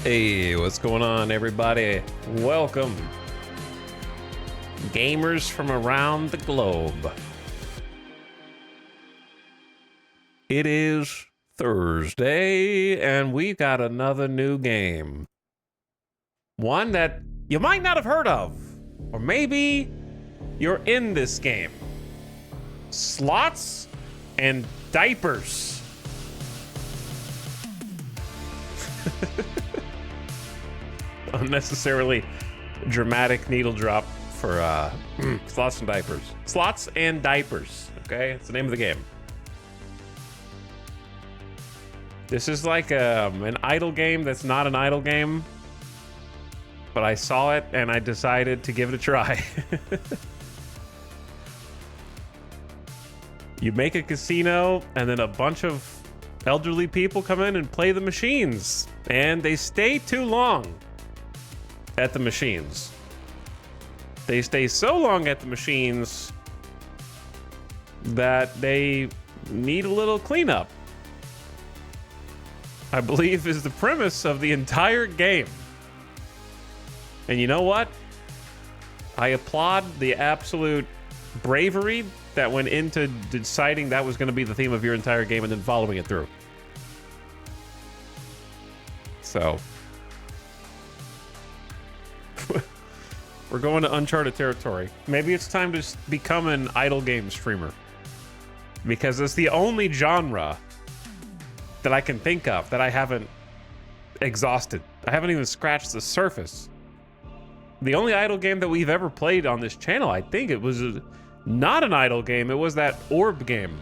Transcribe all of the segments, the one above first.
Hey, what's going on, everybody? Welcome, gamers from around the globe. It is Thursday, and we've got another new game. One that you might not have heard of, or maybe you're in this game. Slots and Diapers. Unnecessarily dramatic needle drop for Slots and Diapers. Slots and Diapers, okay? It's the name of the game. This is like an idle game that's not an idle game, but I saw it and I decided to give it a try. You make a casino and then a bunch of elderly people come in and play the machines, and they stay too long at the machines. They stay so long at the machines that they need a little cleanup, I believe, is the premise of the entire game. And you know what? I applaud the absolute bravery that went into deciding that was going to be the theme of your entire game and then following it through. So we're going to uncharted territory. Maybe it's time to become an idle game streamer, because it's the only genre that I can think of that I haven't exhausted. I haven't even scratched the surface. The only idle game that we've ever played on this channel, I think it was not an idle game. It was that orb game.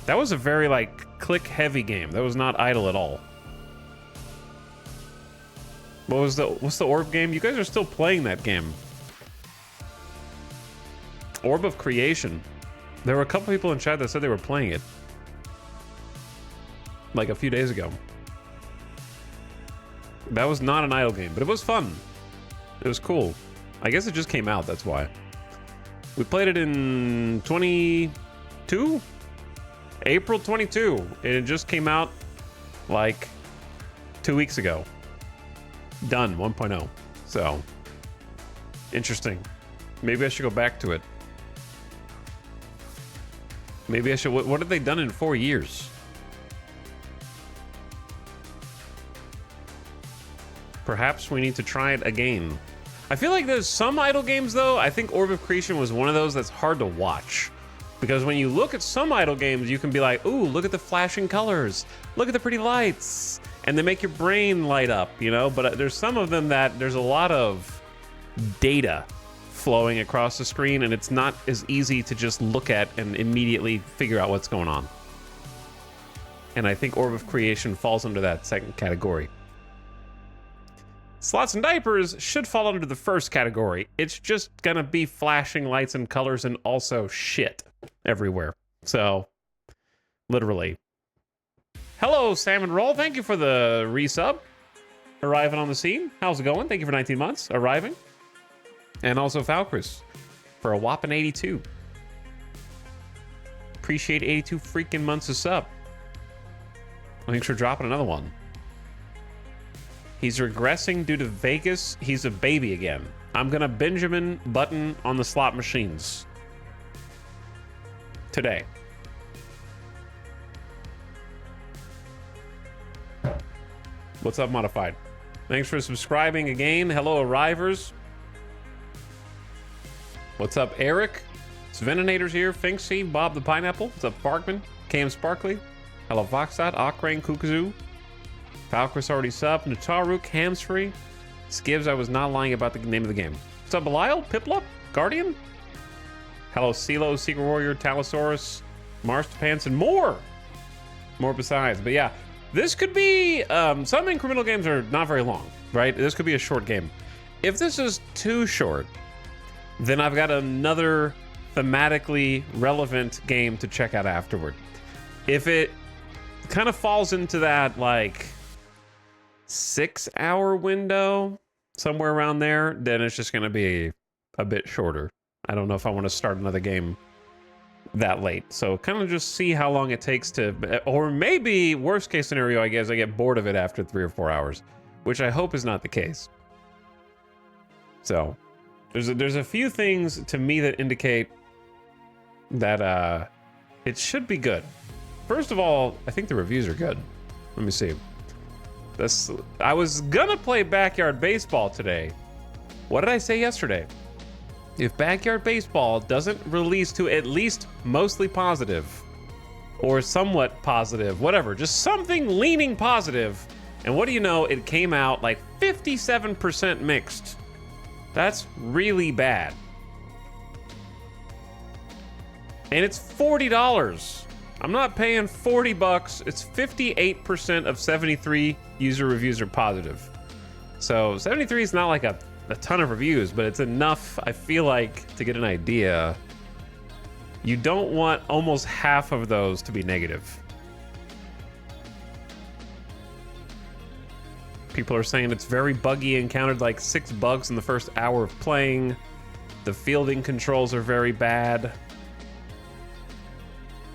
That was a very like click heavy game. That was not idle at all. What's the orb game? You guys are still playing that game. Orb of Creation. There were a couple people in chat that said they were playing it like a few days ago. That was not an idle game, but it was fun. It was cool. I guess it just came out, that's why. We played it in 22? April 22. And it just came out like 2 weeks ago. Done 1.0. So, interesting. Maybe I should go back to it. Maybe I should. What have they done in 4 years? Perhaps we need to try it again. I feel like there's some idle games, though. I think Orb of Creation was one of those that's hard to watch. Because when you look at some idle games, you can be like, ooh, look at the flashing colors. Look at the pretty lights. And they make your brain light up, you know? But there's some of them that there's a lot of data flowing across the screen, and it's not as easy to just look at and immediately figure out what's going on. And I think Orb of Creation falls under that second category. Slots and Diapers should fall under the first category. It's just gonna be flashing lights and colors and also shit everywhere. So, literally. Hello, Salmon Roll. Thank you for the resub. Arriving on the scene. How's it going? Thank you for 19 months. Arriving. And also Falcris for a whopping 82. Appreciate 82 freaking months of sub. Thanks for dropping another one. He's regressing due to Vegas. He's a baby again. I'm gonna Benjamin Button on the slot machines today. What's up, Modified? Thanks for subscribing again. Hello, Arrivers. What's up, Eric? Sveninator's here. Finksy, Bob the Pineapple. What's up, Barkman? KM Sparkly. Hello, Voxdot, Okrang, Kukazoo. Falcris already subbed. Nataruk, Hamsfree. Skivs, I was not lying about the name of the game. What's up, Belial? Piplup? Guardian? Hello, Silo, Secret Warrior, Talosaurus, Marstapants, and more! More besides. But yeah, this could be... some incremental games are not very long, right? This could be a short game. If this is too short, then I've got another thematically relevant game to check out afterward. If it kind of falls into that, like, 6-hour window, somewhere around there, then it's just going to be a bit shorter. I don't know if I want to start another game that late. So kind of just see how long it takes to, or maybe worst case scenario, I guess I get bored of it after 3 or 4 hours, which I hope is not the case. So there's a few things to me that indicate that it should be good. First of all, I think the reviews are good. Let me see. I was gonna play Backyard Baseball today. What did I say yesterday? If Backyard Baseball doesn't release to at least mostly positive or somewhat positive, whatever, just something leaning positive, and what do you know, it came out like 57% mixed. That's really bad. And it's $40. I'm not paying 40 bucks. It's 58% of 73 user reviews are positive. So 73 is not like a ton of reviews, but it's enough, I feel like, to get an idea. You don't want almost half of those to be negative. People are saying it's very buggy, encountered like 6 bugs in the first hour of playing. The fielding controls are very bad.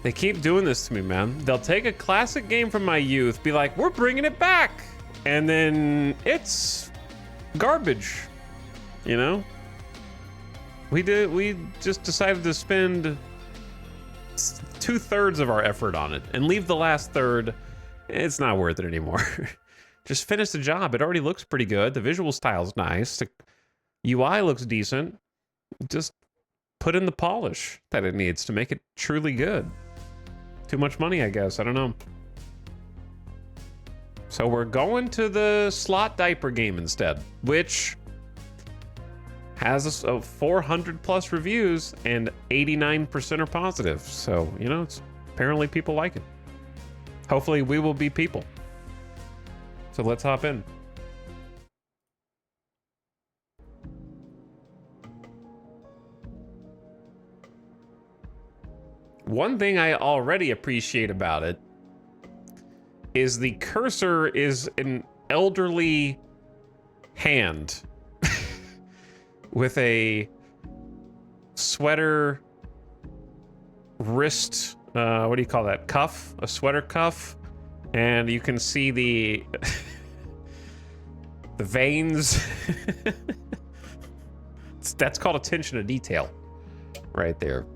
They keep doing this to me, man. They'll take a classic game from my youth, be like, we're bringing it back. And then it's garbage, you know? We just decided to spend 2/3 of our effort on it and leave the last third. It's not worth it anymore. Just finish the job. It already looks pretty good. The visual style's nice. The UI looks decent. Just put in the polish that it needs to make it truly good. Too much money, I guess. I don't know. So we're going to the slot diaper game instead, which has 400 plus reviews and 89% are positive. So, you know, apparently people like it. Hopefully we will be people. So let's hop in. One thing I already appreciate about it is the cursor is an elderly hand with a sweater wrist, what do you call that? Cuff? A sweater cuff. And you can see the the veins. That's called attention to detail right there.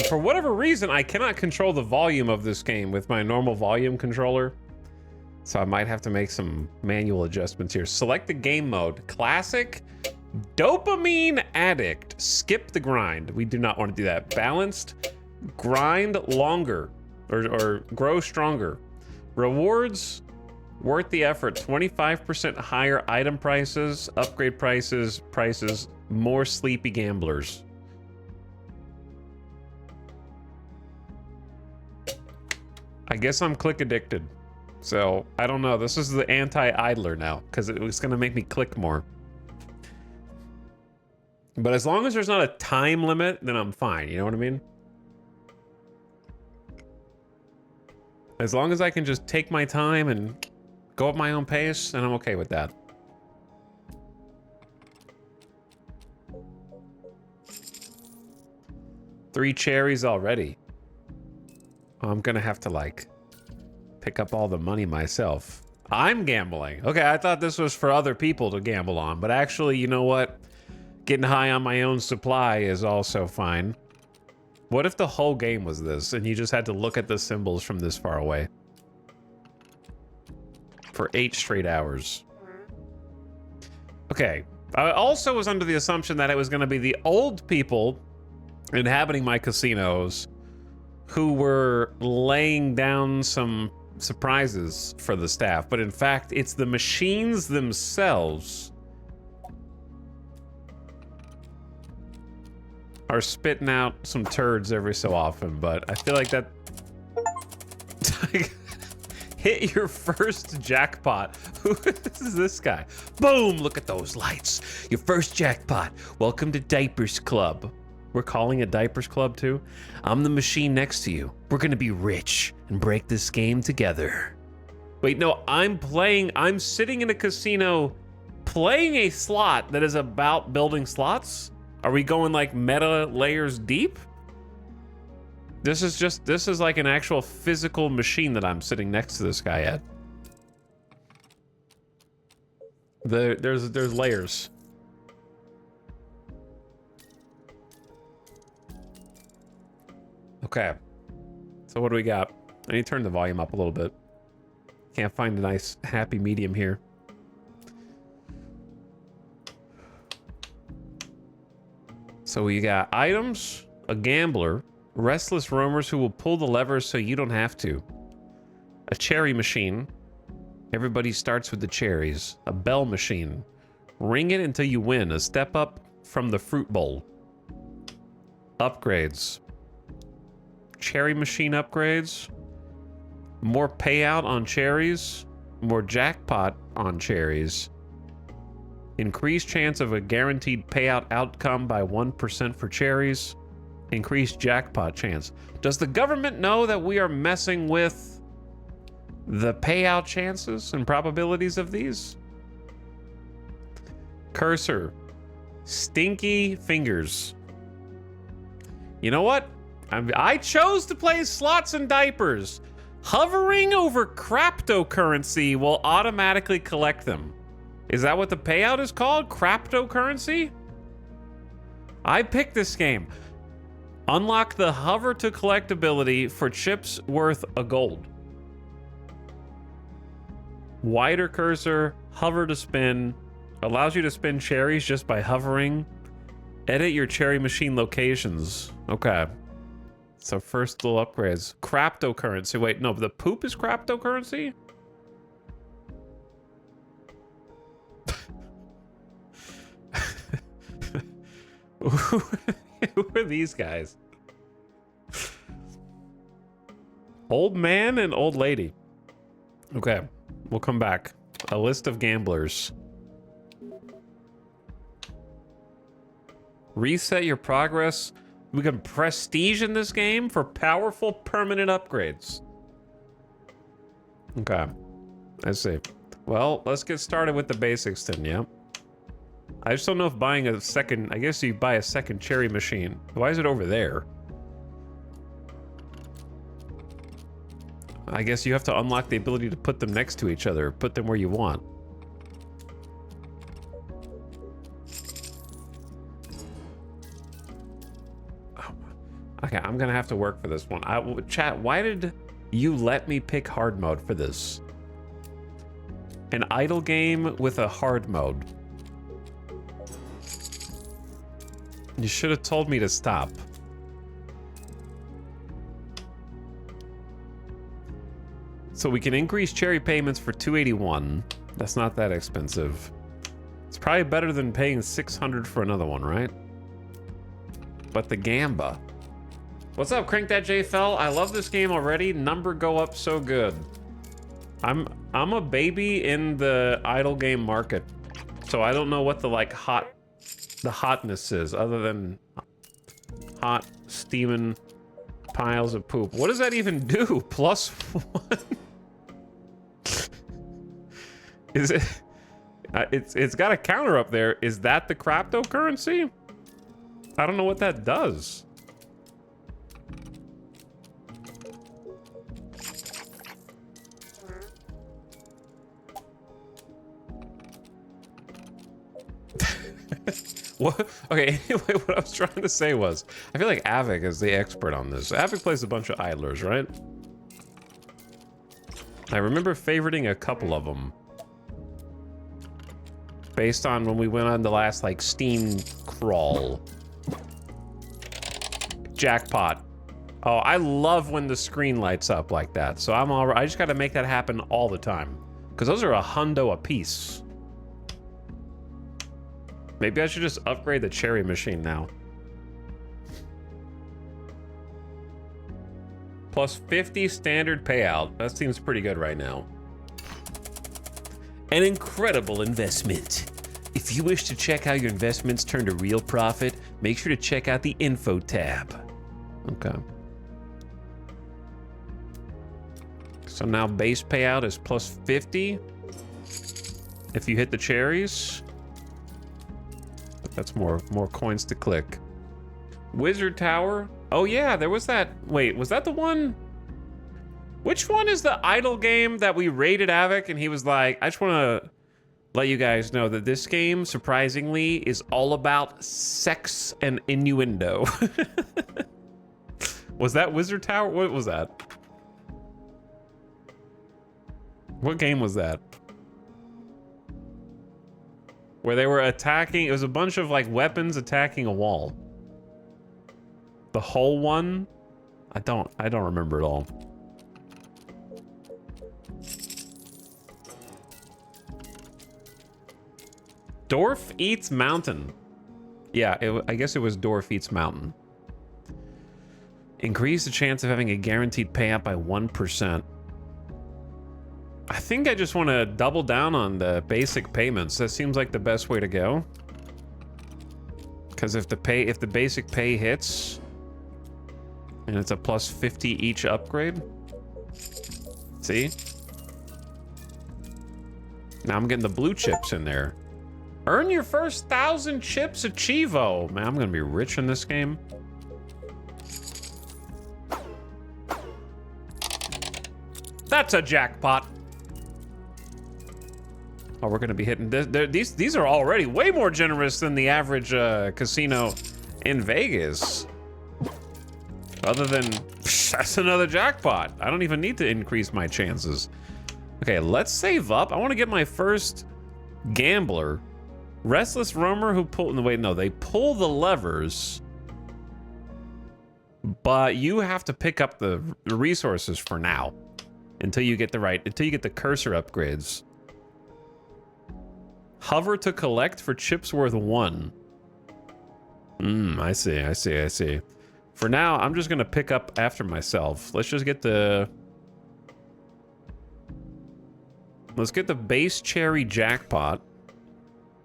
For whatever reason, I cannot control the volume of this game with my normal volume controller. So I might have to make some manual adjustments here. Select the game mode. Classic, dopamine addict. Skip the grind. We do not want to do that. Balanced, grind longer or grow stronger. Rewards, worth the effort. 25% higher item prices, upgrade prices, more sleepy gamblers. I guess I'm click addicted. So I don't know. This is the anti-idler now because it was going to make me click more. But as long as there's not a time limit, then I'm fine. You know what I mean? As long as I can just take my time and go at my own pace, then I'm okay with that. Three cherries already. I'm gonna have to like pick up all the money myself. I'm gambling. Okay, I thought this was for other people to gamble on, but actually, you know what? Getting high on my own supply is also fine. What if the whole game was this and you just had to look at the symbols from this far away? For 8 straight hours. Okay, I also was under the assumption that it was gonna be the old people inhabiting my casinos who were laying down some surprises for the staff, but in fact, it's the machines themselves are spitting out some turds every so often, but I feel like that... Hit your first jackpot. Who is this guy? Boom! Look at those lights. Your first jackpot. Welcome to Diapers Club. We're calling it Diapers Club too? I'm the machine next to you. We're gonna be rich and break this game together. Wait, no, I'm sitting in a casino playing a slot that is about building slots? Are we going like meta layers deep? This is like an actual physical machine that I'm sitting next to this guy at. There's layers. Okay. So what do we got? I need to turn the volume up a little bit. Can't find a nice happy medium here. So we got items, a gambler, restless roamers who will pull the levers so you don't have to. A cherry machine. Everybody starts with the cherries. A bell machine. Ring it until you win. A step up from the fruit bowl. Upgrades. Cherry machine upgrades. More payout on cherries. More jackpot on cherries. Increased chance of a guaranteed payout outcome by 1% for cherries. Increased jackpot chance. Does the government know that we are messing with the payout chances and probabilities of these? Cursor. Stinky fingers. You know what? I chose to play slots and diapers. Hovering over cryptocurrency will automatically collect them. Is that what the payout is called? Cryptocurrency? I picked this game. Unlock the hover to collect ability for chips worth a gold. Wider cursor, hover to spin. Allows you to spin cherries just by hovering. Edit your cherry machine locations. Okay. So first little upgrades. Cryptocurrency. Wait, no, the poop is cryptocurrency? Who are these guys? Old man and old lady. Okay, we'll come back. A list of gamblers. Reset your progress. We can prestige in this game for powerful permanent upgrades. Okay, I see. Well, let's get started with the basics then, yeah? I just don't know if buying a second... I guess you buy a second cherry machine. Why is it over there? I guess you have to unlock the ability to put them next to each other. Put them where you want. Okay, I'm gonna have to work for this one. Chat, why did you let me pick hard mode for this? An idle game with a hard mode. You should have told me to stop. So we can increase cherry payments for 281. That's not that expensive. It's probably better than paying 600 for another one, right? But the Gamba. What's up, Crank That J Fell? I love this game already. Number go up so good. I'm a baby in the idle game market, so I don't know what the hotness is other than hot steaming piles of poop. What does that even do? +1? Is it? It's got a counter up there. Is that the cryptocurrency? I don't know what that does. What? Okay, anyway, what I was trying to say was, I feel like Avic is the expert on this. Avic plays a bunch of idlers, right? I remember favoriting a couple of them. Based on when we went on the last, like, Steam crawl. Jackpot. Oh, I love when the screen lights up like that. So I'm all right. I just gotta make that happen all the time. Because those are $100 a piece. Maybe I should just upgrade the cherry machine now. +50 standard payout. That seems pretty good right now. An incredible investment. If you wish to check how your investments turn to real profit, make sure to check out the info tab. Okay. So now base payout is +50 if you hit the cherries. But that's more coins to click. Wizard Tower, Oh yeah, there was that. Wait, was that the one? Which one is the idle game that we rated Avic and he was like, I just want to let you guys know that this game, surprisingly, is all about sex and innuendo. Was that Wizard Tower? What was that? What game was that? Where they were attacking, it was a bunch of like weapons attacking a wall. The whole one? I don't remember at all. Dwarf Eats Mountain. Yeah, I guess it was Dwarf Eats Mountain. Increase the chance of having a guaranteed payout by 1%. I think I just want to double down on the basic payments. That seems like the best way to go. Because if the basic pay hits, and it's a plus 50 each upgrade. See? Now I'm getting the blue chips in there. Earn your first 1,000 chips at Chivo. Man, I'm gonna be rich in this game. That's a jackpot. Oh, we're gonna be hitting this. These are already way more generous than the average casino in Vegas. Other than, that's another jackpot. I don't even need to increase my chances. Okay, let's save up. I want to get my first gambler. Restless roamer who pull, no, wait, no, they pull the levers. But you have to pick up the resources for now. Until you get the cursor upgrades. Hover to collect for chips worth 1. I see. For now, I'm just gonna pick up after myself. Let's get the base cherry jackpot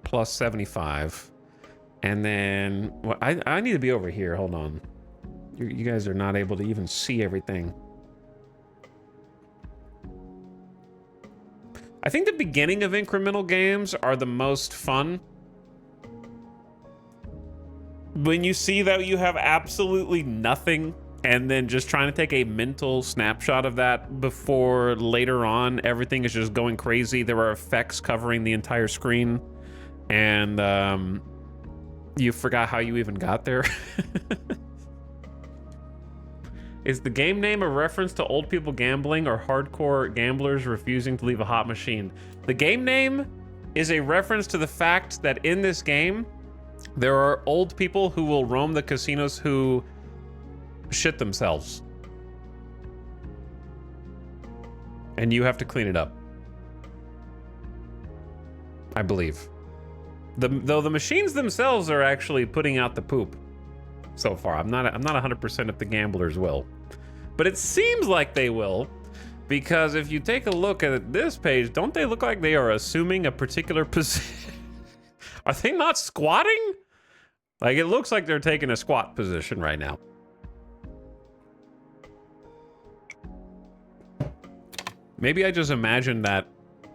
plus 75. And then, well, I need to be over here, hold on. You guys are not able to even see everything. I think the beginning of incremental games are the most fun. When you see that you have absolutely nothing and then just trying to take a mental snapshot of that before later on everything is just going crazy. There are effects covering the entire screen and you forgot how you even got there. Is the game name a reference to old people gambling or hardcore gamblers refusing to leave a hot machine? The game name is a reference to the fact that in this game, there are old people who will roam the casinos who shit themselves. And you have to clean it up. I believe. Though the machines themselves are actually putting out the poop. So far, I'm not 100% if the gamblers will, but it seems like they will, because if you take a look at this page, don't they look like they are assuming a particular position? Are they not squatting? Like, it looks like they're taking a squat position right now. Maybe I just imagined that.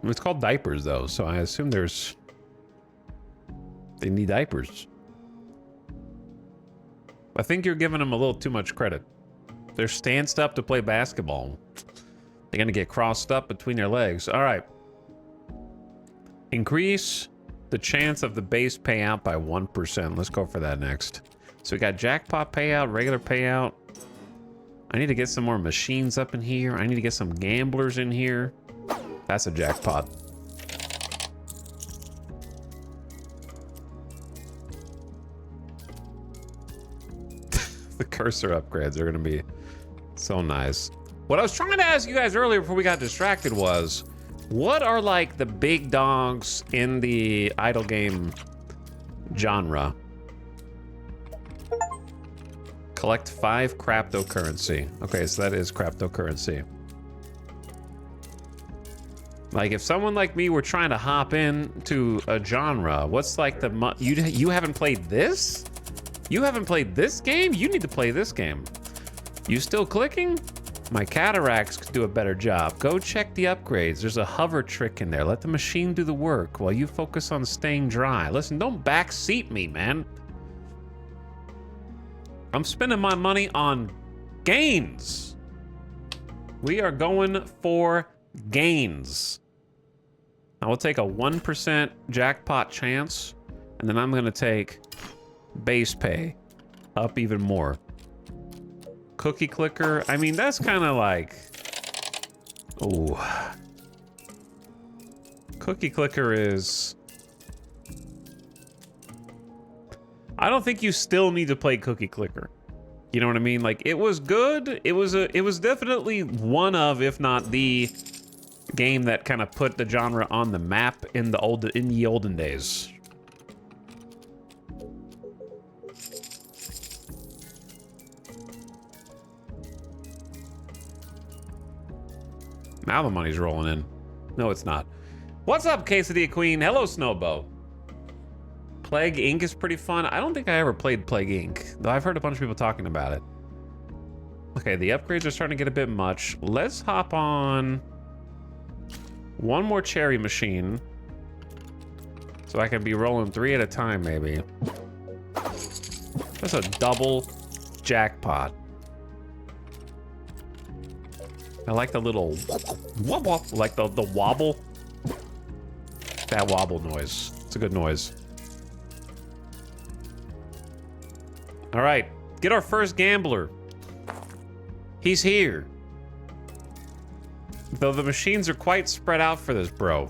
It's called Diapers though, so I assume they need diapers. I think you're giving them a little too much credit. They're stanced up to play basketball. They're gonna get crossed up between their legs. All right. Increase the chance of the base payout by 1%. Let's go for that next. So we got jackpot payout, regular payout. I need to get some more machines up in here. I need to get some gamblers in here. That's a jackpot. The cursor upgrades are gonna be so nice. What I was trying to ask you guys earlier before we got distracted was, what are like the big dogs in the idle game genre? Collect 5 cryptocurrency. Okay, so that is cryptocurrency. Like if someone like me were trying to hop into a genre, what's like the you haven't played this? You haven't played this game? You need to play this game. You still clicking? My cataracts could do a better job. Go check the upgrades. There's a hover trick in there. Let the machine do the work while you focus on staying dry. Listen, don't backseat me, man. I'm spending my money on gains. We are going for gains. I will take a 1% jackpot chance, and then I'm gonna take base pay up even more. Cookie clicker, I mean, that's kind of like, ooh. Cookie clicker is, I don't think you still need to play cookie clicker. You know what I mean? Like, it was good. It was definitely one of, if not the game that kind of put the genre on the map in the olden days. Now the money's rolling in. No, it's not. What's up, Quesadilla Queen? Hello, Snowbow. Plague Inc. is pretty fun. I don't think I ever played Plague Inc., though I've heard a bunch of people talking about it. Okay, the upgrades are starting to get a bit much. Let's hop on one more cherry machine so I can be rolling 3 at a time, maybe. That's a double jackpot. I like the little wop wop, like the wobble. That wobble noise. It's a good noise. All right, get our first gambler. He's here. Though the machines are quite spread out for this, bro.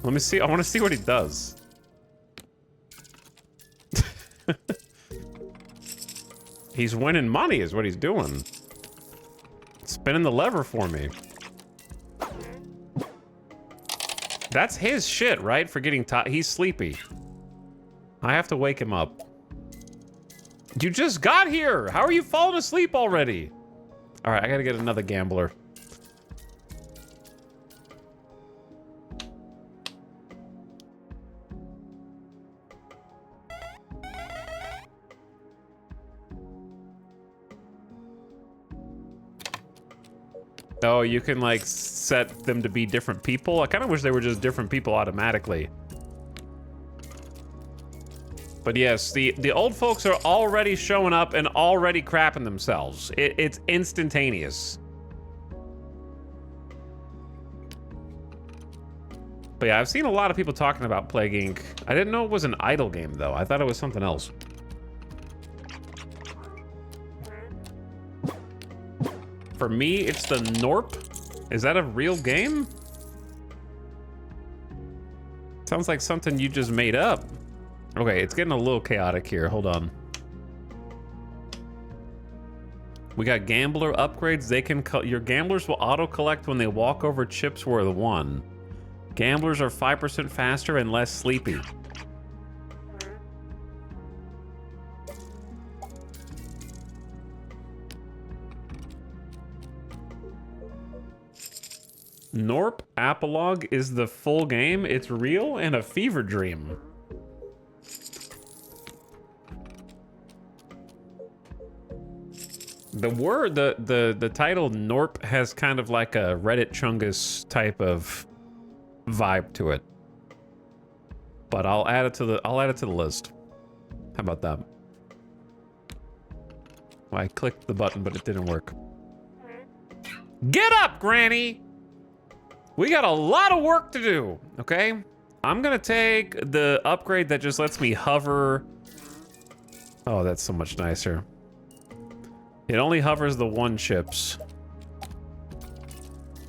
Let me see. I want to see what he does. He's winning money is what he's doing. Spinning the lever for me. That's his shit, right? For getting tired. He's sleepy. I have to wake him up. You just got here. How are you falling asleep already? All right, I gotta get another gambler. Oh, you can like set them to be different people. I kind of wish they were just different people automatically. But yes, the old folks are already showing up and already crapping themselves. It's instantaneous. But yeah, I've seen a lot of people talking about Plague Inc. I didn't know it was an idle game though. I thought it was something else. For me, it's the Norp. Is that a real game? Sounds like something you just made up. Okay, it's getting a little chaotic here. Hold on. We got gambler upgrades. They can your gamblers will auto-collect when they walk over chips worth 1. Gamblers are 5% faster and less sleepy. Norp Apolog is the full game. It's real and a fever dream. The title Norp has kind of like a Reddit Chungus type of vibe to it. But I'll add it to the list. How about that? Well, I clicked the button, but it didn't work. Get up, Granny! We got a lot of work to do, okay? I'm gonna take the upgrade that just lets me hover. Oh, that's so much nicer. It only hovers the 1 chips.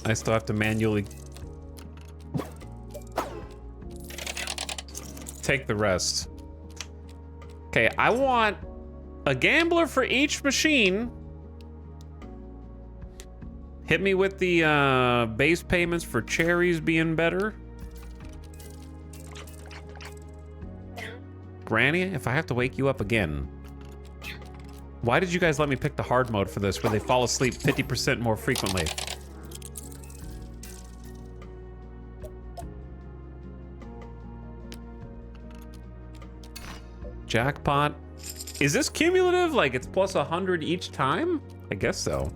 I still have to manually take the rest. Okay, I want a gambler for each machine. Hit me with the base payments for cherries being better. Granny, if I have to wake you up again. Why did you guys let me pick the hard mode for this, where they fall asleep 50% more frequently? Jackpot. Is this cumulative? Like it's plus 100 each time? I guess so.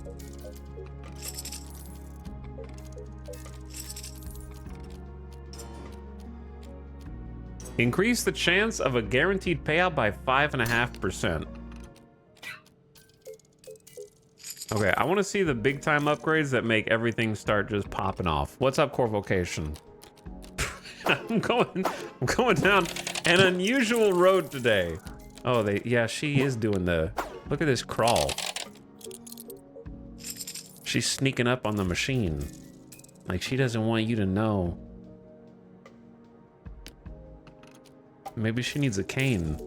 Increase the chance of a guaranteed payout by 5.5%. Okay, I want to see the big time upgrades that make everything start just popping off. What's up, core vocation? I'm going down an unusual road today. Oh, yeah, she is doing the, look at this crawl. She's sneaking up on the machine. Like, she doesn't want you to know. Maybe she needs a cane.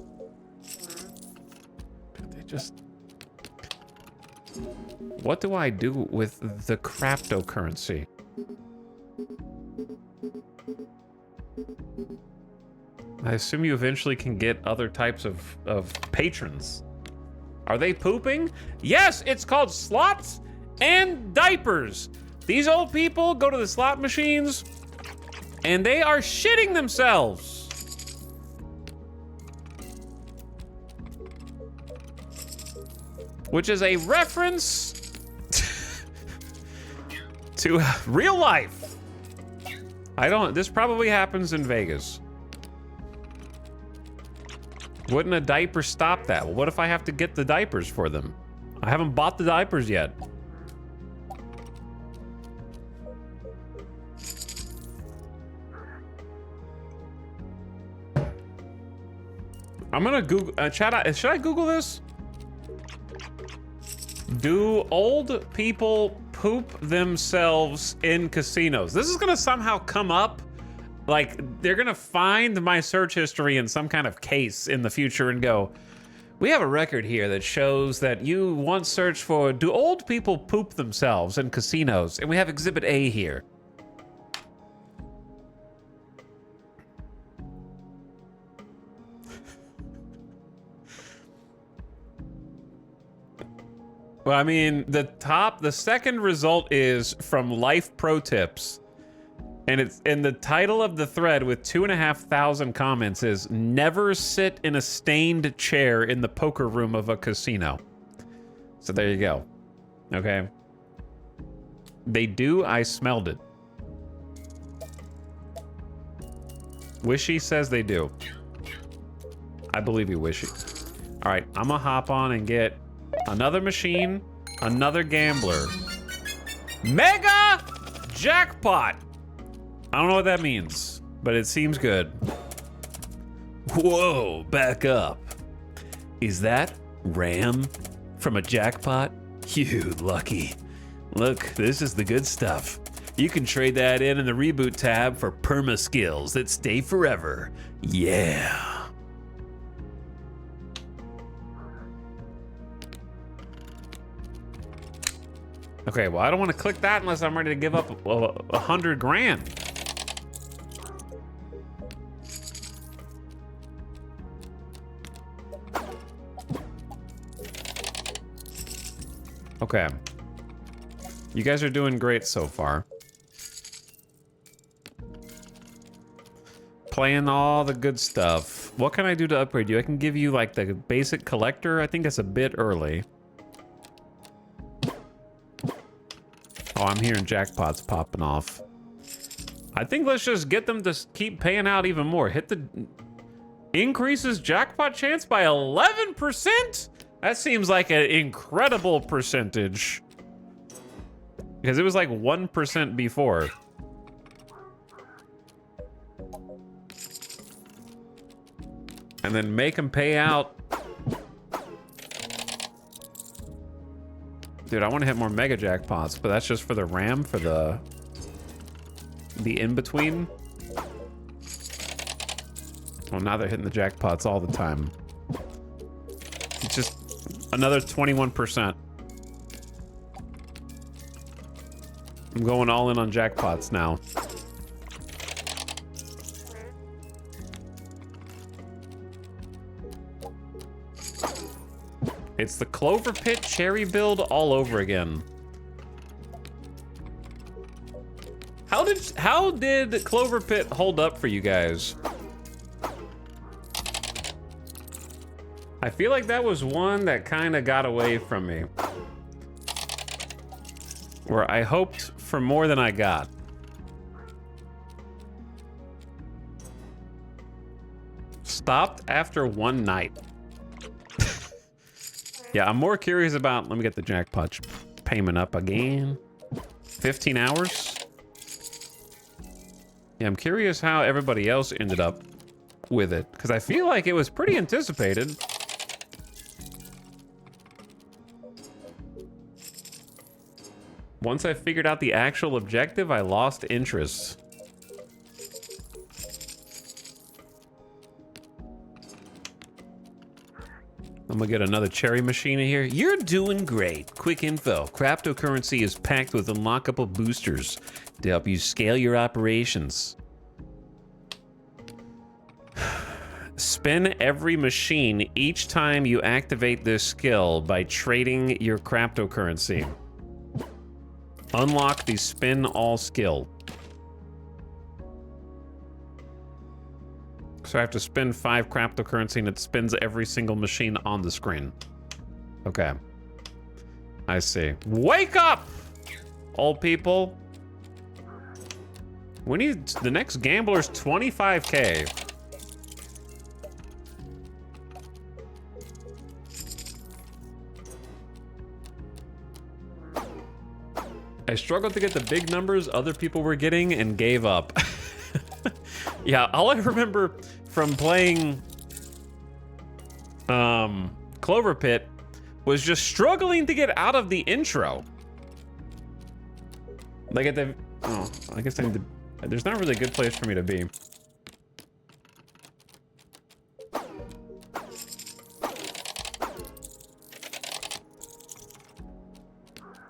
They just... What do I do with the cryptocurrency? I assume you eventually can get other types of patrons. Are they pooping? Yes, it's called slots and diapers. These old people go to the slot machines and they are shitting themselves. Which is a reference to real life. This probably happens in Vegas. Wouldn't a diaper stop that? Well, what if I have to get the diapers for them? I haven't bought the diapers yet. I'm gonna Google, chat, should I Google this? Do old people poop themselves in casinos? This is gonna somehow come up. Like, they're gonna find my search history in some kind of case in the future and go, we have a record here that shows that you once searched for, do old people poop themselves in casinos? And we have Exhibit A here. Well, I mean, the second result is from Life Pro Tips. And it's in the title of the thread with 2,500 comments is never sit in a stained chair in the poker room of a casino. So there you go. Okay. They do. I smelled it. Wishy says they do. I believe you, Wishy. All right, I'm gonna hop on and get another machine, another gambler. Mega jackpot. I don't know what that means, but it seems good. Whoa, back up. Is that RAM from a jackpot? You lucky. Look, this is the good stuff. You can trade that in the reboot tab for perma skills that stay forever. Yeah. Okay, well, I don't want to click that unless I'm ready to give up 100 grand. Okay. You guys are doing great so far. Playing all the good stuff. What can I do to upgrade you? I can give you like the basic collector. I think it's a bit early. Oh, I'm hearing jackpots popping off. I think let's just get them to keep paying out even more. Hit the... Increases jackpot chance by 11%? That seems like an incredible percentage. Because it was like 1% before. And then make them pay out. Dude, I want to hit more mega jackpots, but that's just for the RAM, for the in-between. Well, now they're hitting the jackpots all the time. It's just another 21%. I'm going all in on jackpots now. It's the Clover Pit Cherry build all over again. How did Clover Pit hold up for you guys? I feel like that was one that kind of got away from me. Where I hoped for more than I got. stopped after one night. Yeah, I'm more curious about... Let me get the jackpot payment up again. 15 hours. Yeah, I'm curious how everybody else ended up with it, because I feel like it was pretty anticipated. Once I figured out the actual objective, I lost interest. I'm gonna get another cherry machine in here. You're doing great. Quick info. Cryptocurrency is packed with unlockable boosters to help you scale your operations. Spin every machine each time you activate this skill by trading your cryptocurrency. Unlock the spin all skill. So I have to spend 5 cryptocurrency and it spins every single machine on the screen. Okay. I see. Wake up, old people. We need the next gambler's 25K. I struggled to get the big numbers other people were getting and gave up. Yeah, all I remember from playing Clover Pit was just struggling to get out of the intro. Like at the... Oh, I guess I need to... There's not really a good place for me to be.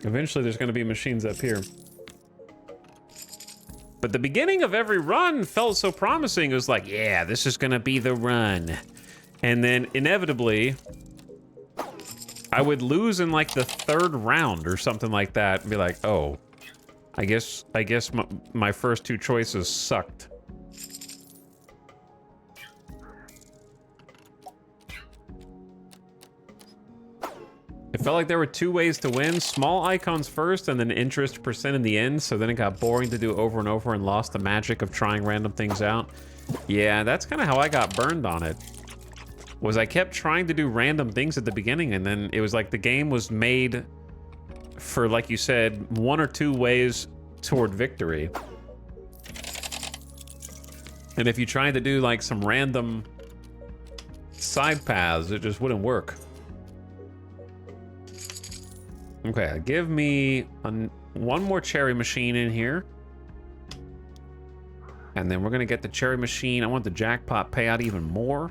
Eventually there's going to be machines up here. But the beginning of every run felt so promising. It was like, yeah, this is going to be the run. And then inevitably, I would lose in like the 3rd round or something like that and be like, oh, I guess my first 2 choices sucked. It felt like there were 2 ways to win. Small icons first and then interest percent in the end. So then it got boring to do over and over and lost the magic of trying random things out. Yeah, that's kind of how I got burned on it. Was I kept trying to do random things at the beginning and then it was like the game was made for, like you said, 1 or 2 ways toward victory. And if you tried to do like some random side paths, it just wouldn't work. Okay, give me one more cherry machine in here. And then we're gonna get the cherry machine. I want the jackpot payout even more.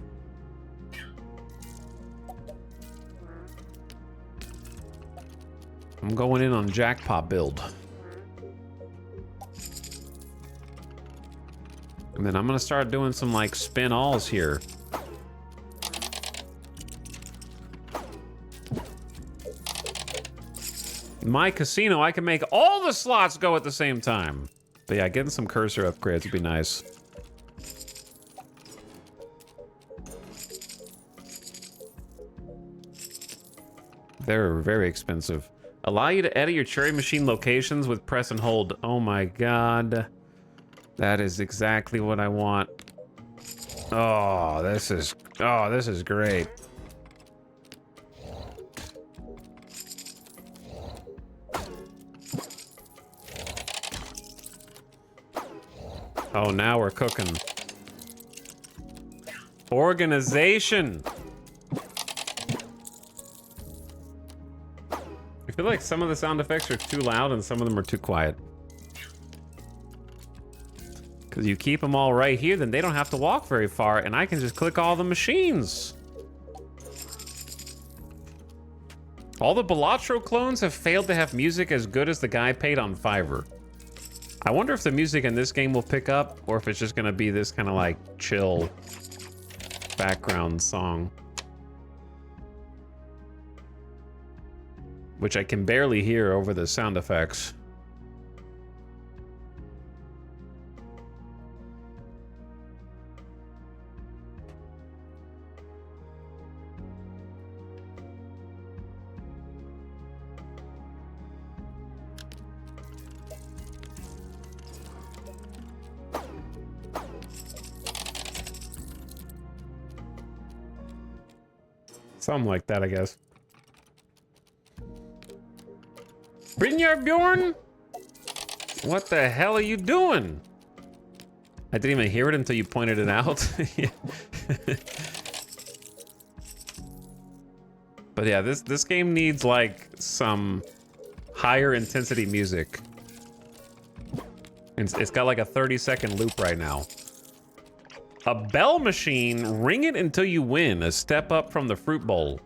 I'm going in on jackpot build. And then I'm gonna start doing some like spin alls here. My casino, I can make all the slots go at the same time. But yeah, getting some cursor upgrades would be nice. They're very expensive. Allow you to edit your cherry machine locations with press and hold. Oh my god. That is exactly what I want. Oh, this is great. Oh, now we're cooking. Organization. I feel like some of the sound effects are too loud and some of them are too quiet. Because you keep them all right here, then they don't have to walk very far and I can just click all the machines. All the Balatro clones have failed to have music as good as the guy paid on Fiverr. I wonder if the music in this game will pick up or if it's just gonna be this kind of like chill background song. Which I can barely hear over the sound effects. Something like that, I guess. Brynjar Bjorn? What the hell are you doing? I didn't even hear it until you pointed it out. But yeah, this game needs like some higher intensity music. It's got like a 30-second loop right now. A bell machine, ring it until you win. A step up from the fruit bowl.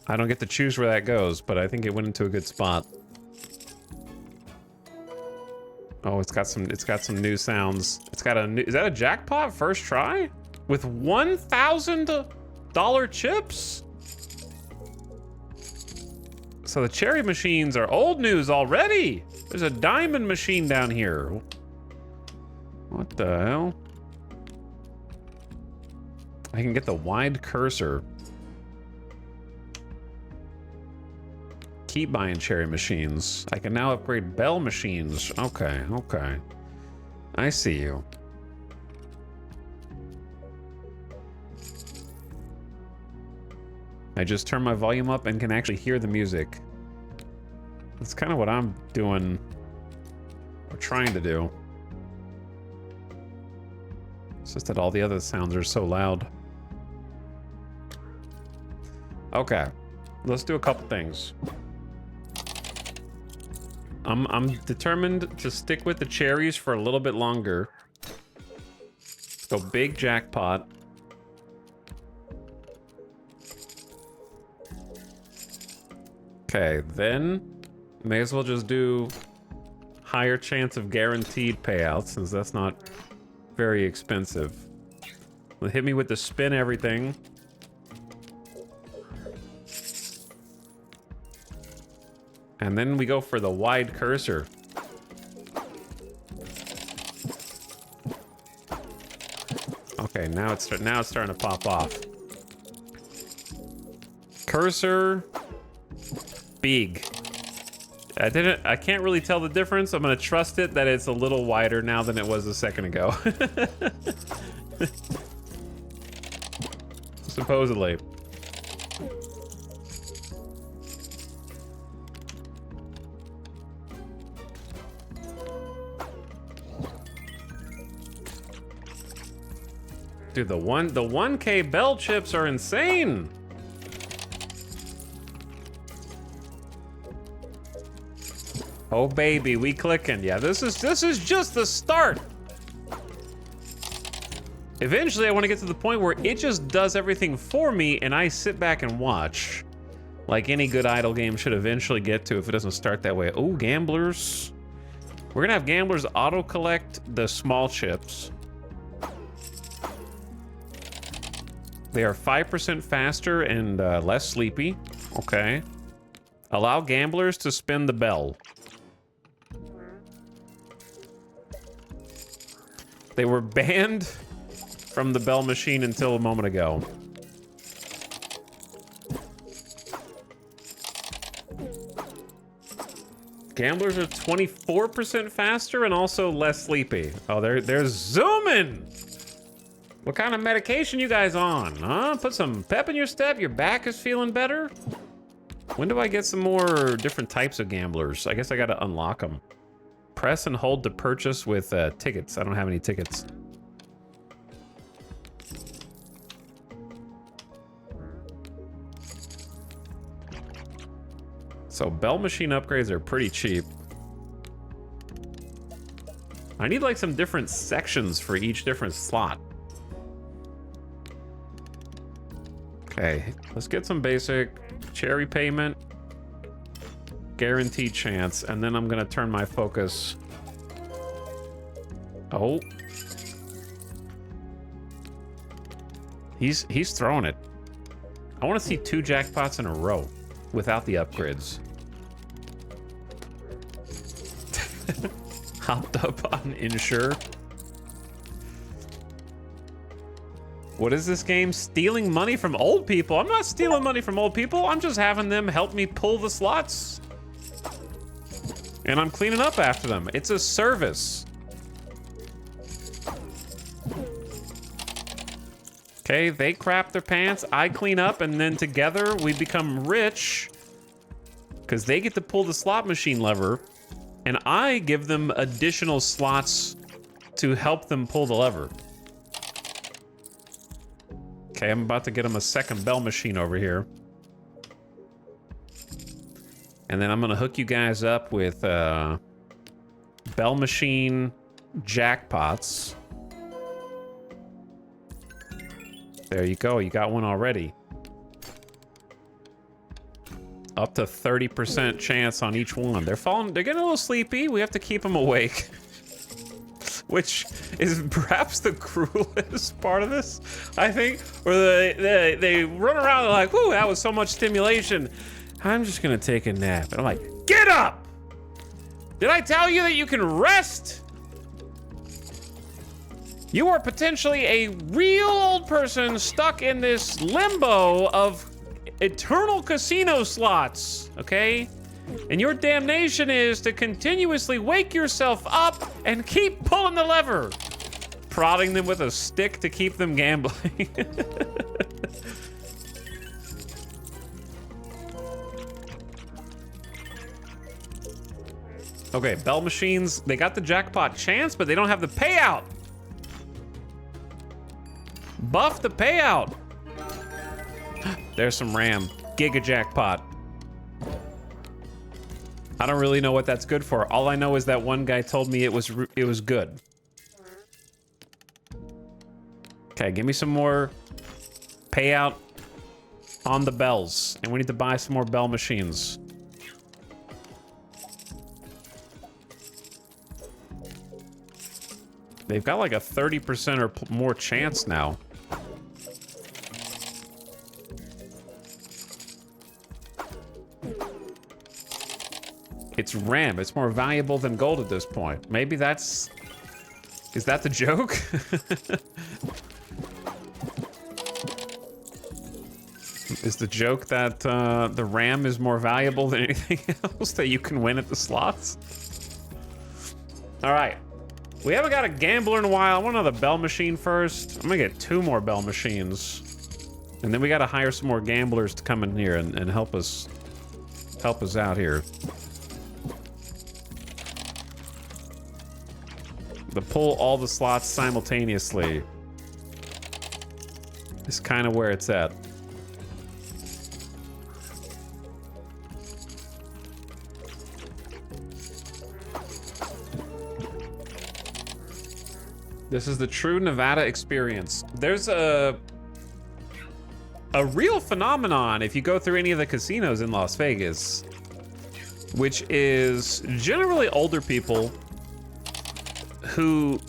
I don't get to choose where that goes, but I think it went into a good spot. Oh, it's got some new sounds. It's got a new, is that a jackpot first try? With $1,000 chips? So the cherry machines are old news already. There's a diamond machine down here. What the hell? I can get the wide cursor. Keep buying cherry machines. I can now upgrade bell machines. Okay, okay. I see you. I just turn my volume up and can actually hear the music. That's kind of what I'm doing, or trying to do. It's just that all the other sounds are so loud. Okay, let's do a couple things. I'm determined to stick with the cherries for a little bit longer. So big jackpot. Okay, then may as well just do higher chance of guaranteed payouts since that's not very expensive. Hit me with the spin everything. And then we go for the wide cursor. Okay, now it's starting to pop off. Cursor, big. I can't really tell the difference. I'm gonna trust it that it's a little wider now than it was a second ago. Supposedly. Dude, the 1K bell chips are insane. Oh baby, we clicking. Yeah, this is just the start. Eventually I want to get to the point where it just does everything for me and I sit back and watch. Like any good idle game should eventually get to if it doesn't start that way. Oh, gamblers. We're gonna have gamblers auto-collect the small chips. They are 5% faster and less sleepy. Okay. Allow gamblers to spin the bell. They were banned from the bell machine until a moment ago. Gamblers are 24% faster and also less sleepy. Oh, they're zooming! What kind of medication you guys on, huh? Put some pep in your step, your back is feeling better? When do I get some more different types of gamblers? I guess I gotta unlock them. Press and hold to purchase with tickets. I don't have any tickets. So bell machine upgrades are pretty cheap. I need like some different sections for each different slot. Okay, let's get some basic cherry payment, guaranteed chance, and then I'm gonna turn my focus. Oh. He's throwing it. I wanna see 2 jackpots in a row without the upgrades. Hopped up on Insure. What is this game? Stealing money from old people? I'm not stealing money from old people. I'm just having them help me pull the slots. And I'm cleaning up after them. It's a service. Okay, they crap their pants, I clean up, and then together we become rich because they get to pull the slot machine lever, and I give them additional slots to help them pull the lever. Okay, I'm about to get them a second bell machine over here. And then I'm gonna hook you guys up with bell machine jackpots. There you go, you got one already. Up to 30% chance on each one. They're getting a little sleepy. We have to keep them awake. Which is perhaps the cruelest part of this, I think. Where they run around and like, whoo, that was so much stimulation. I'm just gonna take a nap. And I'm like, get up! Did I tell you that you can rest? You are potentially a real old person stuck in this limbo of eternal casino slots, okay? And your damnation is to continuously wake yourself up and keep pulling the lever. Prodding them with a stick to keep them gambling. Okay, bell machines, they got the jackpot chance, but they don't have the payout. Buff the payout. There's some RAM. Giga jackpot. I don't really know what that's good for. All I know is that one guy told me it was good. Okay, give me some more payout on the bells. And we need to buy some more bell machines. They've got like a 30% or more chance now. It's RAM. It's more valuable than gold at this point. Maybe that's... Is that the joke? Is the joke that the RAM is more valuable than anything else that you can win at the slots? All right. We haven't got a gambler in a while. I want another bell machine first. I'm gonna get 2 more bell machines. And then we gotta hire some more gamblers to come in here and help us out here. To pull all the slots simultaneously is kind of where it's at. This is the true Nevada experience. There's a real phenomenon if you go through any of the casinos in Las Vegas, which is generally older people who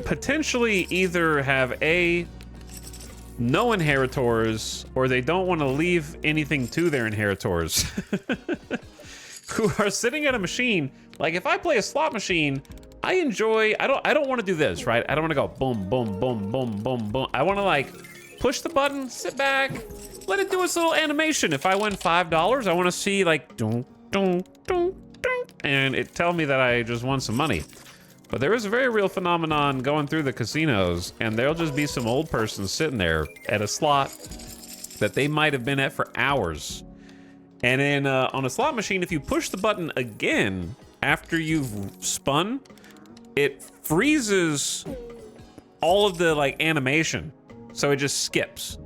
potentially either have no inheritors or they don't want to leave anything to their inheritors. Who are sitting at a machine. Like if I play a slot machine, I don't want to do this, right? I don't want to go boom, boom, boom, boom, boom, boom. I want to like push the button, sit back, let it do its little animation. If I win $5, I want to see like dun, dun, dun, dun, and it tell me that I just won some money. But there is a very real phenomenon going through the casinos, and there'll just be some old person sitting there at a slot that they might have been at for hours. And then on a slot machine, if you push the button again after you've spun, it freezes all of the like animation. So it just skips.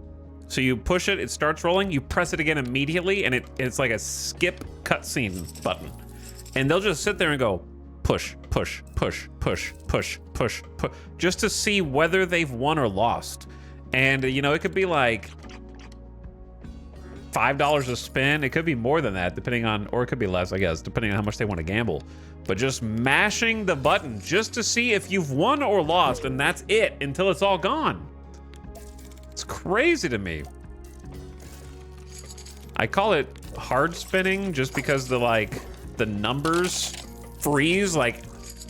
So you push it, it starts rolling, you press it again immediately, and it's like a skip cutscene button. And they'll just sit there and go, push, push, push, push, push, push, push, just to see whether they've won or lost. And, you know, it could be like $5 a spin. It could be more than that, depending on, or it could be less, I guess, depending on how much they want to gamble. But just mashing the button just to see if you've won or lost, and that's it until it's all gone. It's crazy to me. I call it hard spinning just because the numbers freeze, like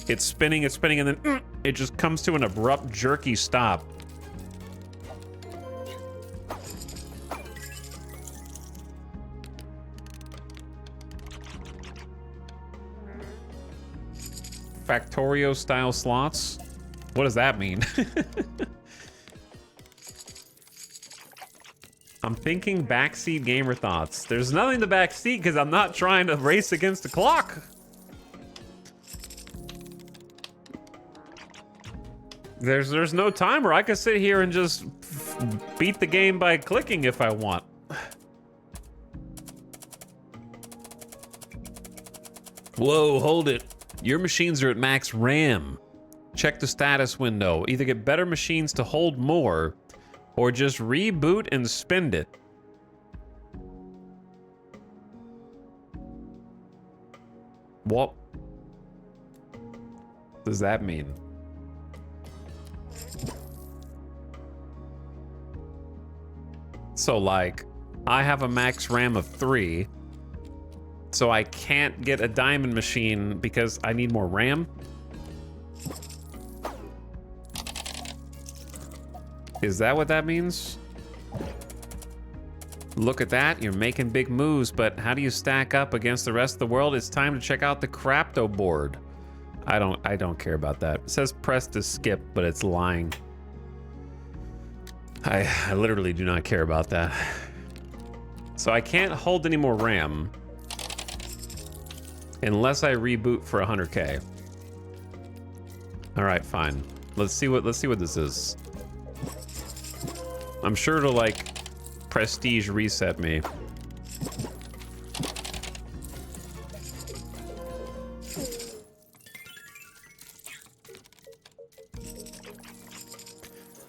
it's spinning, and then it just comes to an abrupt, jerky stop. Factorio style slots? What does that mean? I'm thinking backseat gamer thoughts. There's nothing to backseat because I'm not trying to race against the clock. There's no timer. I could sit here and just beat the game by clicking if I want. Whoa, hold it. Your machines are at max RAM. Check the status window. Either get better machines to hold more, or just reboot and spend it. What does that mean? So, like, I have a max RAM of 3, so I can't get a diamond machine because I need more RAM? Is that what that means? Look at that, you're making big moves, but how do you stack up against the rest of the world? It's time to check out the Crapto board. I don't care about that. It says press to skip, but it's lying. I literally do not care about that. So I can't hold any more RAM unless I reboot for 100K. All right, fine. Let's see what this is. I'm sure it'll like prestige reset me.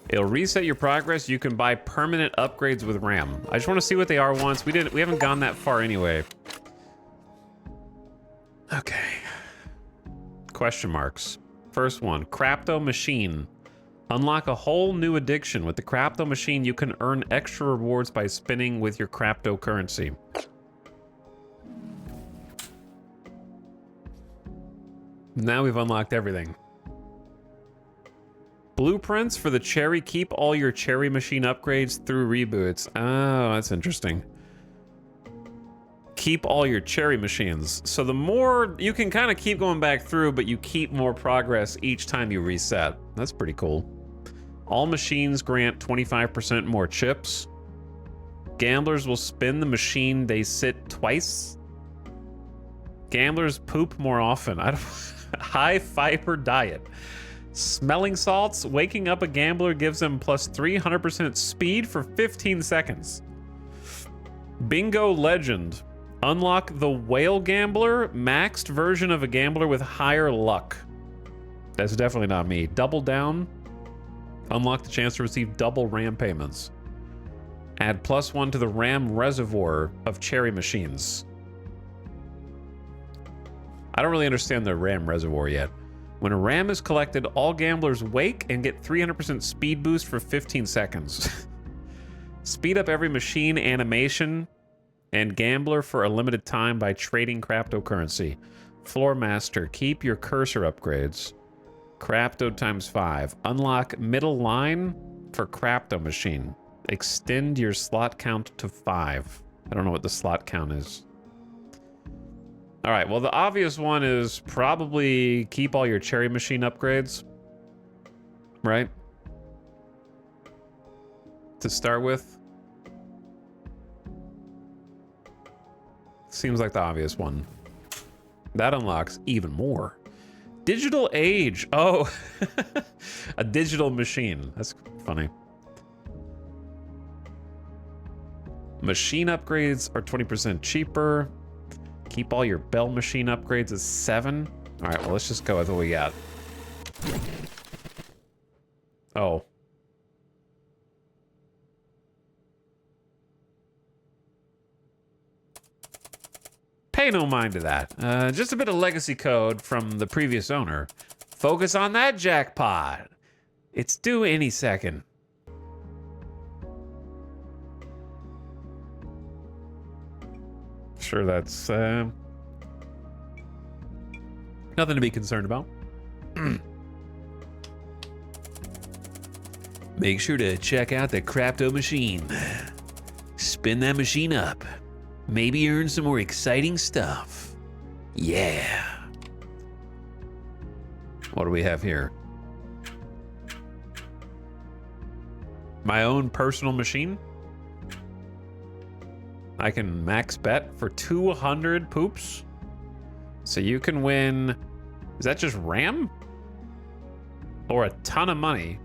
It'll reset your progress. You can buy permanent upgrades with RAM. I just want to see what they are once. We haven't gone that far anyway. Okay. Question marks. First one, Crapto machine. Unlock a whole new addiction. With the Crapto machine, you can earn extra rewards by spinning with your Crapto currency. Now we've unlocked everything. Blueprints for the cherry. Keep all your cherry machine upgrades through reboots. Oh, that's interesting. Keep all your cherry machines. So the more, you can kind of keep going back through, but you keep more progress each time you reset. That's pretty cool. All machines grant 25% more chips. Gamblers will spin the machine they sit twice. Gamblers poop more often. High fiber diet. Smelling salts. Waking up a gambler gives them plus 300% speed for 15 seconds. Bingo legend. Unlock the whale gambler. Maxed version of a gambler with higher luck. That's definitely not me. Double down. Unlock the chance to receive double RAM payments. Add +1 to the RAM reservoir of cherry machines. I don't really understand the RAM reservoir yet. When a RAM is collected, all gamblers wake and get 300% speed boost for 15 seconds. Speed up every machine animation and gambler for a limited time by trading cryptocurrency. Floor master, keep your cursor upgrades. Crapto ×5. Unlock middle line for Crapto machine. Extend your slot count to 5. I don't know what the slot count is. All right, well, the obvious one is probably keep all your cherry machine upgrades, right? To start with. Seems like the obvious one. That unlocks even more. Digital age. Oh, a digital machine. That's funny. Machine upgrades are 20% cheaper. Keep all your bell machine upgrades as 7. All right, well, let's just go with what we got. Oh. Pay no mind to that. Just a bit of legacy code from the previous owner. Focus on that jackpot. It's due any second. Sure, that's nothing to be concerned about. Make sure to check out the Crapto machine. Spin that machine up. Maybe earn some more exciting stuff. Yeah. What do we have here? My own personal machine? I can max bet for 200 poops. So you can win, is that just RAM? Or a ton of money?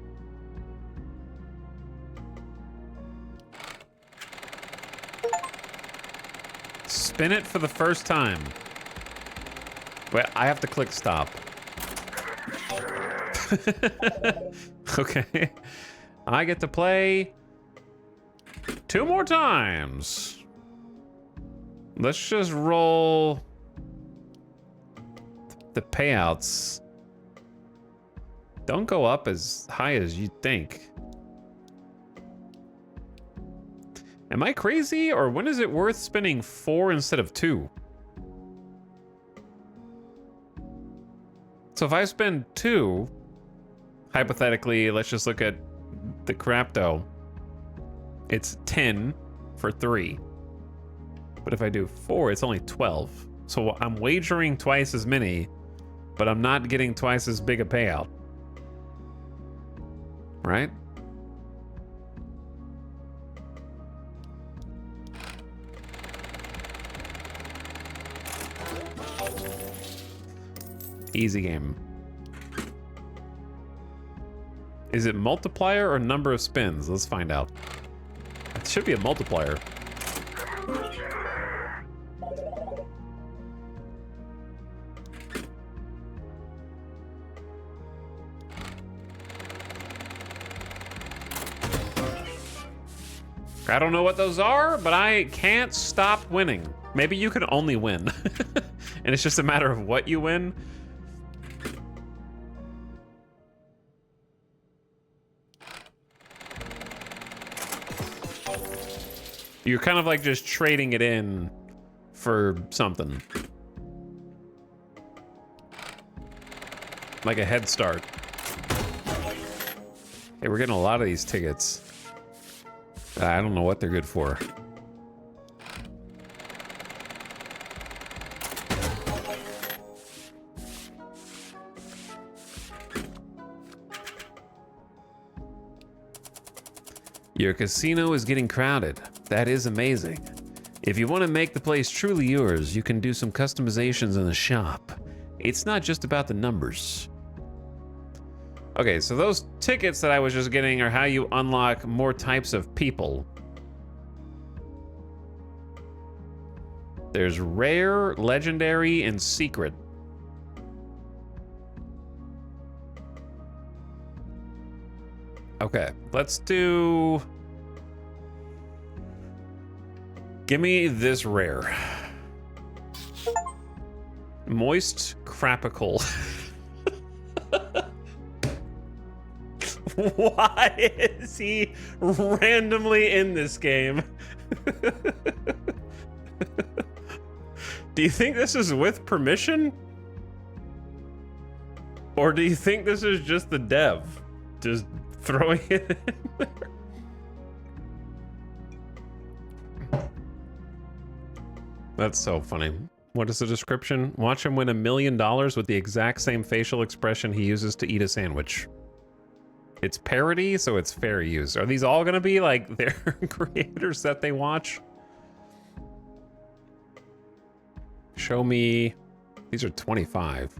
Spin it for the first time. Wait, I have to click stop. Okay. I get to play 2 more times. Let's just roll the payouts. Don't go up as high as you think. Am I crazy, or when is it worth spinning 4 instead of 2? So if I spend 2, hypothetically, let's just look at the Crapto. It's 10 for 3. But if I do 4, it's only 12. So I'm wagering twice as many, but I'm not getting twice as big a payout. Right? Easy game. Is it multiplier or number of spins? Let's find out. It should be a multiplier. I don't know what those are, but I can't stop winning. Maybe you can only win. And it's just a matter of what you win. You're kind of like just trading it in for something. Like a head start. Hey, we're getting a lot of these tickets. I don't know what they're good for. Your casino is getting crowded. That is amazing. If you want to make the place truly yours, you can do some customizations in the shop. It's not just about the numbers. Okay, so those tickets that I was just getting are how you unlock more types of people. There's rare, legendary, and secret. Okay, let's do... Give me this rare. Moist Crapicle. Why is he randomly in this game? Do you think this is with permission? Or do you think this is just the dev just throwing it in there? That's so funny. What is the description? Watch him win $1 million with the exact same facial expression he uses to eat a sandwich. It's parody, so it's fair use. Are these all gonna be like their creators that they watch? Show me. These are 25.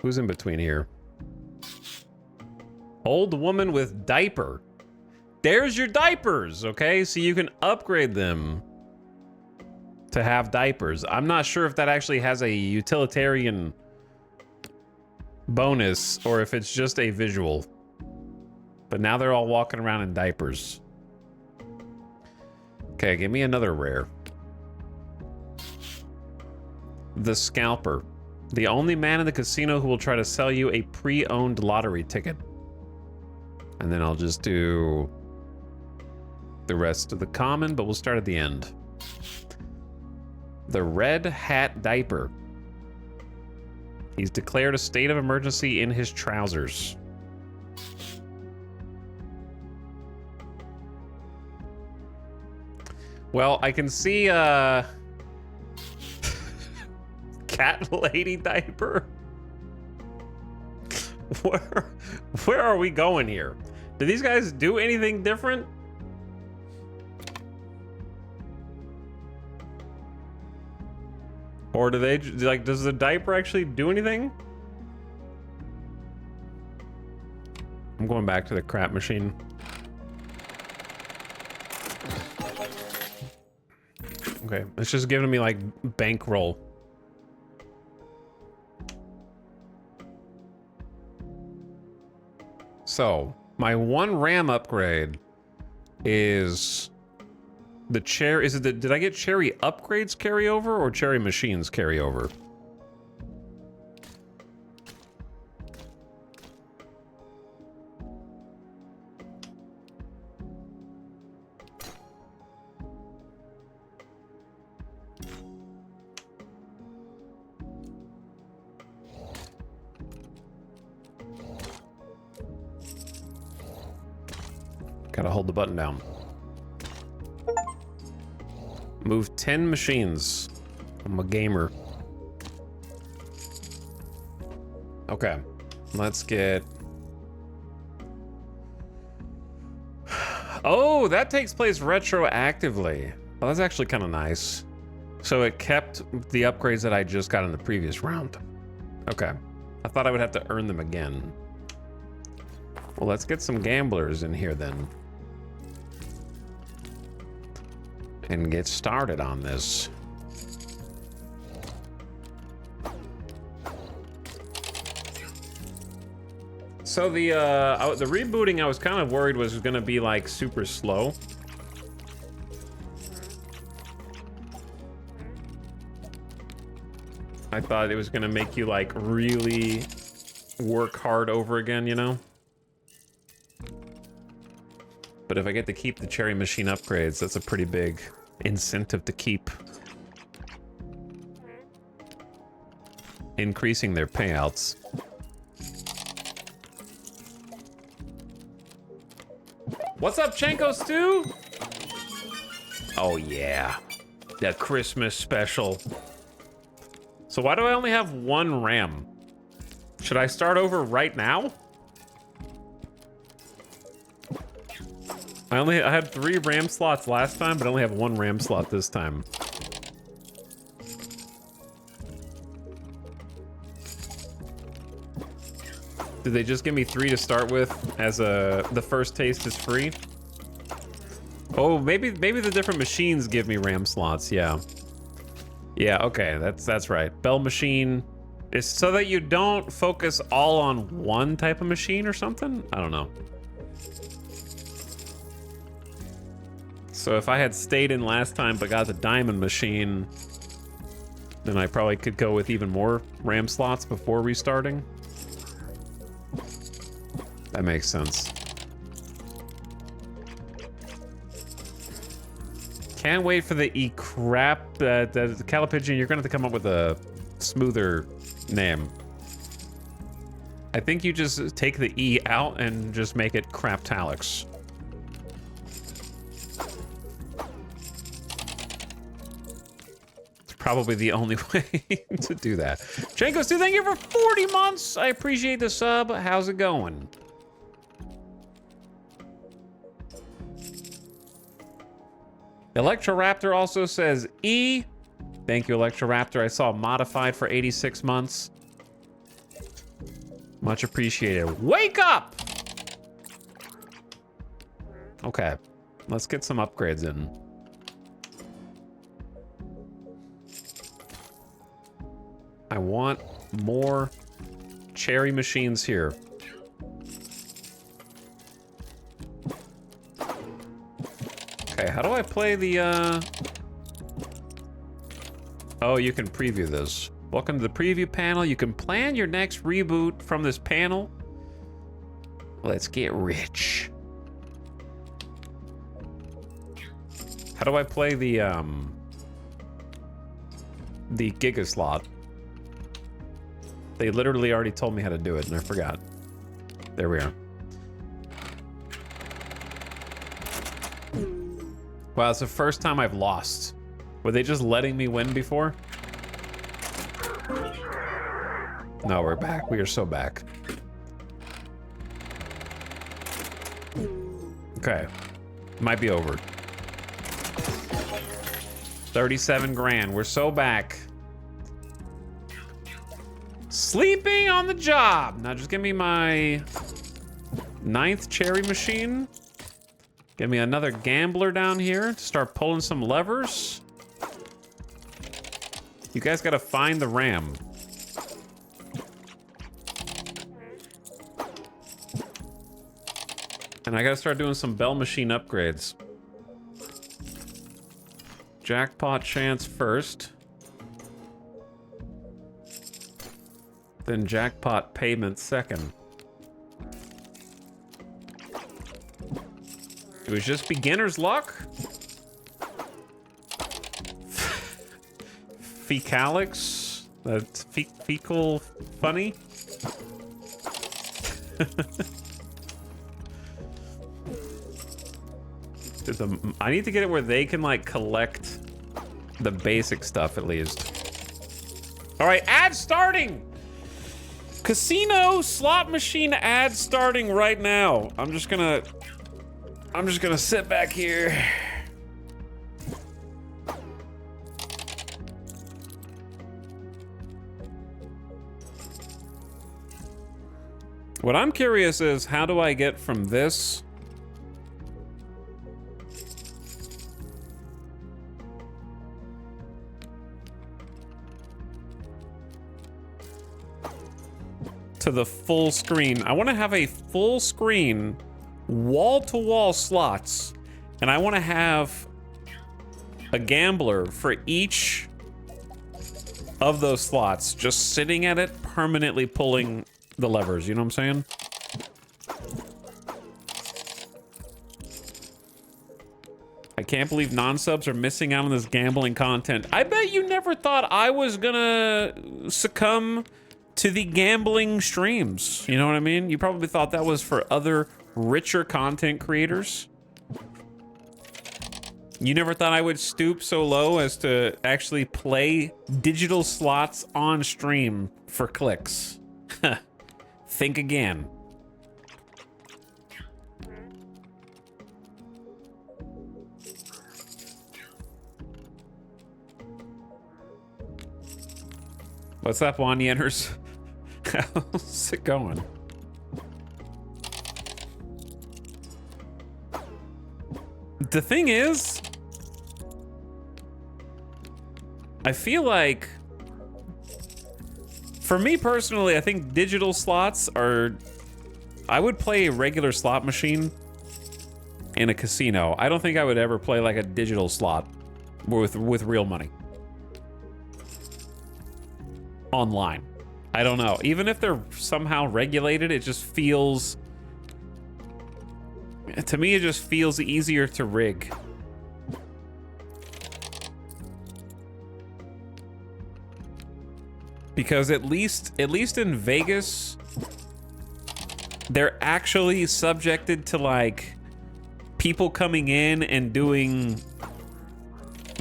Who's in between here? Old woman with diaper. There's your diapers, okay? So you can upgrade them to have diapers. I'm not sure if that actually has a utilitarian bonus or if it's just a visual. But now they're all walking around in diapers. Okay, give me another rare. The Scalper. The only man in the casino who will try to sell you a pre-owned lottery ticket. And then I'll just do the rest of the common, but we'll start at the end. The Red Hat Diaper. He's declared a state of emergency in his trousers. Well, I can see cat lady diaper. Where are we going here? Do these guys do anything different? Or do they, like, does the diaper actually do anything? I'm going back to the crap machine. Okay, it's just giving me, like, bankroll. So, my one RAM upgrade is the chair. Is it the, did I get cherry upgrades carryover or cherry machines carryover? Gotta hold the button down. Move 10 machines. I'm a gamer. Okay, let's get... Oh, that takes place retroactively. Well, that's actually kind of nice. So it kept the upgrades that I just got in the previous round. Okay, I thought I would have to earn them again. Well, let's get some gamblers in here then. And get started on this. So the rebooting I was kind of worried was gonna be like super slow. I thought it was gonna make you like really work hard over again, you know? But if I get to keep the cherry machine upgrades, that's a pretty big incentive to keep increasing their payouts. What's up, Chanko Stew? Oh yeah, the Christmas special. So why do I only have one RAM? Should I start over right now? I had 3 RAM slots last time, but I only have 1 RAM slot this time. Did they just give me 3 to start with as the first taste is free? Oh, maybe the different machines give me RAM slots, yeah. Yeah, okay, that's right. Bell machine is so that you don't focus all on one type of machine or something? I don't know. So if I had stayed in last time but got the diamond machine, then I probably could go with even more RAM slots before restarting. That makes sense. Can't wait for the E-crap. The Calipigeon, you're gonna have to come up with a smoother name. I think you just take the E out and just make it Craptalix. Probably the only way to do that. Jankos, thank you for 40 months. I appreciate the sub. How's it going? Electroraptor also says E. Thank you, Electroraptor. I saw modified for 86 months. Much appreciated. Wake up! Okay, let's get some upgrades in. I want more cherry machines here. Okay, how do I play the, Oh, you can preview this. Welcome to the preview panel. You can plan your next reboot from this panel. Let's get rich. How do I play the Giga slot? They literally already told me how to do it, and I forgot. There we are. Wow, it's the first time I've lost. Were they just letting me win before? No, we're back. We are so back. Okay. Might be over. 37 grand. We're so back. Sleeping on the job. Now just give me my 9th cherry machine. Give me another gambler down here to start pulling some levers. You guys gotta find the RAM. And I gotta start doing some bell machine upgrades. Jackpot chance first. Then jackpot payment second. It was just beginner's luck. Fecalix? That's fecal funny? I need to get it where they can, like, collect the basic stuff, at least. All right, ad starting! Casino slot machine ad starting right now. I'm just gonna sit back here. What I'm curious is, how do I get from this to the full screen? I want to have a full screen, wall-to-wall slots, and I want to have a gambler for each of those slots, just sitting at it, permanently pulling the levers. You know what I'm saying? I can't believe non-subs are missing out on this gambling content. I bet you never thought I was gonna succumb to the gambling streams. You know what I mean? You probably thought that was for other richer content creators. You never thought I would stoop so low as to actually play digital slots on stream for clicks. Think again. What's up, Wanyenners? How's it going? The thing is, I feel like, for me personally, I think digital slots are... I would play a regular slot machine in a casino. I don't think I would ever play like a digital slot with real money. Online. I don't know. Even if they're somehow regulated, it just feels... To me, it just feels easier to rig. Because at least in Vegas, they're actually subjected to, like, people coming in and doing...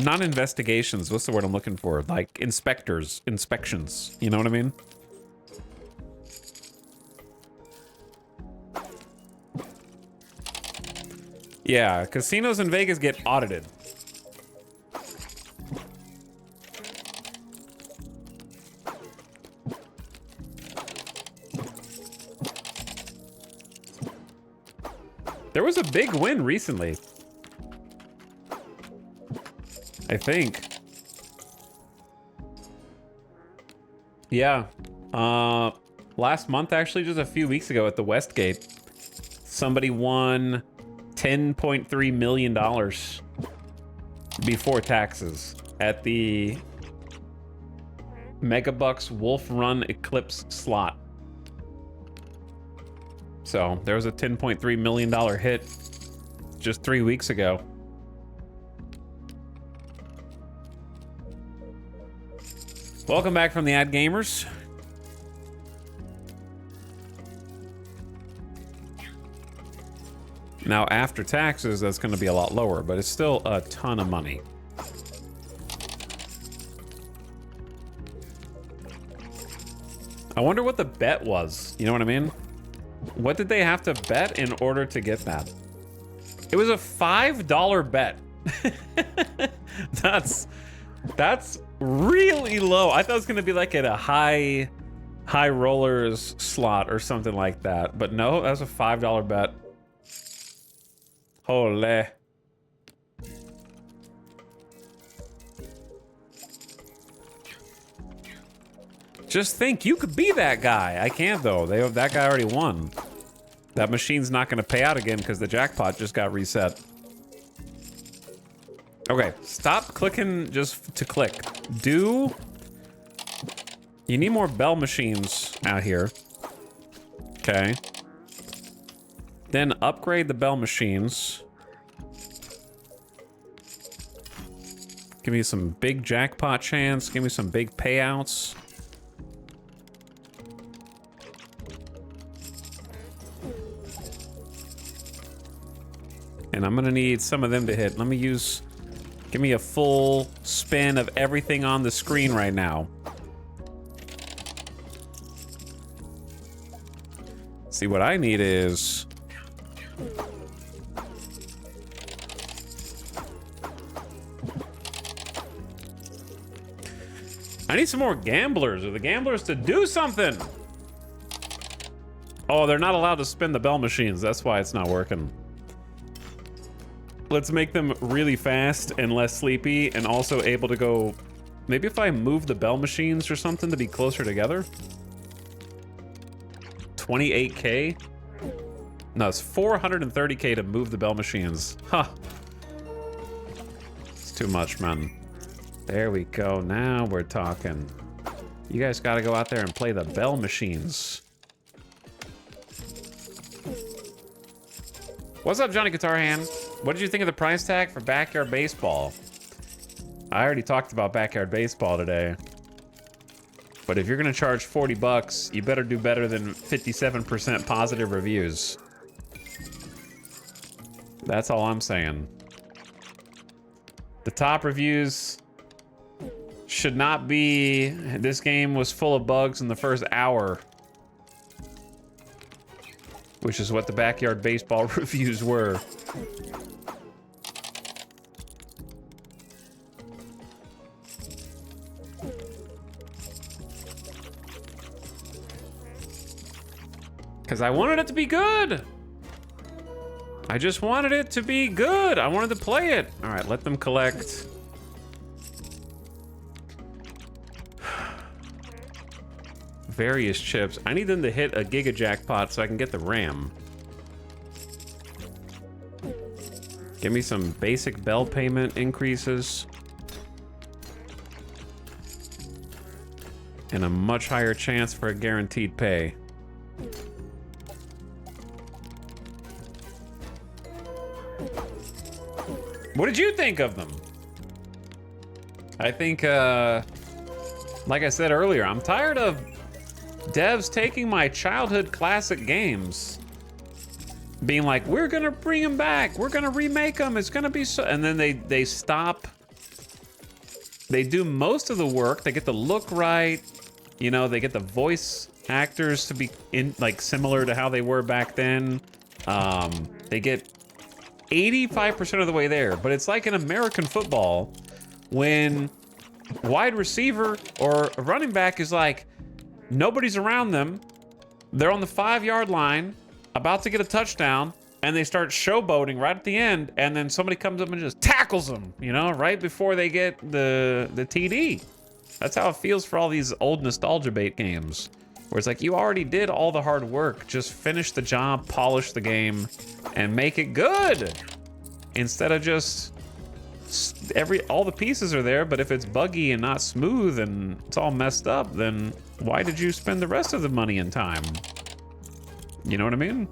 Not investigations, what's the word I'm looking for? Like, inspections. You know what I mean? Yeah, casinos in Vegas get audited. There was a big win recently, I think. Yeah. Last month, actually, just a few weeks ago at the Westgate, somebody won $10.3 million before taxes at the Megabucks Wolf Run Eclipse slot. So there was a $10.3 million hit just 3 weeks ago. Welcome back from the ad gamers. Now, after taxes, that's going to be a lot lower, but it's still a ton of money. I wonder what the bet was. You know what I mean? What did they have to bet in order to get that? It was a $5 bet. That's really low. I thought it was going to be like at a high high rollers slot or something like that. But no, that's a $5 bet. Holy. Just think, you could be that guy. I can't though. That guy already won. That machine's not going to pay out again because the jackpot just got reset. Okay, stop clicking just to click. You need more bell machines out here. Okay. Then upgrade the bell machines. Give me some big jackpot chance. Give me some big payouts. And I'm gonna need some of them to hit. Give me a full spin of everything on the screen right now. See, what I need is... I need some more gamblers, or the gamblers to do something. Oh, they're not allowed to spin the bell machines. That's why it's not working. Let's make them really fast and less sleepy and also able to go... Maybe if I move the bell machines or something to be closer together? 28K? No, it's 430K to move the bell machines. Huh. It's too much, man. There we go. Now we're talking. You guys gotta go out there and play the bell machines. What's up, Johnny Guitar Hand? What did you think of the price tag for Backyard Baseball? I already talked about Backyard Baseball today. But if you're gonna charge 40 bucks, you better do better than 57% positive reviews. That's all I'm saying. The top reviews should not be, this game was full of bugs in the first hour. Which is what the Backyard Baseball reviews were. Because I wanted it to be good. I just wanted it to be good. I wanted to play it. All right, let them collect. Various chips. I need them to hit a Giga Jackpot so I can get the RAM. Give me some basic bell payment increases. And a much higher chance for a guaranteed pay. What did you think of them? I think, like I said earlier, I'm tired of devs taking my childhood classic games, being like, we're gonna bring them back, we're gonna remake them, it's gonna be so, and then they stop. They do most of the work, they get the look right, you know, they get the voice actors to be in like similar to how they were back then. They get 85% of the way there, but it's like in American football when wide receiver or a running back is like, nobody's around them, they're on the 5-yard line, about to get a touchdown, and they start showboating right at the end, and then somebody comes up and just tackles them, you know, right before they get the TD. That's how it feels for all these old nostalgia bait games, where it's like, you already did all the hard work, just finish the job, polish the game, and make it good. Instead of just all the pieces are there, but if it's buggy and not smooth and it's all messed up, then why did you spend the rest of the money and time? You know what I mean?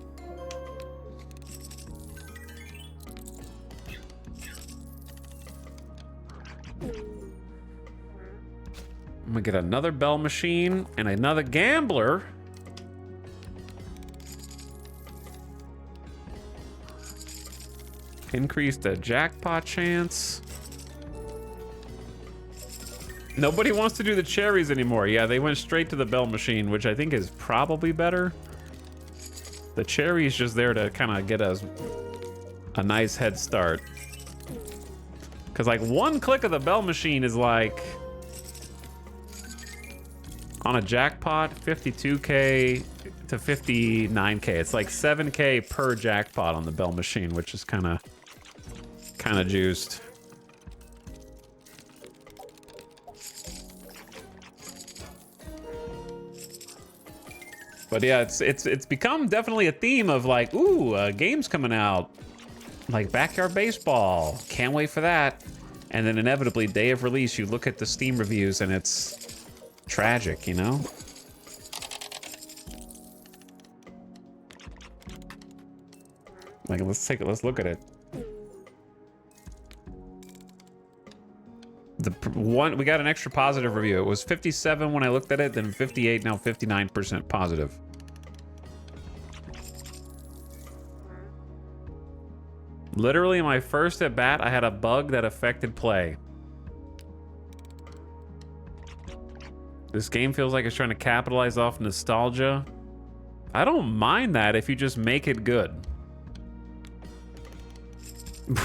I'm gonna get another bell machine and another gambler. Increase the jackpot chance. Nobody wants to do the cherries anymore. Yeah, they went straight to the bell machine, which I think is probably better. The cherry is just there to kind of get us a nice head start. Because like one click of the bell machine is like On a jackpot, 52K to 59K. It's like 7K per jackpot on the Bell machine, which is kind of juiced. But yeah, it's become definitely a theme of like, ooh, games coming out. Like Backyard Baseball. Can't wait for that. And then inevitably, day of release, you look at the Steam reviews and it's tragic, you know? Like, let's look at it. We got an extra positive review. It was 57 when I looked at it, then 58, now 59% positive. Literally, my first at bat, I had a bug that affected play. This game feels like it's trying to capitalize off nostalgia. I don't mind that if you just make it good.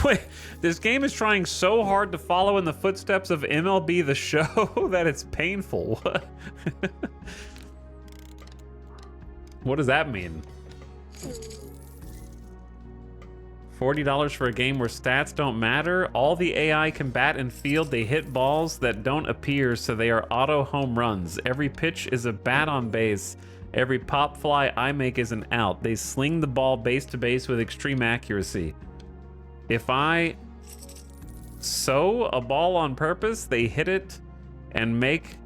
Wait, this game is trying so hard to follow in the footsteps of MLB The Show that it's painful. What does that mean? $40 for a game where stats don't matter? All the AI can bat and field, they hit balls that don't appear, so they are auto home runs. Every pitch is a bat on base. Every pop fly I make is an out. They sling the ball base to base with extreme accuracy. If I sow a ball on purpose, they hit it and make...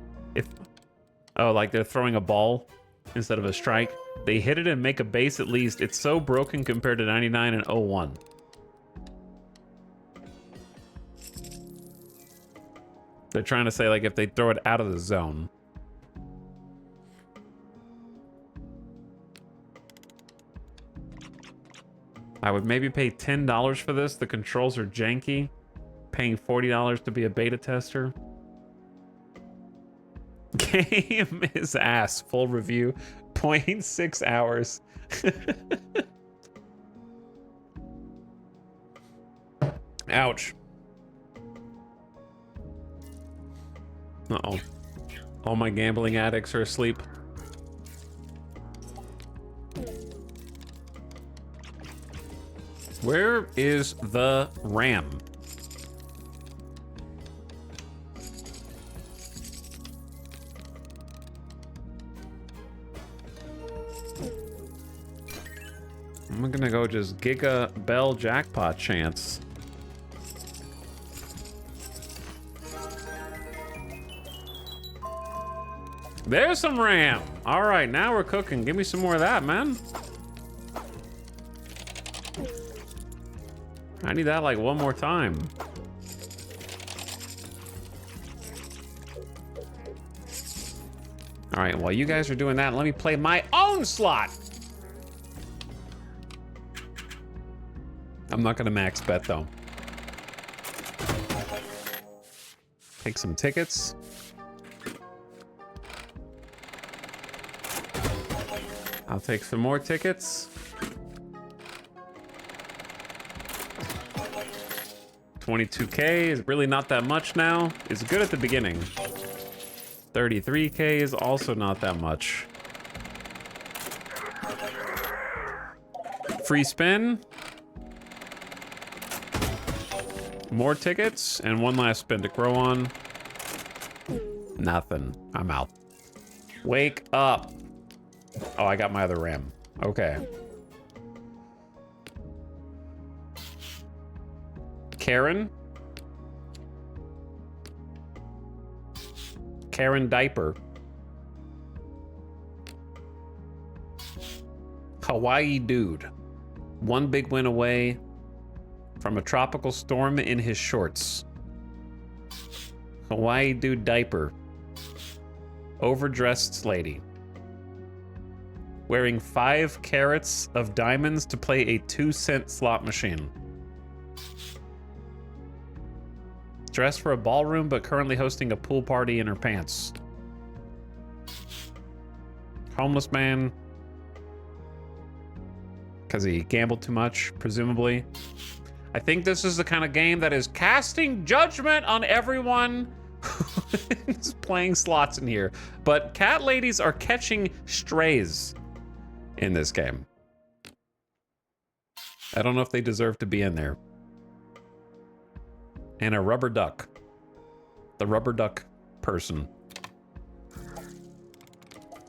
Oh, like they're throwing a ball instead of a strike. They hit it and make a base at least. It's so broken compared to 99 and 01. They're trying to say, like, if they throw it out of the zone. I would maybe pay $10 for this. The controls are janky. Paying $40 to be a beta tester. Game is ass. Full review. 0.6 hours. Ouch. Uh-oh. All my gambling addicts are asleep. Where is the RAM? I'm gonna go just Giga Bell jackpot chance. There's some RAM. All right, now we're cooking. Give me some more of that, man. I need that like one more time. All right, while you guys are doing that, let me play my own slot. I'm not gonna max bet though. Take some tickets. I'll take some more tickets. 22K is really not that much now. It's good at the beginning. 33K is also not that much. Free spin. More tickets and one last spin to grow on. Nothing. I'm out. Wake up. Oh, I got my other RAM. Okay. Karen. Karen Diaper. Hawaii dude. One big win away from a tropical storm in his shorts. Hawaii dude diaper. Overdressed lady. Wearing 5 carats of diamonds to play a 2-cent slot machine. Dressed for a ballroom, but currently hosting a pool party in her pants. Homeless man. Because he gambled too much, presumably. I think this is the kind of game that is casting judgment on everyone Just playing slots in here. But cat ladies are catching strays in this game. I don't know if they deserve to be in there. And a rubber duck. The rubber duck person.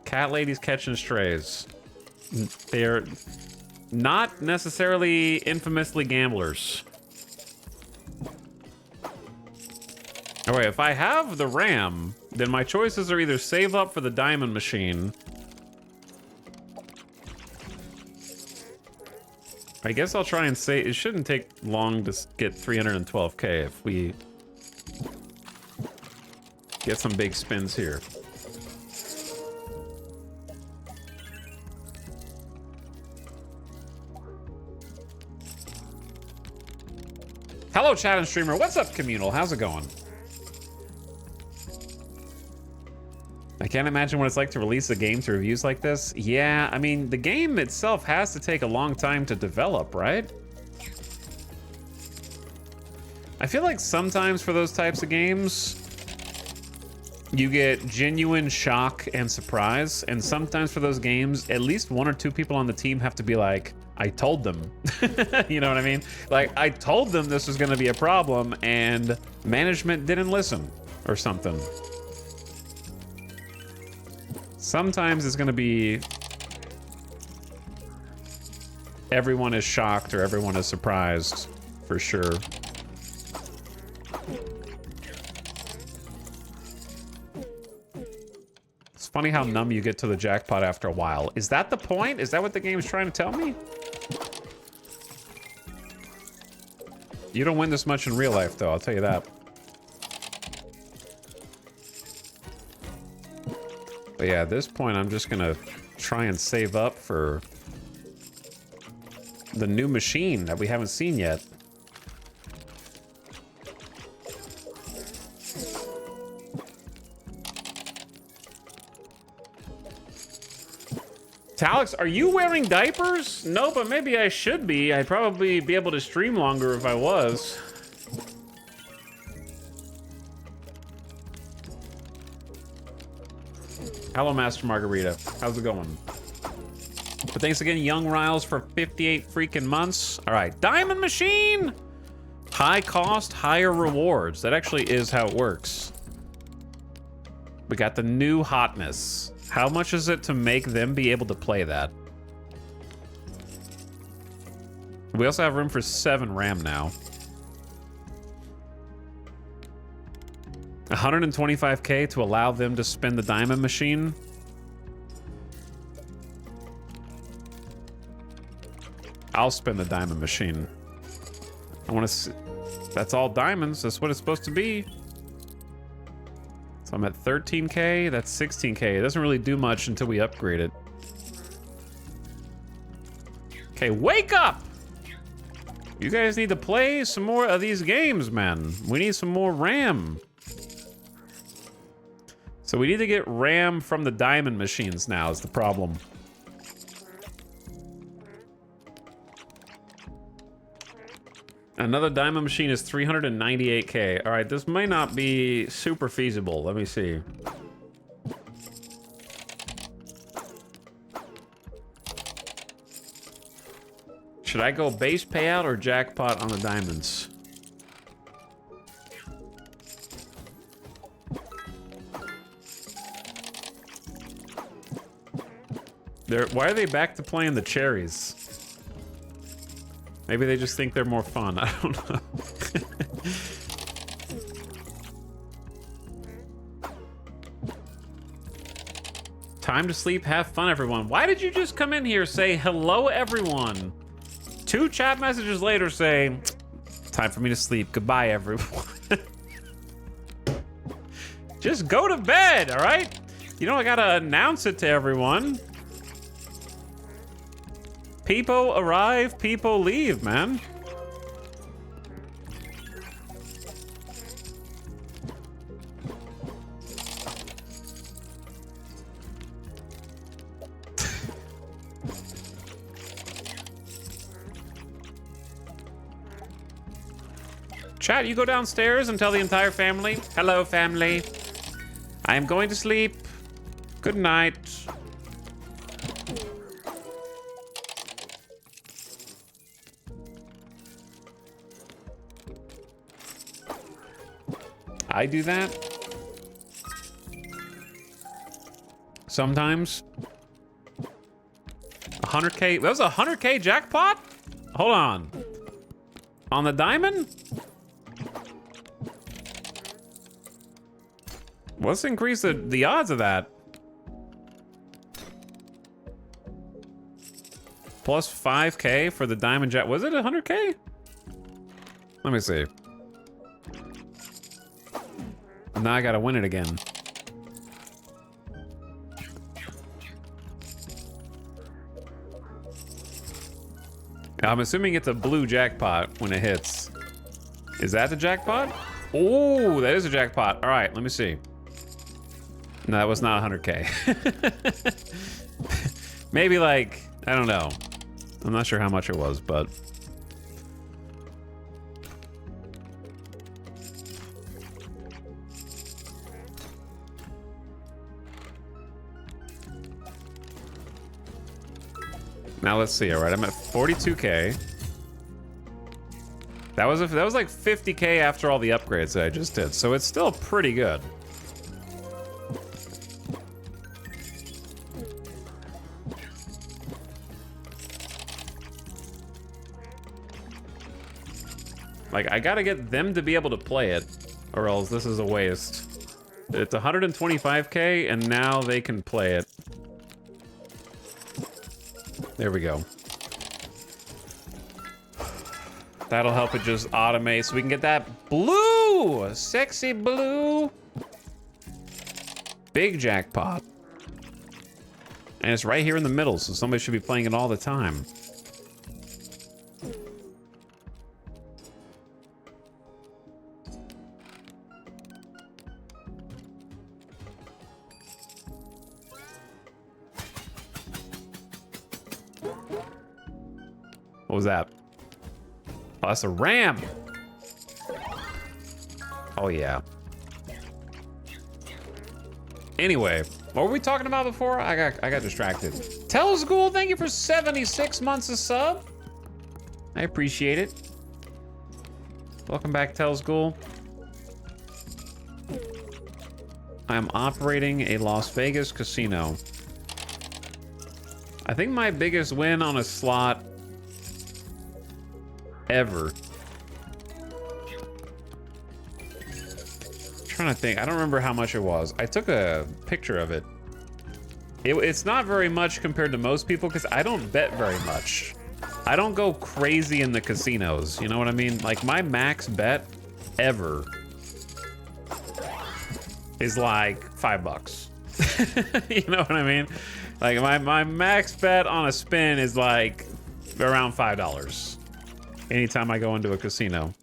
Cat ladies catching strays. They're not necessarily infamously gamblers. Alright, if I have the RAM, then my choices are either save up for the diamond machine. I guess I'll try and say it shouldn't take long to get 312k if we get some big spins here. Hello, chat and streamer. What's up, communal? How's it going? I can't imagine what it's like to release a game to reviews like this. Yeah, I mean, the game itself has to take a long time to develop, right? I feel like sometimes for those types of games, you get genuine shock and surprise. And sometimes for those games, at least one or two people on the team have to be like, I told them. You know what I mean? Like, I told them this was gonna be a problem and management didn't listen or something. Sometimes it's gonna be everyone is shocked or everyone is surprised, for sure. It's funny how numb you get to the jackpot after a while. Is that the point? Is that what the game's trying to tell me? You don't win this much in real life, though, I'll tell you that. But yeah, at this point, I'm just gonna try and save up for the new machine that we haven't seen yet. Talix, are you wearing diapers? No, but maybe I should be. I'd probably be able to stream longer if I was. Hello, Master Margarita. How's it going? But thanks again, Young Riles, for 58 freaking months. All right, Diamond Machine! High cost, higher rewards. That actually is how it works. We got the new hotness. How much is it to make them be able to play that? We also have room for 7 RAM now. 125k to allow them to spin the diamond machine. I'll spin the diamond machine. I want to see. That's all diamonds. That's what it's supposed to be. So I'm at 13k. That's 16k. It doesn't really do much until we upgrade it. Okay, wake up! You guys need to play some more of these games, man. We need some more RAM. So we need to get RAM from the diamond machines now is the problem. Another diamond machine is 398k. All right, this might not be super feasible. Let me see. Should I go base payout or jackpot on the diamonds? Why are they back to playing the cherries? Maybe they just think they're more fun. I don't know. Time to sleep. Have fun, everyone. Why did you just come in here, say hello, everyone? 2 chat messages later say, time for me to sleep. Goodbye, everyone. Just go to bed, all right? You know, I gotta announce it to everyone. People arrive, people leave, man. Chat, you go downstairs and tell the entire family. Hello, family. I am going to sleep. Good night. I do that sometimes. 100K. That was a 100K jackpot? Hold on the diamond? Let's increase the odds of that. Plus 5K for the diamond jack. Was it 100K? Let me see. Now I gotta win it again. I'm assuming it's a blue jackpot when it hits. Is that the jackpot? Oh, that is a jackpot. All right, let me see. No, that was not 100K. Maybe like, I don't know. I'm not sure how much it was, but... Now let's see. All right, I'm at 42K. That was like 50K after all the upgrades that I just did, so it's still pretty good. Like, I gotta get them to be able to play it, or else this is a waste. It's 125K, and now they can play it. There we go. That'll help it just automate so we can get that blue! Sexy blue! Big jackpot. And it's right here in the middle, so somebody should be playing it all the time. What was that? Oh, that's a ram. Oh, yeah. Anyway, what were we talking about before? I got distracted. Tellsghoul, thank you for 76 months of sub. I appreciate it. Welcome back, Tellsghoul. I am operating a Las Vegas casino. I think my biggest win on a slot ever. Trying to think. I don't remember how much it was. I took a picture of it. It's not very much compared to most people because I don't bet very much. I don't go crazy in the casinos. You know what I mean? Like my max bet ever is like $5. You know what I mean? Like my max bet on a spin is like around $5. Anytime I go into a casino.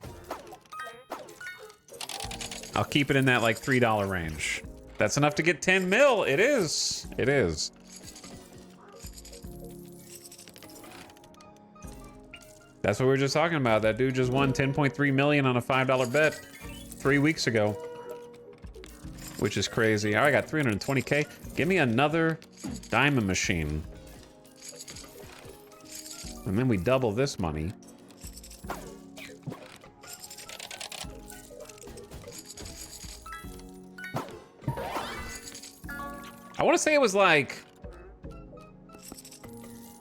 I'll keep it in that like $3 range. That's enough to get 10 mil. It is. It is. That's what we were just talking about. That dude just won 10.3 million on a $5 bet 3 weeks ago. Which is crazy. All right, I got 320K. Give me another diamond machine. And then we double this money. I want to say it was like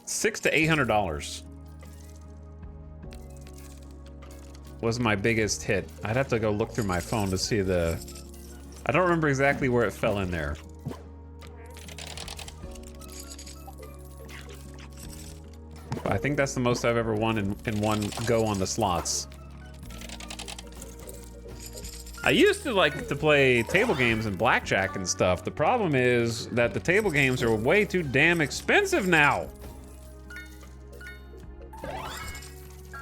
$600 to $800 was my biggest hit. I'd have to go look through my phone to see the... I don't remember exactly where it fell in there. But I think that's the most I've ever won in one go on the slots. I used to like to play table games and blackjack and stuff. The problem is that the table games are way too damn expensive now.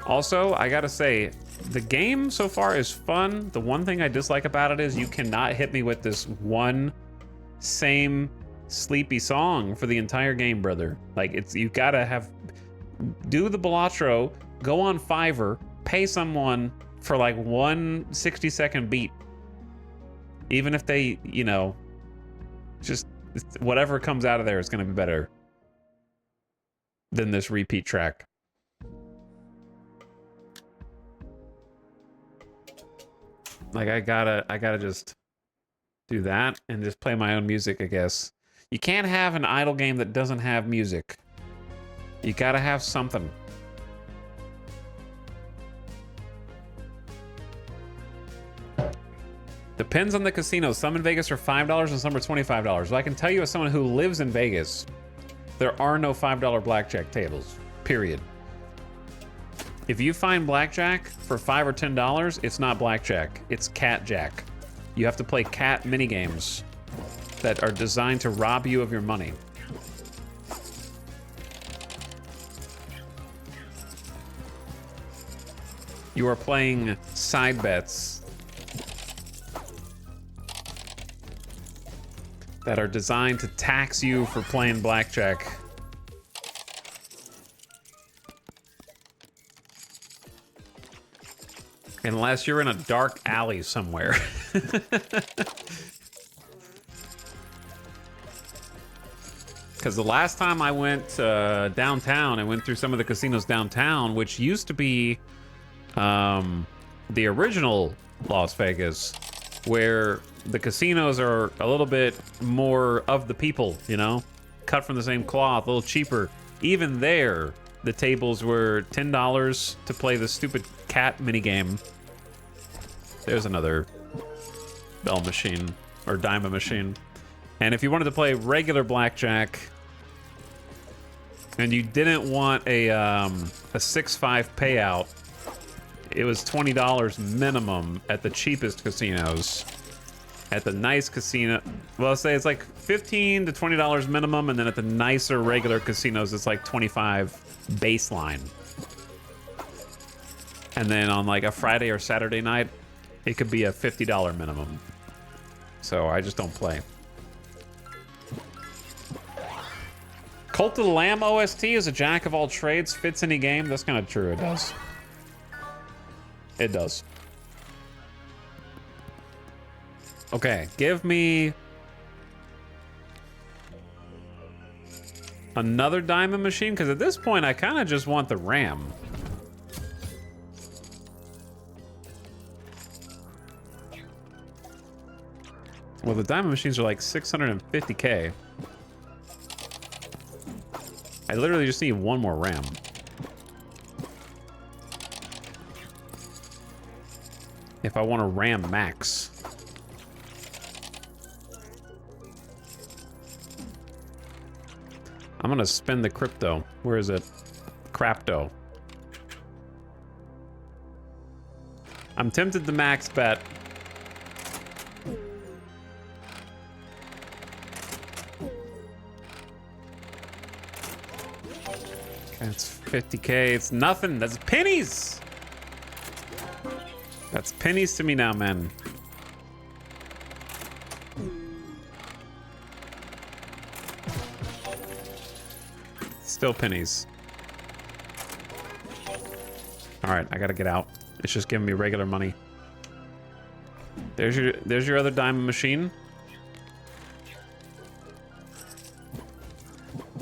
Also, I gotta say, the game so far is fun. The one thing I dislike about it is you cannot hit me with this one same sleepy song for the entire game, brother. Like, you gotta do the Balatro, go on Fiverr, pay someone for like one 60-second beat. Even if they, you know, Just whatever comes out of there is going to be better than this repeat track. Like I gotta just do that and just play my own music, I guess. You can't have an idle game that doesn't have music. You gotta have something. Depends on the casino. Some in Vegas are $5 and some are $25. Well, I can tell you as someone who lives in Vegas, there are no $5 blackjack tables, period. If you find blackjack for $5 or $10, it's not blackjack, it's cat jack. You have to play cat minigames that are designed to rob you of your money. You are playing side bets that are designed to tax you for playing blackjack. Unless you're in a dark alley somewhere. Because the last time I went downtown, I went through some of the casinos downtown, which used to be the original Las Vegas, where the casinos are a little bit more of the people, you know? Cut from the same cloth, a little cheaper. Even there, the tables were $10 to play the stupid cat minigame. There's another bell machine, or diamond machine. And if you wanted to play regular blackjack, and you didn't want a 6-5 payout, it was $20 minimum at the cheapest casinos. At the nice casino, well, let's say it's like $15 to $20 minimum, and then at the nicer regular casinos, it's like $25 baseline. And then on like a Friday or Saturday night, it could be a $50 minimum. So I just don't play. Cult of the Lamb OST is a jack of all trades, fits any game. That's kind of true, it does. It does. Okay, give me another diamond machine, because at this point I kind of just want the RAM. Well, the diamond machines are like 650K. I literally just need one more RAM. If I want a RAM max. I'm gonna spend the crypto. Where is it? Crapto. I'm tempted to max bet. Okay, it's 50K. It's nothing. That's pennies. That's pennies to me now, man. Still pennies. All right, I gotta get out. It's just giving me regular money. There's your other diamond machine.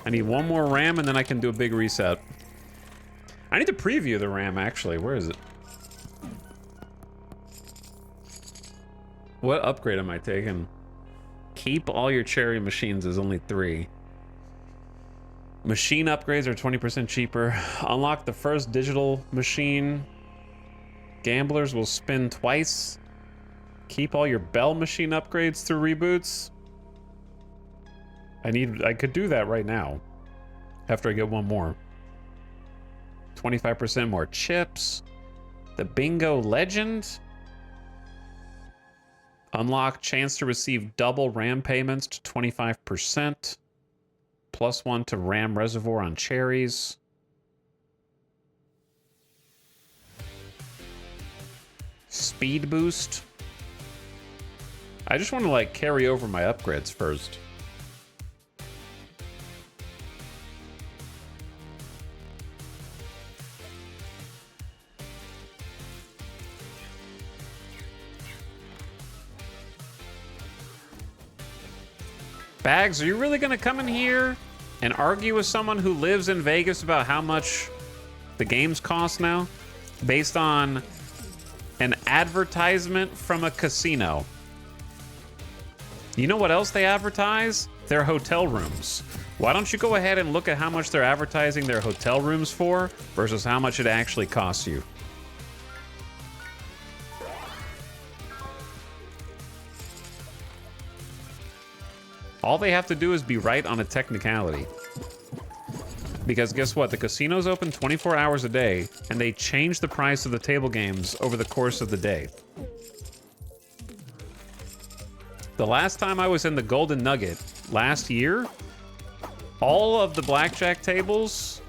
I need one more RAM and then I can do a big reset. I need to preview the RAM actually. Where is it? What upgrade am I taking? Keep all your cherry machines is only 3. Machine upgrades are 20% cheaper. Unlock the first digital machine. Gamblers will spin twice. Keep all your bell machine upgrades through reboots. I could do that right now. After I get one more. 25% more chips. The bingo legend. Unlock chance to receive double RAM payments to 25%. +1 to RAM reservoir on cherries. Speed boost. I just want to like carry over my upgrades first. Bags, are you really gonna come in here and argue with someone who lives in Vegas about how much the games cost now? Based on an advertisement from a casino. You know what else they advertise? Their hotel rooms. Why don't you go ahead and look at how much they're advertising their hotel rooms for versus how much it actually costs you? All they have to do is be right on a technicality. Because guess what? The casino's open 24 hours a day, and they change the price of the table games over the course of the day. The last time I was in the Golden Nugget, last year, all of the blackjack tables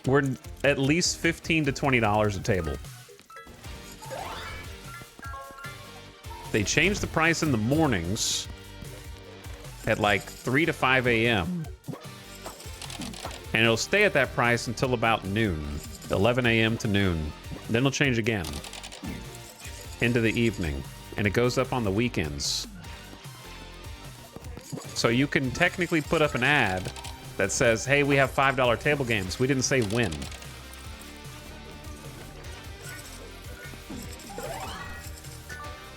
were at least $15 to $20 a table. They changed the price in the mornings at like 3 to 5 a.m. And it'll stay at that price until about noon, 11 a.m. to noon. Then it'll change again into the evening, and it goes up on the weekends. So you can technically put up an ad that says, hey, we have $5 table games. We didn't say when.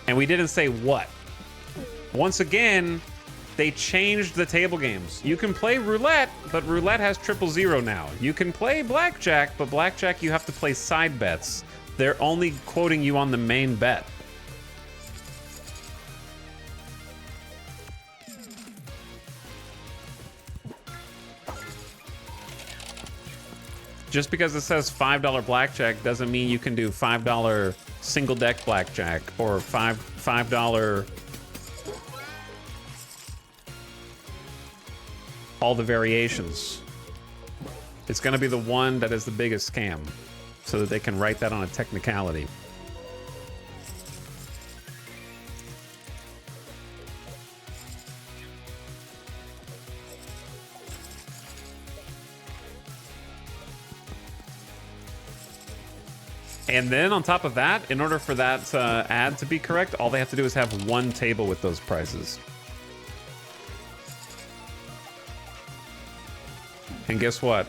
And we didn't say what. Once again, they changed the table games. You can play roulette, but roulette has 000 now. You can play blackjack, but blackjack you have to play side bets. They're only quoting you on the main bet. Just because it says $5 blackjack doesn't mean you can do $5 single deck blackjack or $5 all the variations. It's going to be the one that is the biggest scam so that they can write that on a technicality. And then on top of that, in order for that ad to be correct, all they have to do is have one table with those prices. And guess what?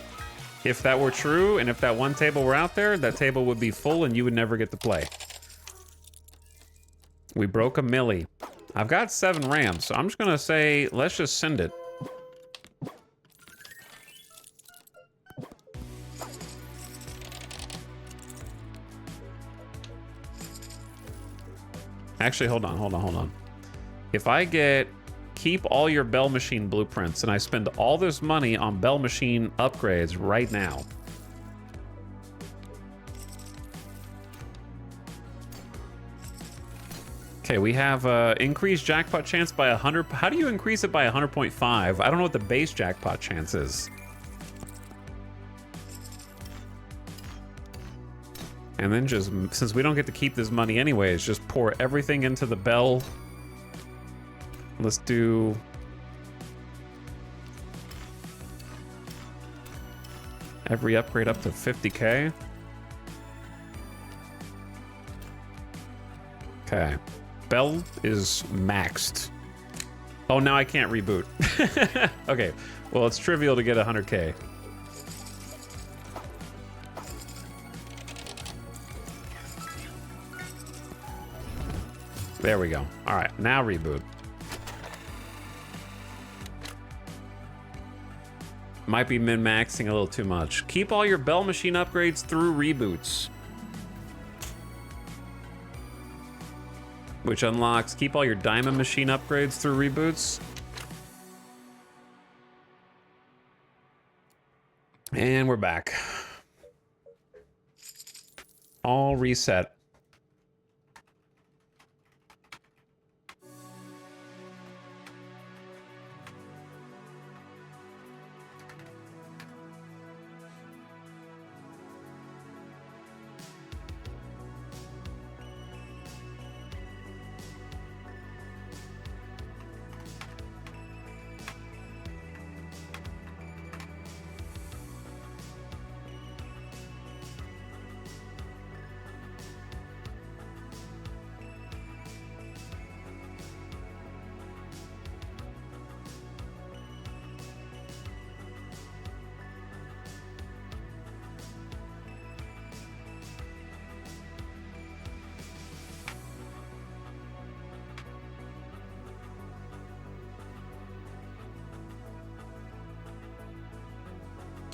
If that were true, and if that one table were out there, that table would be full and you would never get to play. We broke a milli. I've got 7 rams, so I'm just gonna say, let's just send it. Actually, hold on. If I keep all your Bell Machine blueprints and I spend all this money on Bell Machine upgrades right now. Okay, we have increased jackpot chance by 100. How do you increase it by 100.5? I don't know what the base jackpot chance is. And then just, since we don't get to keep this money anyways, just pour everything into the Bell. Let's do... every upgrade up to 50K. Okay. Bell is maxed. Oh, now I can't reboot. Okay. Well, it's trivial to get 100K. There we go. All right, now reboot. Might be min-maxing a little too much. Keep all your Bell Machine upgrades through reboots. Which unlocks, keep all your Diamond Machine upgrades through reboots. And we're back. All reset.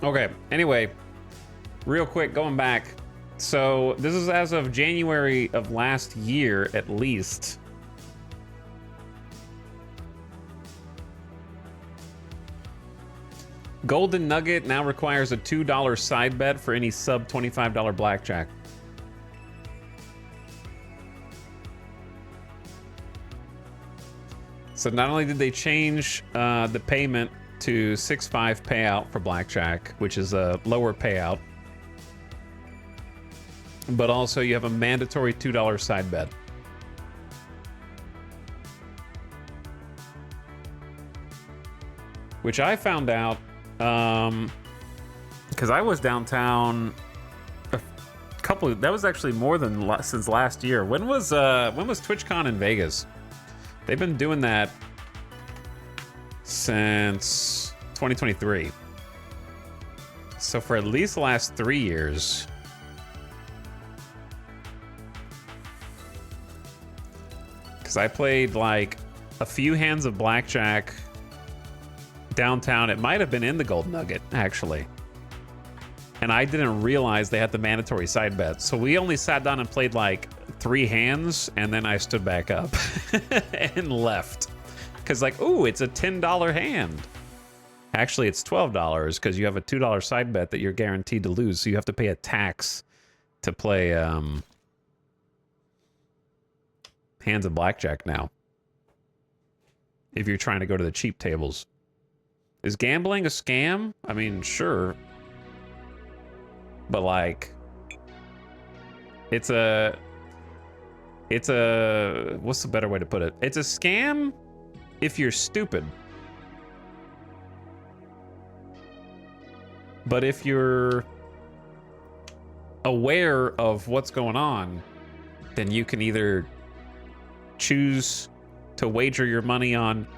Okay, anyway, real quick, going back. So this is as of January of last year, at least. Golden Nugget now requires a $2 side bet for any sub $25 blackjack. So not only did they change the payment to 6.5 payout for blackjack, which is a lower payout, but also you have a mandatory $2 side bet. Which I found out because I was downtown a couple that was actually more than since last year. When was TwitchCon in Vegas? They've been doing that since 2023. So for at least the last 3 years. Because I played like a few hands of blackjack downtown. It might have been in the Gold Nugget, actually. And I didn't realize they had the mandatory side bet. So we only sat down and played like 3 hands, and then I stood back up and left. Because like, ooh, it's a $10 hand. Actually, it's $12 because you have a $2 side bet that you're guaranteed to lose. So you have to pay a tax to play hands of blackjack now. If you're trying to go to the cheap tables. Is gambling a scam? I mean, sure. But like, it's a, what's the better way to put it? It's a scam if you're stupid. But if you're aware of what's going on, then you can either choose to wager your money on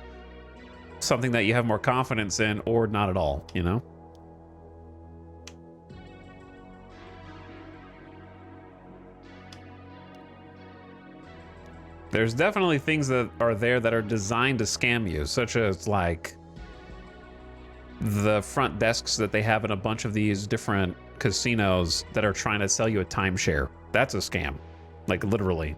something that you have more confidence in or not at all, you know? There's definitely things that are there that are designed to scam you, such as like the front desks that they have in a bunch of these different casinos that are trying to sell you a timeshare. That's a scam, like literally.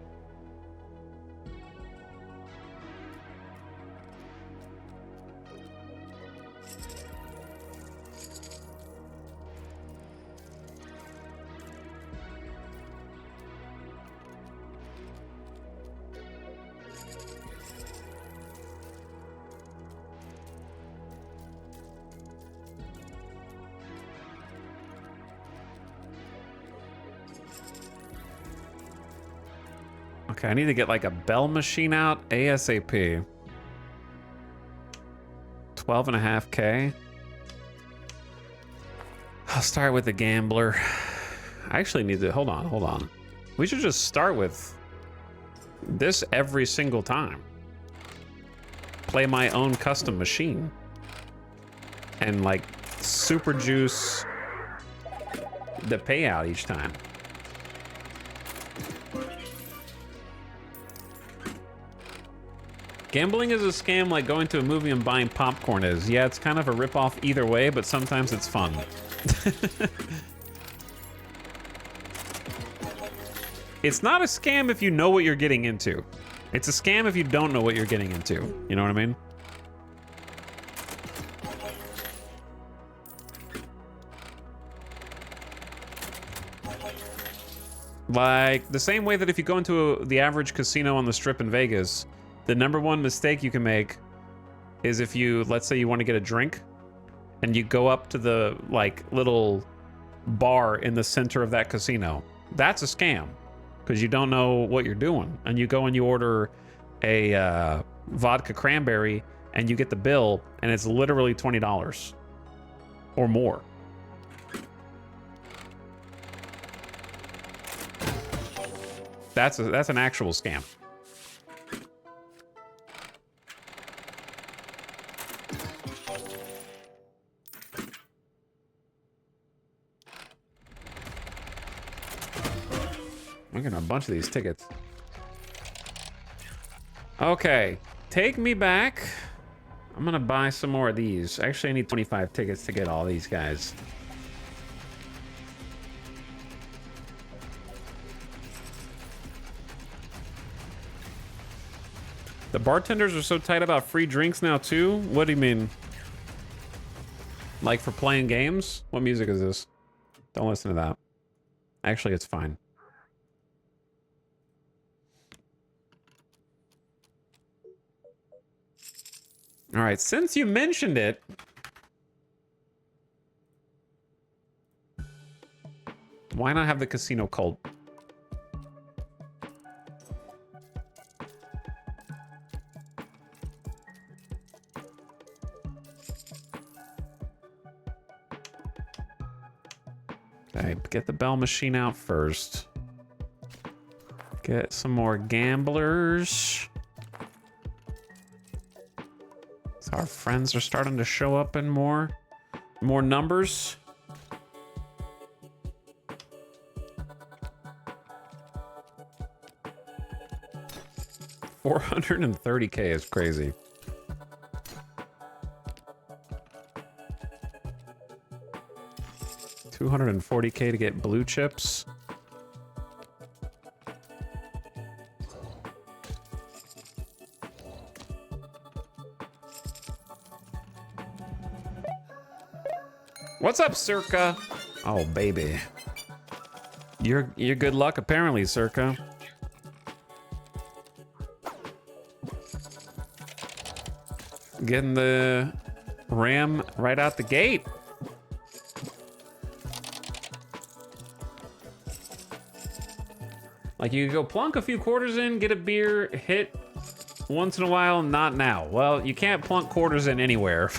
Okay, I need to get like a bell machine out ASAP. 12.5K. I'll start with the gambler. I actually need to, hold on. We should just start with this every single time. Play my own custom machine. And like super juice the payout each time. Gambling is a scam like going to a movie and buying popcorn is. Yeah, it's kind of a ripoff either way, but sometimes it's fun. It's not a scam if you know what you're getting into. It's a scam if you don't know what you're getting into. You know what I mean? Like, the same way that if you go into the average casino on the Strip in Vegas, the #1 mistake you can make is if you, let's say you want to get a drink, and you go up to the, like, little bar in the center of that casino. That's a scam, because you don't know what you're doing. And you go and you order a vodka cranberry, and you get the bill, and it's literally $20 or more. That's an actual scam. I'm getting a bunch of these tickets. Okay, take me back. I'm gonna buy some more of these. Actually, I need 25 tickets to get all these guys. The bartenders are so tight about free drinks now, too? What do you mean? Like for playing games? What music is this? Don't listen to that. Actually, it's fine. All right, since you mentioned it, why not have the casino cult? Okay, get the bell machine out first. Get some more gamblers. So our friends are starting to show up in more numbers. $430K is crazy. $240K to get blue chips. What's up, Circa? Oh, baby. You're good luck, apparently, Circa. Getting the ram right out the gate. Like, you could go plunk a few quarters in, get a beer, hit once in a while, not now. Well, you can't plunk quarters in anywhere.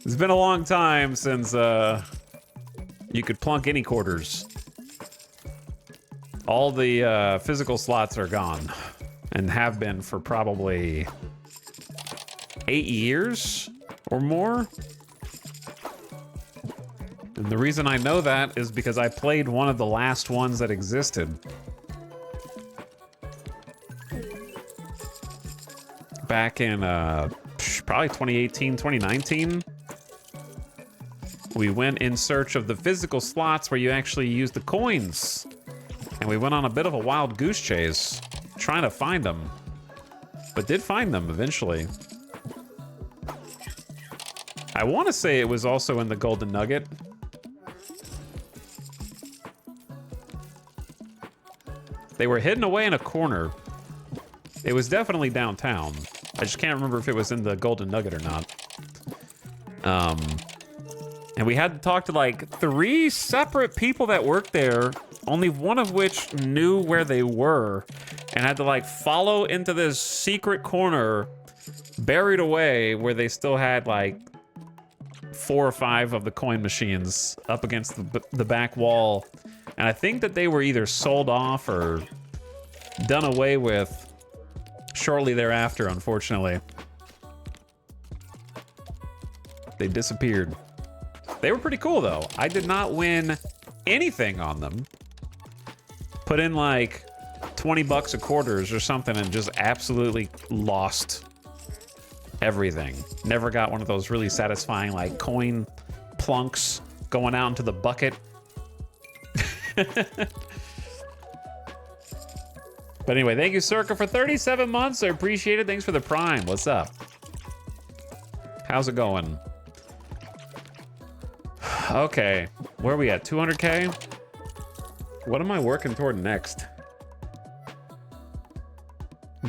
It's been a long time since you could plunk any quarters. All the physical slots are gone and have been for probably 8 years or more. And the reason I know that is because I played one of the last ones that existed. Back in probably 2018, 2019. We went in search of the physical slots where you actually use the coins. And we went on a bit of a wild goose chase, trying to find them. But did find them eventually. I want to say it was also in the Golden Nugget. They were hidden away in a corner. It was definitely downtown. I just can't remember if it was in the Golden Nugget or not. And we had to talk to like 3 separate people that worked there, only one of which knew where they were, and had to like follow into this secret corner buried away where they still had like 4 or 5 of the coin machines up against the back wall. And I think that they were either sold off or done away with shortly thereafter, unfortunately. They disappeared. They were pretty cool, though. I did not win anything on them. Put in like 20 bucks a quarters or something and just absolutely lost everything. Never got one of those really satisfying like coin plunks going out into the bucket. But anyway, thank you, Circa, for 37 months. I appreciate it. Thanks for the Prime. What's up? How's it going? Okay, where are we at? 200K? What am I working toward next?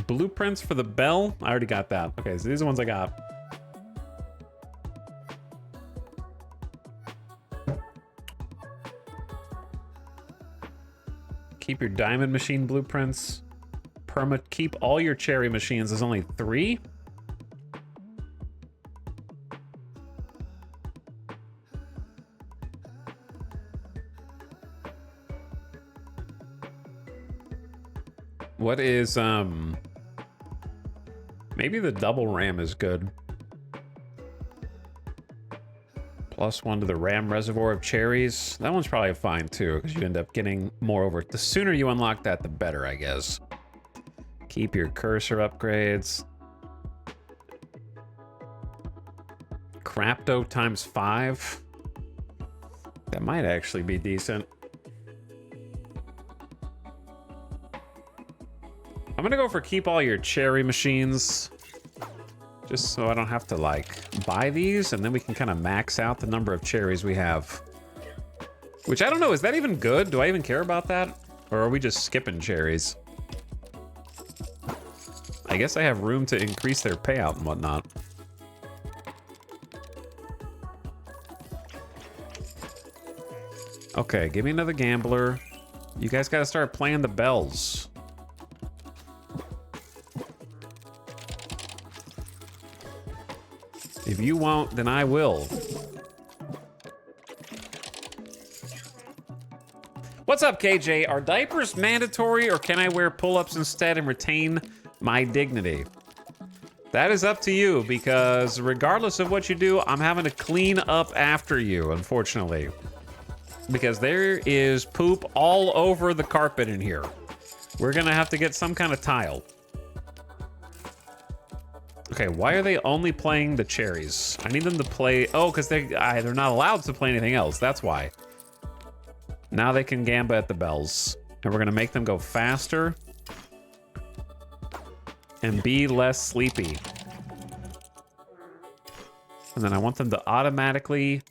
Blueprints for the bell? I already got that. Okay, so these are the ones I got. Keep your diamond machine blueprints. Keep all your cherry machines. There's only 3. What is, maybe the double ram is good. +1 to the ram reservoir of cherries. That one's probably fine too, because you end up getting more over it. The sooner you unlock that, the better, I guess. Keep your cursor upgrades. Crapto times 5. That might actually be decent. I'm gonna go for keep all your cherry machines. Just so I don't have to, like, buy these, and then we can kind of max out the number of cherries we have. Which, I don't know, is that even good? Do I even care about that? Or are we just skipping cherries? I guess I have room to increase their payout and whatnot. Okay, give me another gambler. You guys gotta start playing the bells. If you won't, then I will. What's up, KJ? Are diapers mandatory, or can I wear pull-ups instead and retain my dignity? That is up to you, because regardless of what you do, I'm having to clean up after you, unfortunately. Because there is poop all over the carpet in here. We're gonna have to get some kind of tile. Okay, why are they only playing the cherries? I need them to play... Oh, because they're not allowed to play anything else. That's why. Now they can gamba at the bells. And we're gonna make them go faster. And be less sleepy. And then I want them to automatically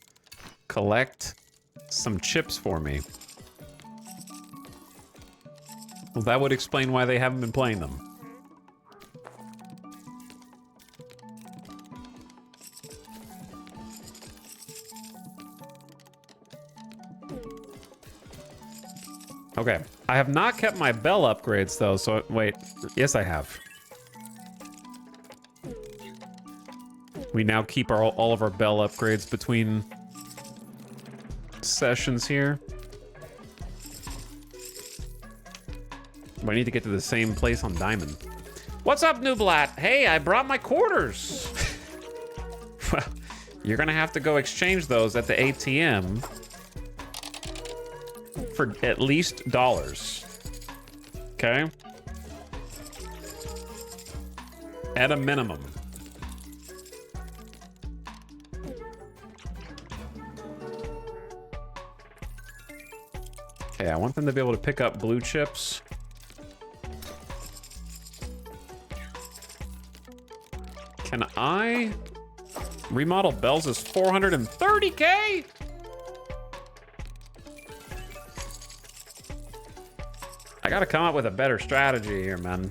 collect some chips for me. Well, that would explain why they haven't been playing them. Okay, I have not kept my bell upgrades though, so wait, yes I have. We now keep all of our bell upgrades between sessions here. But I need to get to the same place on Diamond. What's up, Nublat? Hey, I brought my quarters. Well, you're gonna have to go exchange those at the ATM for at least dollars. Okay? At a minimum. Okay, I want them to be able to pick up blue chips. Can I remodel bells as 430K? I gotta come up with a better strategy here, man.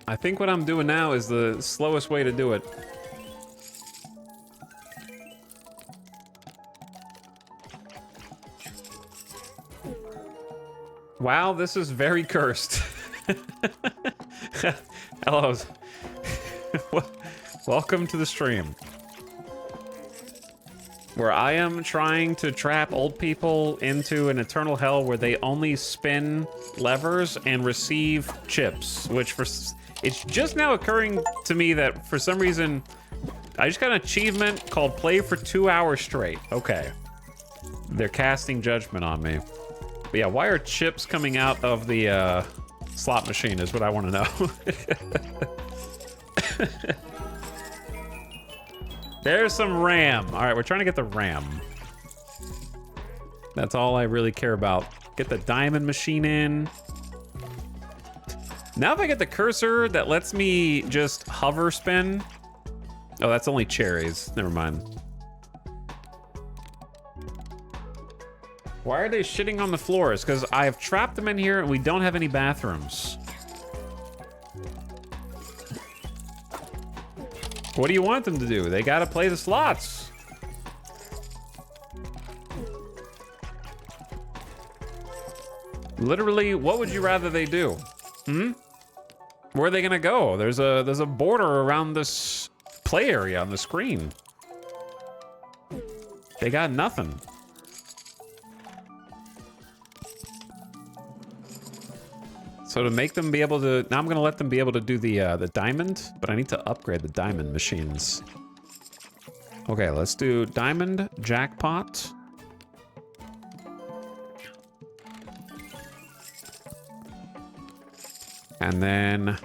I think what I'm doing now is the slowest way to do it. Wow, this is very cursed. Hello. Welcome to the stream. Where I am trying to trap old people into an eternal hell where they only spin levers and receive chips, which it's just now occurring to me that for some reason I just got an achievement called play for 2 hours straight. Okay. They're casting judgment on me. But yeah, why are chips coming out of the slot machine is what I want to know. There's some RAM. All right, we're trying to get the RAM. That's all I really care about. Get the diamond machine in. Now if I get the cursor that lets me just hover spin. Oh, that's only cherries. Never mind. Why are they shitting on the floors? Because I have trapped them in here and we don't have any bathrooms. What do you want them to do? They gotta play the slots. Literally, what would you rather they do? Hmm? Where are they gonna go? There's a border around this play area on the screen. They got nothing. So to make them be able to, now I'm gonna let them be able to do the diamond, but I need to upgrade the diamond machines. Okay, let's do diamond jackpot. And then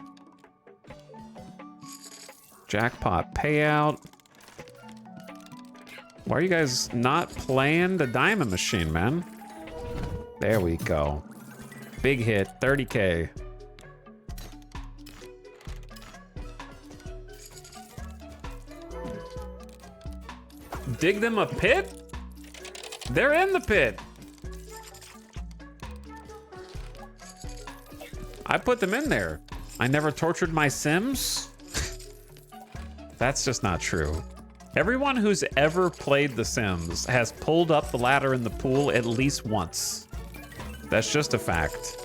jackpot payout. Why are you guys not playing the diamond machine, man? There we go. Big hit, 30K. Dig them a pit? They're in the pit. I put them in there. I never tortured my Sims? That's just not true. Everyone who's ever played The Sims has pulled up the ladder in the pool at least once. That's just a fact.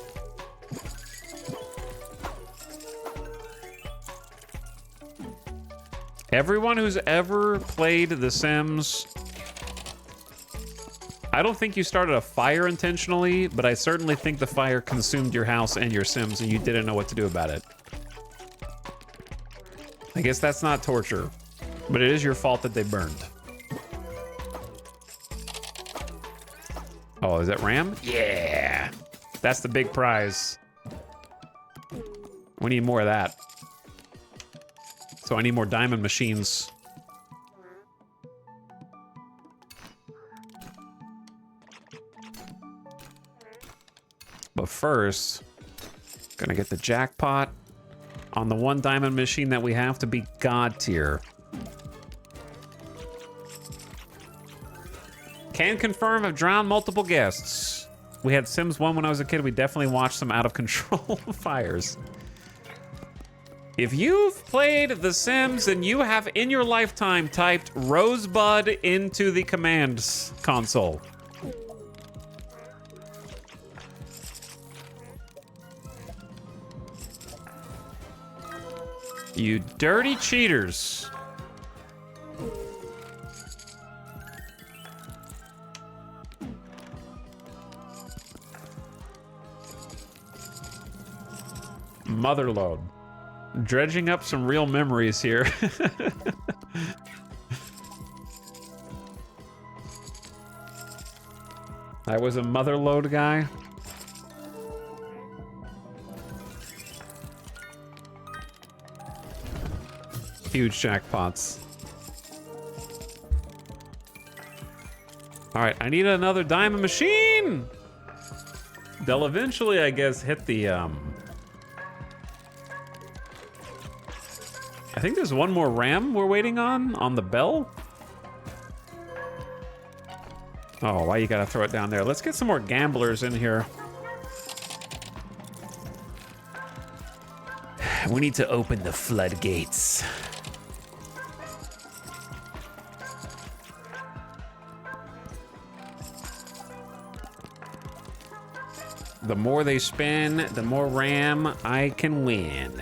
Everyone who's ever played The Sims... I don't think you started a fire intentionally, but I certainly think the fire consumed your house and your Sims and you didn't know what to do about it. I guess that's not torture, but it is your fault that they burned. Oh, is that Ram? Yeah! That's the big prize. We need more of that. So I need more diamond machines. But first, gonna get the jackpot on the one diamond machine that we have to be God tier. Can confirm I've drowned multiple guests. We had Sims 1 when I was a kid. We definitely watched some out of control fires. If you've played The Sims and you have in your lifetime typed Rosebud into the commands console, you dirty cheaters. Motherload. Dredging up some real memories here. I was a motherload guy. Huge jackpots. All right, I need another diamond machine. They'll eventually, I guess, hit the I think there's one more ram we're waiting on the bell. Oh, why you gotta throw it down there? Let's get some more gamblers in here. We need to open the floodgates. The more they spin, the more ram I can win.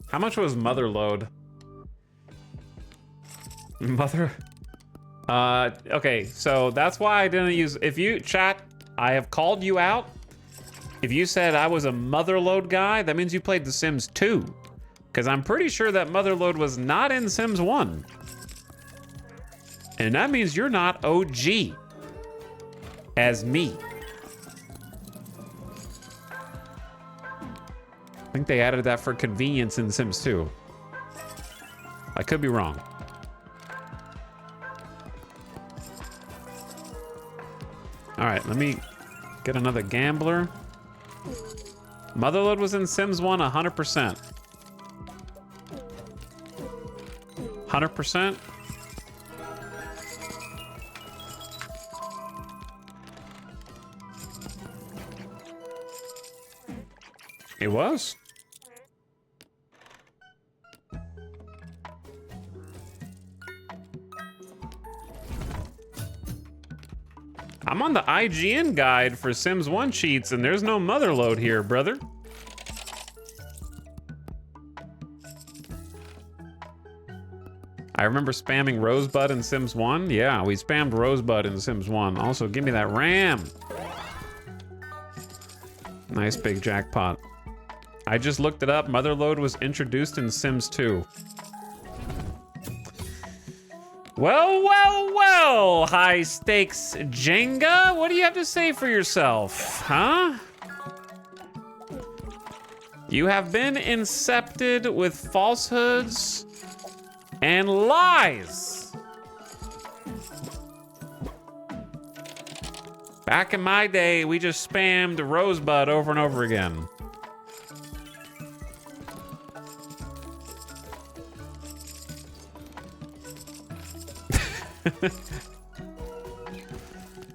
How much was Motherload? Mother? Okay, so that's why I didn't use... If you, chat, I have called you out. If you said I was a Motherload guy, that means you played The Sims 2. Because I'm pretty sure that Motherload was not in Sims 1. And that means you're not OG. As me. I think they added that for convenience in Sims 2. I could be wrong. All right, let me get another gambler. Motherload was in Sims 1 100%. 100%? It was? I'm on the IGN guide for Sims 1 cheats, and there's no Motherload here, brother. I remember spamming Rosebud in Sims 1. Yeah, we spammed Rosebud in Sims 1. Also, give me that RAM. Nice big jackpot. I just looked it up. Motherload was introduced in Sims 2. Well, well, well, high stakes Jenga. What do you have to say for yourself, huh? You have been incepted with falsehoods and lies. Back in my day, we just spammed Rosebud over and over again.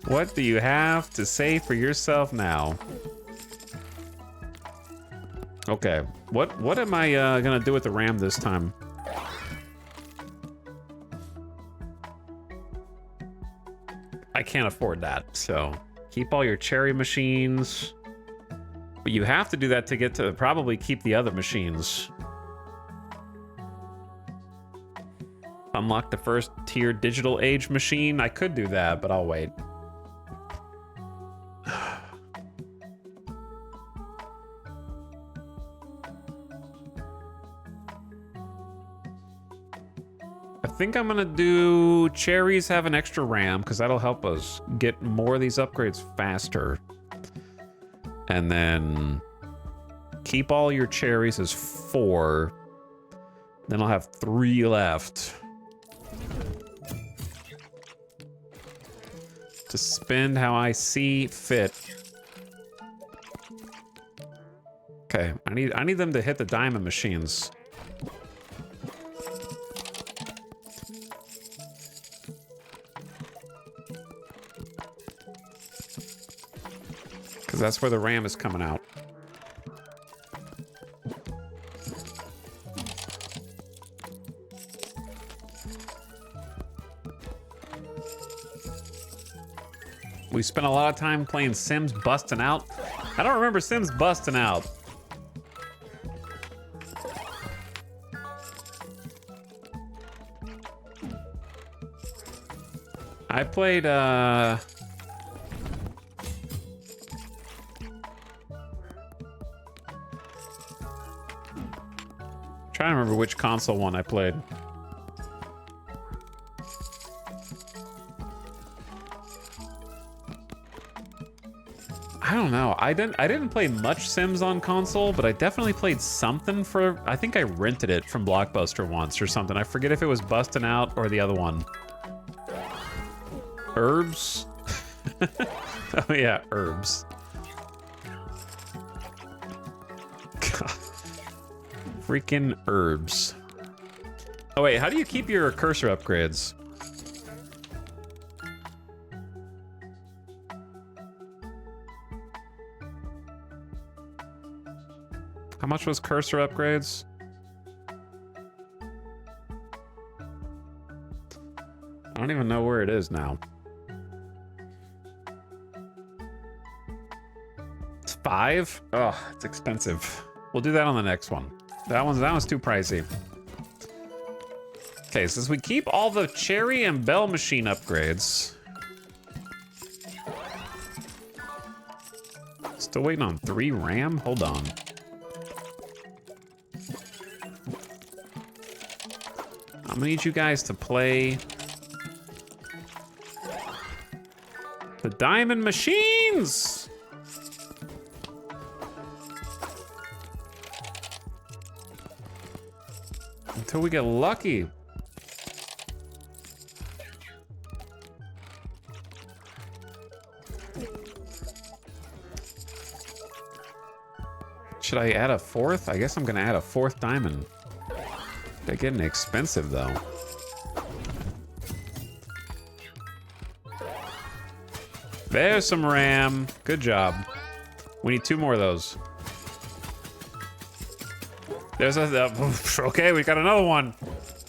What do you have to say for yourself now? Okay, what am I gonna do with the RAM this time? I can't afford that, so keep all your cherry machines. But you have to do that to get to probably keep the other machines. Unlock the first tier digital age machine. I could do that, but I'll wait. I think I'm gonna do cherries have an extra RAM because that'll help us get more of these upgrades faster. And then keep all your cherries as 4. Then I'll have 3 left to spend how I see fit. Okay, I need them to hit the diamond machines. Because that's where the RAM is coming out. We spent a lot of time playing Sims busting out. I don't remember Sims busting out. I played, trying to remember which console one I played. I don't know. I didn't play much Sims on console, but I definitely played something for, I think I rented it from Blockbuster once or something. I forget if it was Bustin' Out or the other one. Herbs? Oh yeah, Herbs. God. Freaking Herbs. Oh wait, how do you keep your cursor upgrades? How much was cursor upgrades? I don't even know where it is now. It's 5? Oh, it's expensive. We'll do that on the next one. That one's too pricey. Okay, since we keep all the cherry and bell machine upgrades. Still waiting on 3 RAM? Hold on. I'm gonna need you guys to play the diamond machines. Until we get lucky. Should I add a 4th? I guess I'm gonna add a 4th diamond. They're getting expensive though. There's some RAM. Good job. We need 2 more of those. There's okay, we got another one.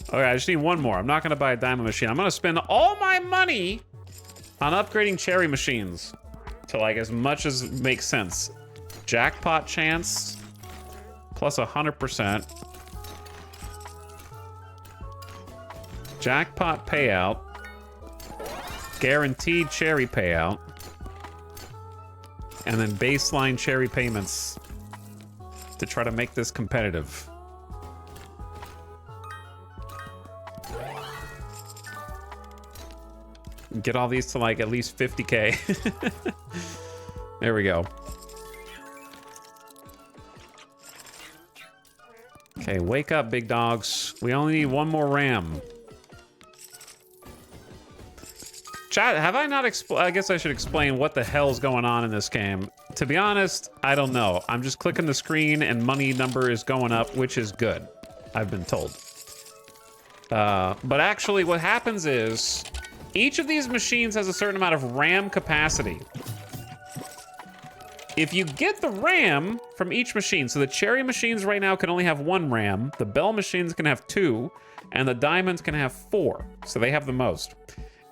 Okay, I just need 1 more. I'm not gonna buy a diamond machine. I'm gonna spend all my money on upgrading cherry machines to like as much as makes sense. Jackpot chance plus 100%. Jackpot payout. Guaranteed cherry payout. And then baseline cherry payments. to try to make this competitive. Get all these to like at least 50K. There we go. Okay, wake up, big dogs. We only need one more ram. Chat, have I not I guess I should explain what the hell's going on in this game. To be honest, I don't know. I'm just clicking the screen and money number is going up, which is good, I've been told. But actually what happens is each of these machines has a certain amount of RAM capacity. If you get the RAM from each machine, so the cherry machines right now can only have 1 RAM, the bell machines can have 2, and the diamonds can have 4. So they have the most.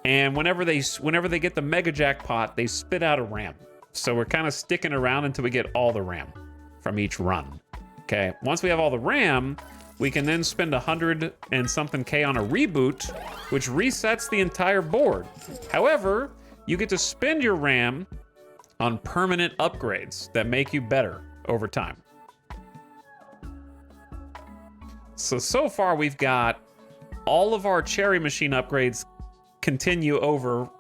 And whenever they get the mega jackpot, they spit out a RAM. So we're kind of sticking around until we get all the RAM from each run. Okay, once we have all the RAM, we can then spend 100 and something K on a reboot, which resets the entire board. However, you get to spend your RAM on permanent upgrades that make you better over time. So far we've got all of our cherry machine upgrades continue over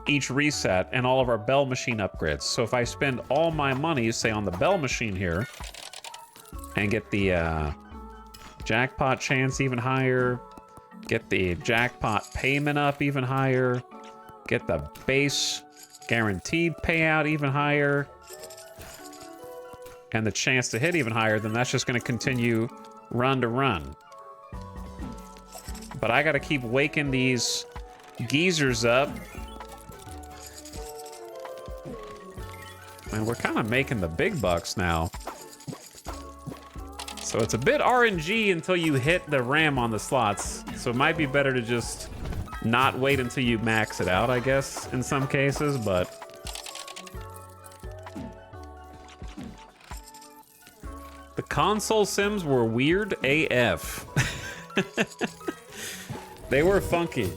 each reset, and all of our bell machine upgrades. So if I spend all my money, say on the bell machine here, and get the jackpot chance even higher, get the jackpot payment up even higher, get the base guaranteed payout even higher, and the chance to hit even higher, then that's just going to continue run to run. But I got to keep waking these geezers up. And we're kind of making the big bucks now. So it's a bit RNG until you hit the RAM on the slots. So it might be better to just not wait until you max it out, I guess, in some cases, but... The console sims were weird AF. They were funky.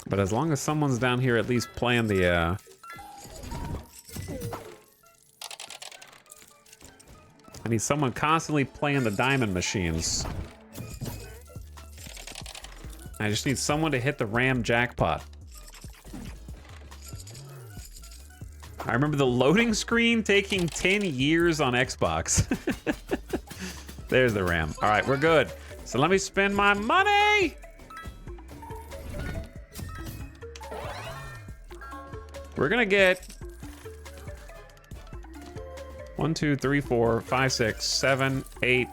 But as long as someone's down here at least playing the, I need someone constantly playing the diamond machines. I just need someone to hit the RAM jackpot. I remember the loading screen taking 10 years on Xbox. There's the RAM. All right, we're good. So let me spend my money. We're gonna get 1, 2, 3, 4, 5, 6, 7, 8,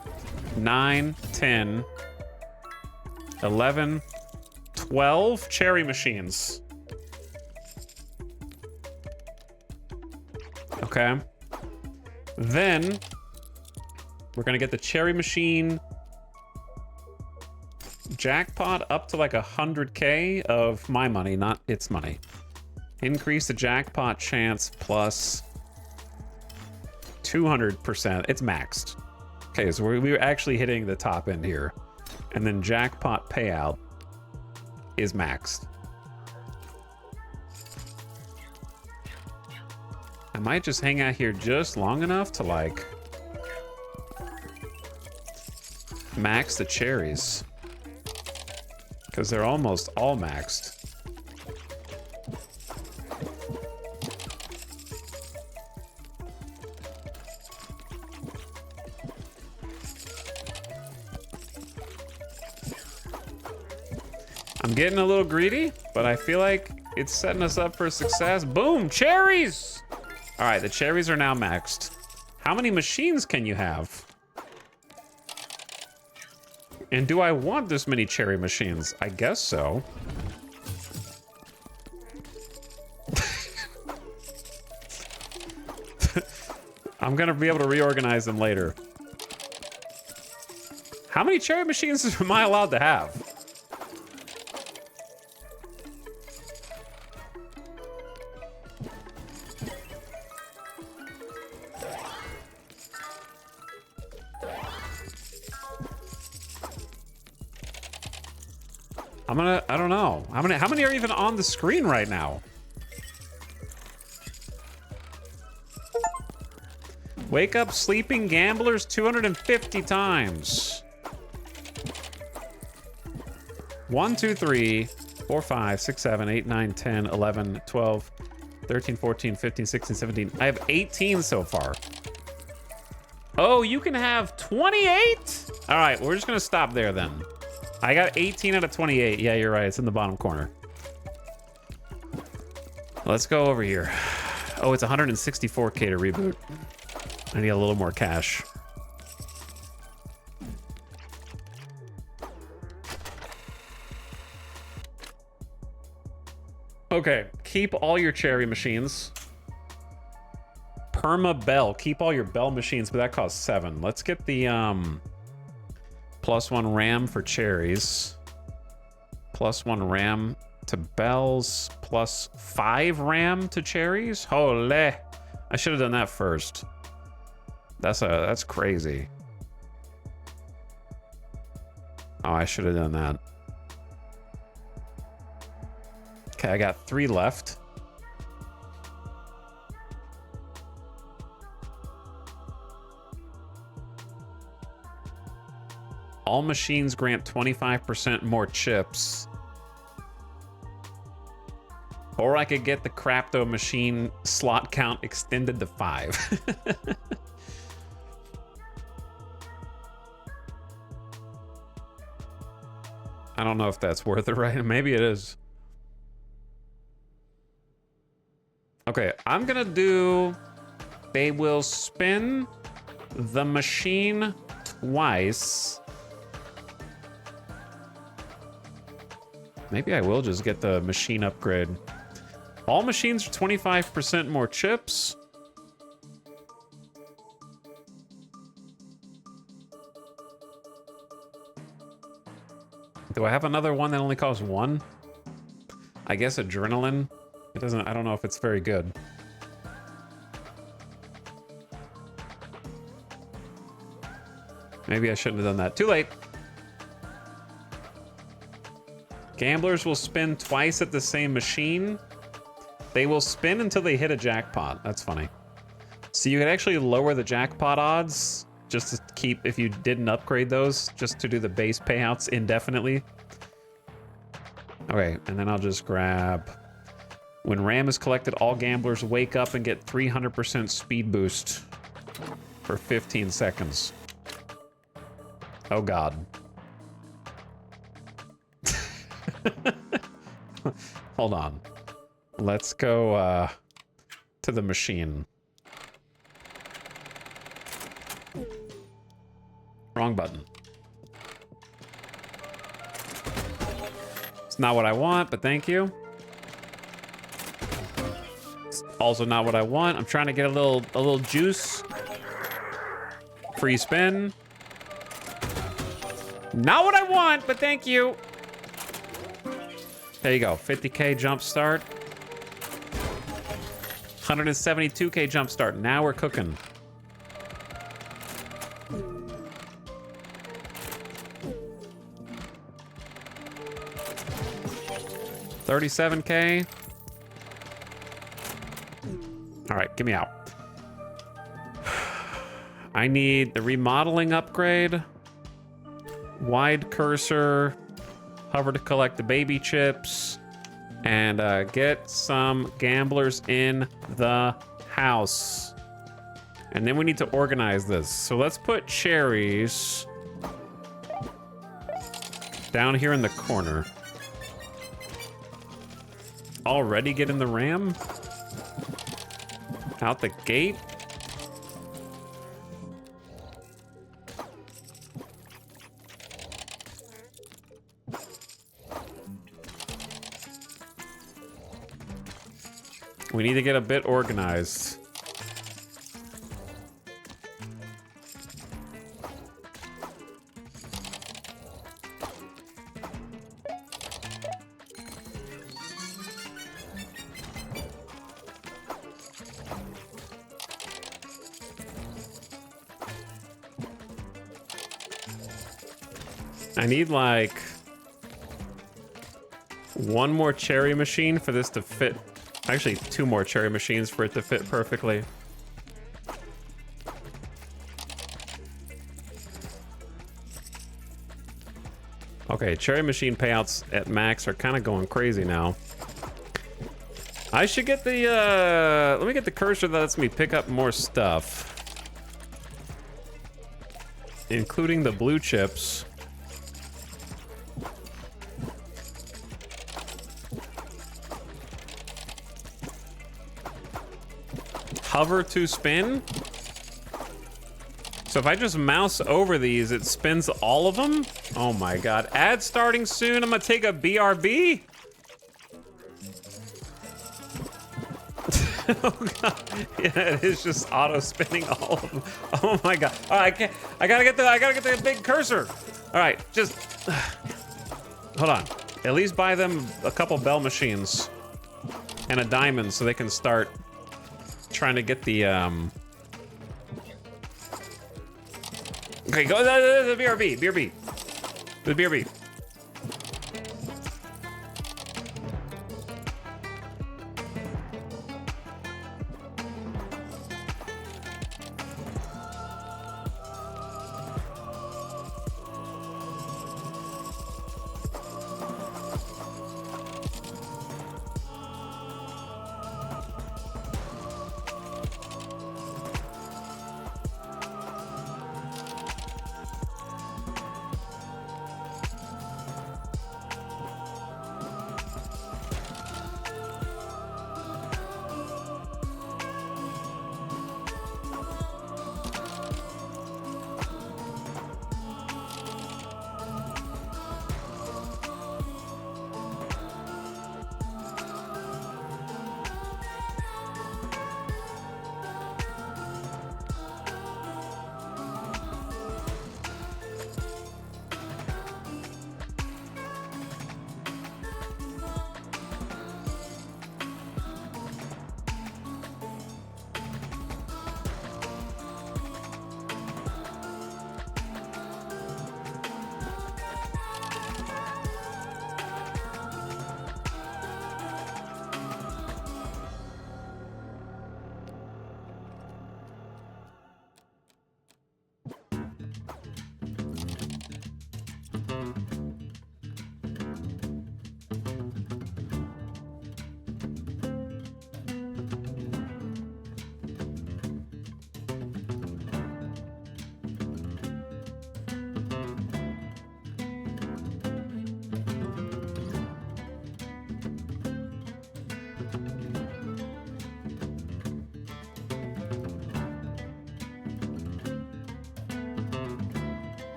9, 10, 11, 12 cherry machines. Okay. Then we're gonna get the cherry machine jackpot up to like 100K of my money, not its money. Increase the jackpot chance plus 200%. It's maxed. Okay, so we're actually hitting the top end here. And then jackpot payout is maxed. I might just hang out here just long enough to like max the cherries. Because they're almost all maxed. I'm getting a little greedy, but I feel like it's setting us up for success. Boom, cherries! All right, the cherries are now maxed. How many machines can you have? And do I want this many cherry machines? I guess so. I'm gonna be able to reorganize them later. How many cherry machines am I allowed to have? I don't know. How many are even on the screen right now? Wake up sleeping gamblers 250 times. 1, 2, 3, 4, 5, 6, 7, 8, 9, 10, 11, 12, 13, 14, 15, 16, 17. I have 18 so far. Oh, you can have 28? All right, we're just gonna stop there then. I got 18 out of 28. Yeah, you're right, it's in the bottom corner. Let's go over here. Oh, it's 164K to reboot. I need a little more cash. Okay, keep all your cherry machines. Perma Bell, keep all your bell machines, but that costs 7. Let's get the +1 RAM for cherries. +1 RAM to bells, +5 RAM to cherries. Holy, I should have done that first. That's crazy. Oh, I should have done that. Okay, I got 3 left. All machines grant 25% more chips. Or I could get the Crapto machine slot count extended to 5. I don't know if that's worth it, right? Maybe it is. Okay, I'm gonna do... They will spin the machine twice. Maybe I will just get the machine upgrade. All machines are 25% more chips. Do I have another one that only costs 1? I guess adrenaline. It doesn't, I don't know if it's very good. Maybe I shouldn't have done that. Too late. Gamblers will spin twice at the same machine. They will spin until they hit a jackpot. That's funny. So you could actually lower the jackpot odds just to keep, if you didn't upgrade those, just to do the base payouts indefinitely. Okay, and then I'll just grab... When RAM is collected, all gamblers wake up and get 300% speed boost for 15 seconds. Oh, God. Hold on. Let's go to the machine. Wrong button. It's not what I want, but thank you. It's also not what I want. I'm trying to get a little juice. Free spin. Not what I want, but thank you. There you go. 50K jump start. 172K jump start. Now we're cooking. $37K. All right, get me out. I need the remodeling upgrade. Wide cursor. Hover to collect the baby chips. And get some gamblers in the house. And then we need to organize this. So let's put cherries down here in the corner. Already getting the RAM? Out the gate? We need to get a bit organized. I need like One more cherry machine for this to fit. Actually, two more cherry machines for it to fit perfectly. Okay, cherry machine payouts at max are kind of going crazy now. I should get the, let me get the cursor that lets me pick up more stuff. Including the blue chips. Hover to spin. So if I just mouse over these, it spins all of them? Oh my god. Ad starting soon. I'm gonna take a BRB. Oh god. Yeah, it is just auto spinning all of them. Oh my god. All right, I gotta get the big cursor. All right, just hold on. At least buy them a couple bell machines and a diamond so they can start trying to get the Okay, go the BRB, the BRB.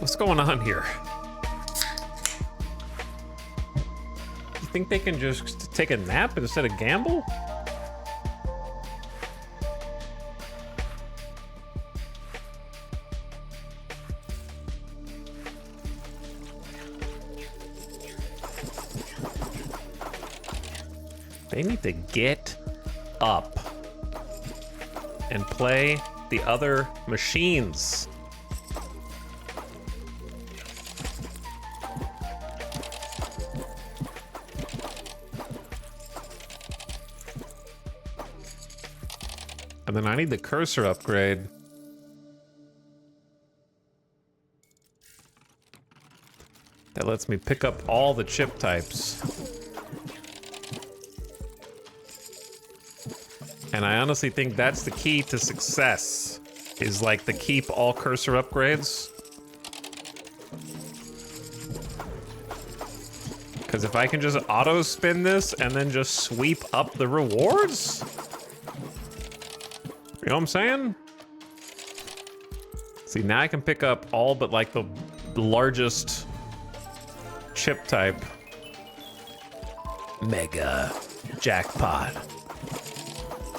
What's going on here? You think they can just take a nap instead of gamble? They need to get up and play the other machines. And then I need the cursor upgrade. That lets me pick up all the chip types. And I honestly think that's the key to success, is like to keep all cursor upgrades. Because if I can just auto spin this and then just sweep up the rewards, you know what I'm saying? See, now I can pick up all but like the largest chip type. Mega jackpot.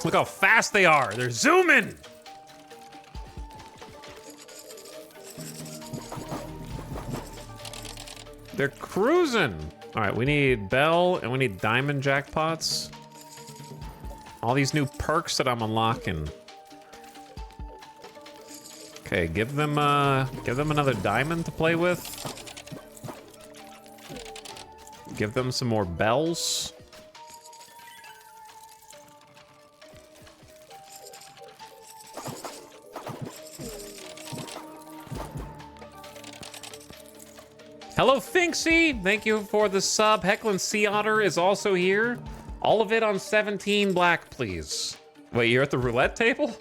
Look how fast they are. They're zooming. They're cruising. All right, we need Bell and we need Diamond jackpots. All these new perks that I'm unlocking. Okay, give them another diamond to play with. Give them some more bells. Hello, Finksy. Thank you for the sub. Hecklin Sea Otter is also here. All of it on 17 black, please. Wait, you're at the roulette table?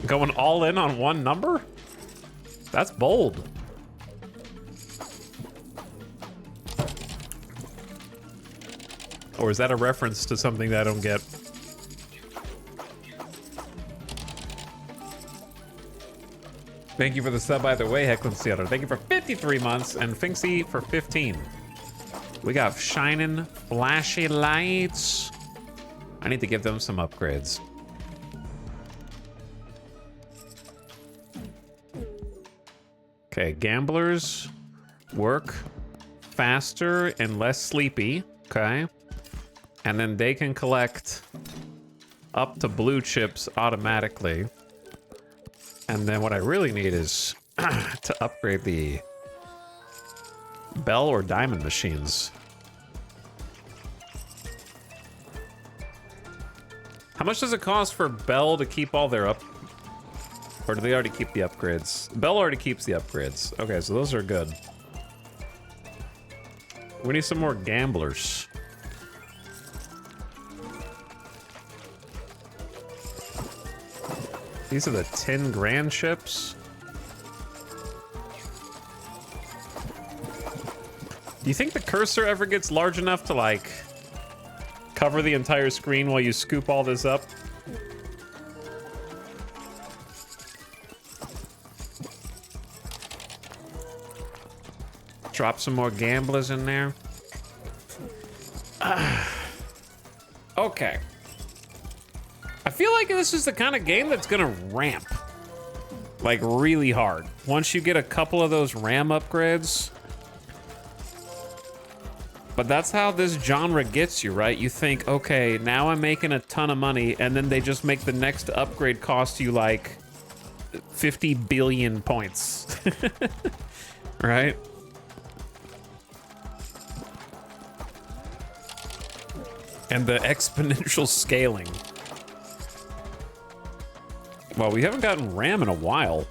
Going all in on one number? That's bold. Or is that a reference to something that I don't get? Thank you for the sub either way, Hecklin Sealer. Thank you for 53 months, and Finksy for 15. We got shining, flashy lights. I need to give them some upgrades. Okay, gamblers work faster and less sleepy, okay? And then they can collect up to blue chips automatically. And then what I really need is to upgrade the Bell or Diamond machines. How much does it cost for Bell to keep all their or do they already keep the upgrades? Bell already keeps the upgrades. Okay, so those are good. We need some more gamblers. These are the 10 grand chips. Do you think the cursor ever gets large enough to like cover the entire screen while you scoop all this up? Drop some more gamblers in there. Okay. I feel like this is the kind of game that's gonna ramp. Like really hard. Once you get a couple of those RAM upgrades. But that's how this genre gets you, right? You think, okay, now I'm making a ton of money, and then they just make the next upgrade cost you like 50 billion points. Right? And the exponential scaling. Well, we haven't gotten RAM in a while.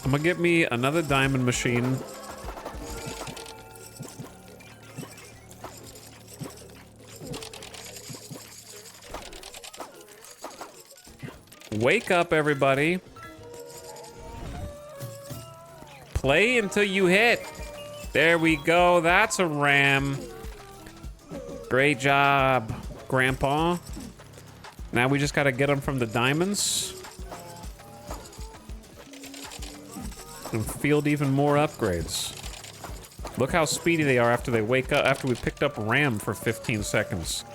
I'm gonna get me another diamond machine. Wake up, everybody. Play until you hit. There we go. That's a RAM. Great job, Grandpa. Now we just gotta get them from the diamonds. And field even more upgrades. Look how speedy they are after they wake up, after we picked up RAM for 15 seconds.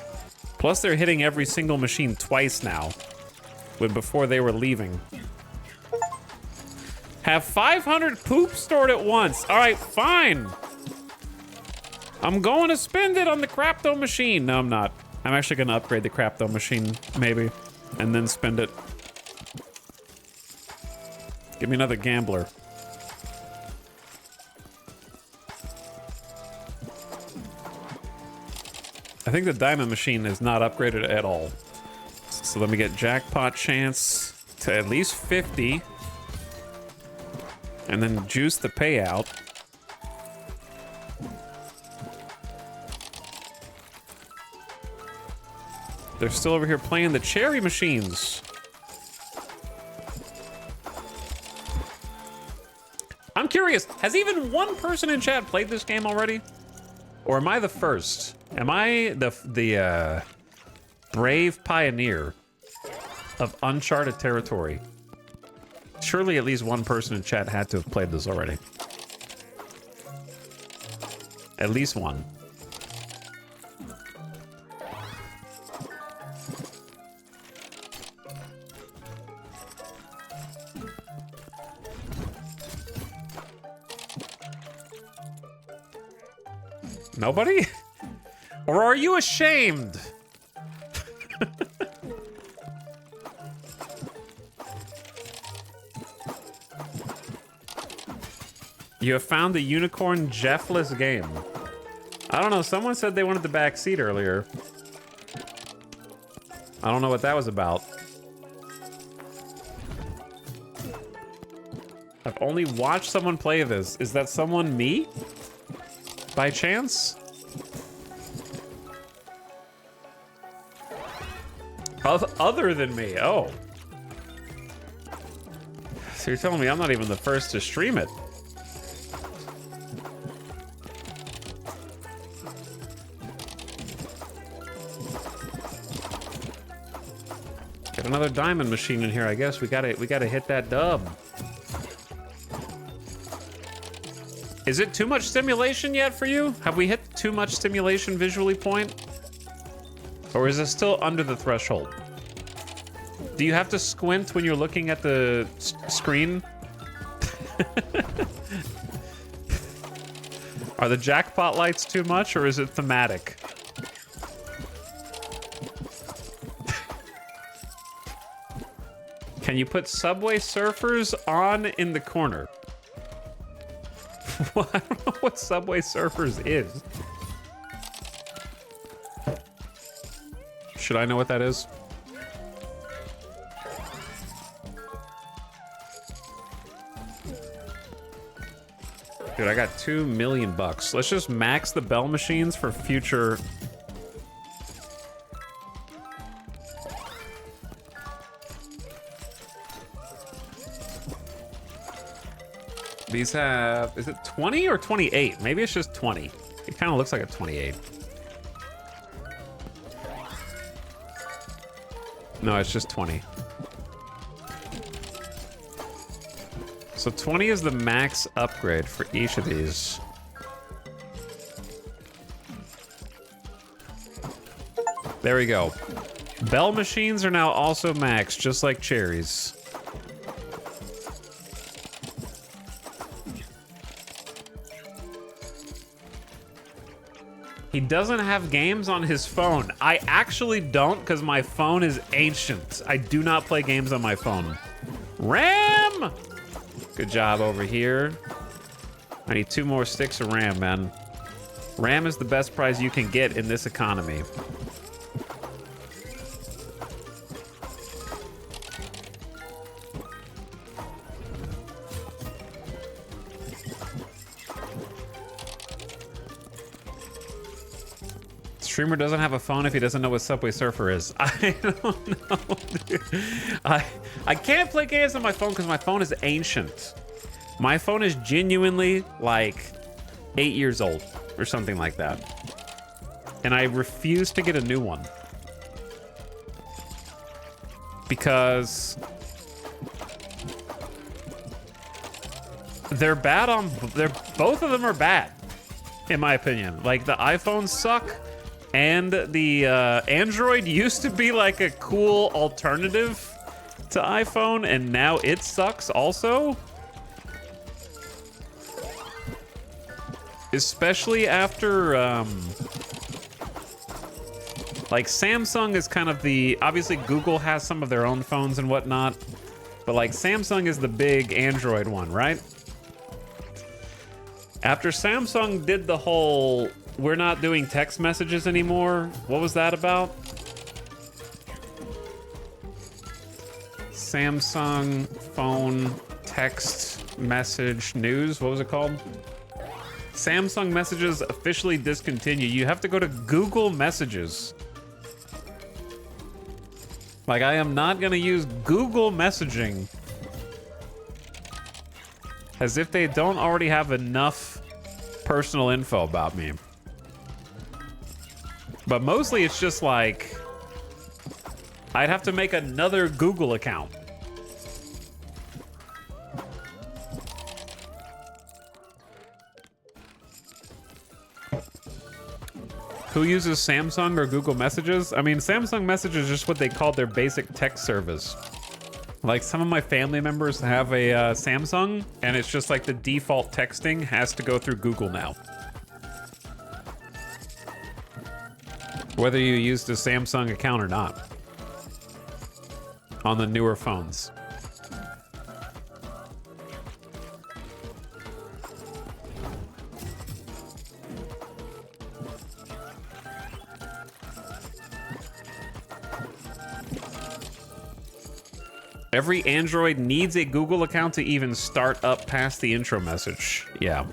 Plus they're hitting every single machine twice now, when before they were leaving. Have 500 poop stored at once. All right, fine. I'm going to spend it on the Crapto machine. No, I'm not. I'm actually gonna upgrade the Crapto machine, maybe, and then spend it. Give me another gambler. I think the diamond machine is not upgraded at all. So let me get jackpot chance to at least 50. And then juice the payout. They're still over here playing the cherry machines. I'm curious, has even one person in chat played this game already? Or am I the first? Am I the brave pioneer of uncharted territory? Surely at least one person in chat had to have played this already. At least one. Nobody? Or are you ashamed? You have found the unicorn Jeffless game. I don't know, someone said they wanted the back seat earlier. I don't know what that was about. I've only watched someone play this. Is that someone me? By chance? Other than me, oh. So you're telling me I'm not even the first to stream it? Get another diamond machine in here, I guess. We gotta hit that dub. Is it too much stimulation yet for you? Have we hit too much stimulation visually point? Or is it still under the threshold? Do you have to squint when you're looking at the screen? Are the jackpot lights too much, or is it thematic? Can you put Subway Surfers on in the corner? Well, I don't know what Subway Surfers is. Should I know what that is? Dude, I got $2 million bucks. Let's just max the bell machines for future. These have, is it 20 or 28? Maybe it's just 20. It kind of looks like a 28. No, it's just 20. So 20 is the max upgrade for each of these. There we go. Bell machines are now also max, just like cherries. He doesn't have games on his phone. I actually don't, because my phone is ancient. I do not play games on my phone. RAM! Good job over here. I need 2 more sticks of RAM, man. RAM is the best prize you can get in this economy. Streamer doesn't have a phone if he doesn't know what Subway Surfer is. I don't know, dude. I can't play games on my phone because my phone is ancient. My phone is genuinely like 8 years old or something like that. and I refuse to get a new one. Because they're bad on, both of them are bad, in my opinion. Like, the iPhones suck, and the Android used to be like a cool alternative to iPhone, and now it sucks also. Especially after, like, Samsung is kind of the, obviously Google has some of their own phones and whatnot, but like Samsung is the big Android one, right? After Samsung did the whole, we're not doing text messages anymore, what was that about? Samsung phone text message news, what was it called? Samsung messages officially discontinued. You have to go to Google Messages. Like, I am not gonna use Google messaging. As if they don't already have enough personal info about me. But mostly it's just like, I'd have to make another Google account. Who uses Samsung or Google Messages? I mean, Samsung Messages is just what they call their basic text service. Like, some of my family members have a Samsung, and it's just like the default texting has to go through Google now. Whether you use the Samsung account or not. On the newer phones. Every Android needs a Google account to even start up past the intro message. Yeah.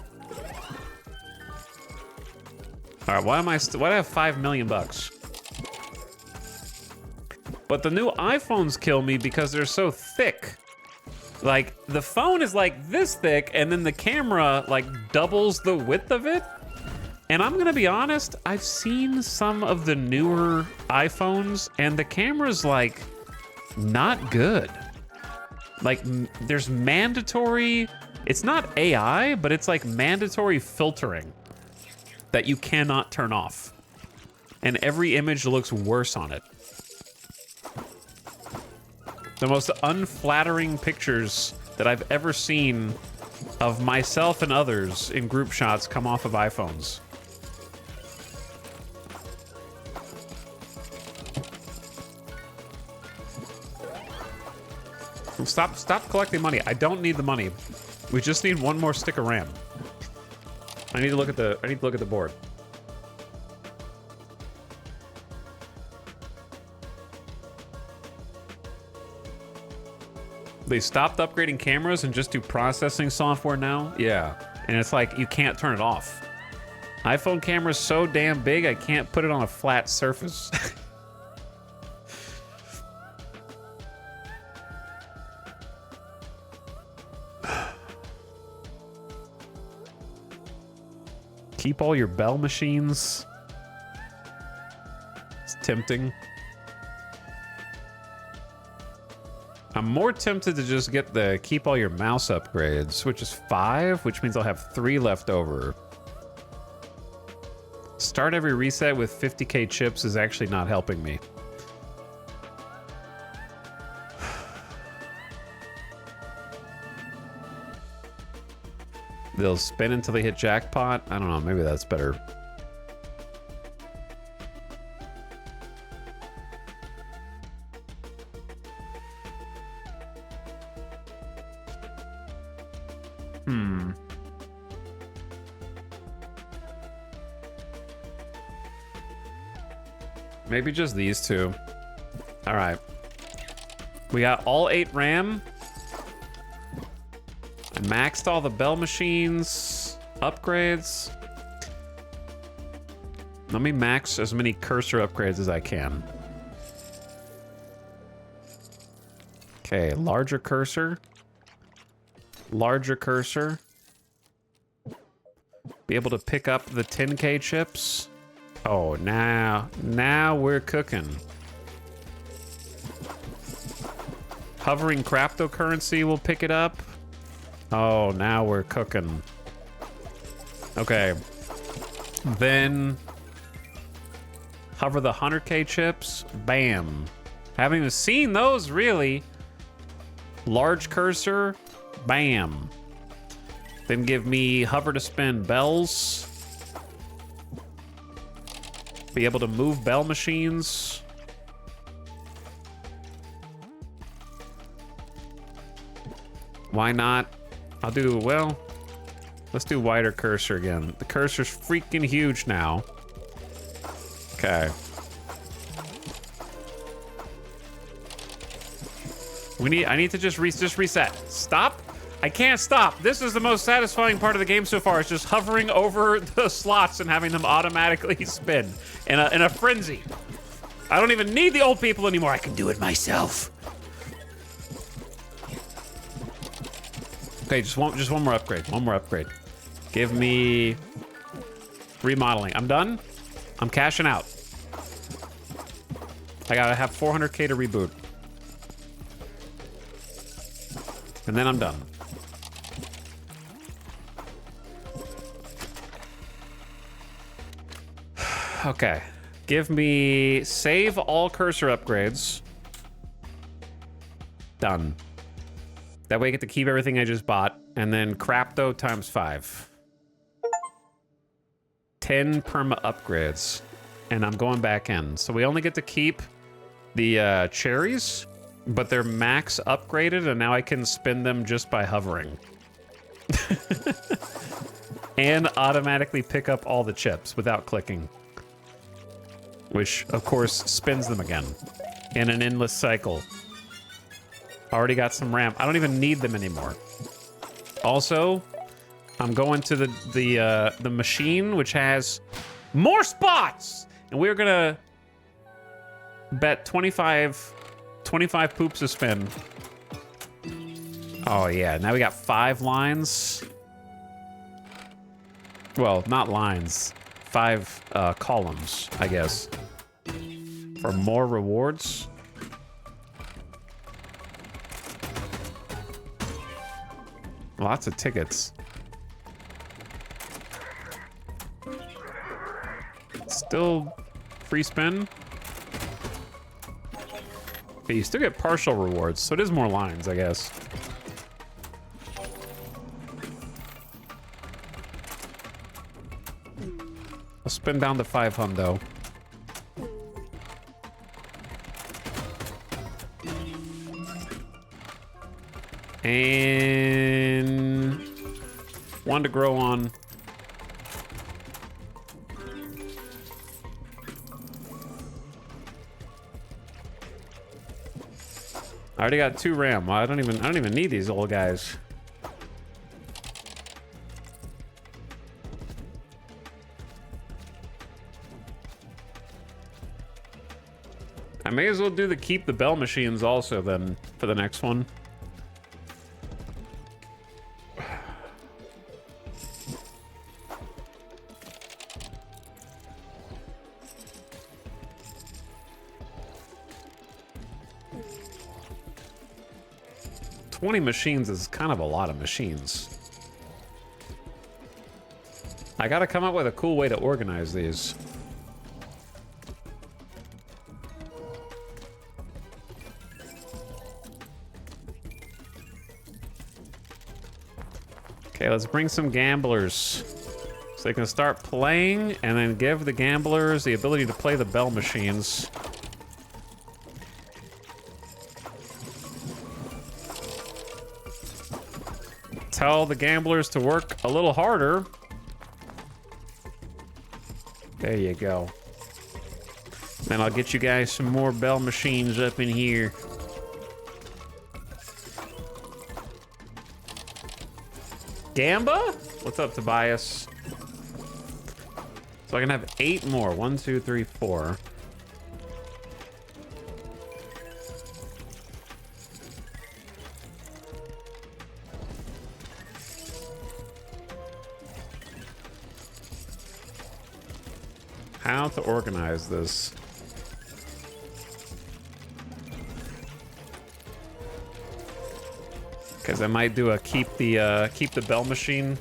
All right, why do I have 5 million bucks? But the new iPhones kill me because they're so thick. Like, the phone is like this thick, and then the camera like doubles the width of it. And I'm gonna be honest, I've seen some of the newer iPhones, and the camera's like not good. Like, there's mandatory, it's not AI, but it's like mandatory filtering that you cannot turn off. And every image looks worse on it. The most unflattering pictures that I've ever seen of myself and others in group shots come off of iPhones. Stop collecting money. I don't need the money. We just need one more stick of RAM. I need to look at the board. They stopped upgrading cameras and just do processing software now? Yeah. And it's like you can't turn it off. iPhone camera's so damn big I can't put it on a flat surface. Keep all your bell machines. It's tempting. I'm more tempted to just get the keep all your mouse upgrades, which is 5, which means I'll have 3 left over. Start every reset with 50k chips is actually not helping me. They'll spin until they hit jackpot. I don't know, maybe that's better. Maybe just these two. All right. We got all 8 RAM. I maxed all the bell machines, upgrades. Let me max as many cursor upgrades as I can. Okay, larger cursor. Larger cursor. Be able to pick up the 10K chips. Oh, now we're cooking. Hovering cryptocurrency will pick it up. Oh, now we're cooking. Okay. Then hover the 100K chips. Bam. Haven't even seen those, really. Large cursor. Bam. Then give me hover to spin bells. Be able to move bell machines. Why not? I'll do, well, let's do wider cursor again. The cursor's freaking huge now. Okay. I need to just reset. Stop. I can't stop. This is the most satisfying part of the game so far. It's just hovering over the slots and having them automatically spin in a frenzy. I don't even need the old people anymore. I can do it myself. Okay, just one more upgrade. One more upgrade. Give me remodeling. I'm done. I'm cashing out. I gotta have 400K to reboot. And then I'm done. Okay. Give me save all cursor upgrades. Done. That way I get to keep everything I just bought. And then Crapto times 5. 10 perma upgrades. And I'm going back in. So we only get to keep the cherries, but they're max upgraded, and now I can spin them just by hovering. And automatically pick up all the chips without clicking. Which, of course, spins them again in an endless cycle. Already got some RAM. I don't even need them anymore. Also, I'm going to the machine, which has more spots! And we're gonna bet 25 poops a spin. Oh yeah, now we got 5 lines. Well, not lines. 5 columns, I guess. For more rewards. Lots of tickets. Still free spin. Okay, you still get partial rewards, so it is more lines, I guess. I'll spin down to 5 hundo. And one to grow on. I already got 2 RAM. I don't even need these old guys. I may as well do the keep the bell machines also then for the next one. $20 machines is kind of a lot of machines. I gotta come up with a cool way to organize these. Okay, let's bring some gamblers so they can start playing, and then give the gamblers the ability to play the bell machines. Tell the gamblers to work a little harder. There you go. Then I'll get you guys some more bell machines up in here. Gamba? What's up, Tobias? So I can have 8 more. 1, 2, 3, 4. how to organize this. Because I might do a keep the bell machine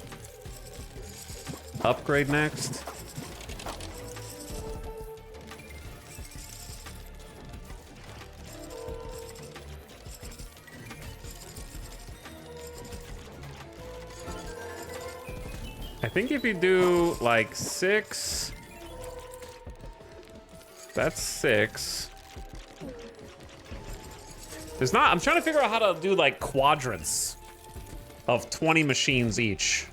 upgrade next. I think if you do like 6, that's 6. There's not, I'm trying to figure out how to do like quadrants of 20 machines each.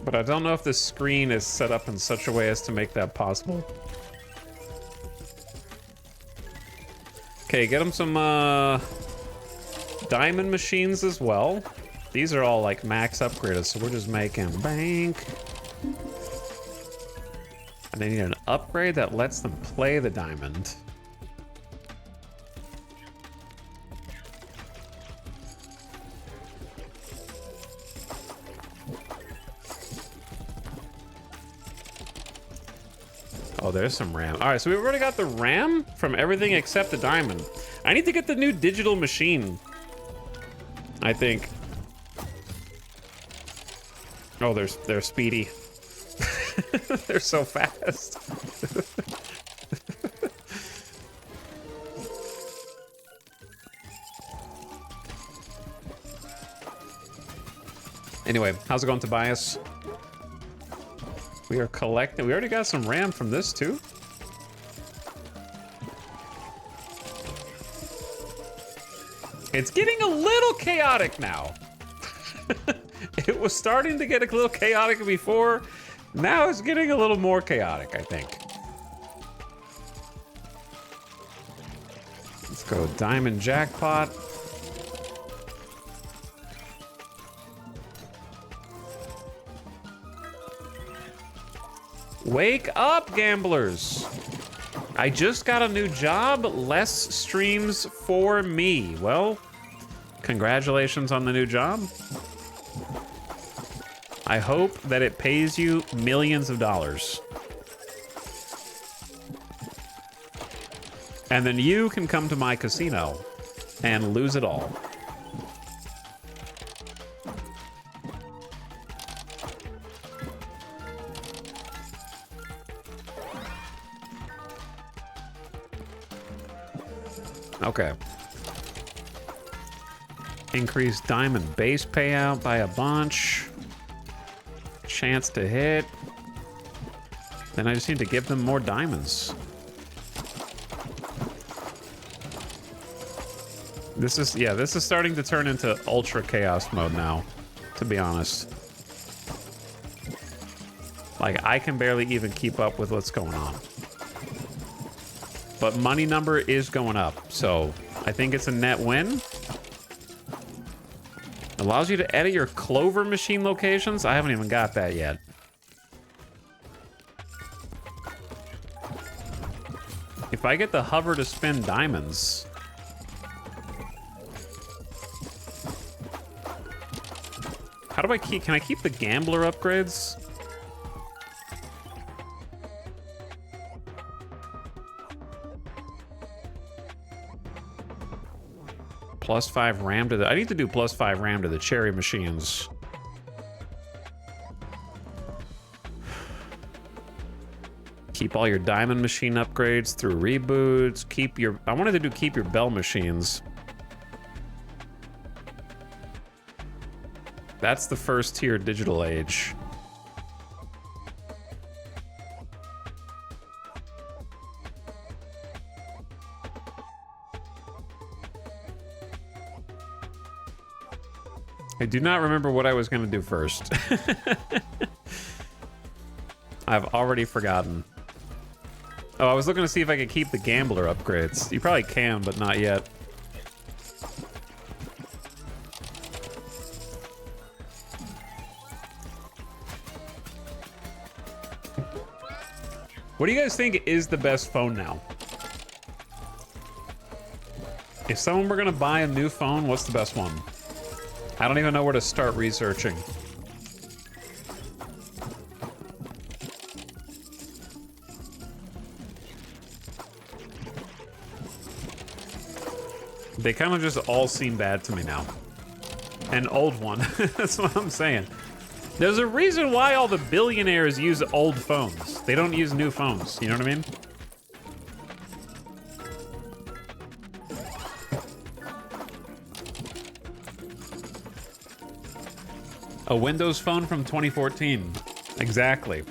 But I don't know if this screen is set up in such a way as to make that possible. Okay, get them some diamond machines as well. These are all like max upgraded, so we're just making bank. And they need an upgrade that lets them play the diamond. Oh, there's some RAM. All right, so we've already got the RAM from everything except the diamond. I need to get the new digital machine, I think. Oh, they're speedy. They're so fast. Anyway, how's it going, Tobias? We are collecting. We already got some RAM from this too. It's getting a little chaotic now. It was starting to get a little chaotic before. Now it's getting a little more chaotic, I think. Let's go diamond jackpot. Wake up, gamblers. I just got a new job, less streams for me. Well, congratulations on the new job. I hope that it pays you millions of dollars. And then you can come to my casino and lose it all. Okay. Increase diamond base payout by a bunch. Chance to hit. Then I just need to give them more diamonds. This is starting to turn into ultra chaos mode now, to be honest. Like, I can barely even keep up with what's going on. But money number is going up, so I think it's a net win. Allows you to edit your clover machine locations. I haven't even got that yet. If I get the hover to spin diamonds. How do I keep, can I keep the gambler upgrades? +5 RAM to the... I need to do +5 RAM to the cherry machines. Keep all your diamond machine upgrades through reboots. Keep your... I wanted to do keep your bell machines. That's the first tier digital age. I do not remember what I was going to do first. I've already forgotten. Oh, I was looking to see if I could keep the gambler upgrades. You probably can, but not yet. What do you guys think is the best phone now? If someone were gonna buy a new phone, what's the best one? I don't even know where to start researching. They kind of just all seem bad to me now. An old one. That's what I'm saying. There's a reason why all the billionaires use old phones. They don't use new phones. You know what I mean? A Windows phone from 2014. Exactly.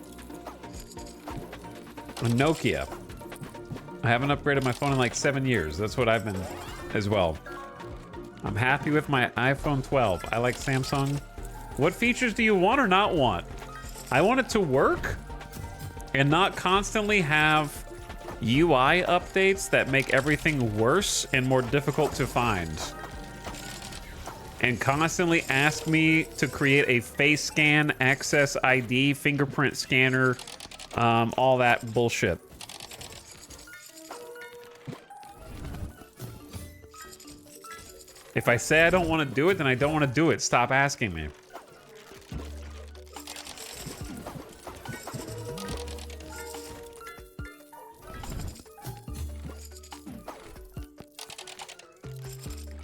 A Nokia. I haven't upgraded my phone in like 7 years. That's what I've been as well. I'm happy with my iPhone 12. I like Samsung. What features do you want or not want? I want it to work and not constantly have UI updates that make everything worse and more difficult to find. And constantly ask me to create a face scan, access ID, fingerprint scanner, all that bullshit. If I say I don't want to do it, then I don't want to do it. Stop asking me.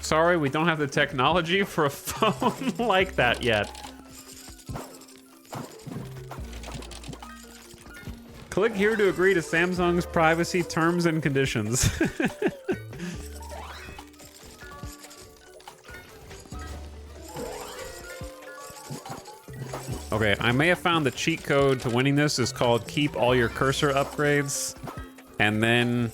Sorry, we don't have the technology for a phone like that yet. Click here to agree to Samsung's privacy terms and conditions. Okay, I may have found the cheat code to winning this. Is called keep all your cursor upgrades, and then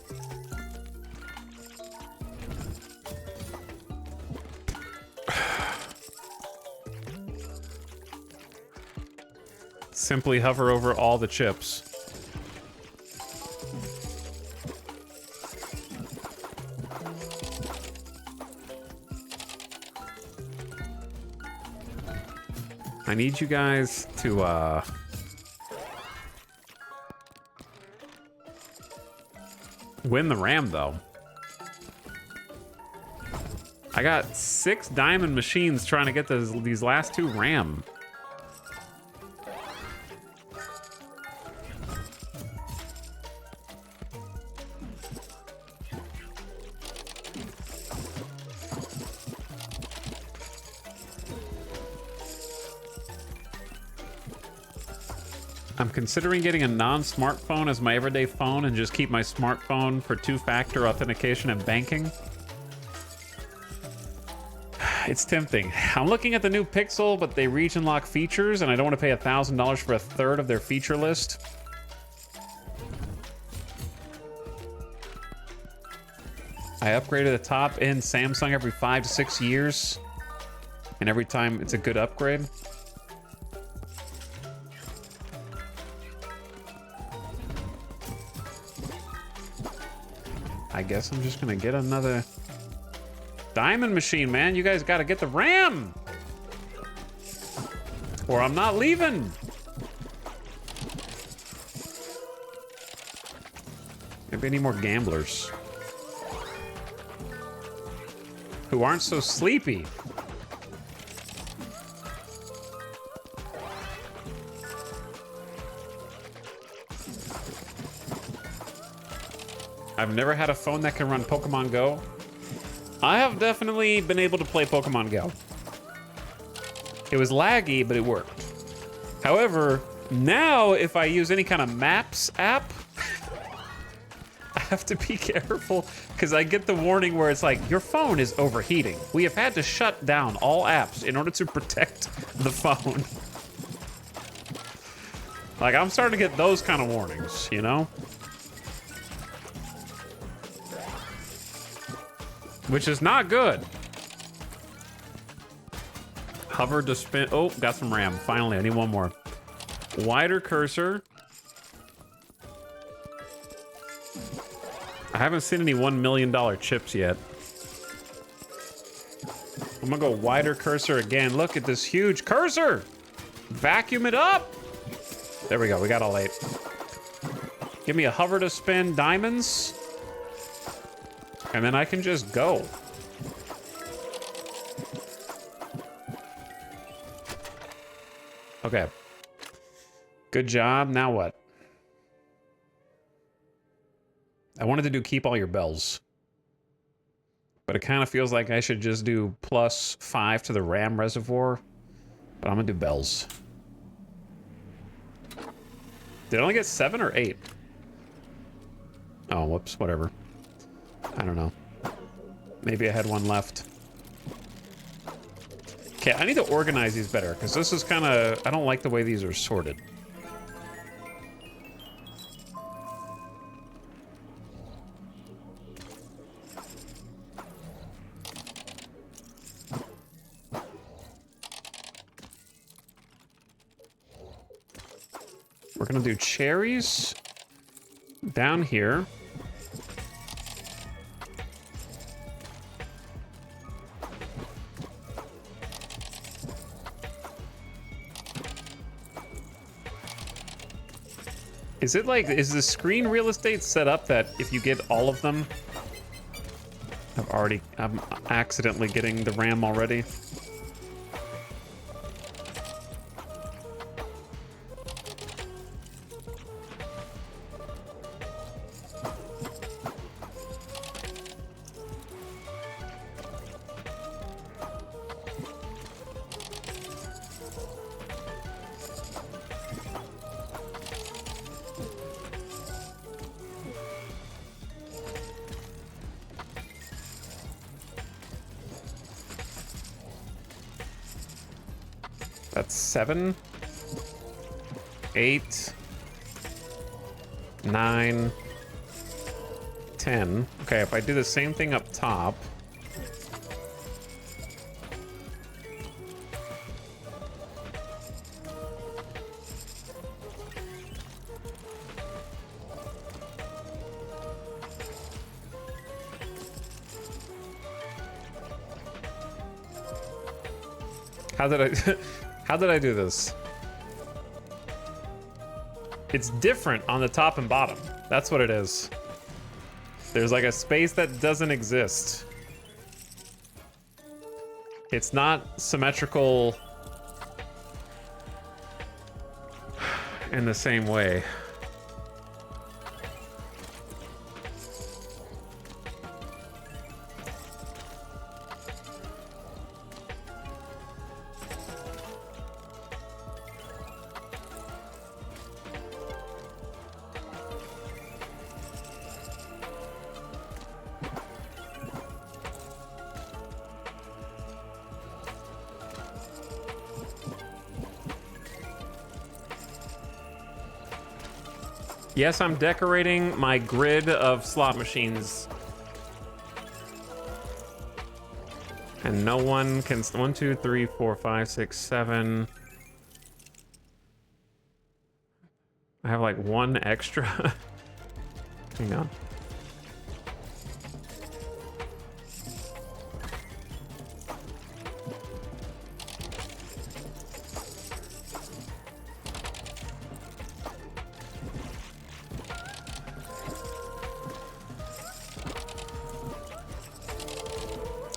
simply hover over all the chips. I need you guys to, win the RAM, though. I got 6 diamond machines trying to get these last 2 RAM. I'm considering getting a non-smartphone as my everyday phone and just keep my smartphone for 2-factor authentication and banking. It's tempting. I'm looking at the new Pixel, but they region lock features, and I don't want to pay $1,000 for a third of their feature list. I upgraded the top-end Samsung every 5 to 6 years, and every time it's a good upgrade. I guess I'm just gonna get another diamond machine, man. You guys gotta get the RAM, or I'm not leaving. Maybe I need more gamblers who aren't so sleepy. I've never had a phone that can run Pokemon Go. I have definitely been able to play Pokemon Go. It was laggy, but it worked. However, now if I use any kind of maps app, I have to be careful because I get the warning where it's like, your phone is overheating. We have had to shut down all apps in order to protect the phone. Like, I'm starting to get those kind of warnings, you know? Which is not good. Hover to spin. Oh, got some RAM. Finally, I need one more. Wider cursor. I haven't seen any $1 million chips yet. I'm gonna go wider cursor again. Look at this huge cursor. Vacuum it up. There we go. We got all 8. Give me a hover to spin diamonds. And then I can just go. Okay. Good job. Now what? I wanted to do keep all your bells. But it kind of feels like I should just do +5 to the RAM reservoir. But I'm gonna do bells. Did I only get 7 or 8? Oh, whoops, whatever. I don't know. Maybe I had one left. Okay, I need to organize these better, because this is kind of... I don't like the way these are sorted. We're gonna do cherries down here. Is it like, is the screen real estate set up that if you get all of them? I'm accidentally getting the RAM already. That's 7, 8, 9, 10. Okay, if I do the same thing up top. How did I... How did I do this? It's different on the top and bottom. That's what it is. There's like a space that doesn't exist. It's not symmetrical in the same way. Yes, I'm decorating my grid of slot machines. And no one can... 1, 2, 3, 4, 5, 6, 7. I have like 1 extra. Hang on.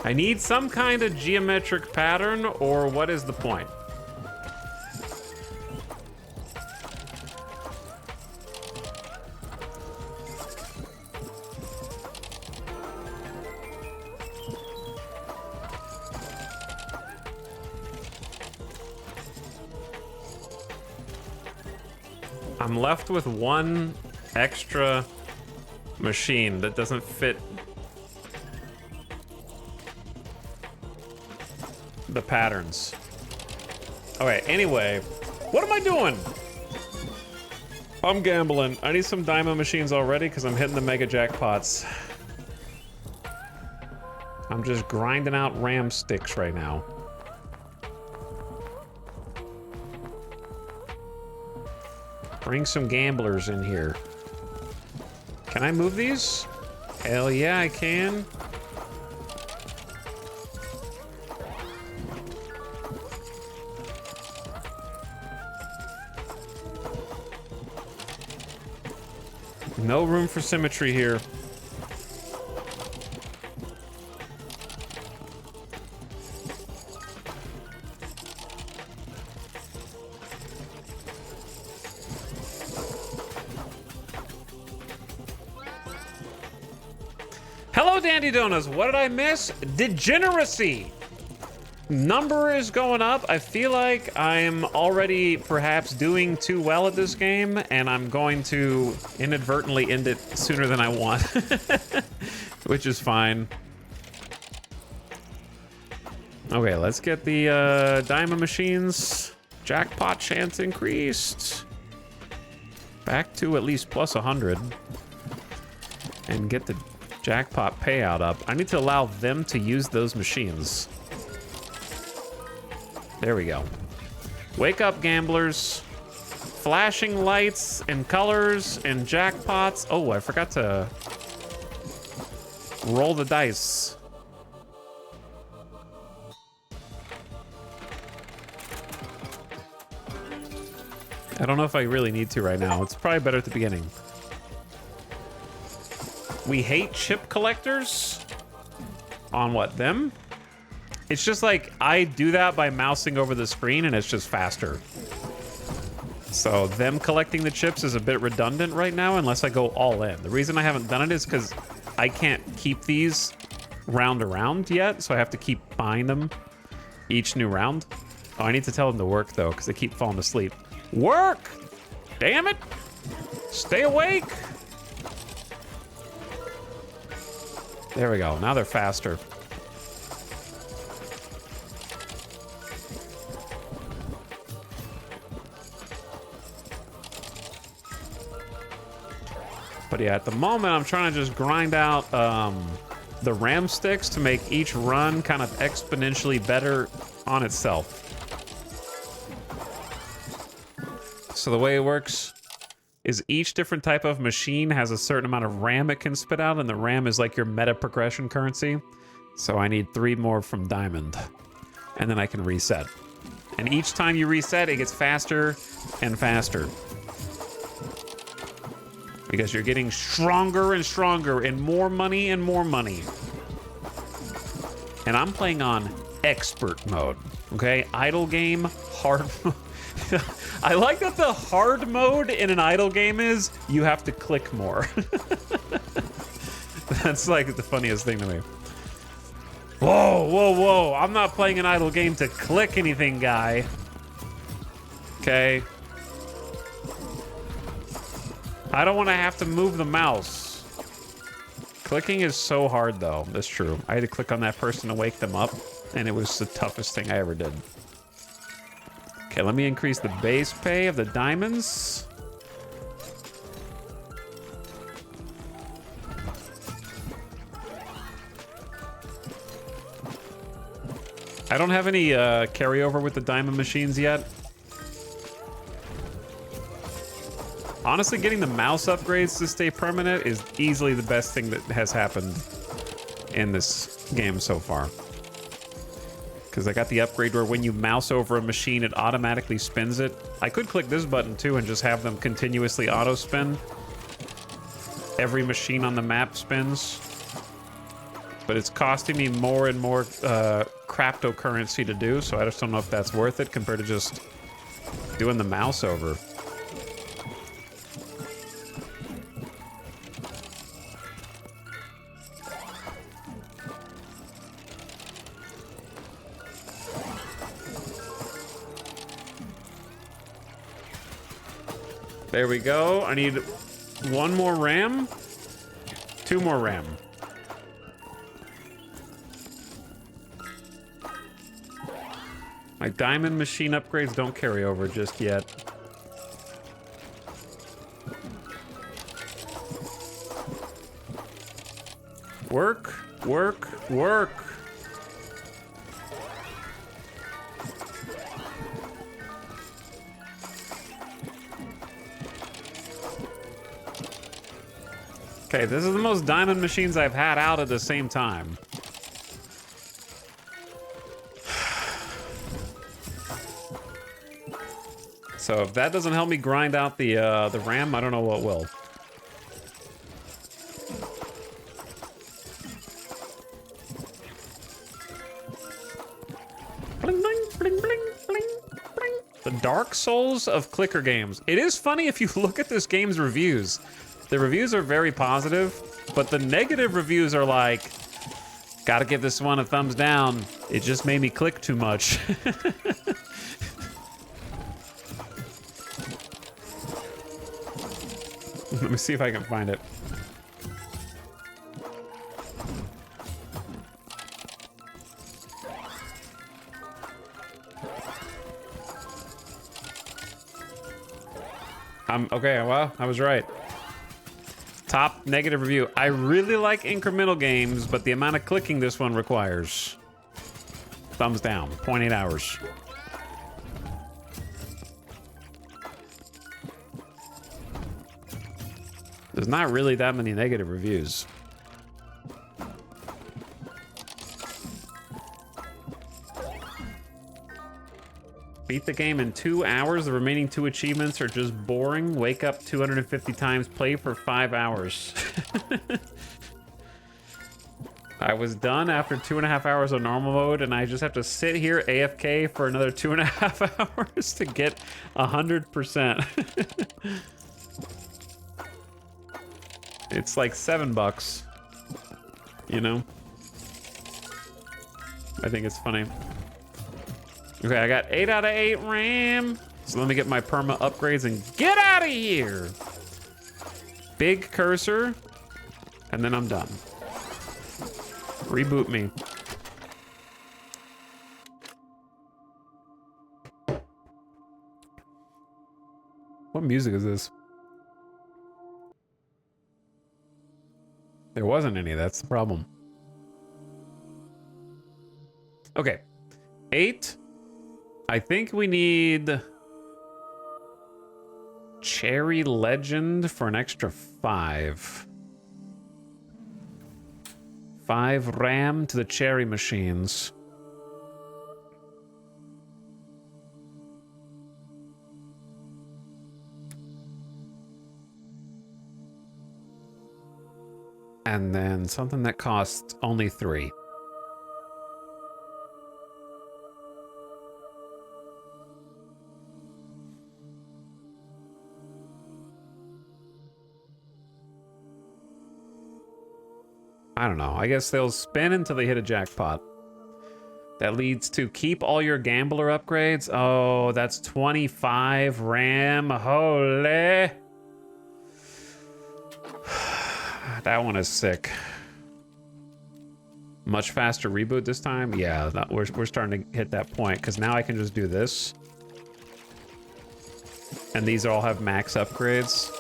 I need some kind of geometric pattern, or what is the point? I'm left with 1 extra machine that doesn't fit the patterns. Okay, anyway, what am I doing? I'm gambling. I need some diamond machines already because I'm hitting the mega jackpots. I'm just grinding out RAM sticks right now. Bring some gamblers in here. Can I move these? Hell yeah, I can. No room for symmetry here. Dandy Donuts. What did I miss? Degeneracy. Number is going up. I feel like I'm already perhaps doing too well at this game, and I'm going to inadvertently end it sooner than I want, which is fine. Okay, let's get the diamond machines. Jackpot chance increased. Back to at least plus 100. And get the jackpot payout up. I need to allow them to use those machines. There we go. Wake up, gamblers. Flashing lights and colors and jackpots. Oh, I forgot to roll the dice. I don't know if I really need to right now. It's probably better at the beginning. We hate chip collectors. On what, them? It's just like, I do that by mousing over the screen and it's just faster. So them collecting the chips is a bit redundant right now unless I go all in. The reason I haven't done it is because I can't keep these round around yet, so I have to keep buying them each new round. Oh, I need to tell them to work though, because they keep falling asleep. Work! Damn it! Stay awake! There we go, now they're faster. But yeah, at the moment, I'm trying to just grind out the RAM sticks to make each run kind of exponentially better on itself. So the way it works is each different type of machine has a certain amount of RAM it can spit out, and the RAM is like your meta progression currency. So I need 3 more from Diamond, and then I can reset. And each time you reset, it gets faster and faster. Because you're getting stronger and stronger and more money and more money. And I'm playing on expert mode, okay? Idle game, hard mode. I like that the hard mode in an idle game is you have to click more. That's like the funniest thing to me. Whoa, whoa, whoa. I'm not playing an idle game to click anything, guy. Okay. I don't want to have to move the mouse. Clicking is so hard, though. That's true. I had to click on that person to wake them up, and it was the toughest thing I ever did. Okay, let me increase the base pay of the diamonds. I don't have any carryover with the diamond machines yet. Honestly, getting the mouse upgrades to stay permanent is easily the best thing that has happened in this game so far. Because I got the upgrade where when you mouse over a machine, it automatically spins it. I could click this button too and just have them continuously auto-spin. Every machine on the map spins. But it's costing me more and more cryptocurrency to do, so I just don't know if that's worth it compared to just doing the mouse over. There we go. I need 1 more RAM. 2 more RAM. My diamond machine upgrades don't carry over just yet. Work, work, work. Okay, this is the most diamond machines I've had out at the same time. So if that doesn't help me grind out the RAM, I don't know what will. Bling, bling, bling, bling, bling, bling. The Dark Souls of clicker games. It is funny if you look at this game's reviews. The reviews are very positive, but the negative reviews are like, Gotta give this one a thumbs down. It just made me click too much. Let me see if I can find it. Okay, well, I was right. Top negative review. I really like incremental games, but the amount of clicking this one requires. Thumbs down, 0.8 hours. There's not really that many negative reviews. Beat the game in 2 hours. The remaining 2 achievements are just boring. Wake up 250 times. Play for 5 hours. I was done after 2.5 hours on normal mode, and I just have to sit here AFK for another 2.5 hours to get 100%. It's like $7, you know? I think it's funny. Okay, I got 8 out of 8 RAM. So let me get my perma upgrades and get out of here. Big cursor, and then I'm done. Reboot me. What music is this? There wasn't any, that's the problem. Okay, 8. I think we need Cherry Legend for an extra 5. 5 RAM to the cherry machines. And then something that costs only 3. I don't know. I guess they'll spin until they hit a jackpot. That leads to keep all your gambler upgrades. Oh, that's 25 RAM. Holy. That one is sick. Much faster reboot this time? Yeah, we're starting to hit that point, because now I can just do this. And these all have max upgrades.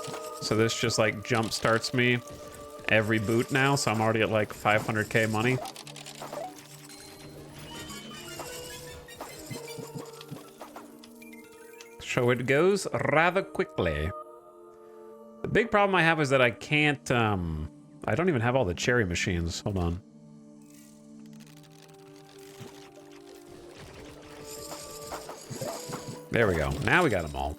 So this just like jump starts me every boot now, so I'm already at like 500k money. So it goes rather quickly. The big problem I have is that I can't, I don't even have all the cherry machines. Hold on. There we go. Now we got them all.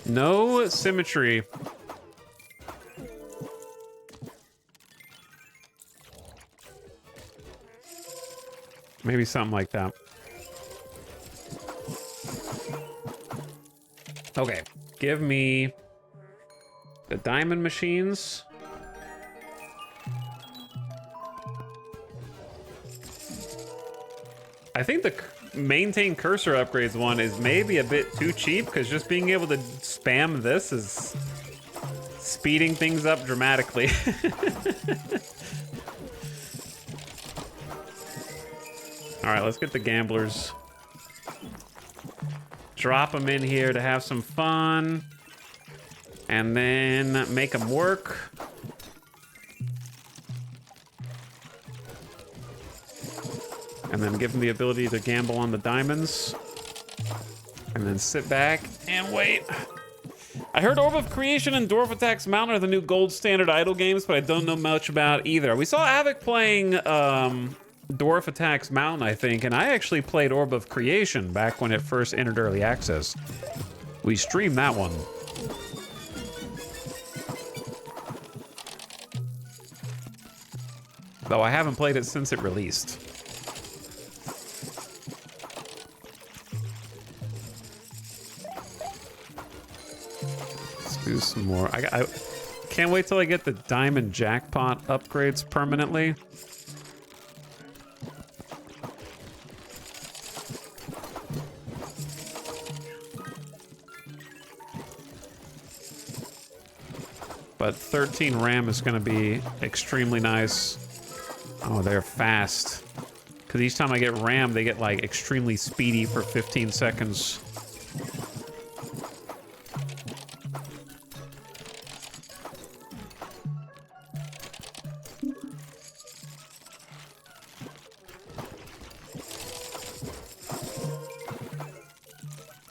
No symmetry. Maybe something like that. Okay, give me the diamond machines. I think the maintain cursor upgrades one is maybe a bit too cheap, because just being able to spam this is speeding things up dramatically. All right, let's get the gamblers. Drop them in here to have some fun. And then make them work. And then give them the ability to gamble on the diamonds. And then sit back and wait. I heard Orb of Creation and Dwarf Attacks Mountain are the new gold standard idle games, but I don't know much about either. We saw Avic playing Dwarf Attacks Mountain, I think, and I actually played Orb of Creation back when it first entered early access. We streamed that one. Though I haven't played it since it released. Do some more. I can't wait till I get the diamond jackpot upgrades permanently. But 13 RAM is going to be extremely nice. Oh, they're fast. Because each time I get RAM, they get like extremely speedy for 15 seconds.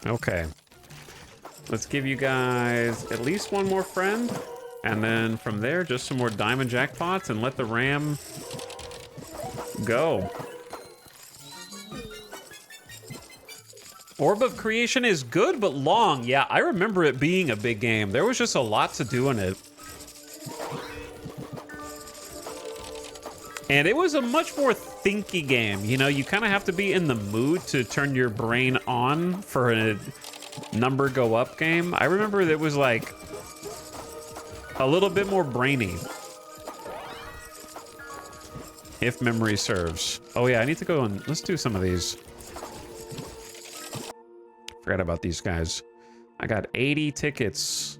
Okay. Let's give you guys at least one more friend. And then from there, just some more diamond jackpots and let the RAM go. Orb of Creation is good, but long. Yeah, I remember it being a big game. There was just a lot to do in it. And it was a much more thinky game. You know, you kind of have to be in the mood to turn your brain on for a number go up game. I remember it was like a little bit more brainy, if memory serves. Oh yeah, I need to go and let's do some of these. Forgot about these guys. I got 80 tickets.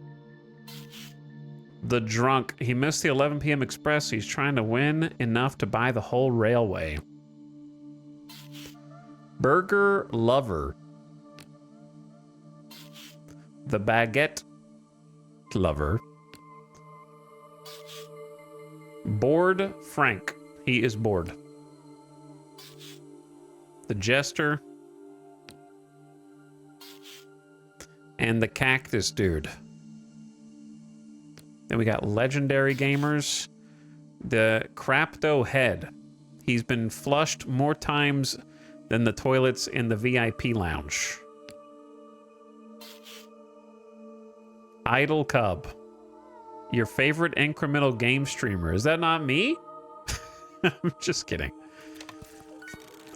The drunk. He missed the 11 p.m. express. He's trying to win enough to buy the whole railway. Burger lover. The baguette lover. Bored Frank. He is bored. The jester. And the cactus dude. Then we got legendary gamers. The Crapto head. He's been flushed more times than the toilets in the VIP lounge. Idle Cub. Your favorite incremental game streamer. Is that not me? I'm just kidding.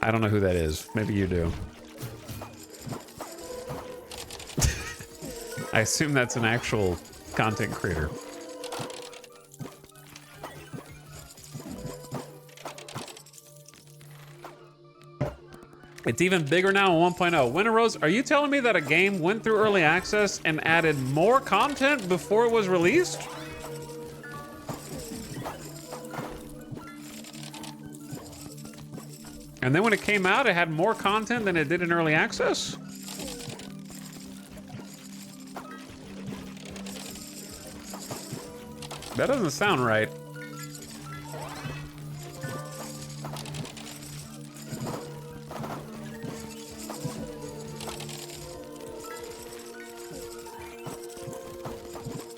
I don't know who that is. Maybe you do. I assume that's an actual content creator. It's even bigger now in 1.0. Winter Rose, are you telling me that a game went through early access and added more content before it was released? And then when it came out, it had more content than it did in early access? That doesn't sound right.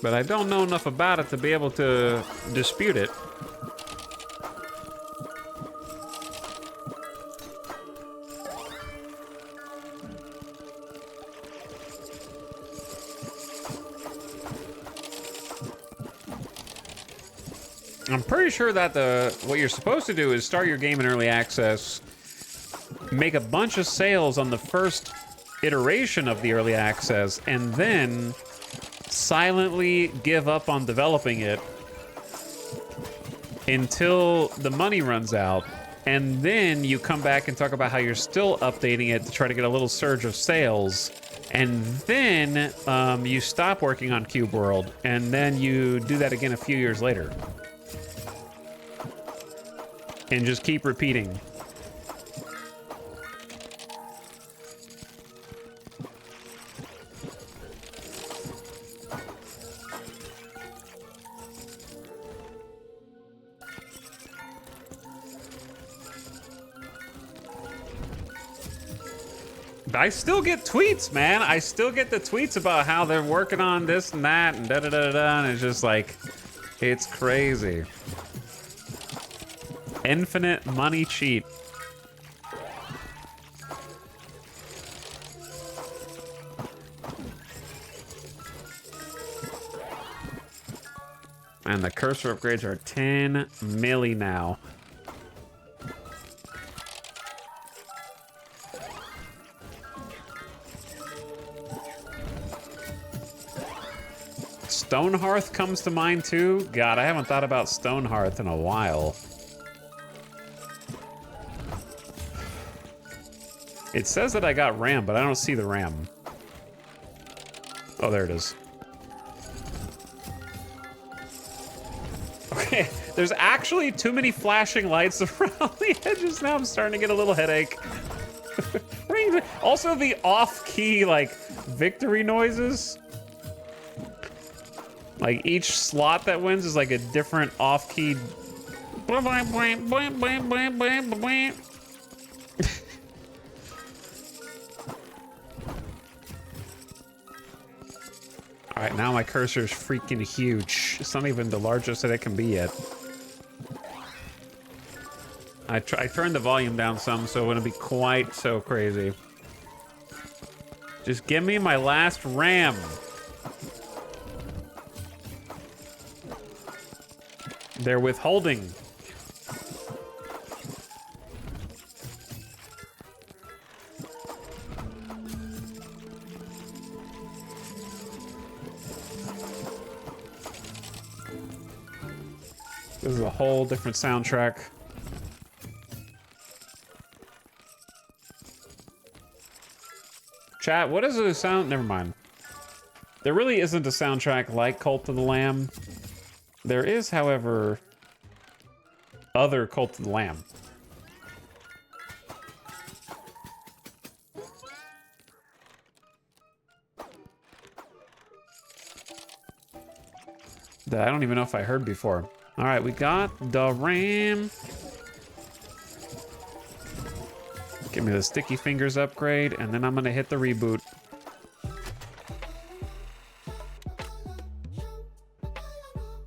But I don't know enough about it to be able to dispute it. I'm pretty sure that what you're supposed to do is start your game in early access, make a bunch of sales on the first iteration of the early access, and then silently give up on developing it until the money runs out. And then you come back and talk about how you're still updating it to try to get a little surge of sales. And then you stop working on Cube World, and then you do that again a few years later. And just keep repeating. I still get tweets, man. I still get the tweets about how they're working on this and that and da-da-da-da-da, and it's just like, it's crazy. Infinite money cheat. And the cursor upgrades are 10 milli now. Stonehearth comes to mind too. God, I haven't thought about Stonehearth in a while. It says that I got RAM, but I don't see the RAM. Oh, there it is. Okay, there's actually too many flashing lights around the edges now. I'm starting to get a little headache. Also, the off-key, like, victory noises. Like, each slot that wins is like a different off-key. All right, now my cursor is freaking huge. It's not even the largest that it can be yet. I turned the volume down some, so it wouldn't be quite so crazy. Just give me my last RAM. They're withholding. This is a whole different soundtrack. Chat, what is the sound? Never mind. There really isn't a soundtrack like Cult of the Lamb. There is, however, other Cult of the Lamb. That I don't even know if I heard before. All right, we got the RAM. Give me the sticky fingers upgrade, and then I'm gonna hit the reboot.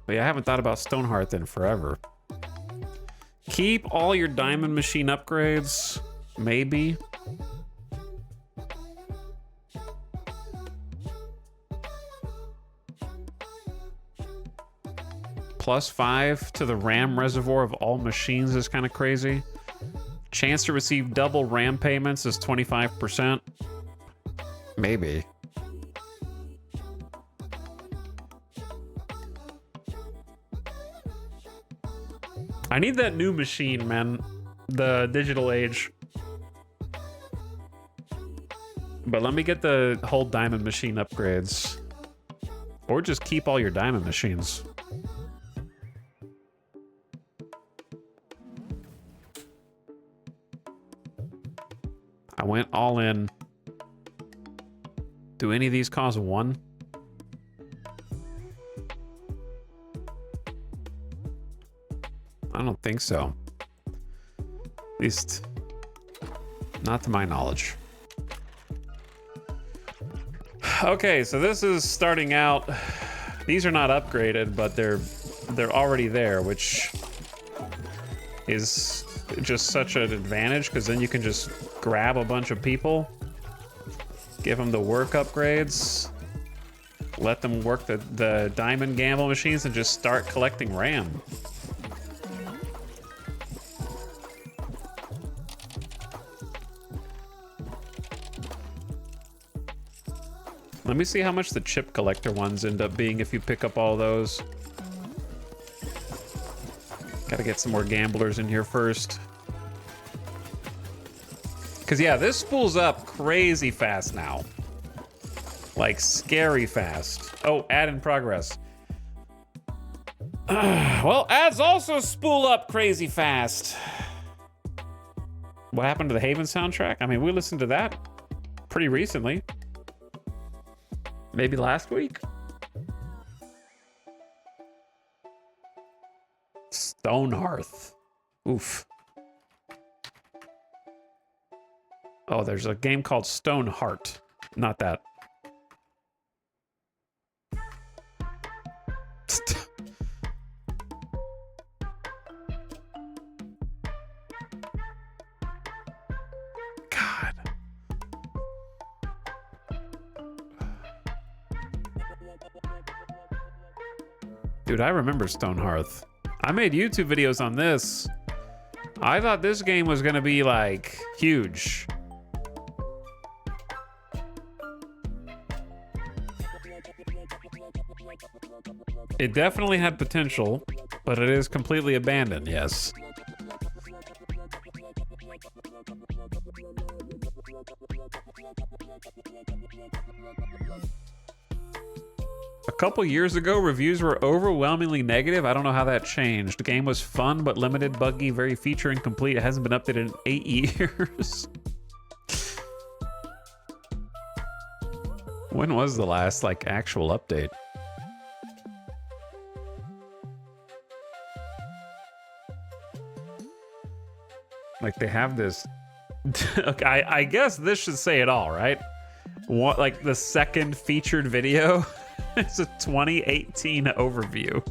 But yeah, I haven't thought about Stonehearth in forever. Keep all your diamond machine upgrades, maybe. +5 to the RAM reservoir of all machines is kind of crazy. Chance to receive double RAM payments is 25%. Maybe. I need that new machine, man. The digital age. But let me get the whole diamond machine upgrades. Or just keep all your diamond machines. I went all in. Do any of these cost 1? I don't think so. At least, not to my knowledge. Okay, so this is starting out. These are not upgraded, but they're already there, which is just such an advantage, because then you can just grab a bunch of people, give them the work upgrades, let them work the diamond gamble machines, and just start collecting RAM. Let me see how much the chip collector ones end up being if you pick up all those. Gotta get some more gamblers in here first. Because, yeah, this spools up crazy fast now. Like, scary fast. Oh, ad in progress. Well, ads also spool up crazy fast. What happened to the Haven soundtrack? I mean, we listened to that pretty recently. Maybe last week? Stonehearth. Oof. Oh, there's a game called Stoneheart. Not that. God. Dude, I remember Stonehearth. I made YouTube videos on this. I thought this game was gonna be, like, huge. It definitely had potential, but it is completely abandoned, yes. A couple years ago, reviews were overwhelmingly negative. I don't know how that changed. The game was fun, but limited, buggy, very feature incomplete. It hasn't been updated in 8 years. When was the last, like, actual update? Like, they have this... Okay, I guess this should say it all, right? What, like, the second featured video? It's a 2018 overview.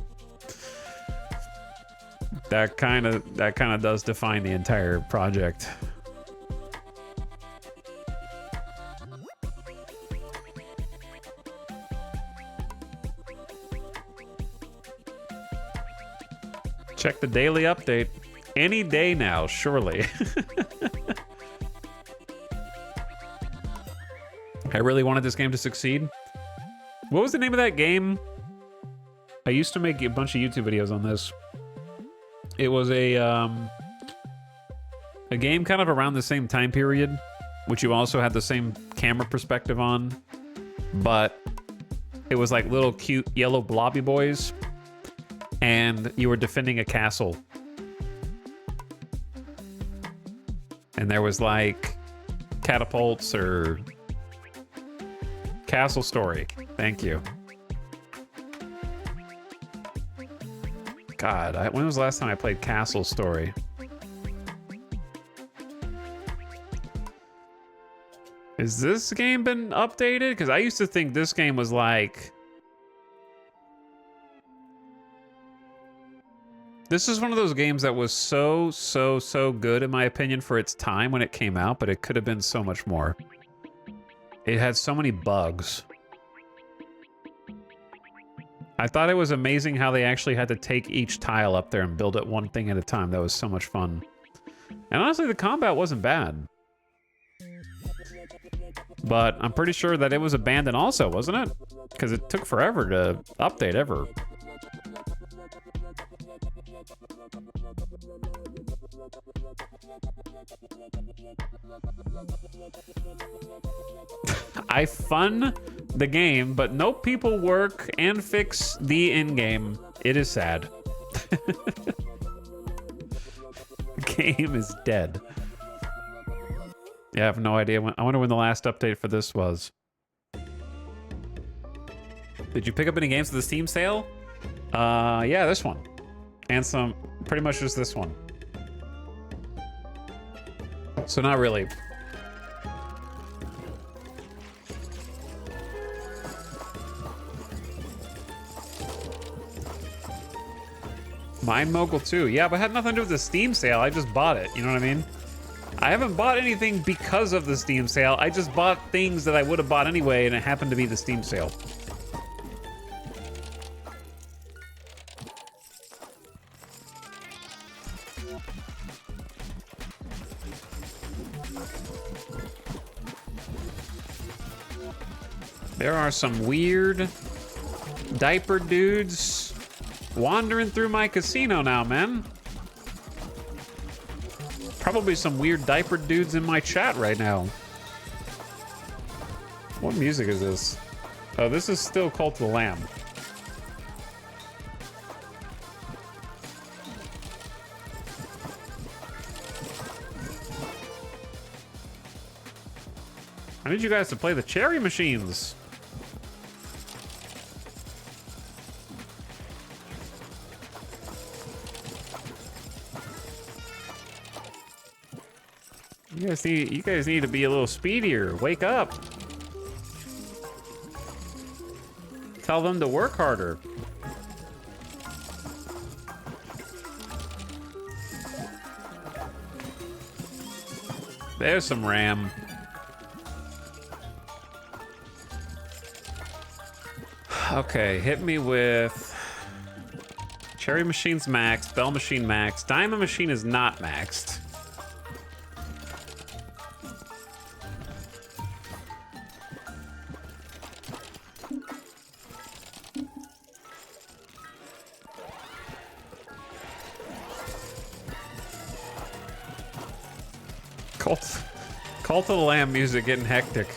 That kind of does define the entire project. Check the daily update. Any day now, surely. I really wanted this game to succeed. What was the name of that game? I used to make a bunch of YouTube videos on this. It was a game kind of around the same time period, which you also had the same camera perspective on, but it was like little cute yellow blobby boys, and you were defending a castle. And there was like catapults or Castle Story. Thank you. God, when was the last time I played Castle Story? Has this game been updated? Because I used to think this game was like... This is one of those games that was so good, in my opinion, for its time when it came out, but it could have been so much more. It had so many bugs. I thought it was amazing how they actually had to take each tile up there and build it one thing at a time. That was so much fun. And honestly, the combat wasn't bad. But I'm pretty sure that it was abandoned also, wasn't it? Because it took forever to update ever. I fun the game, but no people work and fix the in-game. It is sad. The game is dead. Yeah, I have no idea. I wonder when the last update for this was. Did you pick up any games for the Steam sale? Yeah, this one. And some, pretty much just this one. So not really. Mind Mogul 2. Yeah, but it had nothing to do with the Steam sale. I just bought it. You know what I mean? I haven't bought anything because of the Steam sale. I just bought things that I would have bought anyway, and it happened to be the Steam sale. There are some weird diaper dudes wandering through my casino now, man. Probably some weird diaper dudes in my chat right now. What music is this? Oh, this is still Cult of the Lamb. I need you guys to play the cherry machines. You guys need to be a little speedier. Wake up. Tell them to work harder. There's some RAM. Okay, hit me with Cherry Machine's maxed, Bell Machine maxed, Diamond Machine is not maxed. Cult of the Lamb music getting hectic.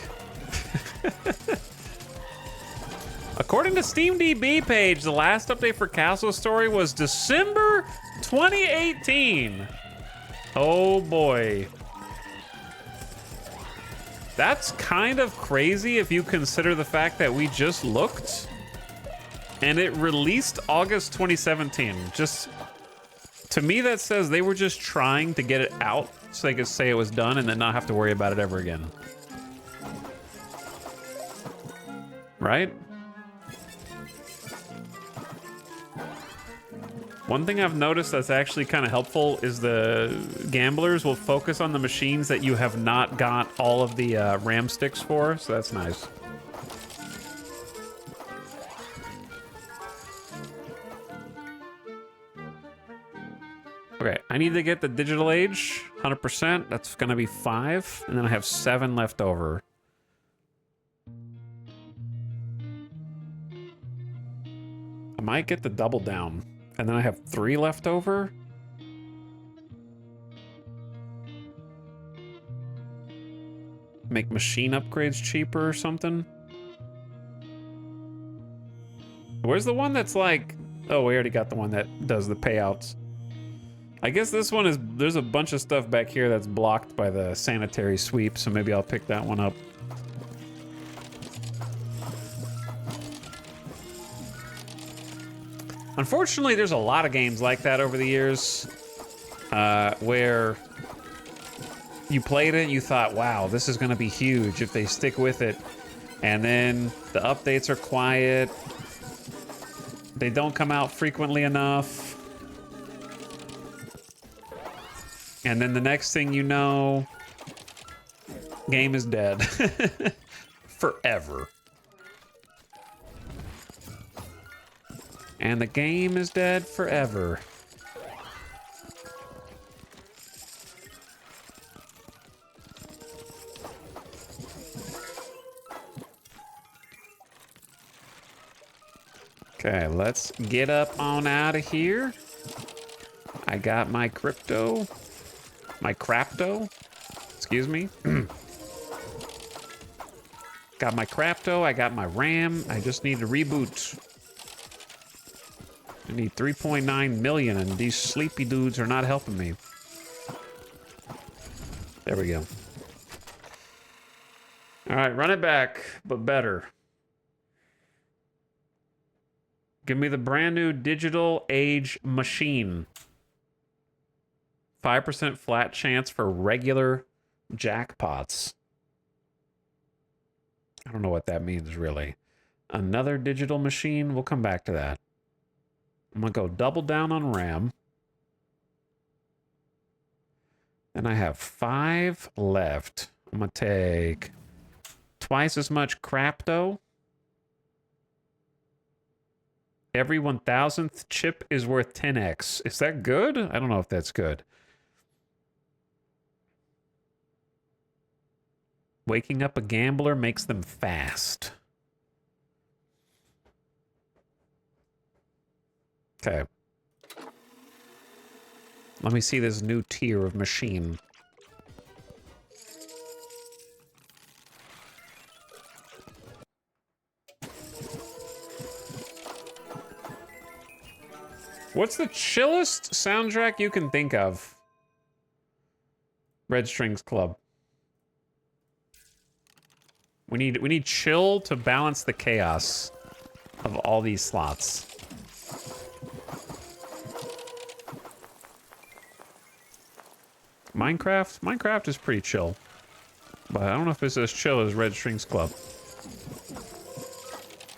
According to SteamDB page, the last update for Castle Story was December 2018. Oh boy. That's kind of crazy if you consider the fact that we just looked and it released August 2017. Just, to me, that says they were just trying to get it out so they could say it was done and then not have to worry about it ever again. Right? One thing I've noticed that's actually kind of helpful is the gamblers will focus on the machines that you have not got all of the RAM sticks for, so that's nice. Okay, I need to get the digital age, 100%. That's gonna be 5, and then I have 7 left over. I might get the double down. And then I have 3 left over. Make machine upgrades cheaper or something. Where's the one that's like... Oh, we already got the one that does the payouts. I guess this one is... There's a bunch of stuff back here that's blocked by the sanitary sweep, so maybe I'll pick that one up. Unfortunately, there's a lot of games like that over the years where you played it and you thought, wow, this is going to be huge if they stick with it. And then the updates are quiet. They don't come out frequently enough. And then the next thing you know, game is dead. Forever. And the game is dead forever. Okay, let's get up on out of here. I got my crapto, excuse me. Got my crapto, I got my RAM, I just need to reboot. I need 3.9 million, and these sleepy dudes are not helping me. There we go. All right, run it back, but better. Give me the brand new digital age machine. 5% flat chance for regular jackpots. I don't know what that means, really. Another digital machine? We'll come back to that. I'm going to go double down on RAM. And I have 5 left. I'm going to take twice as much crapto. Every 1,000th chip is worth 10x. Is that good? I don't know if that's good. Waking up a gambler makes them fast. Okay. Let me see this new tier of machine. What's the chillest soundtrack you can think of? Red Strings Club. We need chill to balance the chaos of all these slots. Minecraft is pretty chill, but I don't know if it's as chill as Red Strings Club.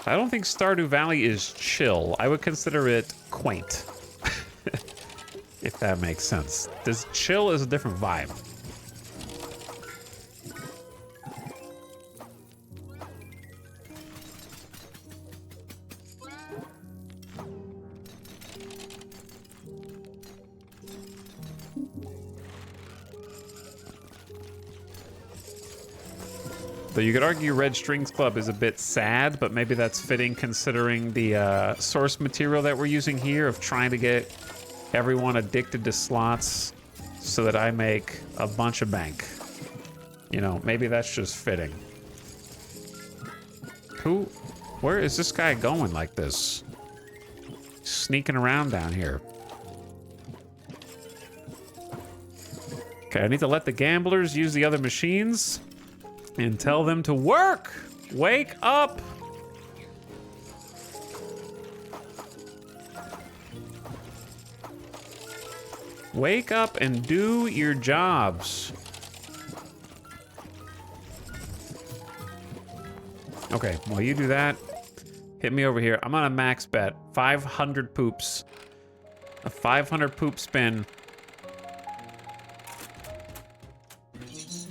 I don't think Stardew Valley is chill. I would consider it quaint, if that makes sense. This chill is a different vibe. So you could argue Red Strings Club is a bit sad, but maybe that's fitting considering the source material that we're using here of trying to get everyone addicted to slots so that I make a bunch of bank. You know, maybe that's just fitting. Where is this guy going like this? Sneaking around down here. Okay, I need to let the gamblers use the other machines and tell them to work. Wake up. Wake up and do your jobs. Okay, while you do that, hit me over here. I'm on a max bet. 500 poops. A 500 poop spin.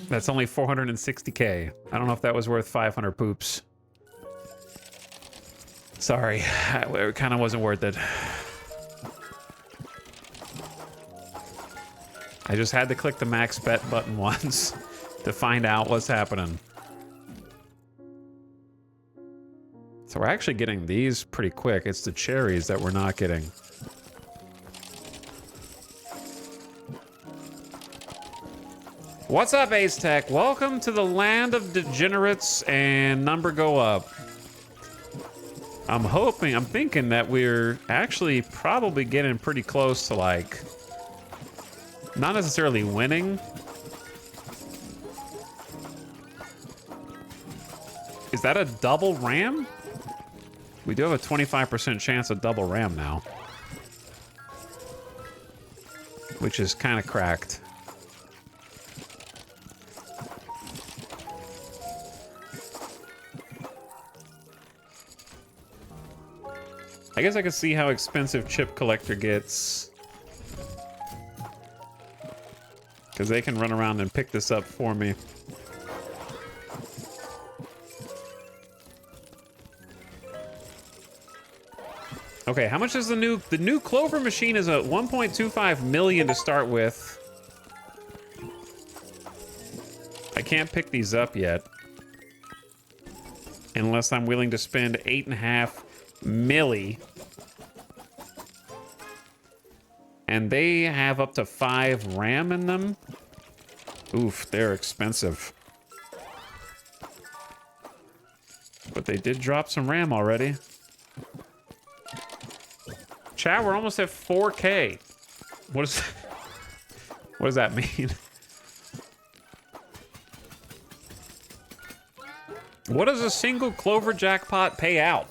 That's only 460K. I don't know if that was worth 500 poops. Sorry, it kind of wasn't worth it. I just had to click the max bet button once to find out what's happening. So we're actually getting these pretty quick. It's the cherries that we're not getting. What's up, Ace Tech? Welcome to the land of degenerates and number go up. I'm thinking that we're actually probably getting pretty close to, like, not necessarily winning. Is that a double ram? We do have a 25% chance of double ram now, which is kind of cracked. I guess I can see how expensive Chip Collector gets, because they can run around and pick this up for me. Okay, how much is the new Clover machine? Is a 1.25 million to start with. I can't pick these up yet unless I'm willing to spend 8.5 milli. And they have up to 5 RAM in them. Oof, they're expensive. But they did drop some RAM already. Chat, we're almost at 4K. What does that mean? What does a single Clover jackpot pay out?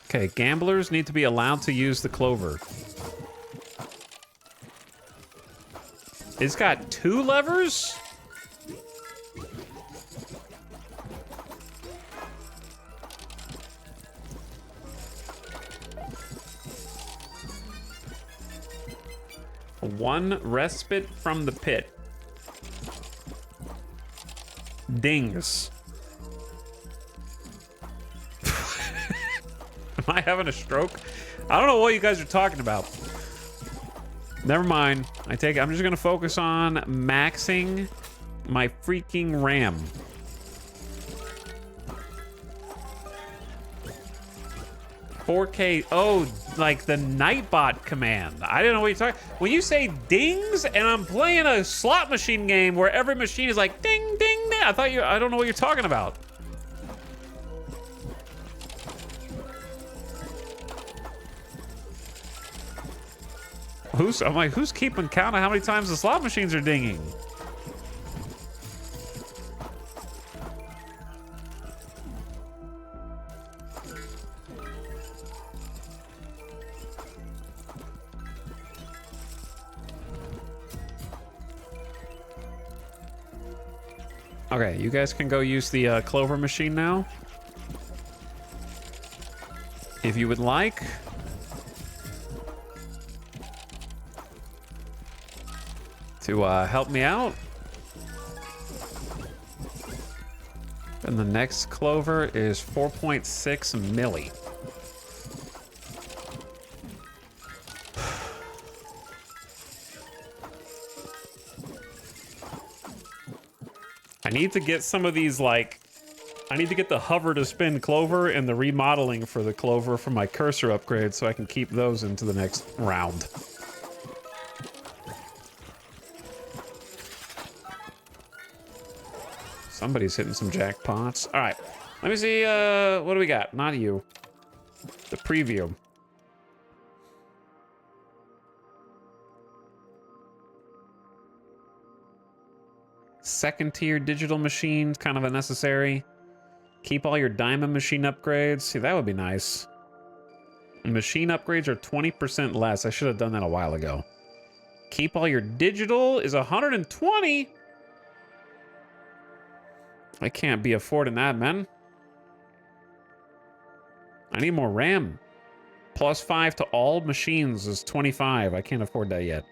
Okay, gamblers need to be allowed to use the Clover. It's got 2 levers? One respite from the pit. Dings. Am I having a stroke? I don't know what you guys are talking about. Never mind. I'm just gonna focus on maxing my freaking RAM. $4K. Oh, like the Nightbot command. I didn't know what you're talking. When you say dings, and I'm playing a slot machine game where every machine is like ding, ding, ding. I don't know what you're talking about. I'm like, who's keeping count of how many times the slot machines are dinging? Okay, you guys can go use the Clover machine now, if you would like. To help me out. And the next Clover is 4.6 milli. I need to get some of these, like, I need to get the hover to spin Clover and the remodeling for the Clover for my cursor upgrade so I can keep those into the next round. Somebody's hitting some jackpots. All right, let me see. What do we got? Not you. The preview. Second tier digital machines, kind of unnecessary. Keep all your diamond machine upgrades. See, that would be nice. And machine upgrades are 20% less. I should have done that a while ago. Keep all your digital is 120. I can't be affording that, man. I need more RAM. +5 to all machines is 25. I can't afford that yet.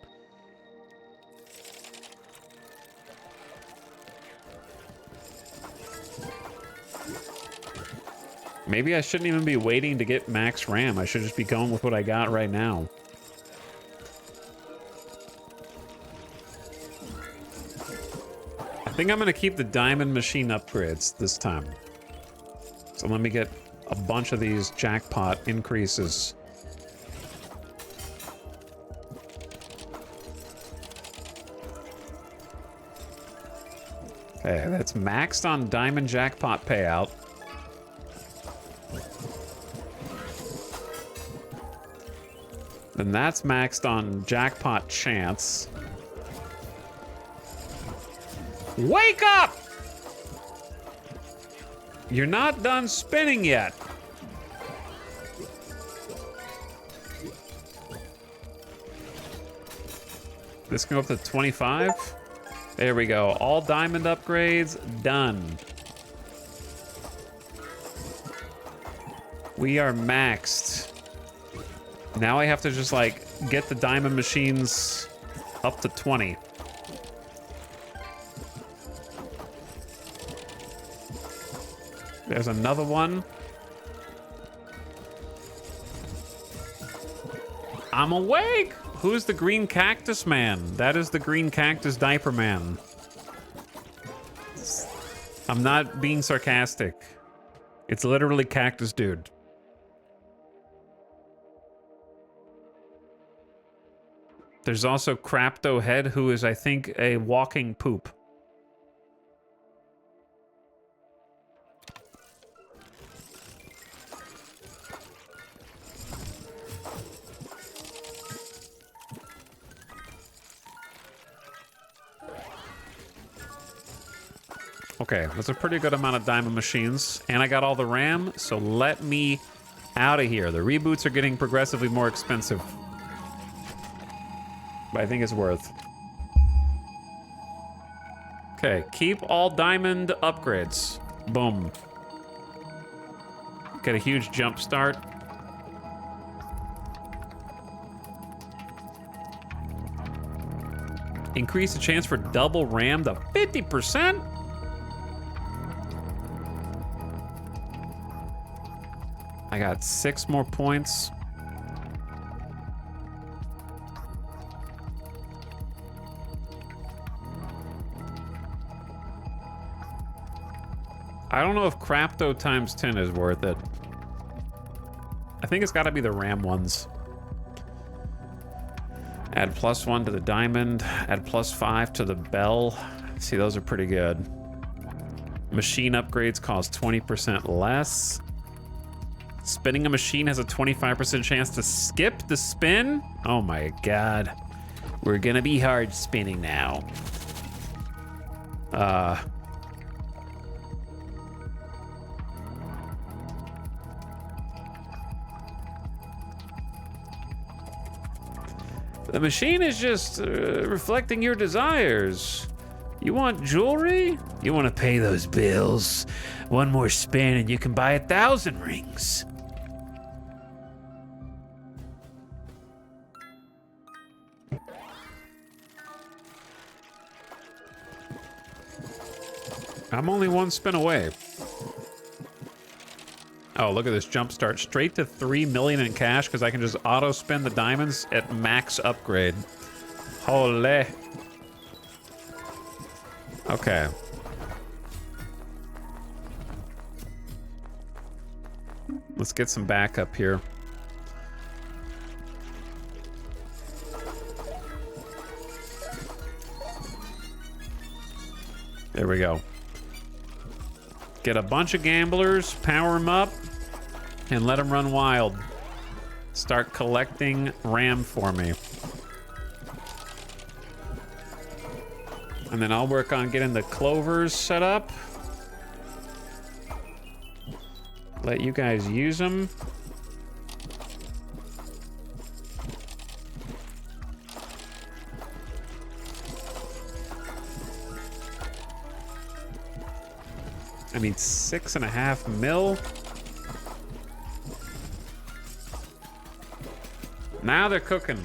Maybe I shouldn't even be waiting to get max RAM. I should just be going with what I got right now. I think I'm gonna keep the diamond machine upgrades this time. So let me get a bunch of these jackpot increases. Okay, that's maxed on diamond jackpot payout. Then that's maxed on jackpot chance. Wake up! You're not done spinning yet. This can go up to 25. There we go. All diamond upgrades done. We are maxed. Now I have to just like get the diamond machines up to 20. There's another one. I'm awake! Who's the green cactus man? That is the green cactus diaper man. I'm not being sarcastic. It's literally cactus dude. There's also Crapto Head, who is, I think, a walking poop. Okay, that's a pretty good amount of diamond machines. And I got all the RAM, so let me out of here. The reboots are getting progressively more expensive. But I think it's worth. Okay, keep all diamond upgrades. Boom. Get a huge jump start. Increase the chance for double RAM to 50%? I got 6 more points. I don't know if Crapto times 10 is worth it. I think it's got to be the RAM ones. Add +1 to the diamond. Add +5 to the bell. See, those are pretty good. Machine upgrades cost 20% less. Spinning a machine has a 25% chance to skip the spin. Oh my god. We're gonna be hard spinning now. The machine is just reflecting your desires. You want jewelry? You want to pay those bills? One more spin and you can buy 1,000 rings. I'm only 1 spin away. Oh, look at this jump start. Straight to 3 million in cash because I can just auto spin the diamonds at max upgrade. Holy. Okay. Let's get some backup here. There we go. Get a bunch of gamblers, power them up, and let them run wild. Start collecting RAM for me. And then I'll work on getting the clovers set up. Let you guys use them. I need 6.5 mil. Now they're cooking.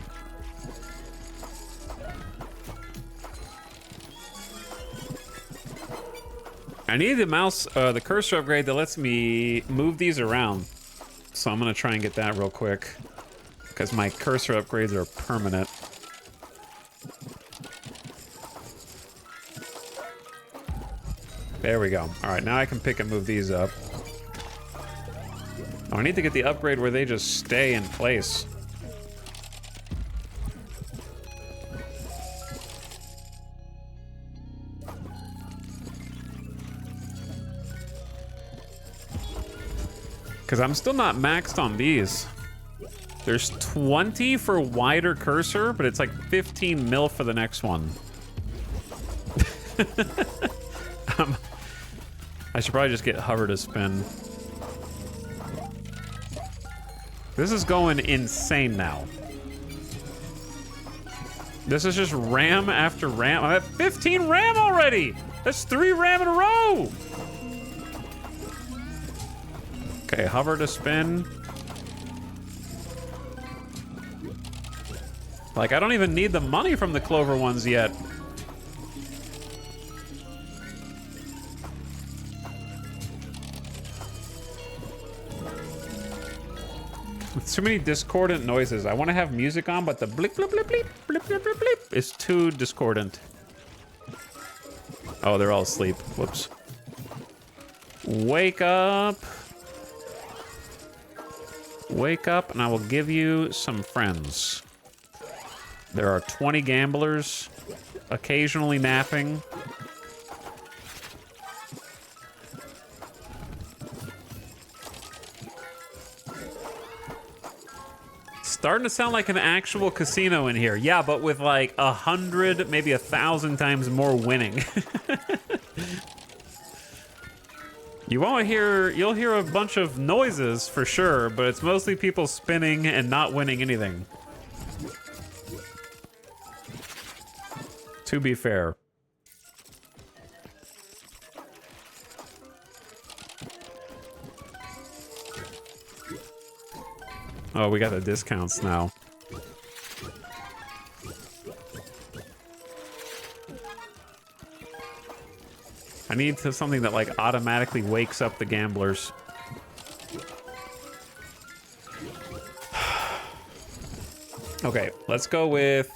I need the mouse, the cursor upgrade that lets me move these around. So I'm gonna try and get that real quick. Because my cursor upgrades are permanent. There we go. All right, now I can pick and move these up. Oh, I need to get the upgrade where they just stay in place. Because I'm still not maxed on these. There's 20 for wider cursor, but it's like 15 mil for the next one. I should probably just get hover to spin. This is going insane now. This is just RAM after RAM. I'm at 15 RAM already! That's 3 RAM in a row! Okay, hover to spin. Like, I don't even need the money from the clover ones yet. Too many discordant noises. I want to have music on, but the blip, blip, blip, blip, blip, blip, blip, blip is too discordant. Oh, they're all asleep. Whoops. Wake up. Wake up, and I will give you some friends. There are 20 gamblers, occasionally napping. Starting to sound like an actual casino in here. Yeah, but with like 100, maybe 1,000 times more winning. You won't hear, you'll hear a bunch of noises for sure, but it's mostly people spinning and not winning anything. To be fair. Oh, we got the discounts now. I need something that like automatically wakes up the gamblers. Okay, let's go with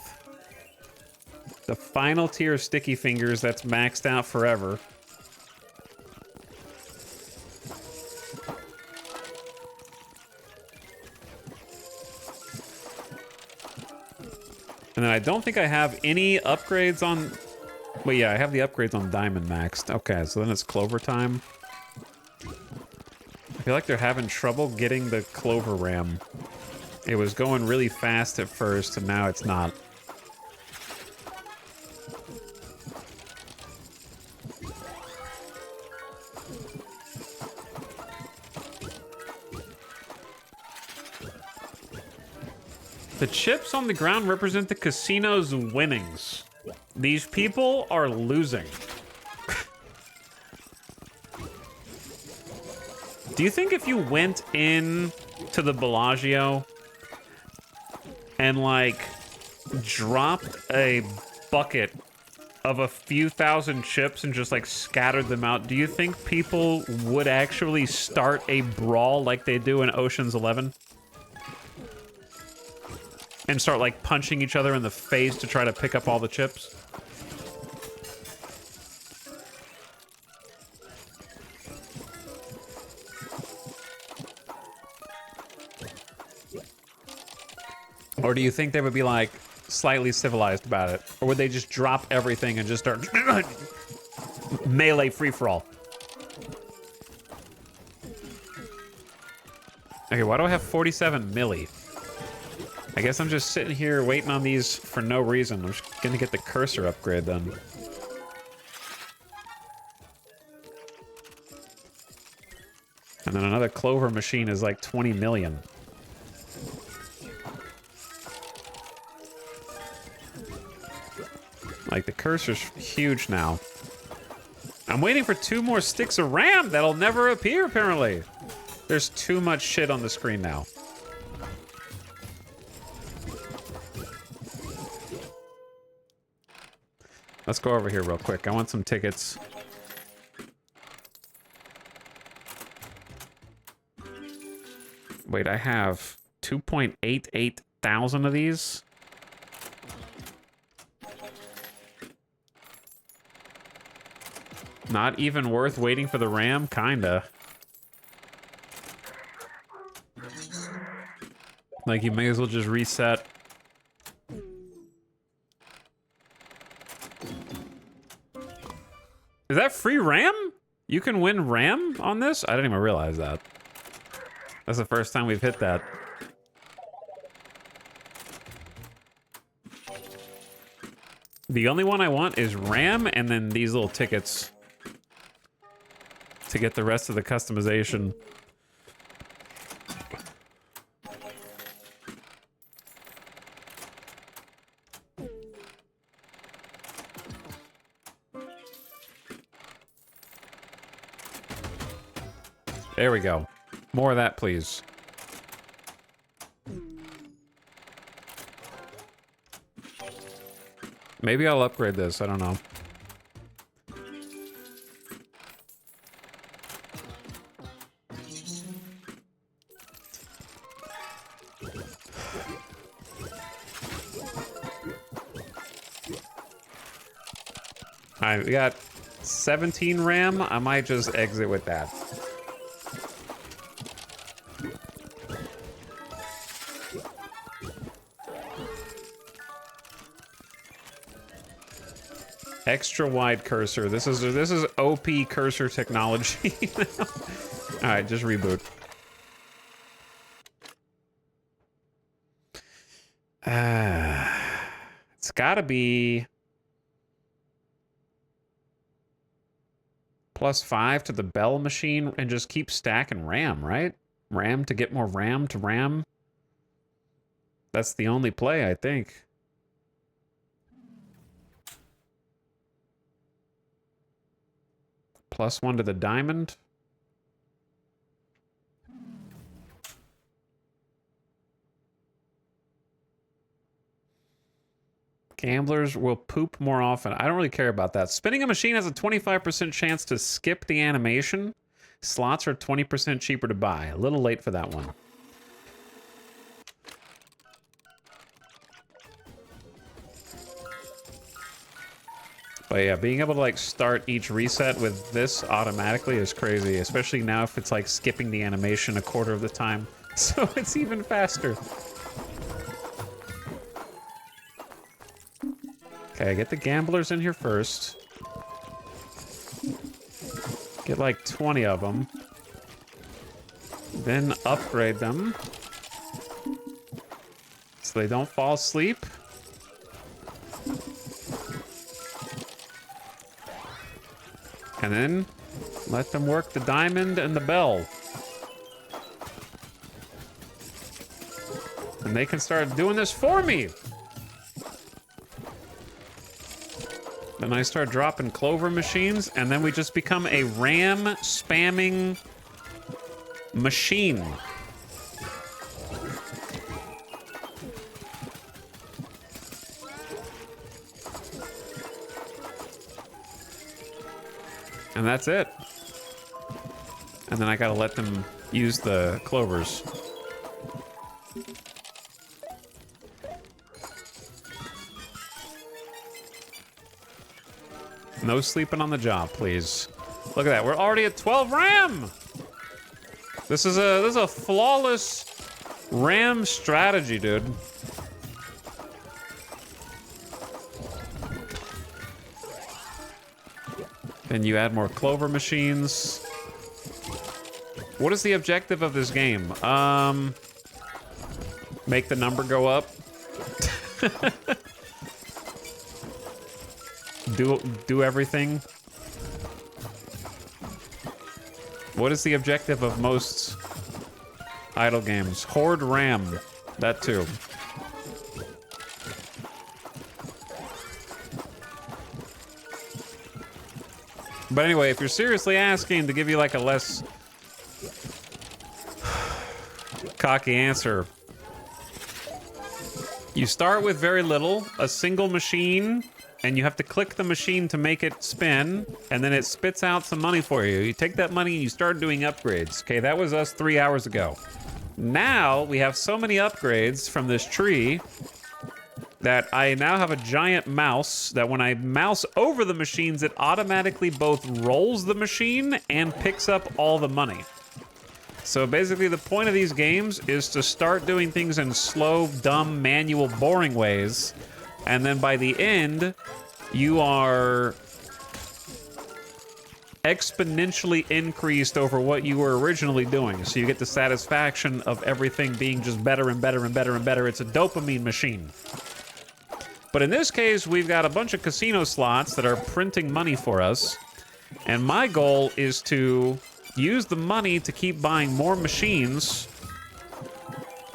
the final tier of sticky fingers that's maxed out forever. And then I don't think I have any upgrades on... Wait, yeah, I have the upgrades on Diamond maxed. Okay, so then it's Clover time. I feel like they're having trouble getting the Clover RAM. It was going really fast at first, and now it's not. The chips on the ground represent the casino's winnings. These people are losing. Do you think if you went in to the Bellagio and like dropped a bucket of a few thousand chips and just like scattered them out, do you think people would actually start a brawl like they do in Ocean's 11? And start like punching each other in the face to try to pick up all the chips? Or do you think they would be like slightly civilized about it? Or would they just drop everything and just start melee free-for-all? Okay, why do I have 47 milli? I guess I'm just sitting here waiting on these for no reason. I'm just gonna get the cursor upgrade then. And then another clover machine is like 20 million. Like, the cursor's huge now. I'm waiting for 2 more sticks of RAM that'll never appear, apparently. There's too much shit on the screen now. Let's go over here real quick. I want some tickets. Wait, I have 2.88 thousand of these. Not even worth waiting for the RAM? Kinda. Like, you may as well just reset. Is that free RAM? You can win RAM on this? I didn't even realize that. That's the first time we've hit that. The only one I want is RAM and then these little tickets to get the rest of the customization. There we go. More of that, please. Maybe I'll upgrade this. I don't know. All right, we got 17 RAM. I might just exit with that. Extra wide cursor. This is OP cursor technology. All right, just reboot. It's gotta be +5 to the bell machine and just keep stacking RAM, right? RAM to get more RAM to RAM. That's the only play, I think. +1 to the diamond. Gamblers will poop more often. I don't really care about that. Spinning a machine has a 25% chance to skip the animation. Slots are 20% cheaper to buy. A little late for that one. But yeah, being able to like start each reset with this automatically is crazy, especially now if it's like skipping the animation a quarter of the time. So it's even faster. Okay, get the gamblers in here first. Get like 20 of them. Then upgrade them. So they don't fall asleep. And then let them work the diamond and the bell. And they can start doing this for me. Then I start dropping clover machines, and then we just become a RAM spamming machine. And that's it. And then I gotta let them use the clovers. No sleeping on the job, please. Look at that. We're already at 12 RAM. This is a flawless RAM strategy, dude. Then you add more clover machines. What is the objective of this game? Make the number go up. do everything. What is the objective of most idle games? Hoard RAM. That too. But anyway, if you're seriously asking to give you like a less cocky answer, you start with very little, a single machine, and you have to click the machine to make it spin, and then it spits out some money for you. You take that money and you start doing upgrades. Okay, that was us 3 hours ago. Now, we have so many upgrades from this tree that I now have a giant mouse that when I mouse over the machines, it automatically both rolls the machine and picks up all the money. So basically the point of these games is to start doing things in slow, dumb, manual, boring ways. And then by the end, you are exponentially increased over what you were originally doing. So you get the satisfaction of everything being just better and better and better and better. It's a dopamine machine. But in this case, we've got a bunch of casino slots that are printing money for us. And my goal is to use the money to keep buying more machines.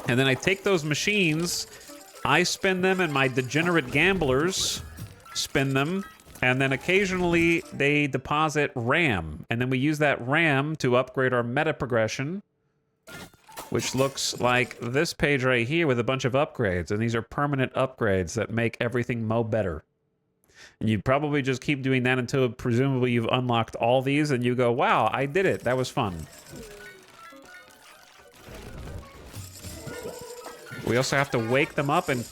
And then I take those machines, I spin them, and my degenerate gamblers spin them. And then occasionally they deposit RAM. And then we use that RAM to upgrade our meta progression, which looks like this page right here with a bunch of upgrades. And these are permanent upgrades that make everything mo better. And you probably just keep doing that until presumably you've unlocked all these and you go, wow, I did it. That was fun. We also have to wake them up, and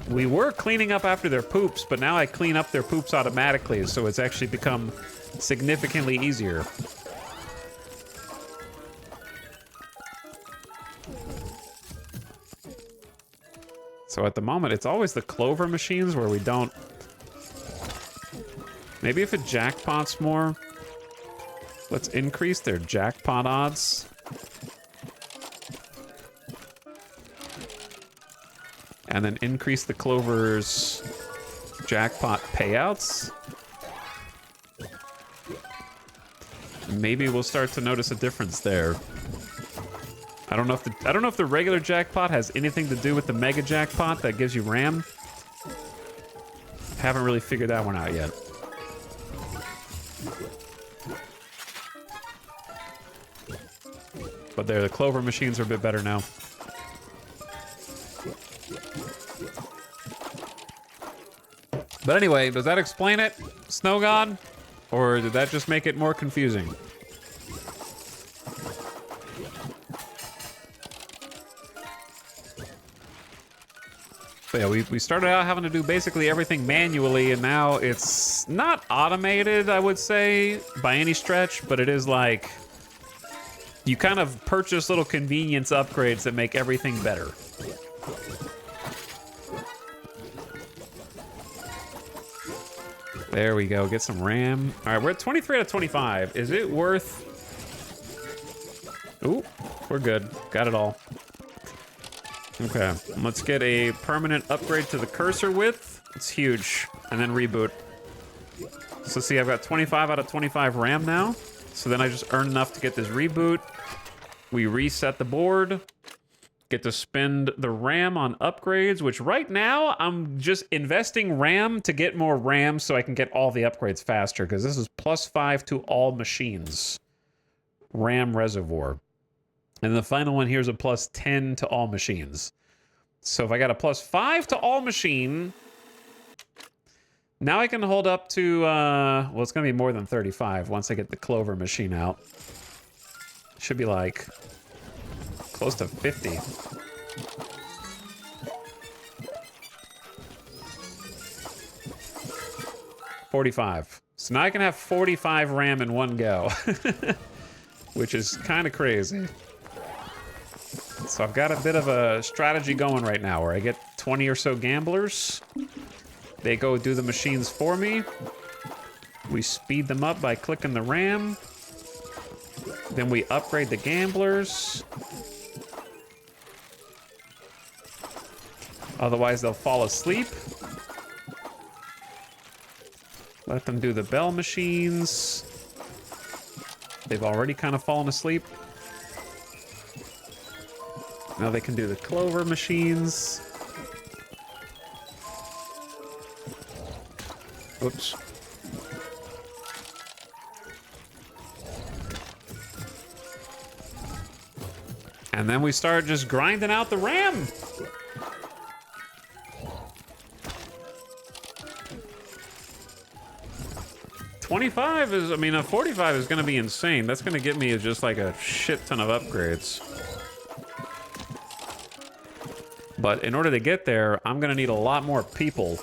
we were cleaning up after their poops, but now I clean up their poops automatically, so it's actually become significantly easier. So at the moment, it's always the clover machines where we don't... Maybe if it jackpots more, let's increase their jackpot odds. And then increase the clover's jackpot payouts. Maybe we'll start to notice a difference there. I don't know if the regular jackpot has anything to do with the mega jackpot that gives you RAM. Haven't really figured that one out yet. But there, the clover machines are a bit better now. But anyway, does that explain it, Snow God? Or did that just make it more confusing? But yeah, we started out having to do basically everything manually, and now it's not automated, I would say, by any stretch, but it is like... You kind of purchase little convenience upgrades that make everything better. There we go, get some RAM. All right, we're at 23 out of 25. Is it worth... Ooh, we're good. Got it all. Okay, let's get a permanent upgrade to the cursor width. It's huge. And then reboot. So see, I've got 25 out of 25 RAM now. So then I just earn enough to get this reboot. We reset the board. Get to spend the RAM on upgrades, which right now I'm just investing RAM to get more RAM so I can get all the upgrades faster, because this is +5 to all machines. RAM reservoir. And the final one here is a +10 to all machines. So if I got a +5 to all machine, now I can hold up to, well, it's going to be more than 35 once I get the clover machine out. Should be like close to 50. $45. So now I can have 45 RAM in one go, which is kind of crazy. So I've got a bit of a strategy going right now where I get 20 or so gamblers. They go do the machines for me. We speed them up by clicking the RAM. Then we upgrade the gamblers. Otherwise, they'll fall asleep. Let them do the bell machines. They've already kind of fallen asleep. Now they can do the clover machines. Oops. And then we start just grinding out the RAM. $25 is, I mean, a 45 is going to be insane. That's going to get me just like a shit ton of upgrades. But in order to get there, I'm going to need a lot more people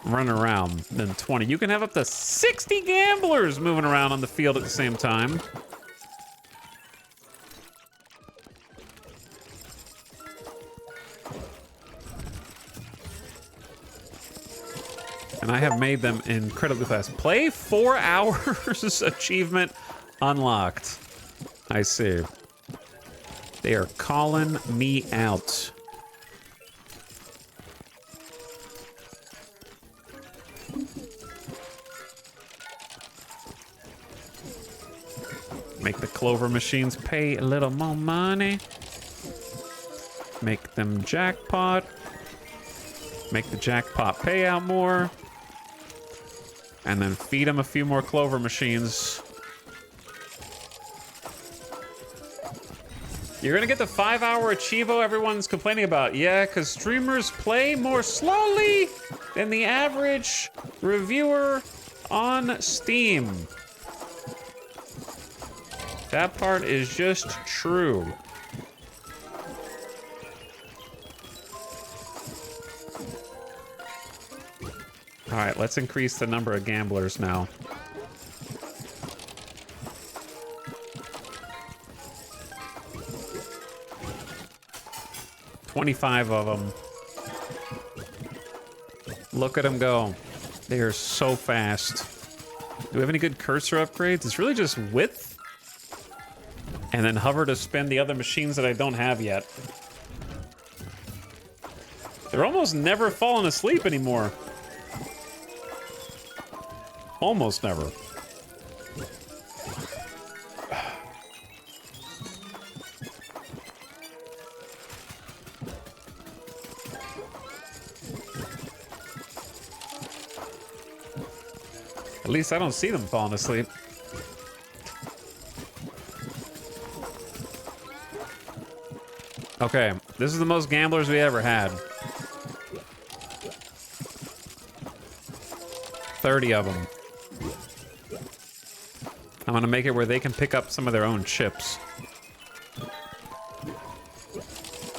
running around than 20. You can have up to 60 gamblers moving around on the field at the same time. And I have made them incredibly fast. Play 4 hours achievement unlocked. I see. They are calling me out. Make the clover machines pay a little more money. Make them jackpot. Make the jackpot pay out more. And then feed them a few more clover machines. You're gonna get the 5-hour Achievo everyone's complaining about. Yeah, because streamers play more slowly than the average reviewer on Steam. That part is just true. All right, let's increase the number of gamblers now. $25 of them. Look at them go. They are so fast. Do we have any good cursor upgrades? It's really just width. And then hover to spin the other machines that I don't have yet. They're almost never falling asleep anymore. Almost never. At least I don't see them falling asleep. Okay, this is the most gamblers we ever had. 30 of them. I'm gonna make it where they can pick up some of their own chips.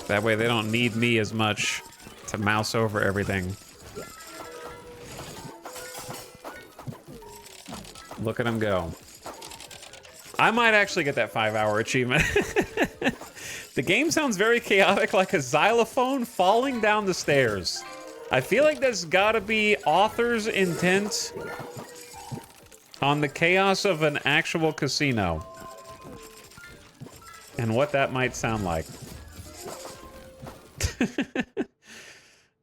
That way they don't need me as much to mouse over everything. Look at them go. I might actually get that 5-hour achievement. The game sounds very chaotic, like a xylophone falling down the stairs. I feel like there's gotta be author's intent on the chaos of an actual casino. And what that might sound like.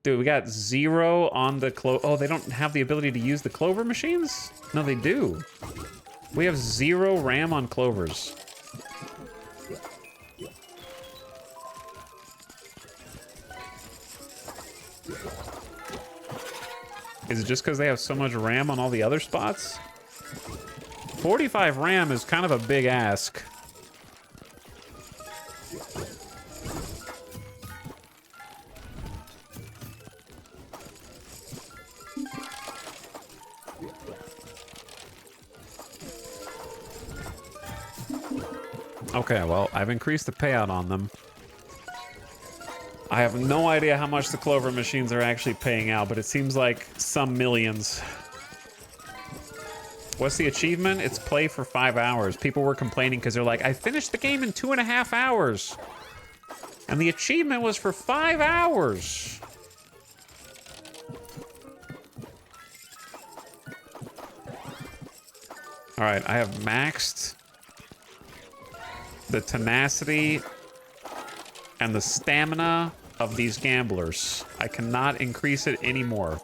Dude, we got 0 on the oh, they don't have the ability to use the clover machines? No, they do. We have 0 RAM on clovers. Is it just because they have so much RAM on all the other spots? 45 RAM is kind of a big ask. Okay, well, I've increased the payout on them. I have no idea how much the clover machines are actually paying out, but it seems like some millions. What's the achievement? It's play for 5 hours. People were complaining because they're like, I finished the game in 2.5 hours. And the achievement was for 5 hours. All right, I have maxed the tenacity and the stamina of these gamblers. I cannot increase it anymore.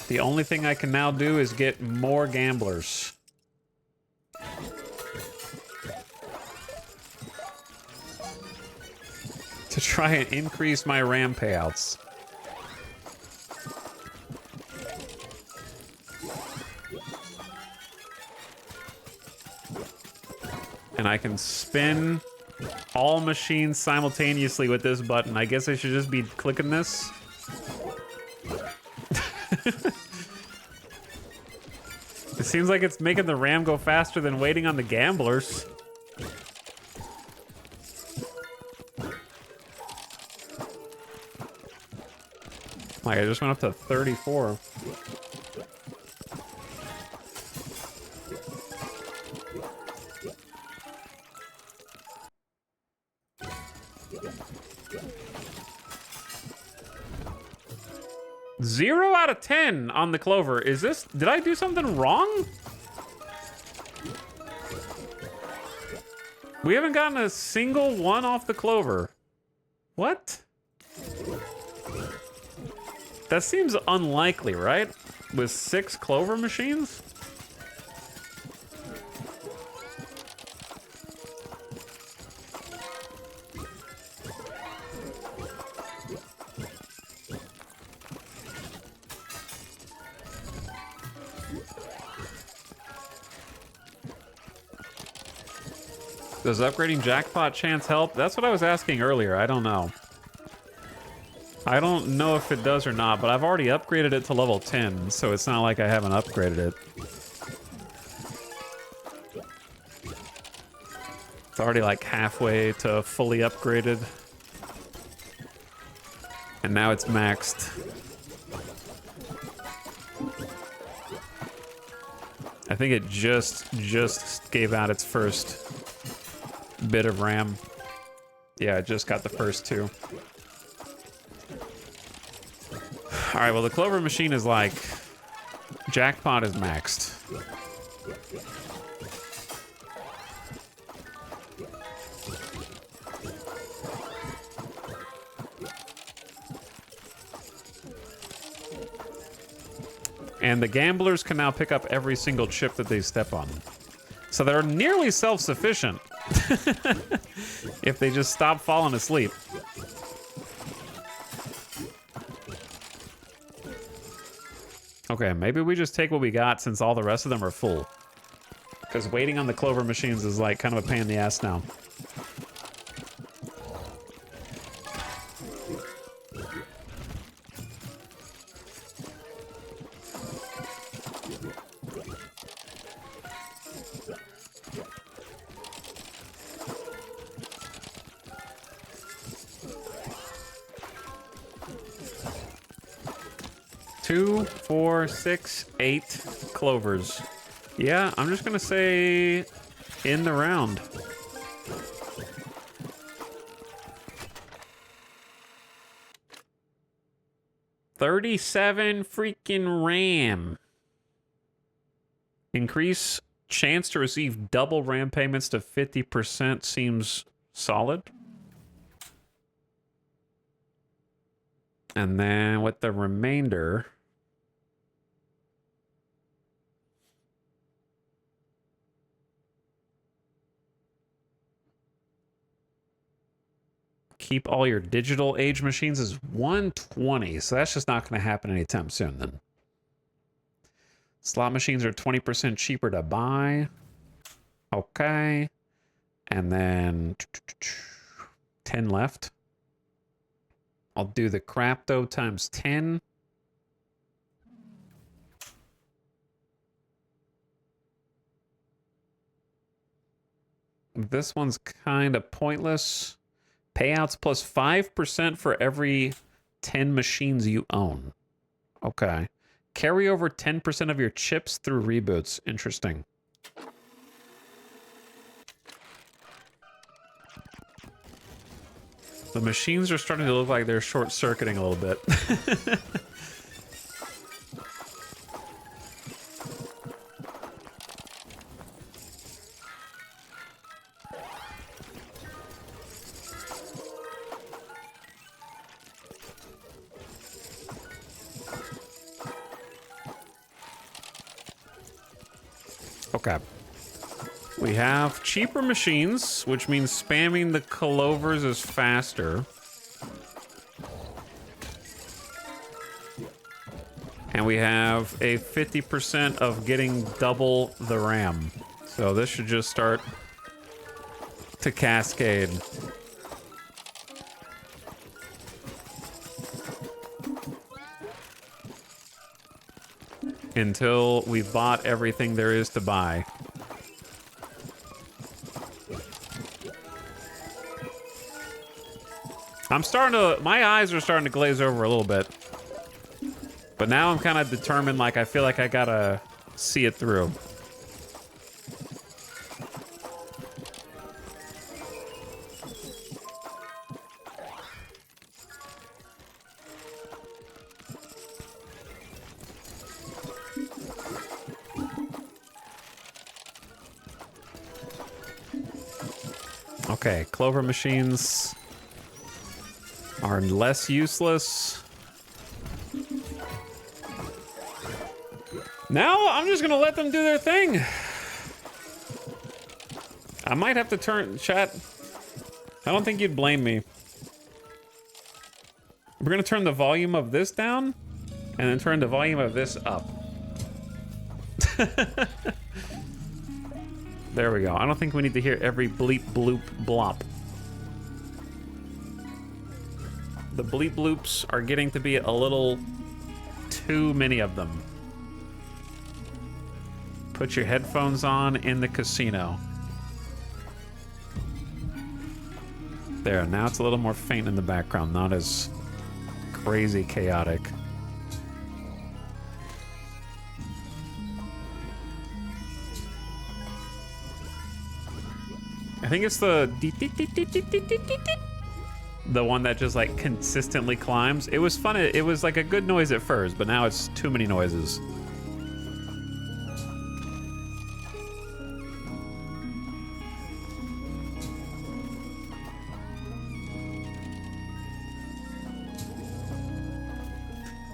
The only thing I can now do is get more gamblers. To try and increase my RAM payouts. And I can spin all machines simultaneously with this button. I guess I should just be clicking this. It seems like it's making the RAM go faster than waiting on the gamblers. Like, I just went up to 34. Zero out of 10 on the Clover. Is this... Did I do something wrong? We haven't gotten a single one off the Clover. What? That seems unlikely, right? With 6 Clover machines? Does upgrading Jackpot Chance help? That's what I was asking earlier. I don't know. I don't know if it does or not, but I've already upgraded it to level 10, so it's not like I haven't upgraded it. It's already like halfway to fully upgraded. And now it's maxed. I think it just gave out its first bit of RAM. Yeah, it just got the first 2. All right, well, the Clover machine is like... Jackpot is maxed. And the gamblers can now pick up every single chip that they step on. So they're nearly self-sufficient. If they just stop falling asleep. Okay, maybe we just take what we got since all the rest of them are full. Because waiting on the Clover machines is like kind of a pain in the ass now. Two, 4, 6, 8 Clovers. Yeah, I'm just gonna say in the round. $37 freaking RAM. Increase chance to receive double RAM payments to 50% seems solid. And then with the remainder... Keep all your digital age machines is 120, so that's just not going to happen anytime soon then. Slot machines are 20% cheaper to buy. Okay. And then 10 left. I'll do the Crapto times 10. This one's kind of pointless. Payouts plus 5% for every 10 machines you own. Okay. Carry over 10% of your chips through reboots. Interesting. The machines are starting to look like they're short-circuiting a little bit. Okay. We have cheaper machines, which means spamming the clovers is faster. And we have a 50% of getting double the RAM. So this should just start to cascade. Until we've bought everything there is to buy. My eyes are starting to glaze over a little bit. But now I'm kind of determined, like, I feel like I gotta see it through. Okay, clover machines are less useless. Now I'm just gonna let them do their thing. I might have to turn chat. I don't think you'd blame me. We're gonna turn the volume of this down and then turn the volume of this up. There we go. I don't think we need to hear every bleep, bloop, blop. The bleep bloops are getting to be a little too many of them. Put your headphones on in the casino. There, now it's a little more faint in the background, not as crazy chaotic. I think it's the one that just like consistently climbs. It was fun. It was like a good noise at first, but now it's too many noises.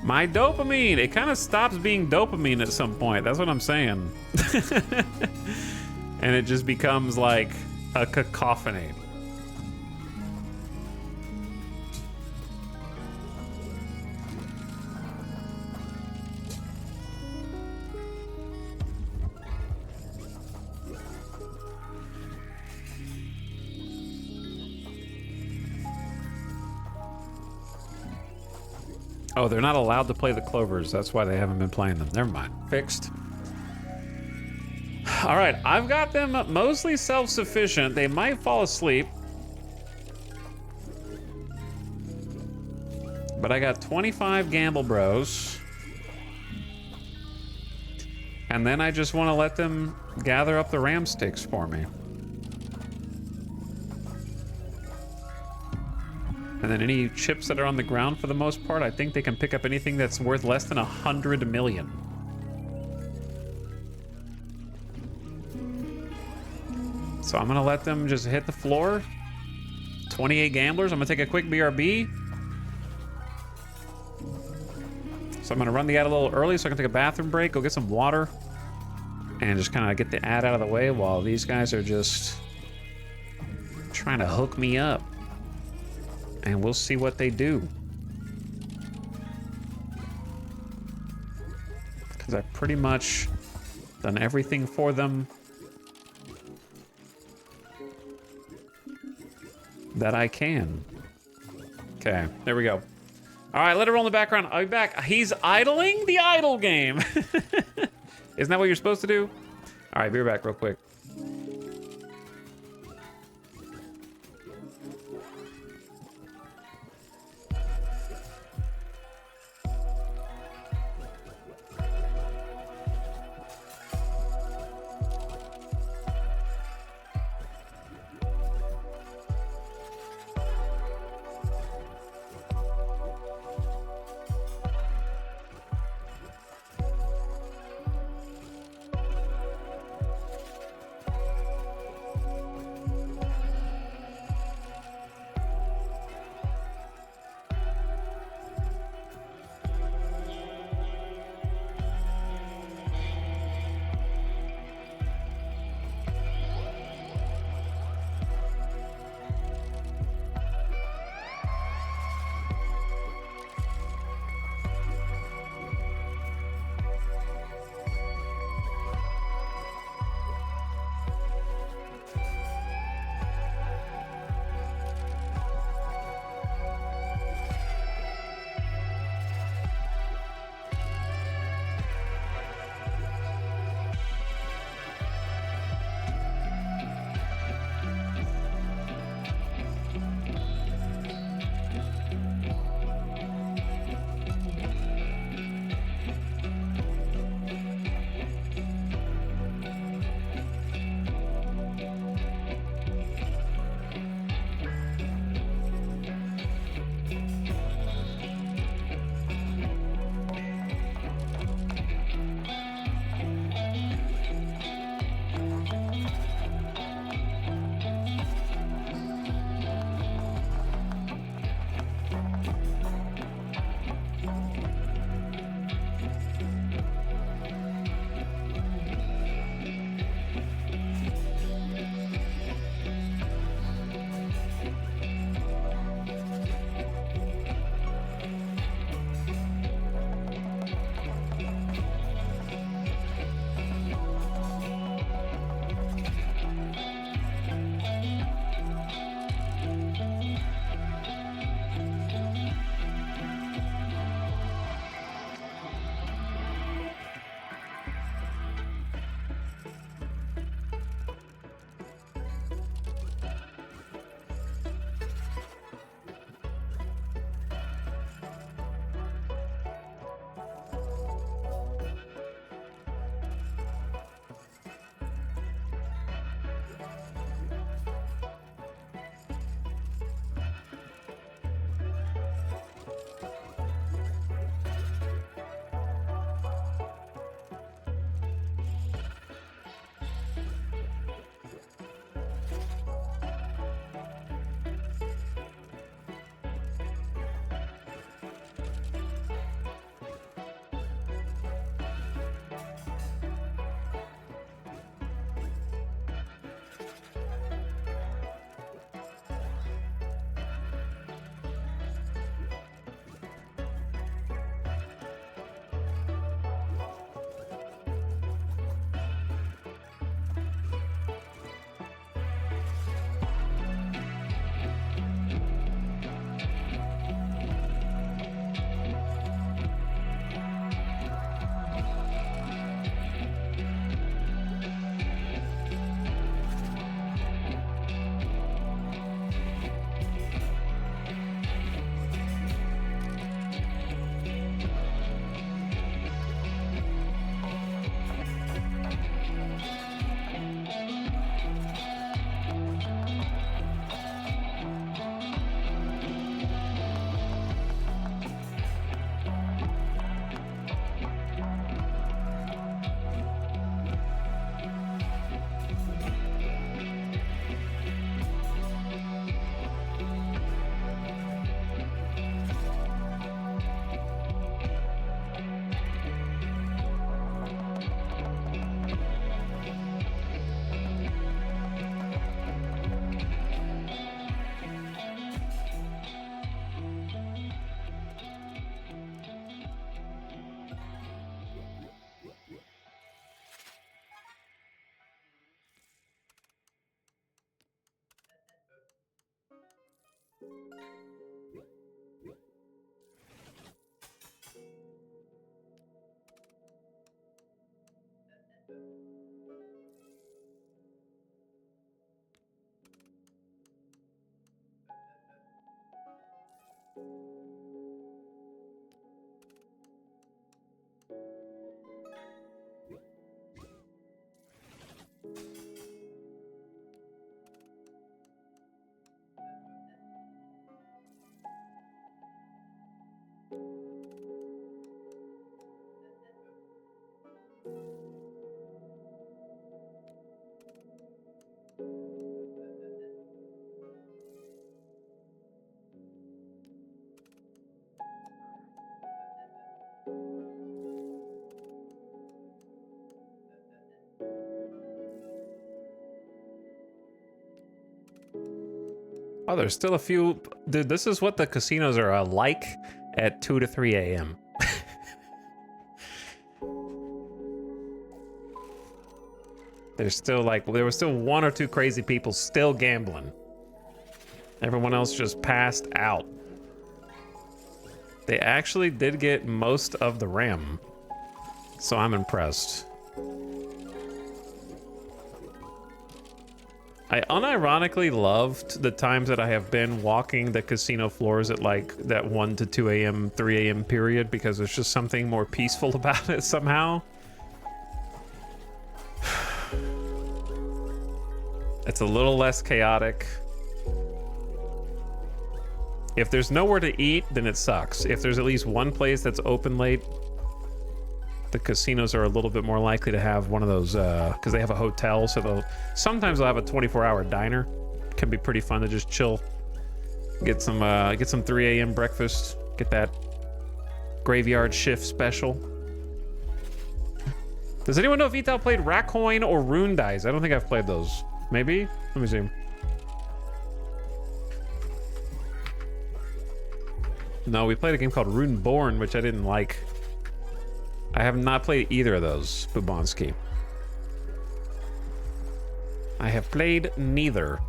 My dopamine, it kind of stops being dopamine at some point. That's what I'm saying. And it just becomes like a cacophony. Oh, they're not allowed to play the clovers. That's why they haven't been playing them. Never mind. Fixed. All right, I've got them mostly self-sufficient. They might fall asleep. But I got 25 Gamble Bros. And then I just want to let them gather up the RAM sticks for me. And then any chips that are on the ground, for the most part, I think they can pick up anything that's worth less than 100 million. So I'm gonna let them just hit the floor. 28 gamblers. I'm gonna take a quick BRB. So I'm gonna run the ad a little early so I can take a bathroom break, go get some water, and just kind of get the ad out of the way while these guys are just trying to hook me up. And we'll see what they do. Because I've pretty much done everything for them that I can. Okay, there we go. All right, let it roll in the background. I'll be back. He's idling the idle game. Isn't that what you're supposed to do? All right, be right back real quick. Oh, there's still a few. Dude, this is what the casinos are like at 2 to 3 a.m. There's still like, there was still 1 or 2 crazy people still gambling. Everyone else just passed out. They actually did get most of the RAM, so I'm impressed. I unironically loved the times that I have been walking the casino floors at like that 1 to 2 a.m., 3 a.m. period, because there's just something more peaceful about it somehow. It's a little less chaotic. If there's nowhere to eat, then it sucks. If there's at least one place that's open late, the casinos are a little bit more likely to have one of those, because they have a hotel, so sometimes they'll have a 24-hour diner. It can be pretty fun to just chill, get some 3 a.m. breakfast, get that graveyard shift special. Does anyone know if Etal played Racoin or Rune Dice? I don't think I've played those. Maybe? Let me see. No, we played a game called Rune Born, which I didn't like. I have not played either of those, Bubonsky. I have played neither.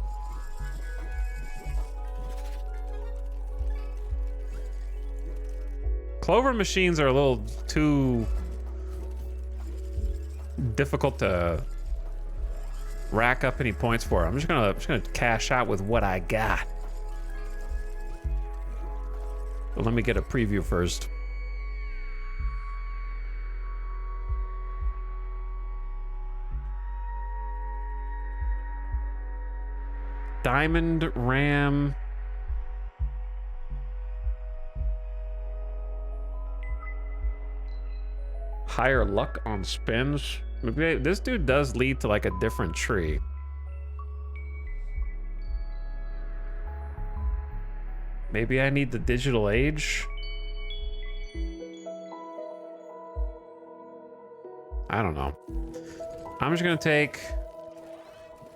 Clover machines are a little too difficult to rack up any points for. I'm just gonna cash out with what I got. But let me get a preview first. Diamond Ram. Higher luck on spins. Maybe this dude does lead to like a different tree. Maybe I need the digital age. I don't know. I'm just gonna take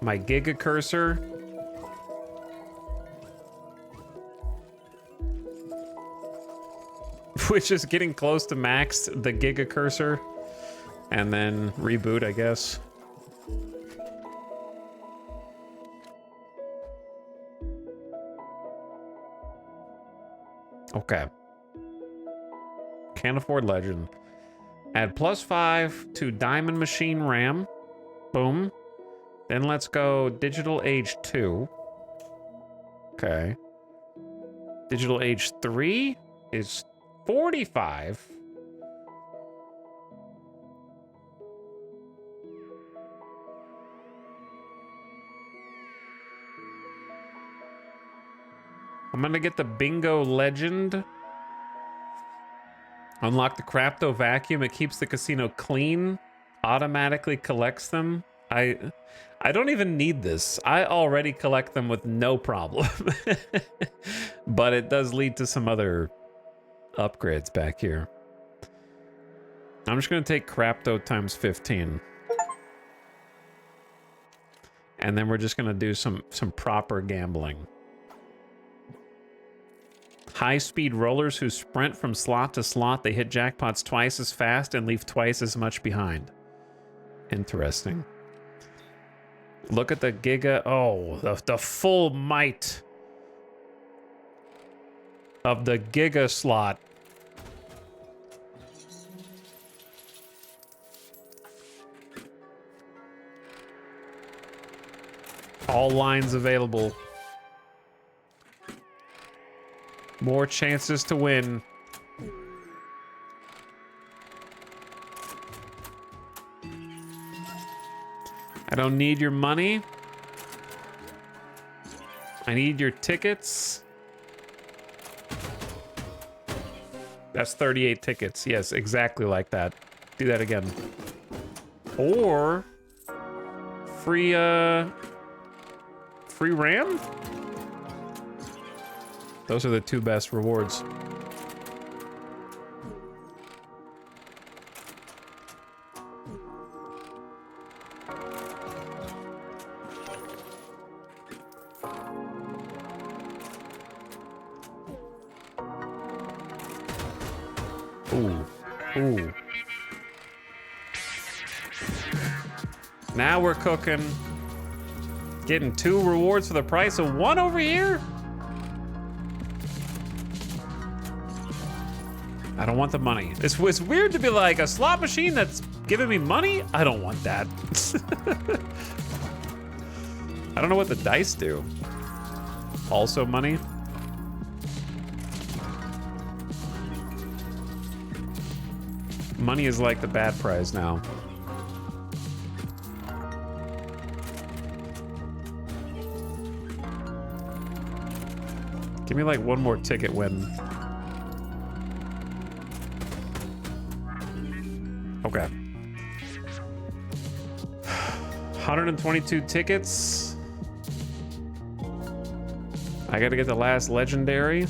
my Giga Cursor. Which is getting close to max, the Giga Cursor. And then reboot, I guess. Okay. Can't afford Legend. Add +5 to Diamond Machine RAM. Boom. Then let's go Digital Age 2. Okay. Digital Age 3 is 45. I'm gonna get the Bingo Legend. Unlock the Crapto Vacuum. It keeps the casino clean. Automatically collects them. I don't even need this. I already collect them with no problem. But it does lead to some other upgrades back here. I'm just gonna take Crapto times 15. And then we're just gonna do some proper gambling. High-speed rollers who sprint from slot to slot. They hit jackpots twice as fast and leave twice as much behind. Interesting. Look at the Giga. Oh, the full might of the Giga slot. All lines available. More chances to win. I don't need your money. I need your tickets. That's 38 tickets. Yes, exactly like that. Do that again. Or free free RAM? Those are the two best rewards. Ooh. Ooh. Now we're cooking. Getting 2 rewards for the price of 1 over here? I don't want the money. It's weird to be like, a slot machine that's giving me money? I don't want that. I don't know what the dice do. Also money? Money is like the bad prize now. Give me like 1 more ticket win. Okay. 122 tickets. I gotta get the last legendary.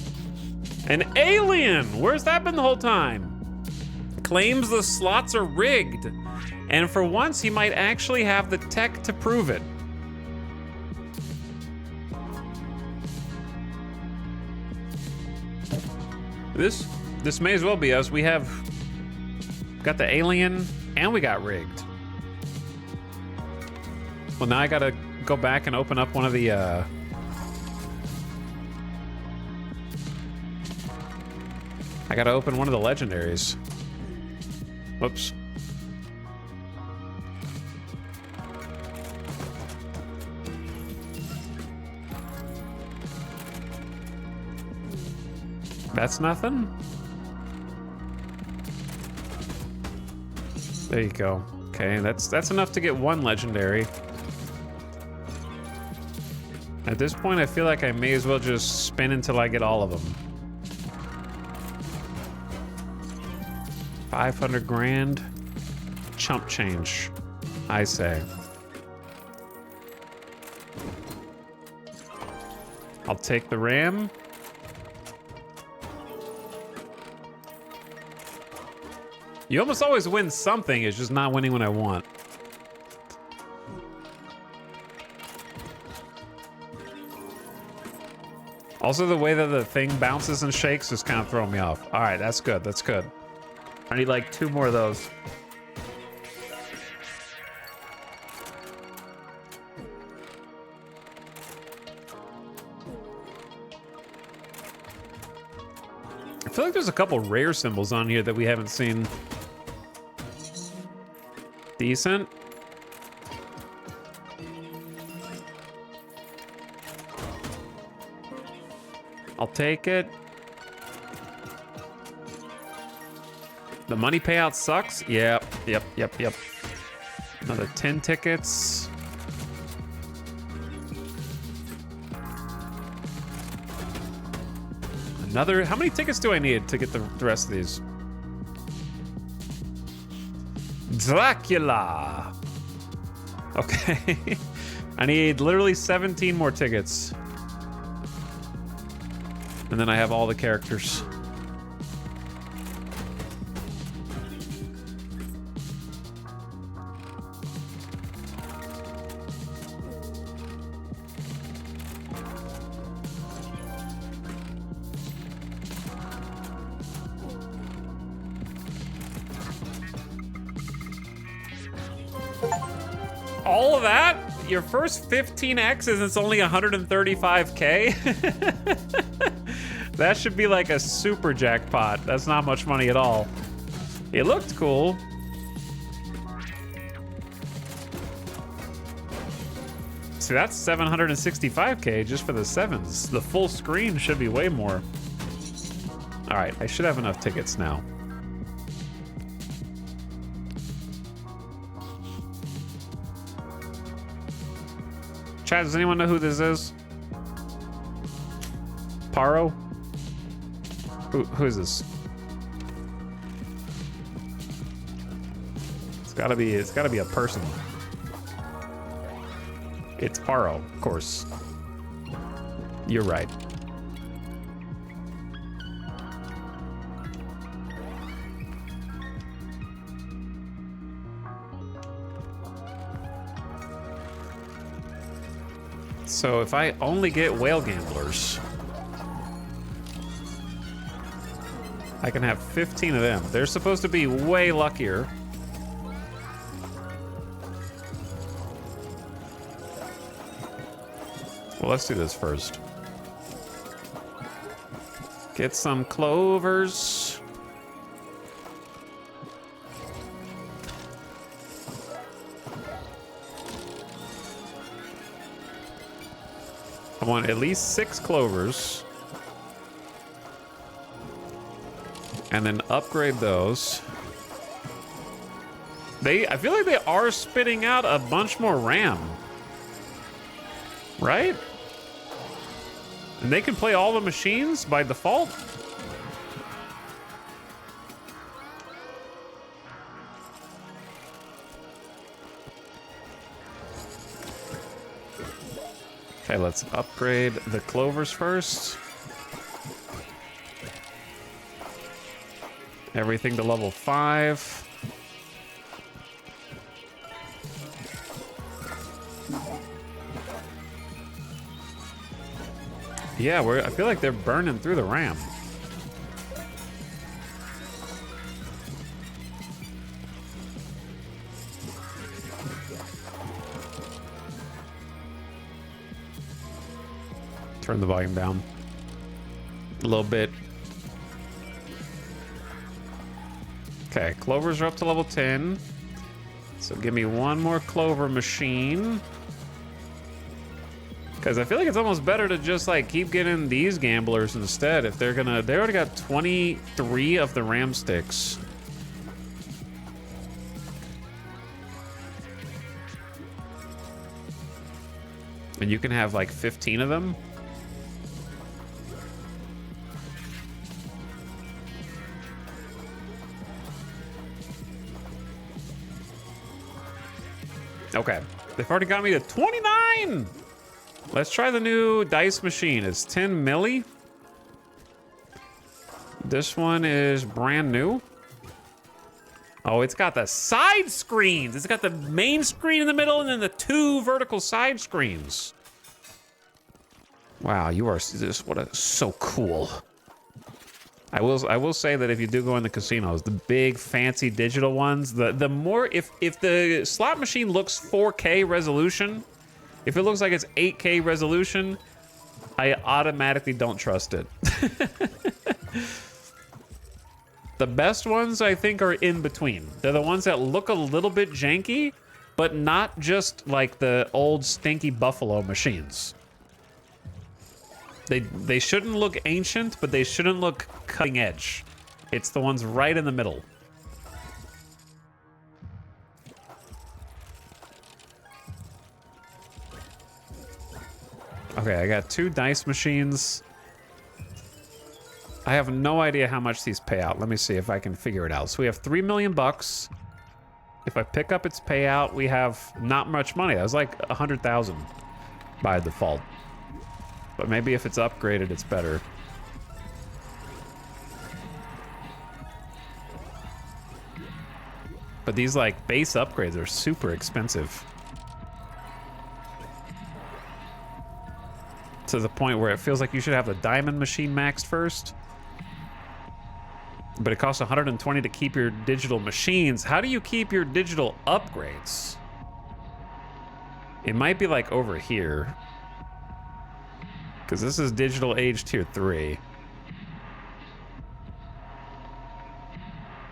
An alien! Where's that been the whole time? Claims the slots are rigged. And for once, he might actually have the tech to prove it. This may as well be us. We have got the alien and we got rigged. Well, now I gotta go back and open up one of the I gotta open one of the legendaries. Whoops. That's nothing? There you go. Okay, that's enough to get 1 legendary. At this point, I feel like I may as well just spin until I get all of them. 500 grand. Chump change, I say. I'll take the RAM. You almost always win something, it's just not winning when I want. Also, the way that the thing bounces and shakes is kind of throwing me off. All right, that's good, that's good. I need like 2 more of those. I feel like there's a couple rare symbols on here that we haven't seen. Decent. I'll take it. The money payout sucks. Yep. Another 10 tickets. Another, how many tickets do I need to get the rest of these? Dracula. Okay. I need literally 17 more tickets. And then I have all the characters. All of that? Your first 15x and it's only 135K? That should be like a super jackpot. That's not much money at all. It looked cool. See, that's 765K just for the 7s. The full screen should be way more. All right, I should have enough tickets now. Chat, does anyone know who this is? Paro? Who is this? It's gotta be a person. It's Paro, of course. You're right. So if I only get whale gamblers. I can have 15 of them. They're supposed to be way luckier. Well, let's do this first. Get some clovers. I want at least 6 clovers. And then upgrade those. I feel like they are spitting out a bunch more RAM. Right? And they can play all the machines by default? Okay, let's upgrade the clovers first. Everything to level 5. Yeah, I feel like they're burning through the RAM. Turn the volume down a little bit. Okay, clovers are up to level 10. So give me one more clover machine. Because I feel like it's almost better to just like keep getting these gamblers instead. If they're gonna, they already got 23 of the RAM sticks. And you can have like 15 of them. Okay, they've already got me to 29. Let's try the new dice machine. It's 10 milli. This one is brand new. Oh, it's got the side screens. It's got the main screen in the middle and then the 2 vertical side screens. Wow, you are just so cool. I will say that if you do go in the casinos, the big fancy digital ones, the more if the slot machine looks 4K resolution, if it looks like it's 8K resolution, I automatically don't trust it. The best ones, I think, are in between. They're the ones that look a little bit janky, but not just like the old stinky Buffalo machines. They shouldn't look ancient, but they shouldn't look cutting edge. It's the ones right in the middle. Okay, I got 2 dice machines. I have no idea how much these pay out. Let me see if I can figure it out. So we have 3 million bucks. If I pick up its payout, we have not much money. That was like 100,000 by default. But maybe if it's upgraded, it's better. But these like base upgrades are super expensive. To the point where it feels like you should have the diamond machine maxed first. But it costs 120 to keep your digital machines. How do you keep your digital upgrades? It might be like over here. Because this is digital age tier 3.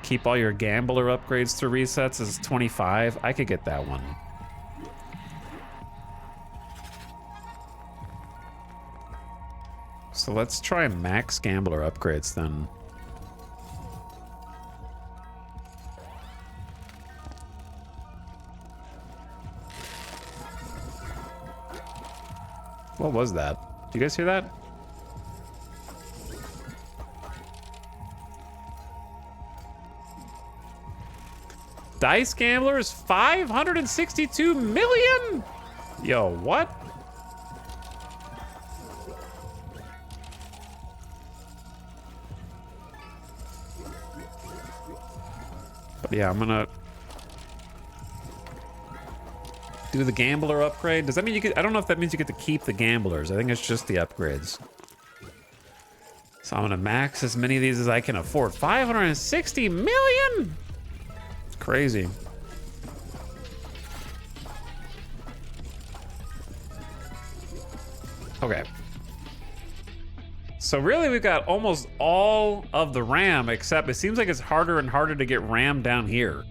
Keep all your gambler upgrades through resets is 25. I could get that one. So let's try max gambler upgrades then. What was that? Did you guys hear that? Dice Gamblers, 562 million? Yo, what? But yeah, I'm gonna do the gambler upgrade. Does that mean you get, I don't know if that means you get to keep the gamblers. I think it's just the upgrades. So I'm gonna max as many of these as I can afford. 560 million? It's crazy. Okay. So really we've got almost all of the RAM, except it seems like it's harder and harder to get RAM down here.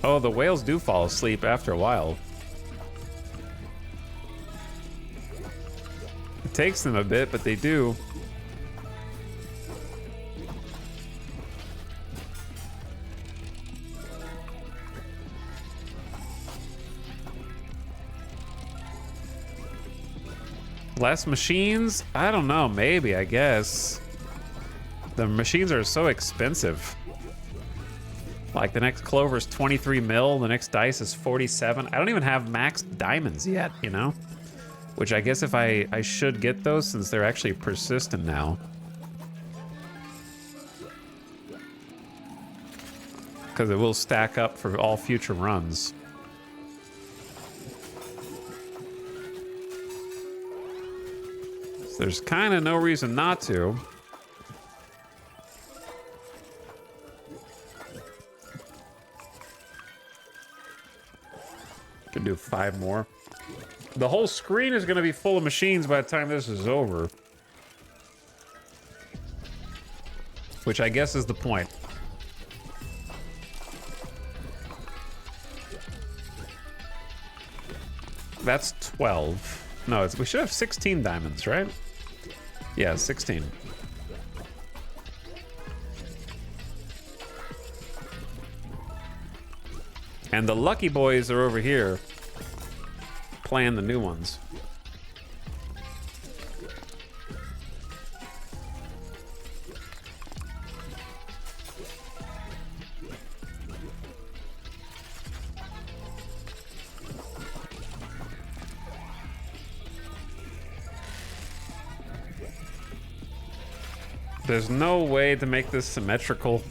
Oh, the whales do fall asleep after a while. It takes them a bit, but they do. Less machines? I don't know, maybe, I guess. The machines are so expensive. Like the next clover is 23 mil, the next dice is 47. I don't even have max diamonds yet, you know? Which I guess if I should get those since they're actually persistent now. Because it will stack up for all future runs. So there's kind of no reason not to. Can do 5 more. The whole screen is going to be full of machines by the time this is over. Which I guess is the point. That's 12. No, we should have 16 diamonds, right? Yeah, 16. And the lucky boys are over here playing the new ones. There's no way to make this symmetrical.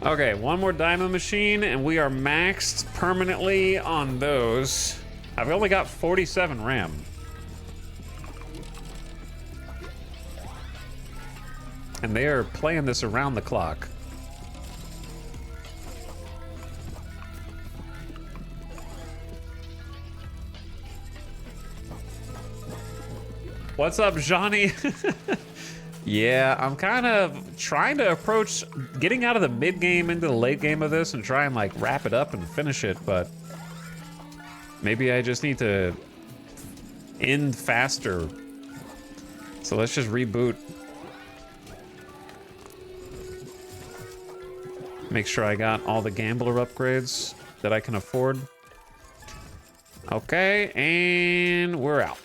Okay, one more diamond machine, and we are maxed permanently on those. I've only got 47 RAM. And they are playing this around the clock. What's up, Johnny? Yeah, I'm kind of trying to approach getting out of the mid game into the late game of this and try and like wrap it up and finish it, but maybe I just need to end faster. So let's just reboot. Make sure I got all the gambler upgrades that I can afford. Okay, and we're out.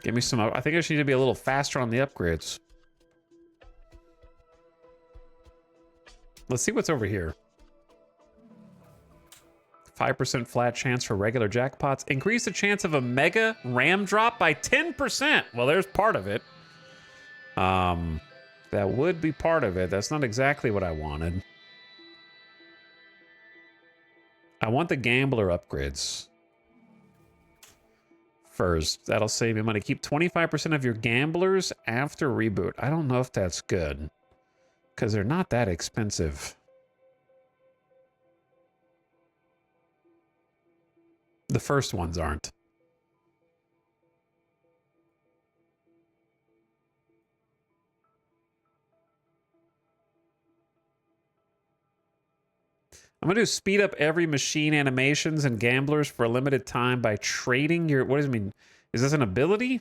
Give me some. I think I just need to be a little faster on the upgrades. Let's see what's over here. 5% flat chance for regular jackpots. Increase the chance of a mega RAM drop by 10%. Well, there's part of it. That would be part of it. That's not exactly what I wanted. I want the gambler upgrades first. That'll save you money. Keep 25% of your gamblers after reboot. I don't know if that's good because they're not that expensive. The first ones aren't. I'm gonna do speed up every machine animations and gamblers for a limited time by trading your, what does it mean? Is this an ability?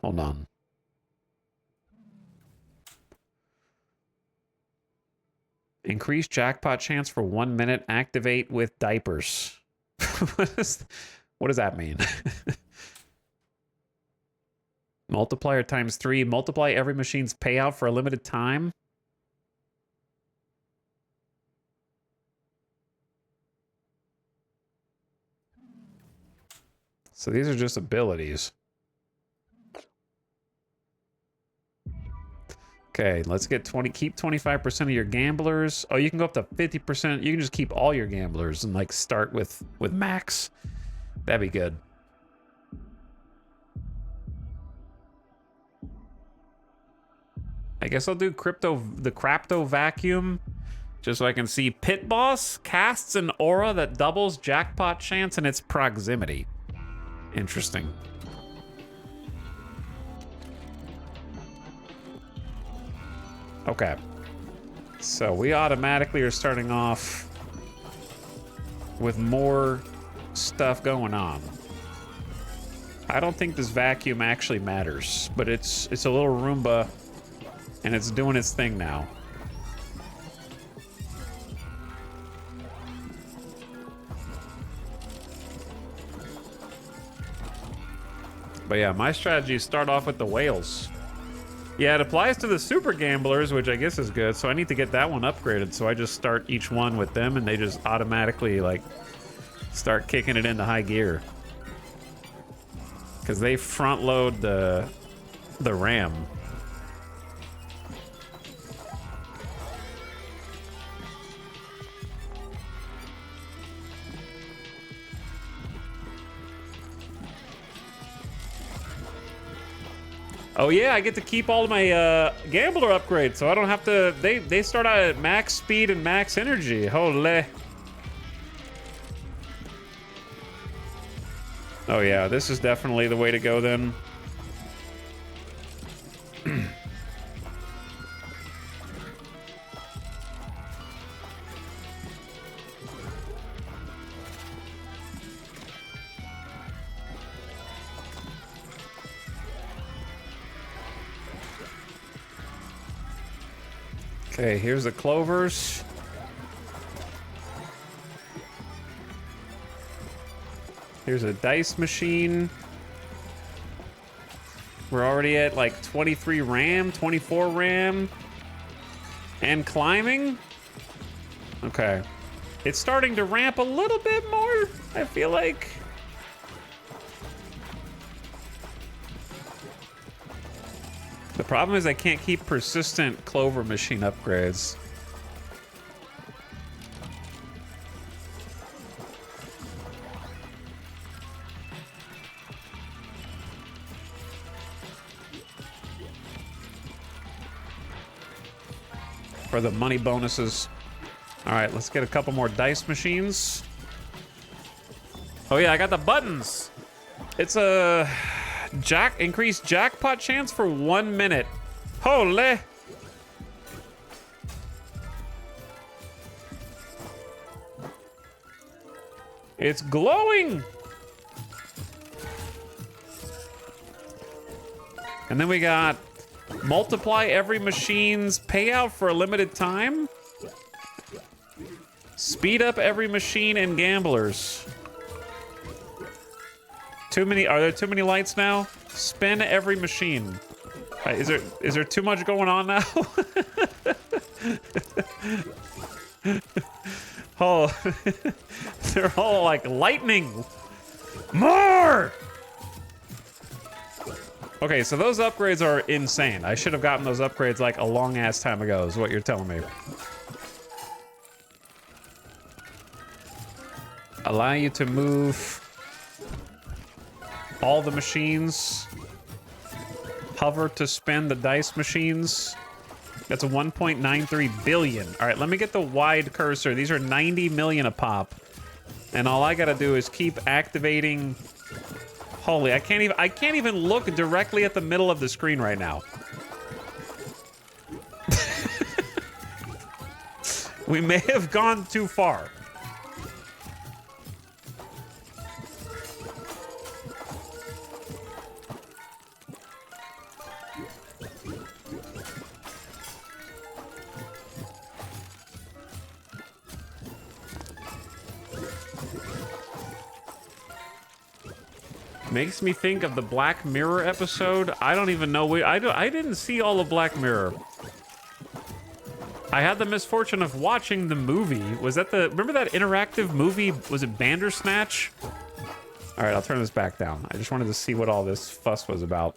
Hold on. Increase jackpot chance for 1 minute. Activate with diapers. what does that mean? Multiplier times 3. Multiply every machine's payout for a limited time. So these are just abilities. Okay, let's get 20. Keep 25% of your gamblers. Oh, you can go up to 50%. You can just keep all your gamblers and like start with max. That'd be good. I guess I'll do the Crapto Vacuum, just so I can see. Pit Boss casts an aura that doubles jackpot chance in its proximity. Interesting. Okay. So we automatically are starting off with more stuff going on. I don't think this vacuum actually matters, but it's a little Roomba, and it's doing its thing now. But yeah, my strategy is start off with the whales. Yeah, it applies to the super gamblers, which I guess is good. So I need to get that one upgraded. So I just start each one with them, and they just automatically like start kicking it into high gear. Because they front load the RAM. Oh yeah, I get to keep all of my gambler upgrades, so I don't have to. They start out at max speed and max energy. Holy. Oh yeah, this is definitely the way to go then. Okay, here's the clovers. Here's a dice machine. We're already at like 23 RAM, 24 RAM. And climbing? Okay. It's starting to ramp a little bit more, I feel like. The problem is I can't keep persistent clover machine upgrades. For the money bonuses. All right, let's get a couple more dice machines. Oh yeah, I got the buttons. It's a increased jackpot chance for 1 minute. Holy. It's glowing. And then we got multiply every machine's payout for a limited time. Speed up every machine and gamblers. Too many? Are there too many lights now? Spin every machine. Is there too much going on now? Oh, they're all like lightning. More. Okay, so those upgrades are insane. I should have gotten those upgrades like a long ass time ago, is what you're telling me. Allow you to move all the machines. Hover to spin the dice machines. That's a 1.93 billion. All right, let me get the wide cursor. These are 90 million a pop. And all I gotta do is keep activating. Holy, I can't even look directly at the middle of the screen right now. We may have gone too far. Makes me think of the Black Mirror episode. I don't even know. I didn't see all of Black Mirror. I had the misfortune of watching the movie. Was that the... Remember that interactive movie? Was it Bandersnatch? All right, I'll turn this back down. I just wanted to see what all this fuss was about.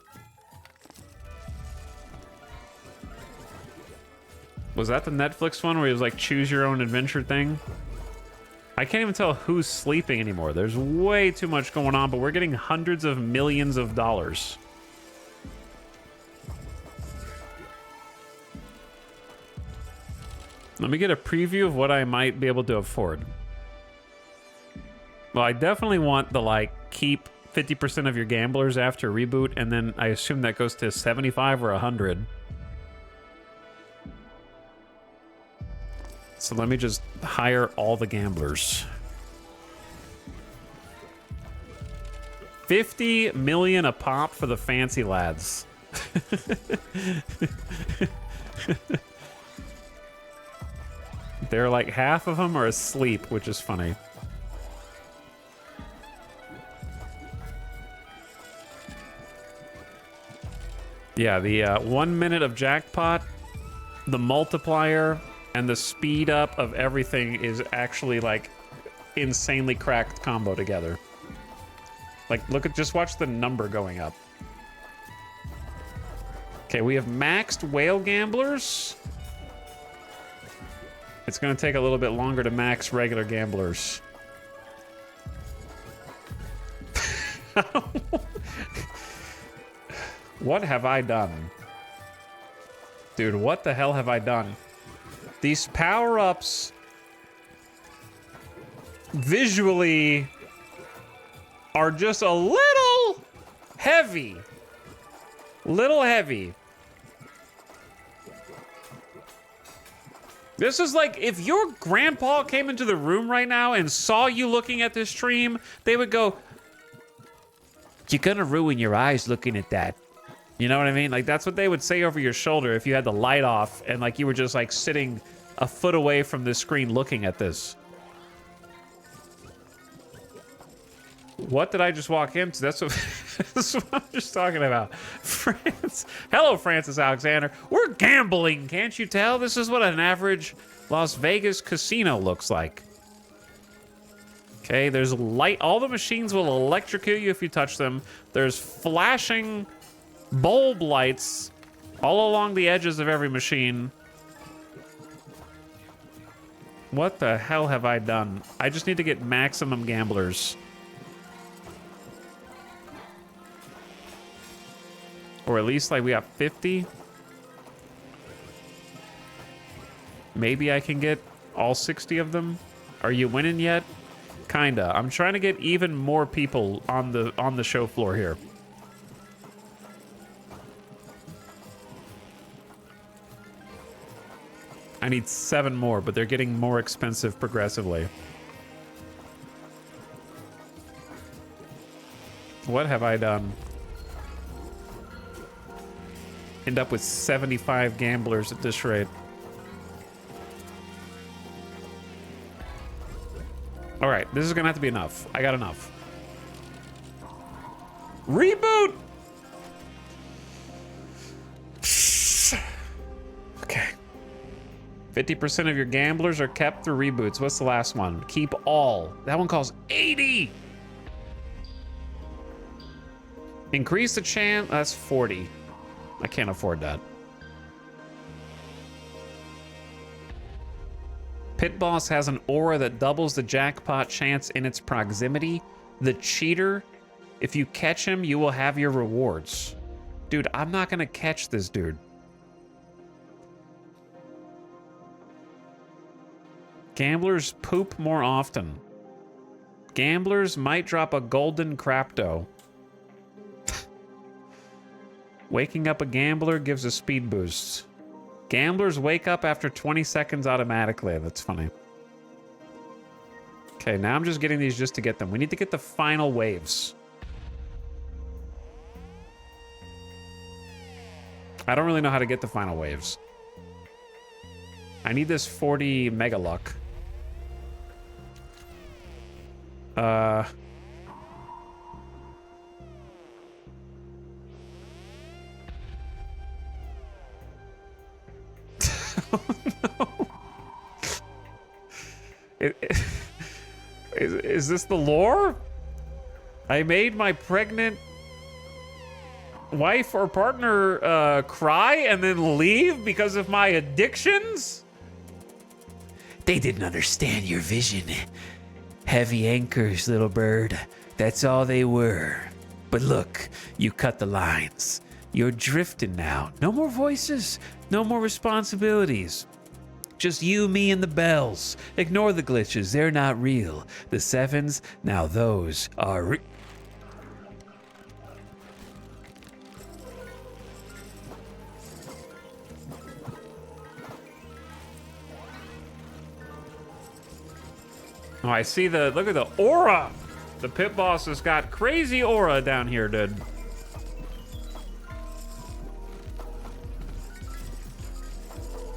Was that the Netflix one where it was like choose your own adventure thing? I can't even tell who's sleeping anymore. There's way too much going on, but we're getting hundreds of millions of dollars. Let me get a preview of what I might be able to afford. Well, I definitely want the, like, keep 50% of your gamblers after reboot, and then I assume that goes to 75 or 100. So let me just hire all the gamblers. 50 million a pop for the fancy lads. They're like half of them are asleep, which is funny. Yeah, the 1 minute of jackpot, the multiplier, and the speed up of everything is actually like insanely cracked combo together. Like, look at, just watch the number going up. Okay, we have maxed whale gamblers. It's gonna take a little bit longer to max regular gamblers. What have I done? Dude, what the hell have I done? These power-ups visually are just a little heavy. Little heavy. This is like if your grandpa came into the room right now and saw you looking at this stream, they would go, "You're gonna ruin your eyes looking at that." You know what I mean? Like, that's what they would say over your shoulder if you had the light off and, like, you were just, like, sitting a foot away from the screen looking at this. What did I just walk into? That's what, that's what I'm just talking about. France. Hello, Francis Alexander. We're gambling, can't you tell? This is what an average Las Vegas casino looks like. Okay, there's light. All the machines will electrocute you if you touch them. There's flashing bulb lights all along the edges of every machine. What the hell have I done? I just need to get maximum gamblers. Or at least, like, we got 50. Maybe I can get all 60 of them. Are you winning yet? Kinda. I'm trying to get even more people on the show floor here. I need 7 more, but they're getting more expensive progressively. What have I done? End up with 75 gamblers at this rate. All right, this is gonna have to be enough. I got enough. Reboot! Okay. 50% of your gamblers are kept through reboots. What's the last one? Keep all. That one costs 80. Increase the chance. That's 40. I can't afford that. Pit Boss has an aura that doubles the jackpot chance in its proximity. The cheater, if you catch him, you will have your rewards. Dude, I'm not gonna catch this dude. Gamblers poop more often. Gamblers might drop a golden crapto. Waking up a gambler gives a speed boost. Gamblers wake up after 20 seconds automatically. That's funny. Okay, now I'm just getting these just to get them. We need to get the final waves. I don't really know how to get the final waves. I need this 40 mega luck. Is this the lore? I made my pregnant wife or partner cry and then leave because of my addictions? They didn't understand your vision. Heavy anchors, little bird. That's all they were. But look, you cut the lines. You're drifting now. No more voices, no more responsibilities. Just you, me, and the bells. Ignore the glitches, they're not real. The sevens, now those are real. Oh, I see look at the aura. The pit boss has got crazy aura down here, dude.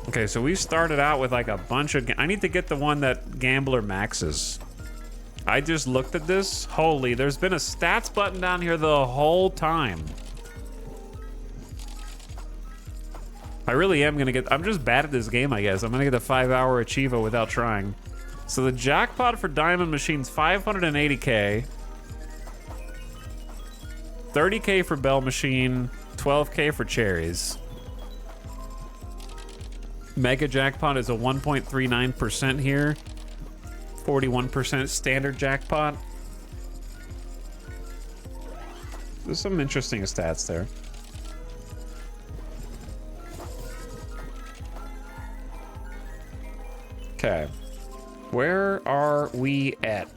Okay, so we started out with like a bunch of... I need to get the one that Gambler maxes. I just looked at this. Holy, there's been a stats button down here the whole time. I really am gonna get... I'm just bad at this game, I guess. I'm gonna get a 5-hour Achievo without trying. So the jackpot for Diamond Machine's 580k. 30k for Bell Machine. 12k for Cherries. Mega Jackpot is a 1.39% here. 41% standard jackpot. There's some interesting stats there. Okay. Where are we at?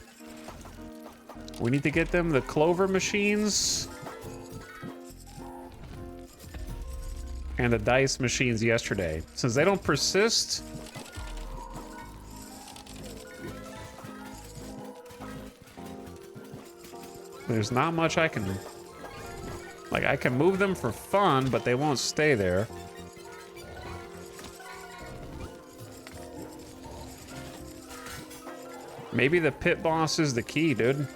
We need to get them the Clover machines. And the dice machines yesterday. Since they don't persist, there's not much I can do. Like, I can move them for fun, but they won't stay there. Maybe the pit boss is the key, dude.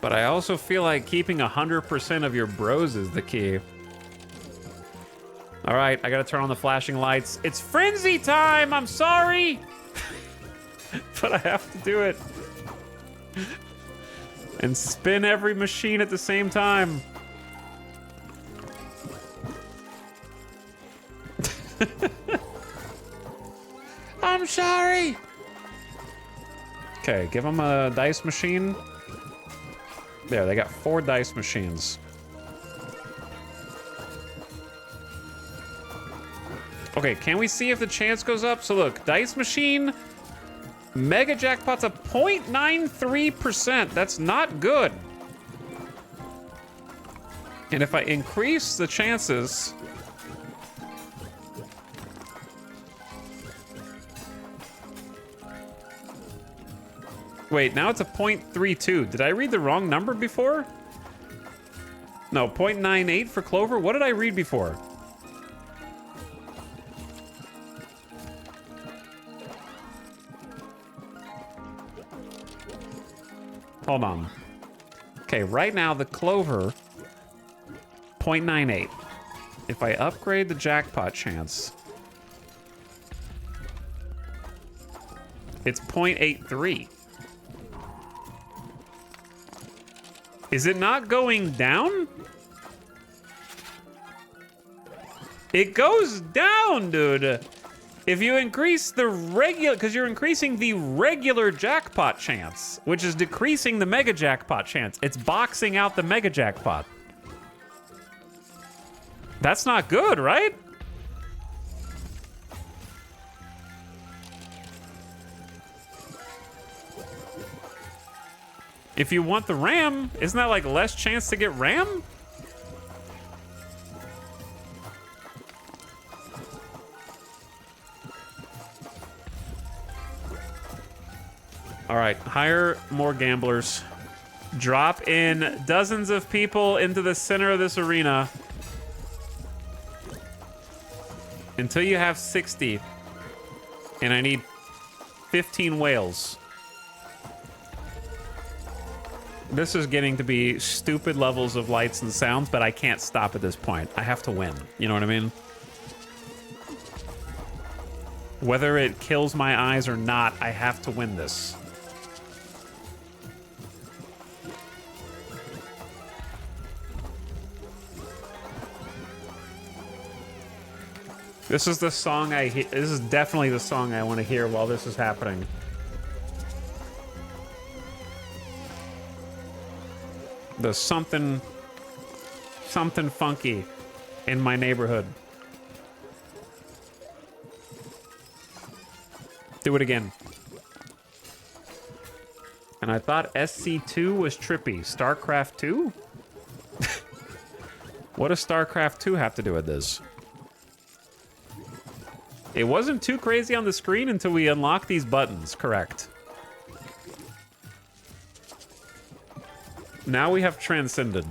But I also feel like keeping 100% of your bros is the key. All right, I gotta turn on the flashing lights. It's frenzy time, I'm sorry. But I have to do it. And spin every machine at the same time. I'm sorry. Okay, give them a dice machine. There, they got 4 dice machines. Okay, can we see if the chance goes up? So look, dice machine, mega jackpot's a 0.93%. That's not good. And if I increase the chances... Wait, now it's a 0.32. Did I read the wrong number before? No, 0.98 for Clover? What did I read before? Hold on. Okay, right now the Clover, 0.98. If I upgrade the jackpot chance, it's 0.83. Is it not going down? It goes down, dude. If you increase the regular, because you're increasing the regular jackpot chance, which is decreasing the mega jackpot chance. It's boxing out the mega jackpot. That's not good, right? If you want the RAM, isn't that like less chance to get RAM? All right, hire more gamblers. Drop in dozens of people into the center of this arena until you have 60. And I need 15 whales. This is getting to be stupid levels of lights and sounds, but I can't stop at this point. I have to win. You know what I mean? Whether it kills my eyes or not, I have to win this. This is the song this is definitely the song I want to hear while this is happening. The something funky in my neighborhood. Do it again. And I thought SC2 was trippy. StarCraft 2? What does StarCraft 2 have to do with this? It wasn't too crazy on the screen until we unlocked these buttons, correct. Now we have transcended.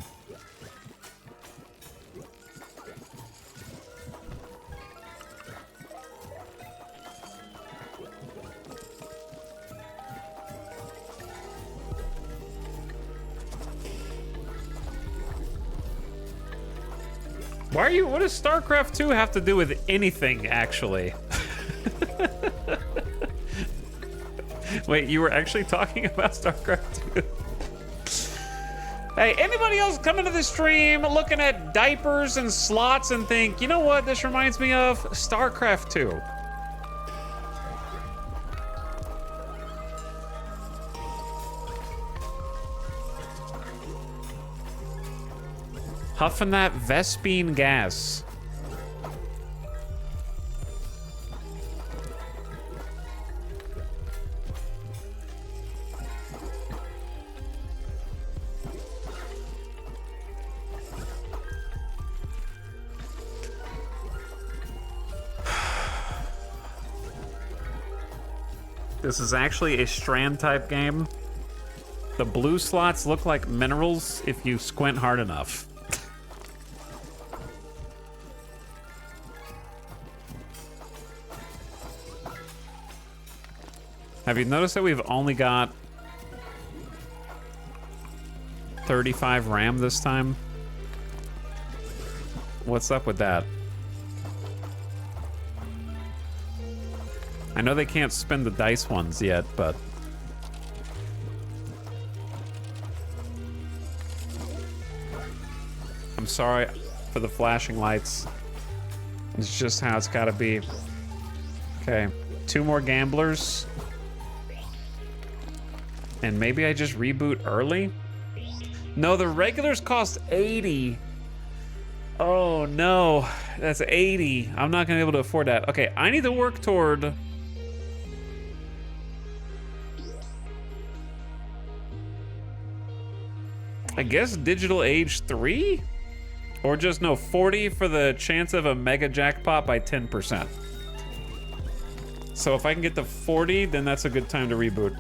What does StarCraft 2 have to do with anything, actually? Wait, you were actually talking about StarCraft 2? Hey, anybody else coming to the stream looking at diapers and slots and think, you know what this reminds me of? StarCraft 2. Huffing that Vespine gas. This is actually a strand type game. The blue slots look like minerals if you squint hard enough. Have you noticed that we've only got 35 RAM this time? What's up with that? I know they can't spin the dice ones yet, but... I'm sorry for the flashing lights. It's just how it's gotta be. Okay, 2 more gamblers. And maybe I just reboot early? No, the regulars cost 80. Oh no, that's 80. I'm not gonna be able to afford that. Okay, I need to work toward... I guess Digital Age 3? Or just, no, 40 for the chance of a mega jackpot by 10%. So if I can get to 40, then that's a good time to reboot.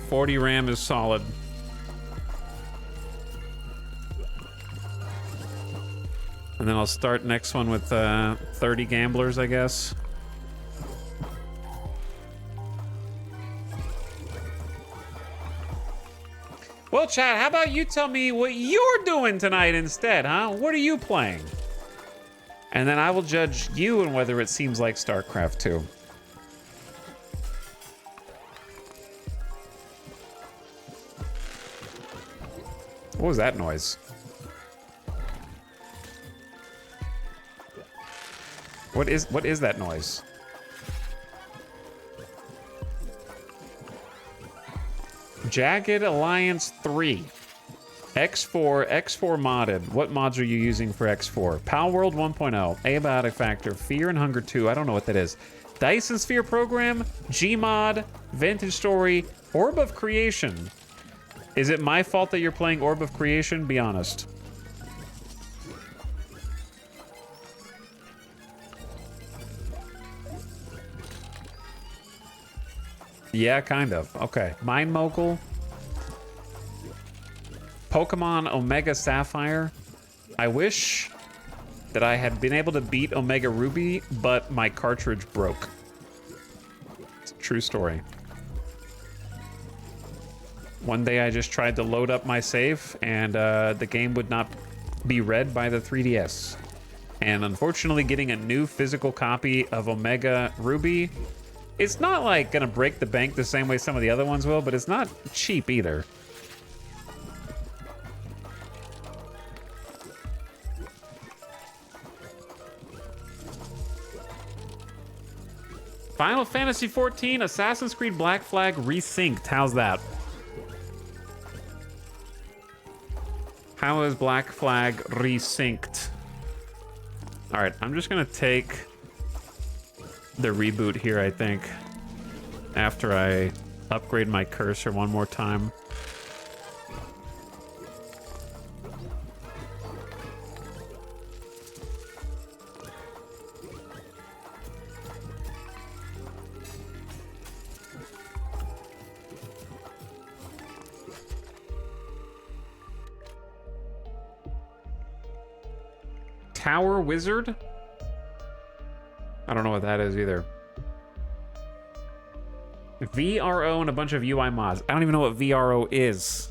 $40 RAM is solid. And then I'll start next one with 30 gamblers, I guess. Well, chat, how about you tell me what you're doing tonight instead, huh? What are you playing? And then I will judge you and whether it seems like StarCraft 2. What was that noise? What is that noise? Jagged Alliance 3. X4 modded. What mods are you using for X4? Pal World 1.0, Abiotic Factor, Fear and Hunger 2. I don't know what that is. Dyson Sphere Program, Gmod, Vintage Story, Orb of Creation. Is it my fault that you're playing Orb of Creation? Be honest. Yeah, kind of. Okay. Mind Mogul. Pokemon Omega Sapphire. I wish that I had been able to beat Omega Ruby, but my cartridge broke. It's a true story. One day I just tried to load up my save, and the game would not be read by the 3DS. And unfortunately, getting a new physical copy of Omega Ruby, it's not like gonna break the bank the same way some of the other ones will, but it's not cheap either. Final Fantasy XIV Assassin's Creed Black Flag Resynced. How's that? How is Black Flag Resynced? All right, I'm just gonna take the reboot here, I think, after I upgrade my cursor one more time. Tower Wizard? I don't know what that is either. VRO and a bunch of UI mods. I don't even know what VRO is.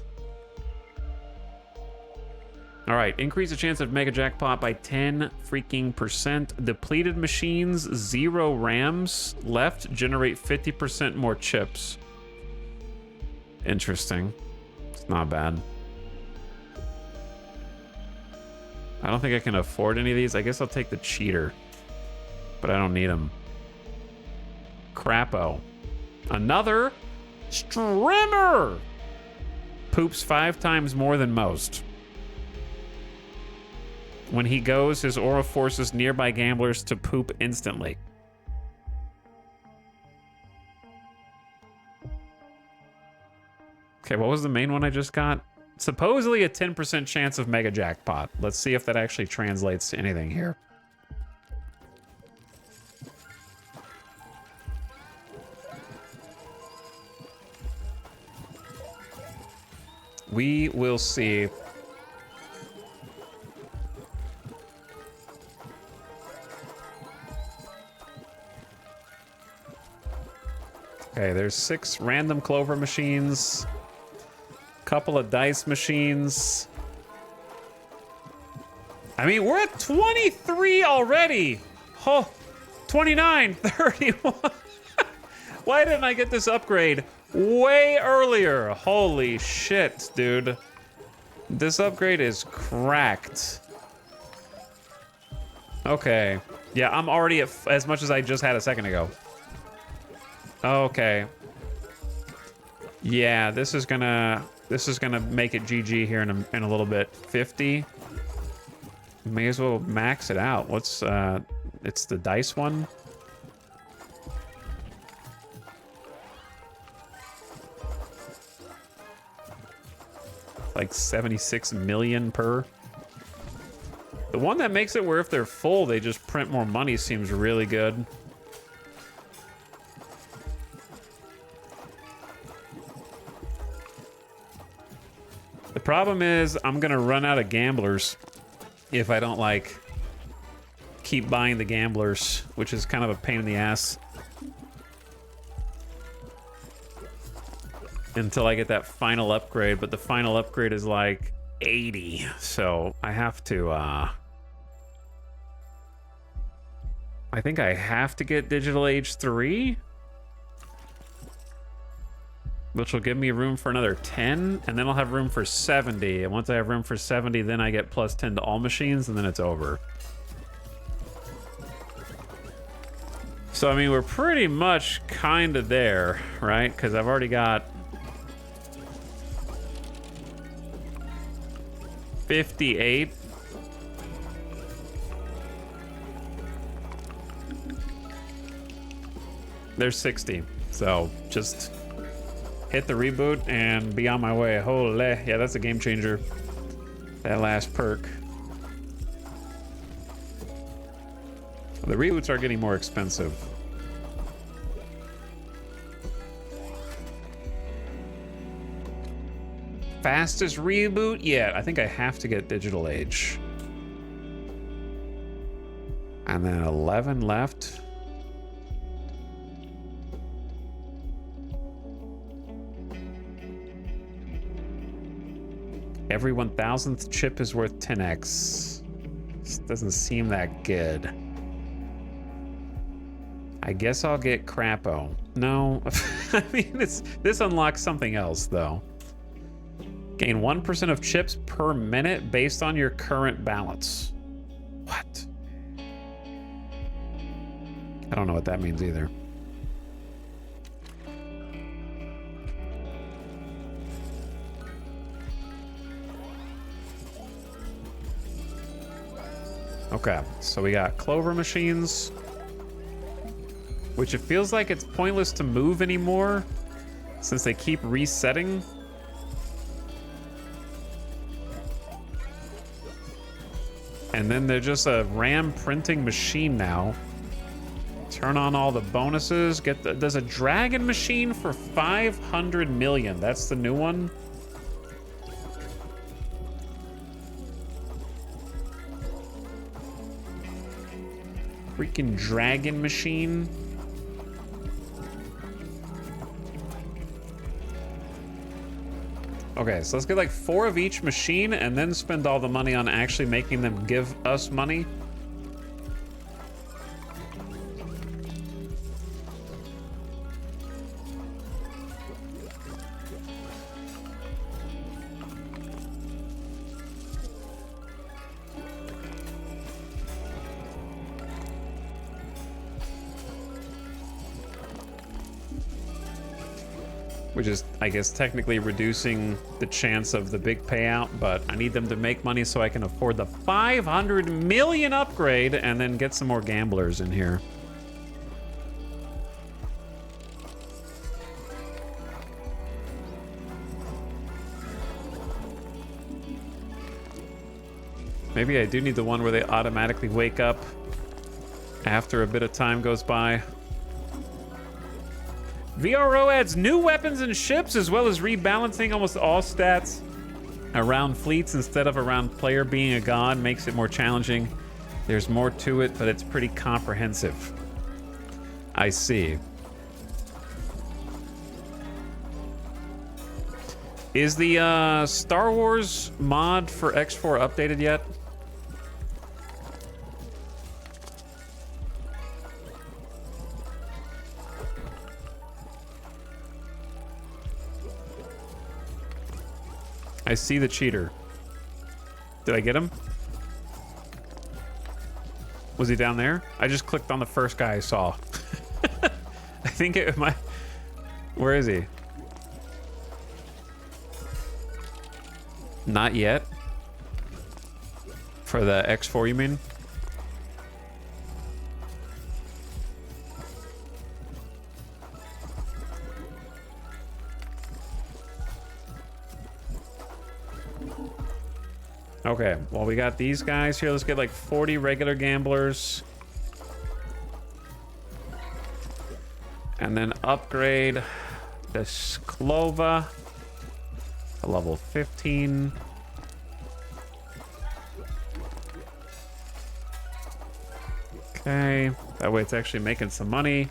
All right, increase the chance of Mega Jackpot by 10 freaking %. Depleted machines, 0 RAMs left, generate 50% more chips. Interesting. It's not bad. I don't think I can afford any of these. I guess I'll take the cheater, but I don't need them. Crapo. Another streamer. Poops 5 times more than most. When he goes, his aura forces nearby gamblers to poop instantly. Okay, what was the main one I just got? Supposedly a 10% chance of Mega Jackpot. Let's see if that actually translates to anything here. We will see. Okay, there's 6 random clover machines. Couple of dice machines. I mean, we're at 23 already. Oh, 29, 31. Why didn't I get this upgrade way earlier? Holy shit, dude. This upgrade is cracked. Okay. Yeah, I'm already at as much as I just had a second ago. Okay. Yeah, this is gonna make it GG here in a little bit. 50. May as well max it out. What's it's the dice one. Like 76 million per. The one that makes it where if they're full, they just print more money seems really good. The problem is I'm gonna run out of gamblers if I don't like keep buying the gamblers, which is kind of a pain in the ass. Until I get that final upgrade, but the final upgrade is like 80, so I have to I think I have to get Digital Age 3, which will give me room for another 10, and then I'll have room for 70, and once I have room for 70, then I get plus 10 to all machines, and then it's over. So I mean, we're pretty much kind of there, right? Because I've already got 58. There's 60. So just hit the reboot and be on my way. Holy, yeah, that's a game changer. That last perk. The reboots are getting more expensive. Fastest reboot yet. I think I have to get Digital Age. And then 11 left. Every 1,000th chip is worth 10x. This doesn't seem that good. I guess I'll get Crapo. No, I mean, this unlocks something else, though. Gain 1% of chips per minute based on your current balance. What? I don't know what that means either. Okay, so we got clover machines, which it feels like it's pointless to move anymore since they keep resetting. And then they're just a RAM printing machine now. Turn on all the bonuses. There's a dragon machine for 500 million. That's the new one. Freaking dragon machine. Okay, so let's get like 4 of each machine and then spend all the money on actually making them give us money. Which is, I guess, technically reducing the chance of the big payout, but I need them to make money so I can afford the 500 million upgrade and then get some more gamblers in here. Maybe I do need the one where they automatically wake up after a bit of time goes by. VRO adds new weapons and ships, as well as rebalancing almost all stats around fleets instead of around player being a god. Makes it more challenging. There's more to it, but it's pretty comprehensive. I see. Is the Star Wars mod for X4 updated yet? I see the cheater. Did I get him? Was he down there? I just clicked on the first guy I saw. I think it might... Where is he? Not yet. For the X4, you mean? Okay, well, we got these guys here. Let's get like 40 regular gamblers. And then upgrade this Clova to level 15. Okay, that way it's actually making some money.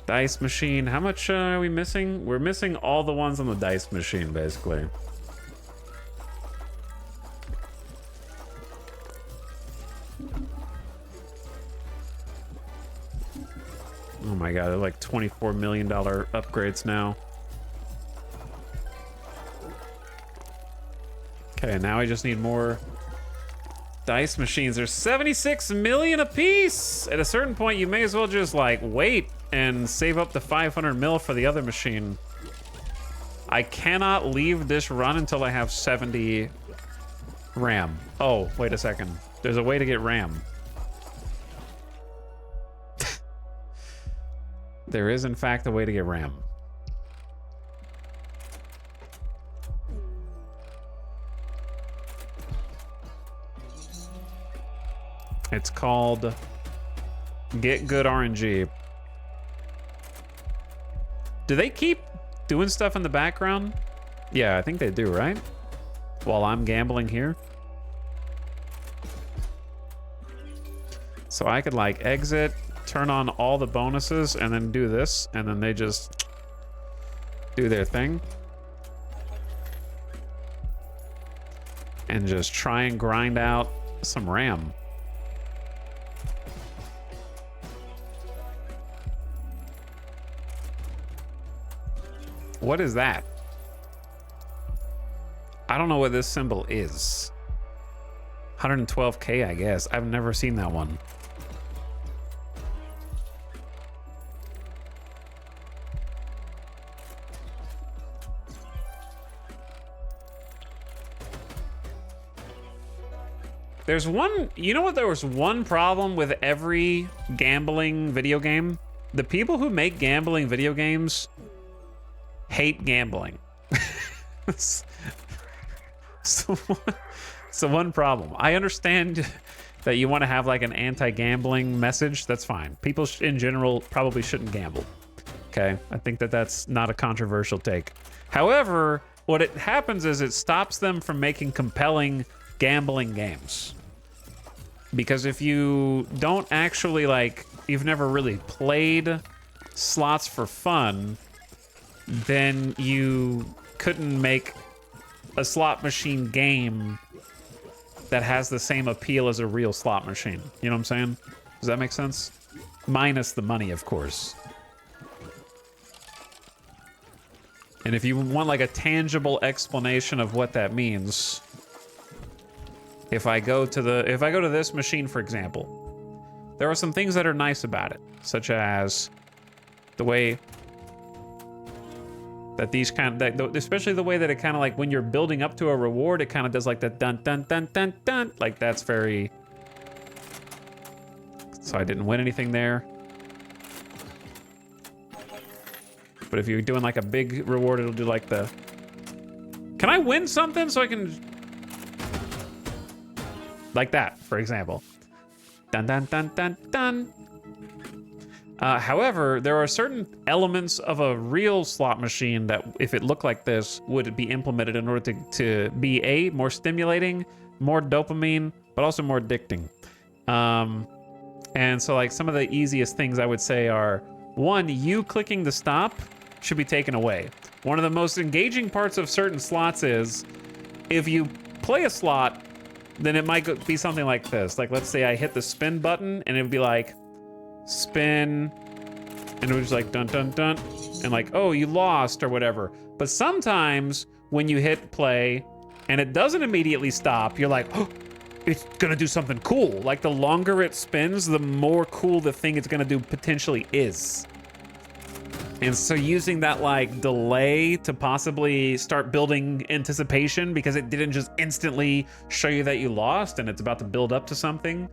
Dice machine. How much are we missing? We're missing all the ones on the dice machine, basically. Oh my god, they're like $24 million upgrades now. Okay, now I just need more dice machines. There's 76 million apiece! At a certain point, you may as well just like wait and save up the 500 mil for the other machine. I cannot leave this run until I have 70 RAM. Oh, wait a second. There's a way to get RAM. There is, in fact, a way to get RAM. It's called Get Good RNG. Do they keep doing stuff in the background? Yeah, I think they do, right? While I'm gambling here. So I could like exit, turn on all the bonuses, and then do this, and then they just do their thing. And just try and grind out some RAM. What is that? I don't know what this symbol is. 112K, I guess. I've never seen that one. There's one, you know what? There was one problem with every gambling video game. The people who make gambling video games hate gambling. So one problem. I understand that you want to have like an anti-gambling message. That's fine. People in general probably shouldn't gamble. Okay, I think that that's not a controversial take. However, what it happens is it stops them from making compelling gambling games. Because if you don't actually like, you've never really played slots for fun, then you couldn't make a slot machine game that has the same appeal as a real slot machine. You know what I'm saying? Does that make sense? Minus the money, of course. And if you want like a tangible explanation of what that means, if I go to this machine, for example, there are some things that are nice about it, such as the way that these especially the way that it kind of like when you're building up to a reward, it kind of does like that dun dun dun dun dun. Like that's very. So I didn't win anything there. But if you're doing like a big reward, it'll do like the. Can I win something so I can? Like that, for example. Dun dun dun dun dun. However, there are certain elements of a real slot machine that, if it looked like this, would be implemented in order to be more stimulating, more dopamine, but also more addicting. And so, like, some of the easiest things I would say are, one, you clicking the stop should be taken away. One of the most engaging parts of certain slots is, if you play a slot, then it might be something like this. Like, let's say I hit the spin button, and it would be like, spin, and it was like dun dun dun, and like, oh, you lost or whatever. But sometimes when you hit play and it doesn't immediately stop, you're like, oh, it's gonna do something cool. Like the longer it spins, the more cool the thing it's gonna do potentially is. And so using that like delay to possibly start building anticipation, because it didn't just instantly show you that you lost and it's about to build up to something,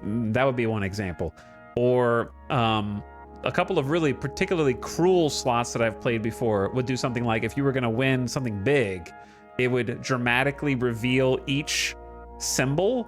that would be one example. Or a couple of really particularly cruel slots that I've played before would do something like, if you were gonna win something big, it would dramatically reveal each symbol,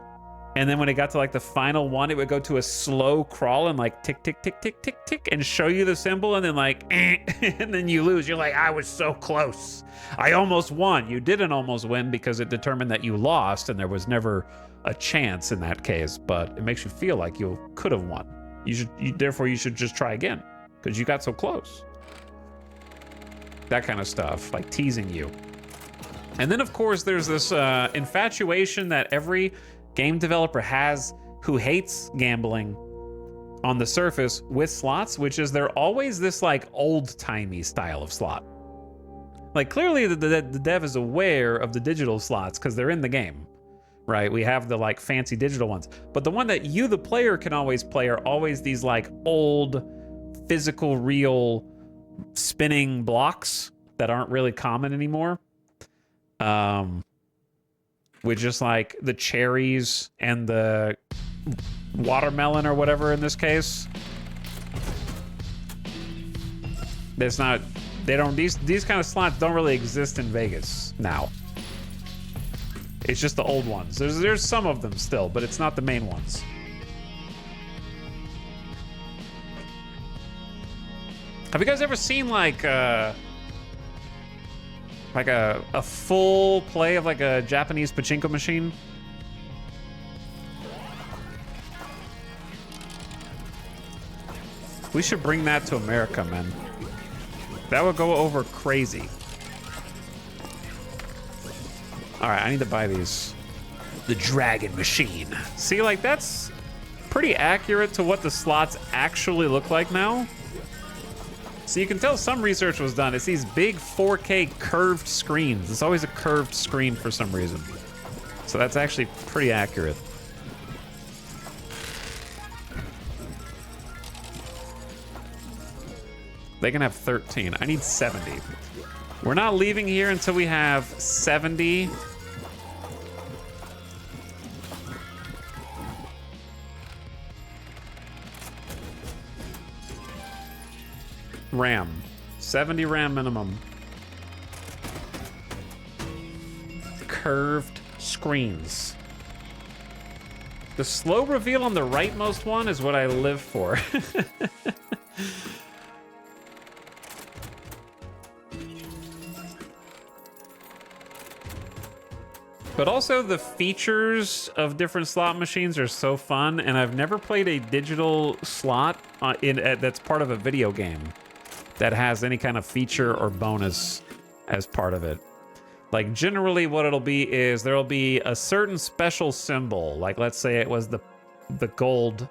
and then when it got to like the final one, it would go to a slow crawl and like tick tick tick tick tick tick and show you the symbol, and then like and then you lose. You're like, I was so close, I almost won. You didn't almost win because it determined that you lost, and there was never a chance in that case, but it makes you feel like you could have won. Therefore you should just try again because you got so close. That kind of stuff, like teasing you. And then of course there's this infatuation that every game developer has who hates gambling on the surface with slots, which is they're always this like old-timey style of slot. Like clearly the dev is aware of the digital slots because they're in the game. Right, we have the like fancy digital ones, but the one that you, the player, can always play are always these like old, physical, real spinning blocks that aren't really common anymore. With just like the cherries and the watermelon or whatever in this case. These kind of slots don't really exist in Vegas now. It's just the old ones. There's some of them still, but it's not the main ones. Have you guys ever seen like Like a full play of like a Japanese pachinko machine. We should bring that to America, man. That would go over crazy. All right, I need to buy these. The Dragon Machine. See, like, that's pretty accurate to what the slots actually look like now. So you can tell some research was done. It's these big 4K curved screens. It's always a curved screen for some reason. So that's actually pretty accurate. They can have 13. I need 70. We're not leaving here until we have 70. RAM. 70 RAM minimum. Curved screens. The slow reveal on the rightmost one is what I live for. But also the features of different slot machines are so fun, and I've never played a digital slot that's part of a video game that has any kind of feature or bonus as part of it. Like generally what it'll be is there'll be a certain special symbol, like let's say it was the gold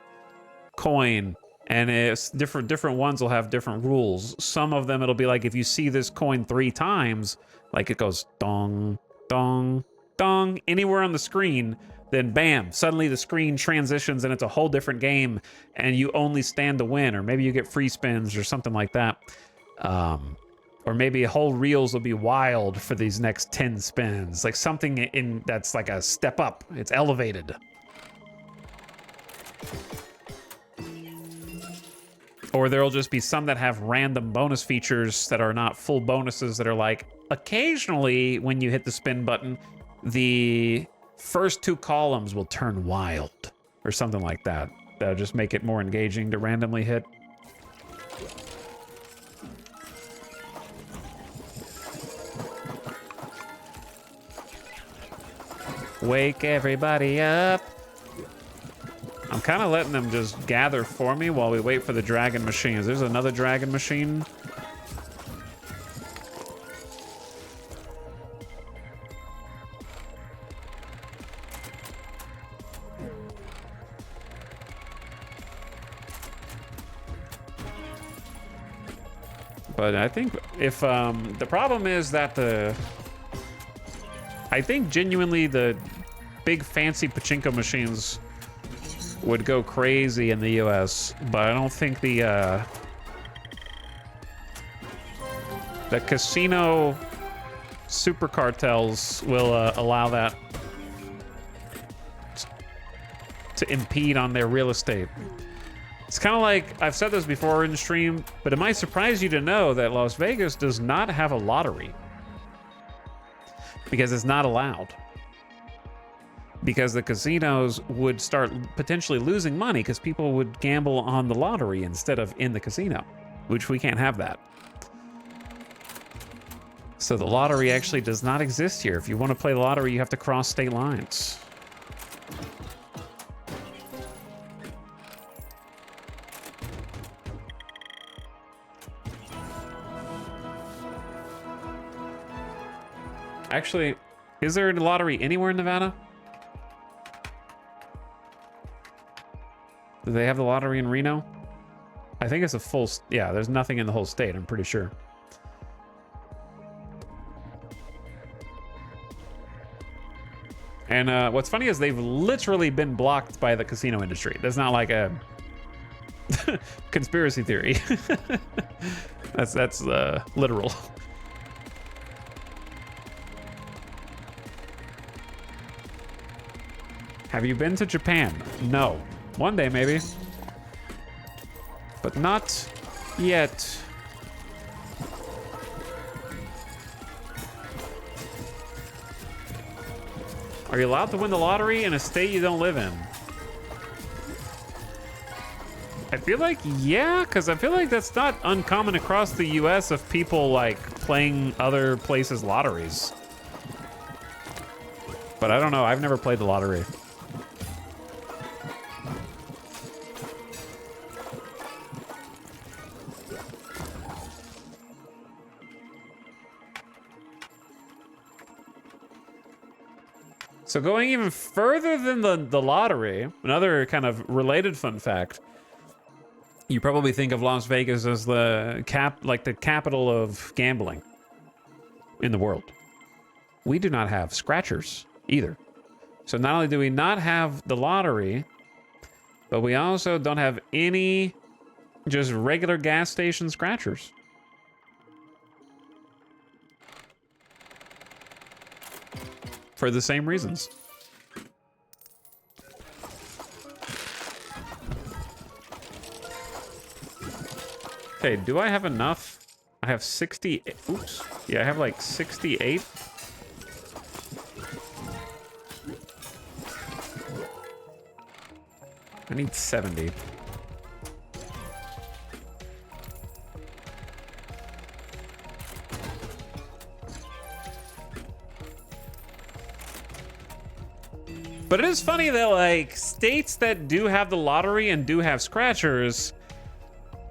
coin, and it's different ones will have different rules. Some of them it'll be like if you see this coin 3 times, like it goes dong, dong, dong, anywhere on the screen, then bam, suddenly the screen transitions and it's a whole different game and you only stand to win, or maybe you get free spins or something like that. Or maybe whole reels will be wild for these next 10 spins, like something in that's like a step up, it's elevated. Or there'll just be some that have random bonus features that are not full bonuses, that are like occasionally when you hit the spin button, the first 2 columns will turn wild or something like that. That'll just make it more engaging to randomly hit. Wake everybody up. I'm kind of letting them just gather for me while we wait for the dragon machines. There's another dragon machine. But I think if the problem is that I think genuinely the big fancy pachinko machines would go crazy in the US, but I don't think the casino super cartels will allow that to impede on their real estate. It's kind of like, I've said this before in stream, but it might surprise you to know that Las Vegas does not have a lottery. Because it's not allowed. Because the casinos would start potentially losing money because people would gamble on the lottery instead of in the casino, which we can't have that. So the lottery actually does not exist here. If you want to play the lottery, you have to cross state lines. Actually, is there a lottery anywhere in Nevada? Do they have the lottery in Reno? I think it's a full... Yeah, there's nothing in the whole state, I'm pretty sure. And what's funny is they've literally been blocked by the casino industry. That's not like a conspiracy theory. that's literal. Have you been to Japan? No. One day, maybe. But not yet. Are you allowed to win the lottery in a state you don't live in? I feel like, yeah, because I feel like that's not uncommon across the US of people like playing other places' lotteries. But I don't know, I've never played the lottery. So going even further than the lottery, another kind of related fun fact, you probably think of Las Vegas as the capital of gambling in the world. We do not have scratchers either. So not only do we not have the lottery, but we also don't have any just regular gas station scratchers. For the same reasons. Okay, do I have enough? I have 60. Oops. Yeah, I have like 68. I need 70. But it is funny that like states that do have the lottery and do have scratchers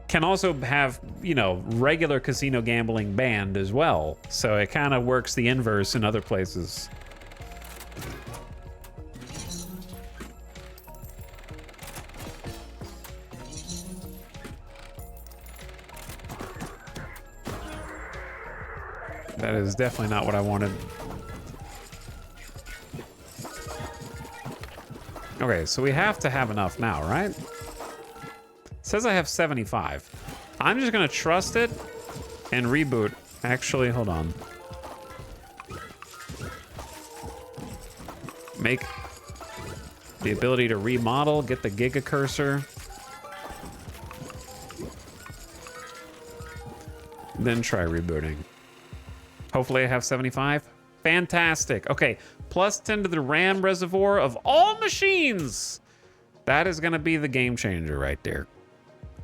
can also have, you know, regular casino gambling banned as well. So it kind of works the inverse in other places. That is definitely not what I wanted. Okay, so we have to have enough now, right? It says I have 75. I'm just gonna trust it and reboot. Actually, hold on. Make the ability to remodel, get the Giga Cursor. Then try rebooting. Hopefully I have 75. Fantastic. Okay, plus 10 to the RAM reservoir of all machines. That is going to be the game changer right there.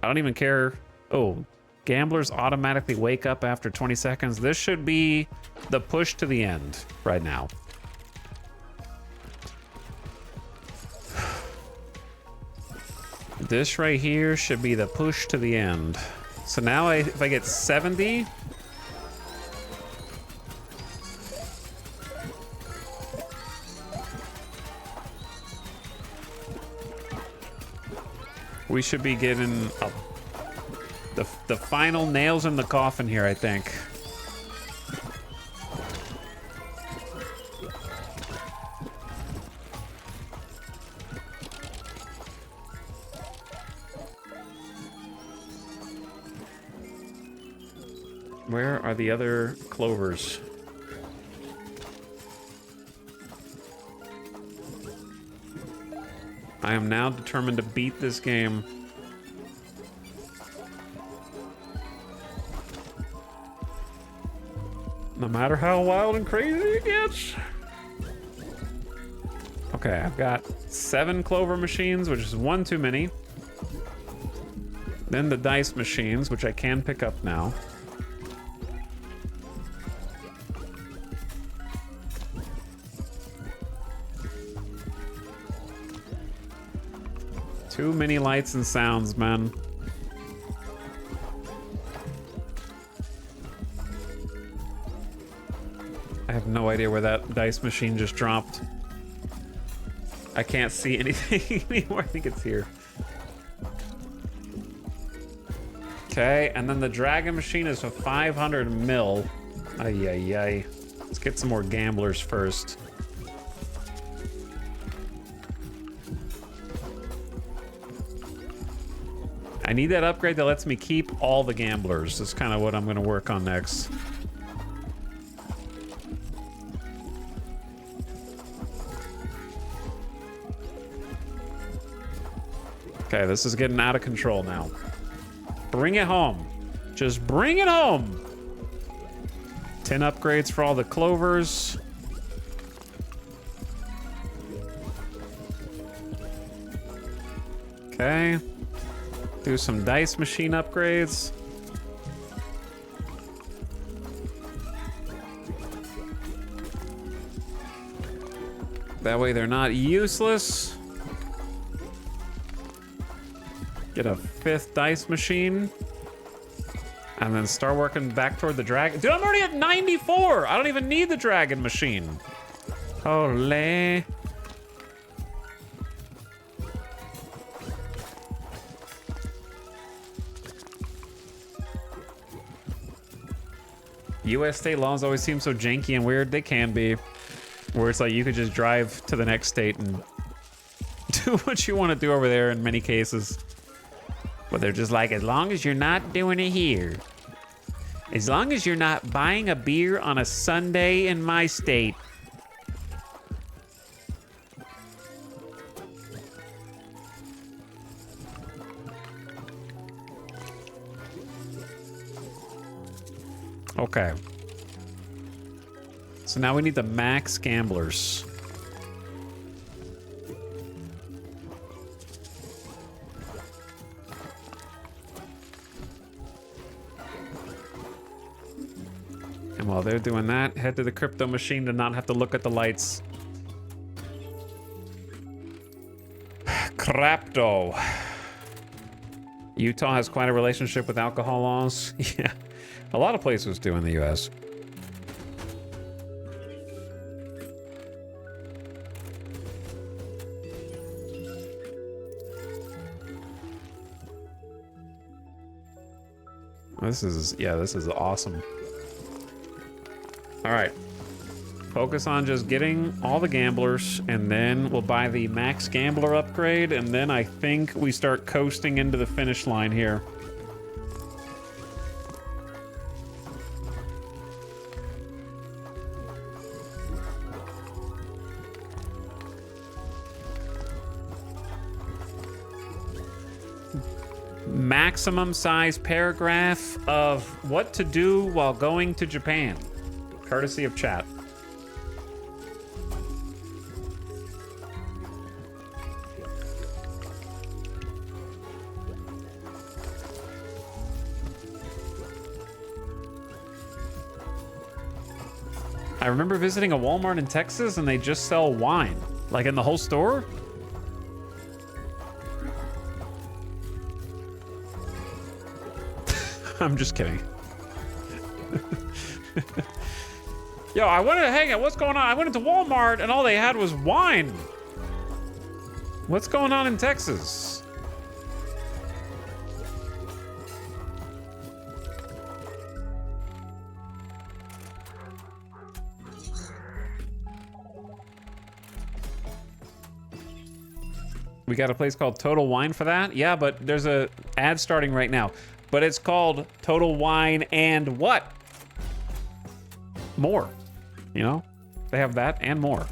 I don't even care. Oh, gamblers automatically wake up after 20 seconds. This should be the push to the end right now. This right here should be the push to the end. So now if I get 70... we should be getting the final nails in the coffin here, I think. Where are the other clovers? I am now determined to beat this game. No matter how wild and crazy it gets. Okay, I've got 7 clover machines, which is 1 too many. Then the dice machines, which I can pick up now. Too many lights and sounds, man. I have no idea where that dice machine just dropped. I can't see anything anymore. I think it's here. Okay, and then the dragon machine is a 500 mil. Ay, ay, ay. Let's get some more gamblers first. I need that upgrade that lets me keep all the gamblers. That's kind of what I'm going to work on next. Okay, this is getting out of control now. Bring it home. Just bring it home. 10 upgrades for all the clovers. Okay. Do some dice machine upgrades. That way they're not useless. Get a 5th dice machine. And then start working back toward the dragon. Dude, I'm already at 94! I don't even need the dragon machine. Holy. US state laws always seem so janky and weird. They can be. Where it's like you could just drive to the next state and do what you want to do over there in many cases. But they're just like, as long as you're not doing it here. As long as you're not buying a beer on a Sunday in my state. Okay. So now we need the max gamblers. And while they're doing that, head to the crypto machine to not have to look at the lights. Crapto. Utah has quite a relationship with alcohol laws. Yeah, a lot of places do in the US. This is awesome. All right. Focus on just getting all the gamblers, and then we'll buy the max gambler upgrade, and then I think we start coasting into the finish line here. Maximum size paragraph of what to do while going to Japan. Courtesy of chat. I remember visiting a Walmart in Texas and they just sell wine. Like in the whole store? I'm just kidding. Yo, I wanted to hang out. What's going on? I went into Walmart and all they had was wine. What's going on in Texas? We got a place called Total Wine for that? Yeah, but there's a ad starting right now. But it's called Total Wine and what? More. You know? They have that and more.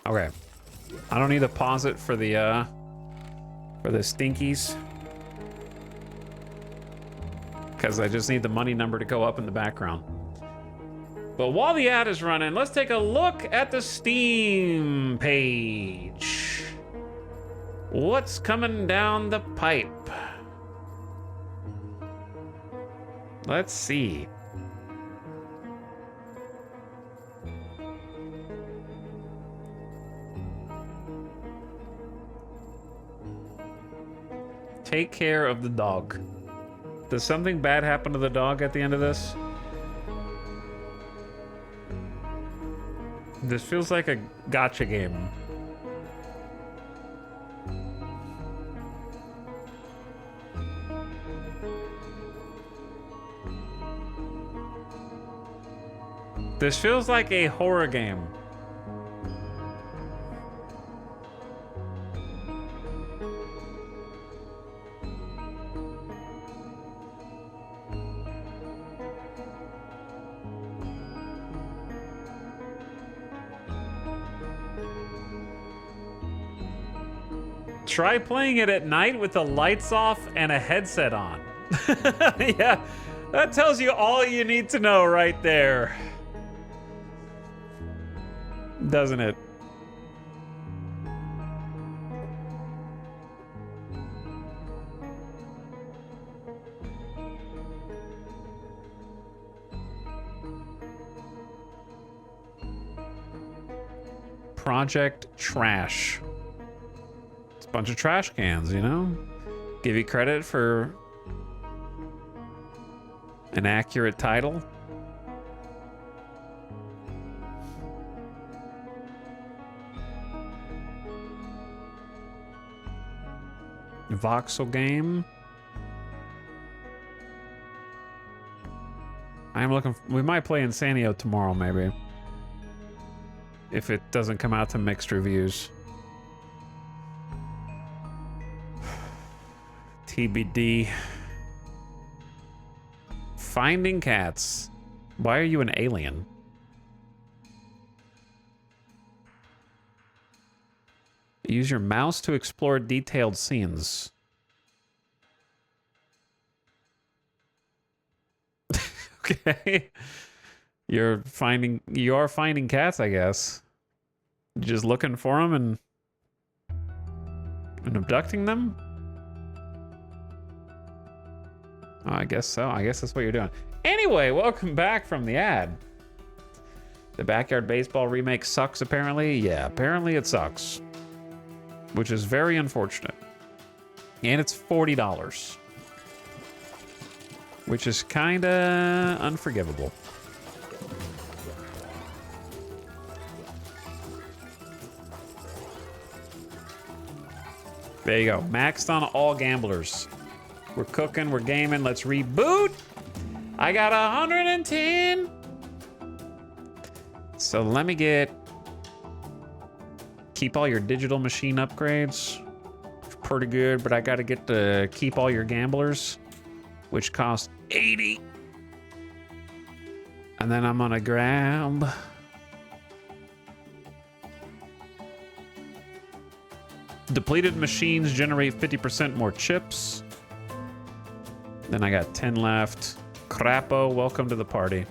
Okay. I don't need to pause it for the stinkies. Because I just need the money number to go up in the background. But while the ad is running, let's take a look at the Steam page. What's coming down the pipe? Let's see. Take care of the dog. Does something bad happen to the dog at the end of this? This feels like a gacha game. This feels like a horror game. Try playing it at night with the lights off and a headset on. Yeah, that tells you all you need to know right there. Doesn't it? Project Trash. It's a bunch of trash cans, you know? Give you credit for an accurate title. Voxel game. I'm looking. We might play Insanio tomorrow, maybe. If it doesn't come out to mixed reviews. TBD. Finding cats. Why are you an alien? Use your mouse to explore detailed scenes. Okay. You are finding cats, I guess. You're just looking for them and abducting them? Oh, I guess so. I guess that's what you're doing. Anyway, welcome back from the ad. The Backyard Baseball remake sucks, apparently. Yeah, apparently it sucks. Which is very unfortunate. And it's $40. Which is kinda unforgivable. There you go. Maxed on all gamblers. We're cooking, we're gaming, let's reboot. I got 110. So let me keep all your digital machine upgrades. Pretty good, but I gotta get to keep all your gamblers, which cost 80. And then I'm gonna grab depleted machines generate 50% more chips. Then I got 10 left. Crapo, welcome to the party.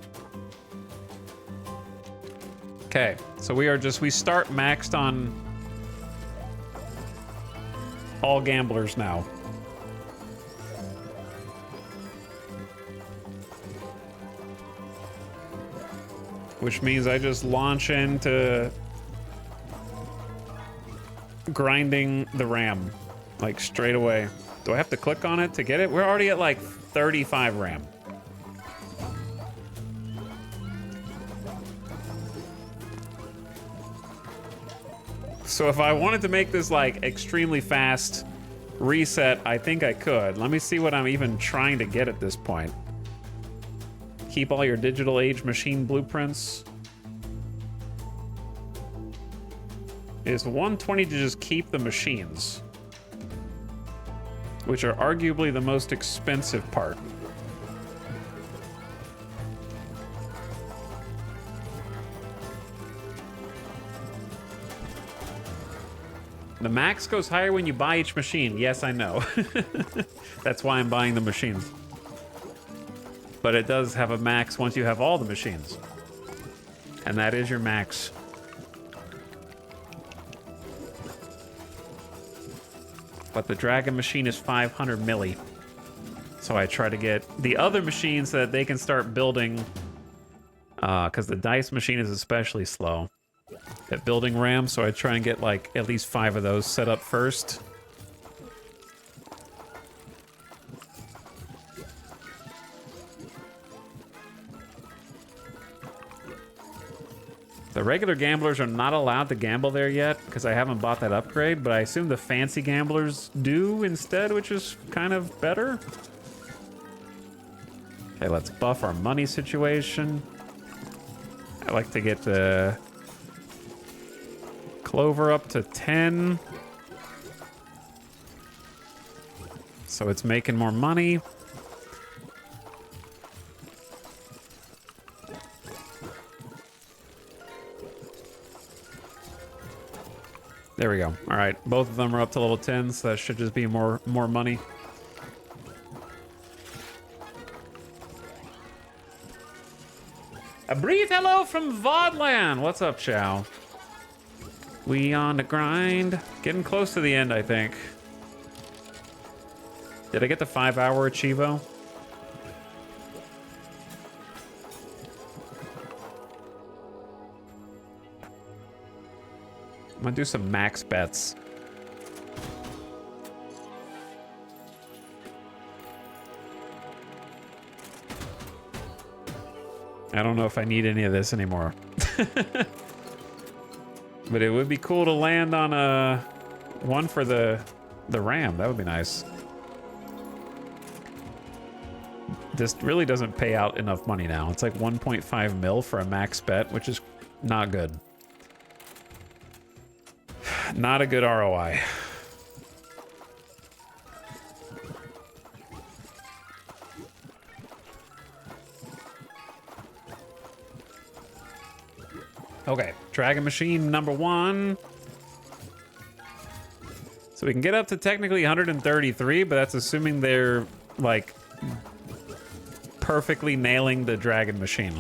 Okay, so we start maxed on all gamblers now. Which means I just launch into grinding the RAM, like straight away. Do I have to click on it to get it? We're already at like 35 RAM. So if I wanted to make this like extremely fast reset, I think I could. Let me see what I'm even trying to get at this point. Keep all your digital age machine blueprints. Is 120 to just keep the machines, which are arguably the most expensive part. The max goes higher when you buy each machine. Yes, I know. That's why I'm buying the machines. But it does have a max once you have all the machines. And that is your max. But the dragon machine is 500 milli. So I try to get the other machines so that they can start building, because the dice machine is especially slow at building RAM, so I try and get like at least 5 of those set up first. The regular gamblers are not allowed to gamble there yet because I haven't bought that upgrade, but I assume the fancy gamblers do instead, which is kind of better. Okay, let's buff our money situation. I like to get the Clover up to 10. So it's making more money. There we go. All right, both of them are up to level 10, so that should just be more money. A brief hello from Vodland. What's up, Chow? We on the grind. Getting close to the end, I think. Did I get the 5-hour Achievo? I'm gonna do some max bets. I don't know if I need any of this anymore. But it would be cool to land on a one for the ram. That would be nice. This really doesn't pay out enough money now. It's like 1.5 mil for a max bet, which is not good. Not a good ROI. Okay, Dragon Machine number 1. So we can get up to technically 133, but that's assuming they're like perfectly nailing the Dragon Machine.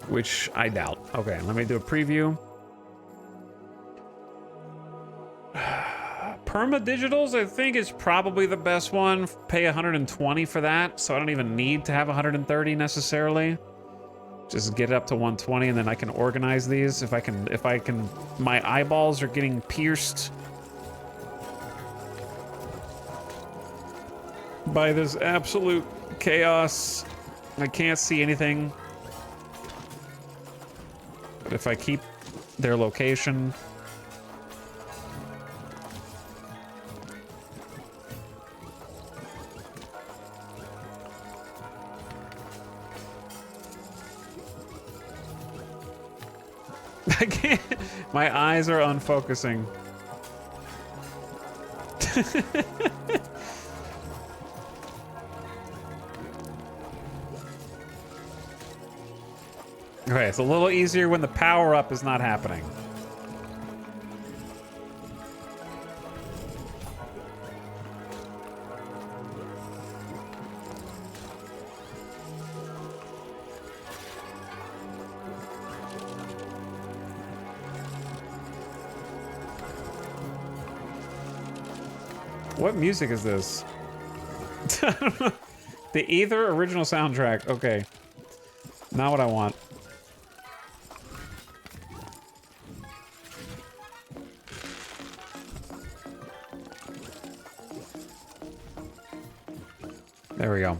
Which I doubt. Okay, let me do a preview. Perma Digitals, I think, is probably the best one. Pay 120 for that, so I don't even need to have 130 necessarily. Just get it up to 120, and then I can organize these. If I can, my eyeballs are getting pierced by this absolute chaos. I can't see anything. But if I keep their location. I can't. My eyes are unfocusing. Okay, it's a little easier when the power-up is not happening. What music is this? The Ether original soundtrack. Okay. Not what I want. There we go.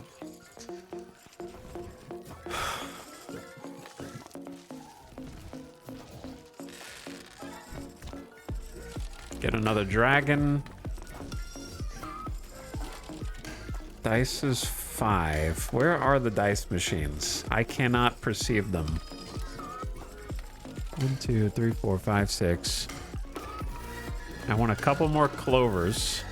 Get another dragon. Dice is 5. Where are the dice machines? I cannot perceive them. 1, 2, 3, 4, 5, 6. I want a couple more clovers.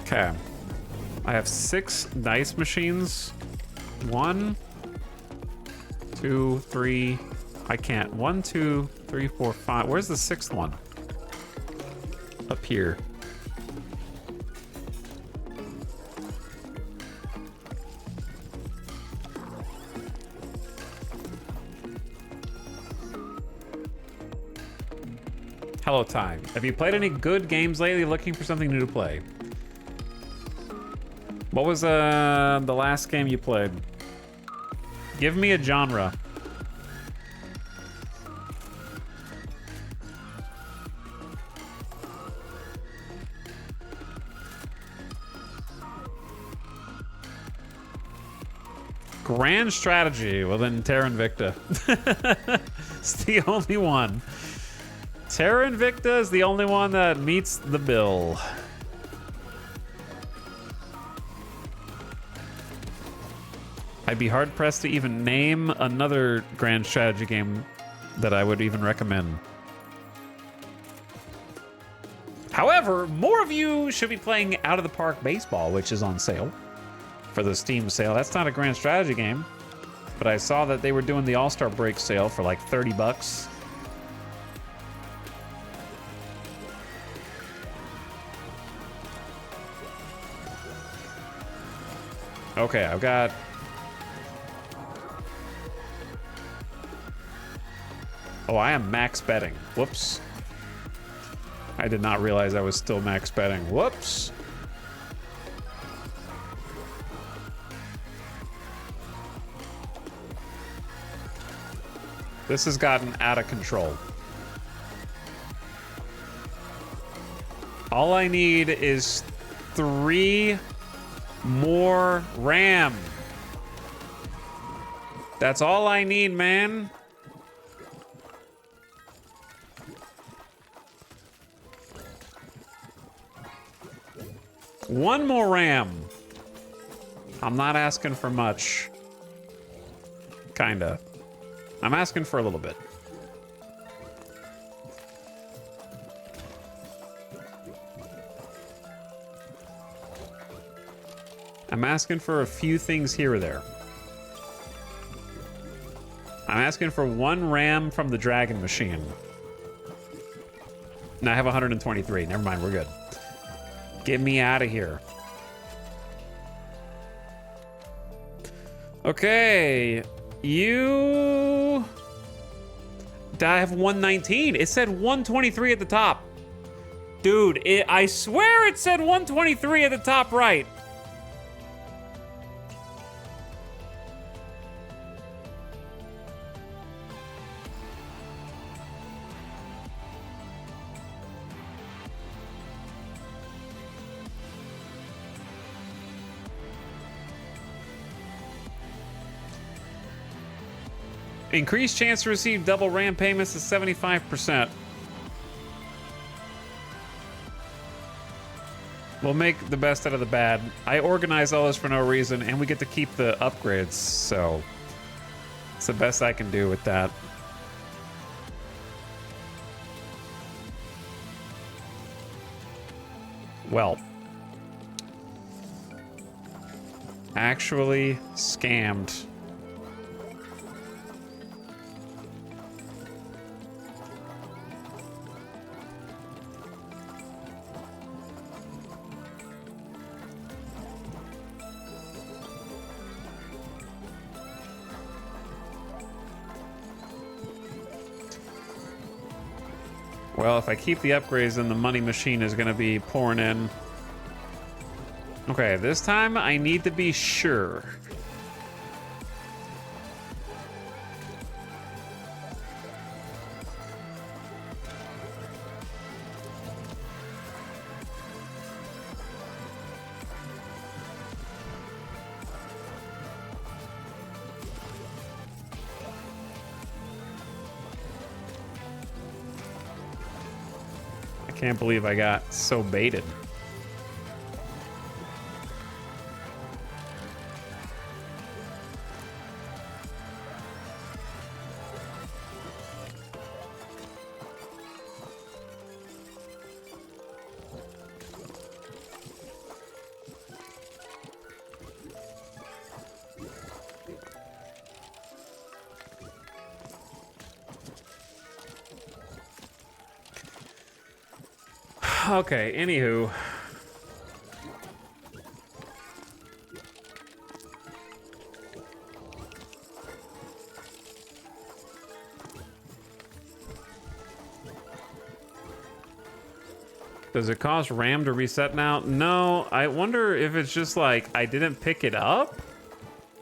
Okay. I have 6 dice machines. 1, 2, 3. I can't. 1, 2, 3, 4, 5. Where's the 6th one? Up here. Hello, Time. Have you played any good games lately? Looking for something new to play? What was the last game you played? Give me a genre. Grand strategy. Well, then Terra Invicta. It's the only one. Terra Invicta is the only one that meets the bill. I'd be hard-pressed to even name another grand strategy game that I would even recommend. However, more of you should be playing Out of the Park Baseball, which is on sale for the Steam sale. That's not a grand strategy game, but I saw that they were doing the All-Star Break sale for like 30 bucks. Okay, I've got... Oh, I am max betting. Whoops. I did not realize I was still max betting. Whoops. This has gotten out of control. All I need is 3 more RAM. That's all I need, man. One more RAM. I'm not asking for much. Kinda. I'm asking for a little bit. I'm asking for a few things here or there. I'm asking for 1 RAM from the Dragon Machine. No, I have 123. Never mind, we're good. Get me out of here. Okay. You... I have 119. It said 123 at the top. Dude, I swear it said 123 at the top right. Increased chance to receive double RAM payments to 75%. We'll make the best out of the bad. I organize all this for no reason, and we get to keep the upgrades, so it's the best I can do with that. Well, actually scammed. Well, if I keep the upgrades, then the money machine is going to be pouring in. Okay, this time I need to be sure. Can't believe I got so baited. Okay, anywho. Does it cost RAM to reset now? No, I wonder if it's just like I didn't pick it up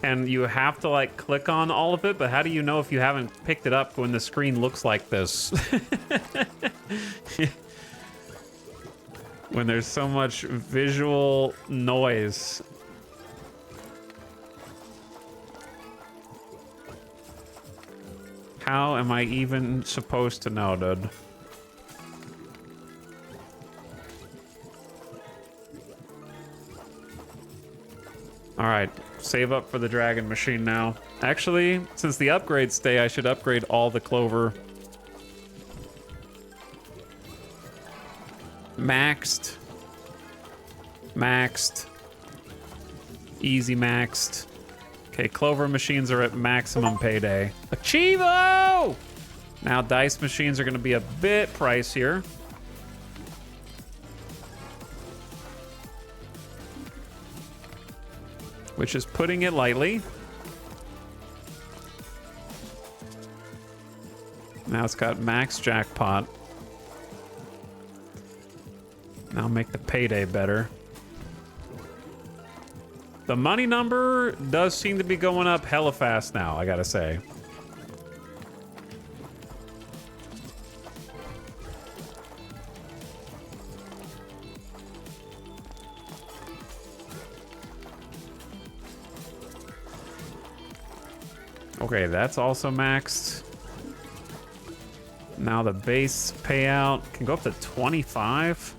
and you have to like click on all of it, but how do you know if you haven't picked it up when the screen looks like this? When there's so much visual noise. How am I even supposed to know, dude? All right, save up for the dragon machine now. Actually, since the upgrades stay, I should upgrade all the clover. Maxed. Maxed. Easy maxed. Okay, clover machines are at maximum payday. Achievo! Now dice machines are gonna be a bit pricier. Which is putting it lightly. Now it's got max jackpot. Now make the payday better. The money number does seem to be going up hella fast now, I gotta say. Okay, that's also maxed. Now the base payout can go up to 25.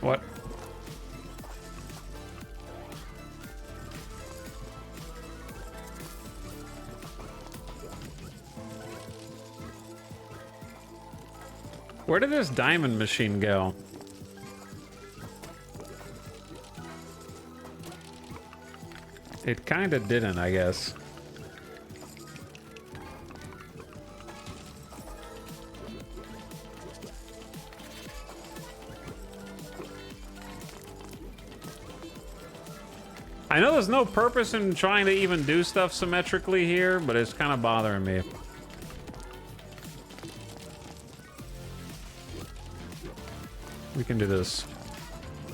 What? Where did this diamond machine go? It kinda didn't, I guess. I know there's no purpose in trying to even do stuff symmetrically here, but it's kind of bothering me. We can do this.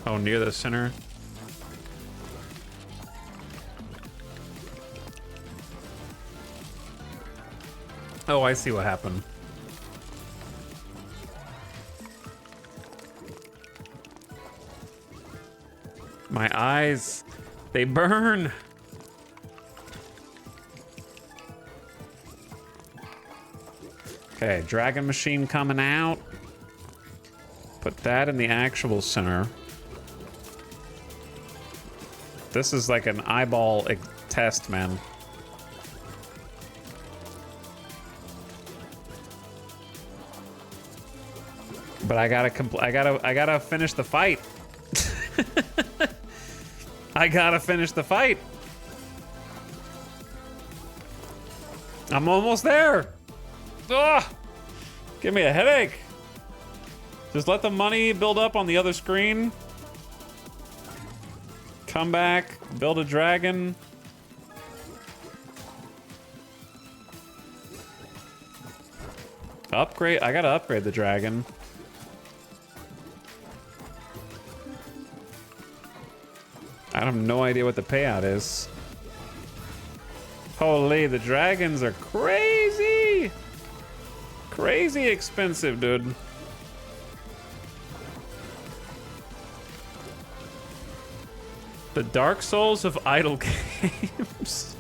Oh, near the center. Oh, I see what happened. My eyes, they burn. Okay, dragon machine coming out. Put that in the actual center. This is like an eyeball test, man. But I gotta finish the fight. I gotta finish the fight. I'm almost there. Ugh! Give me a headache. Just let the money build up on the other screen. Come back, build a dragon. Upgrade, I gotta upgrade the dragon. I have no idea what the payout is. Holy, the dragons are crazy! Crazy expensive, dude. The Dark Souls of idle games.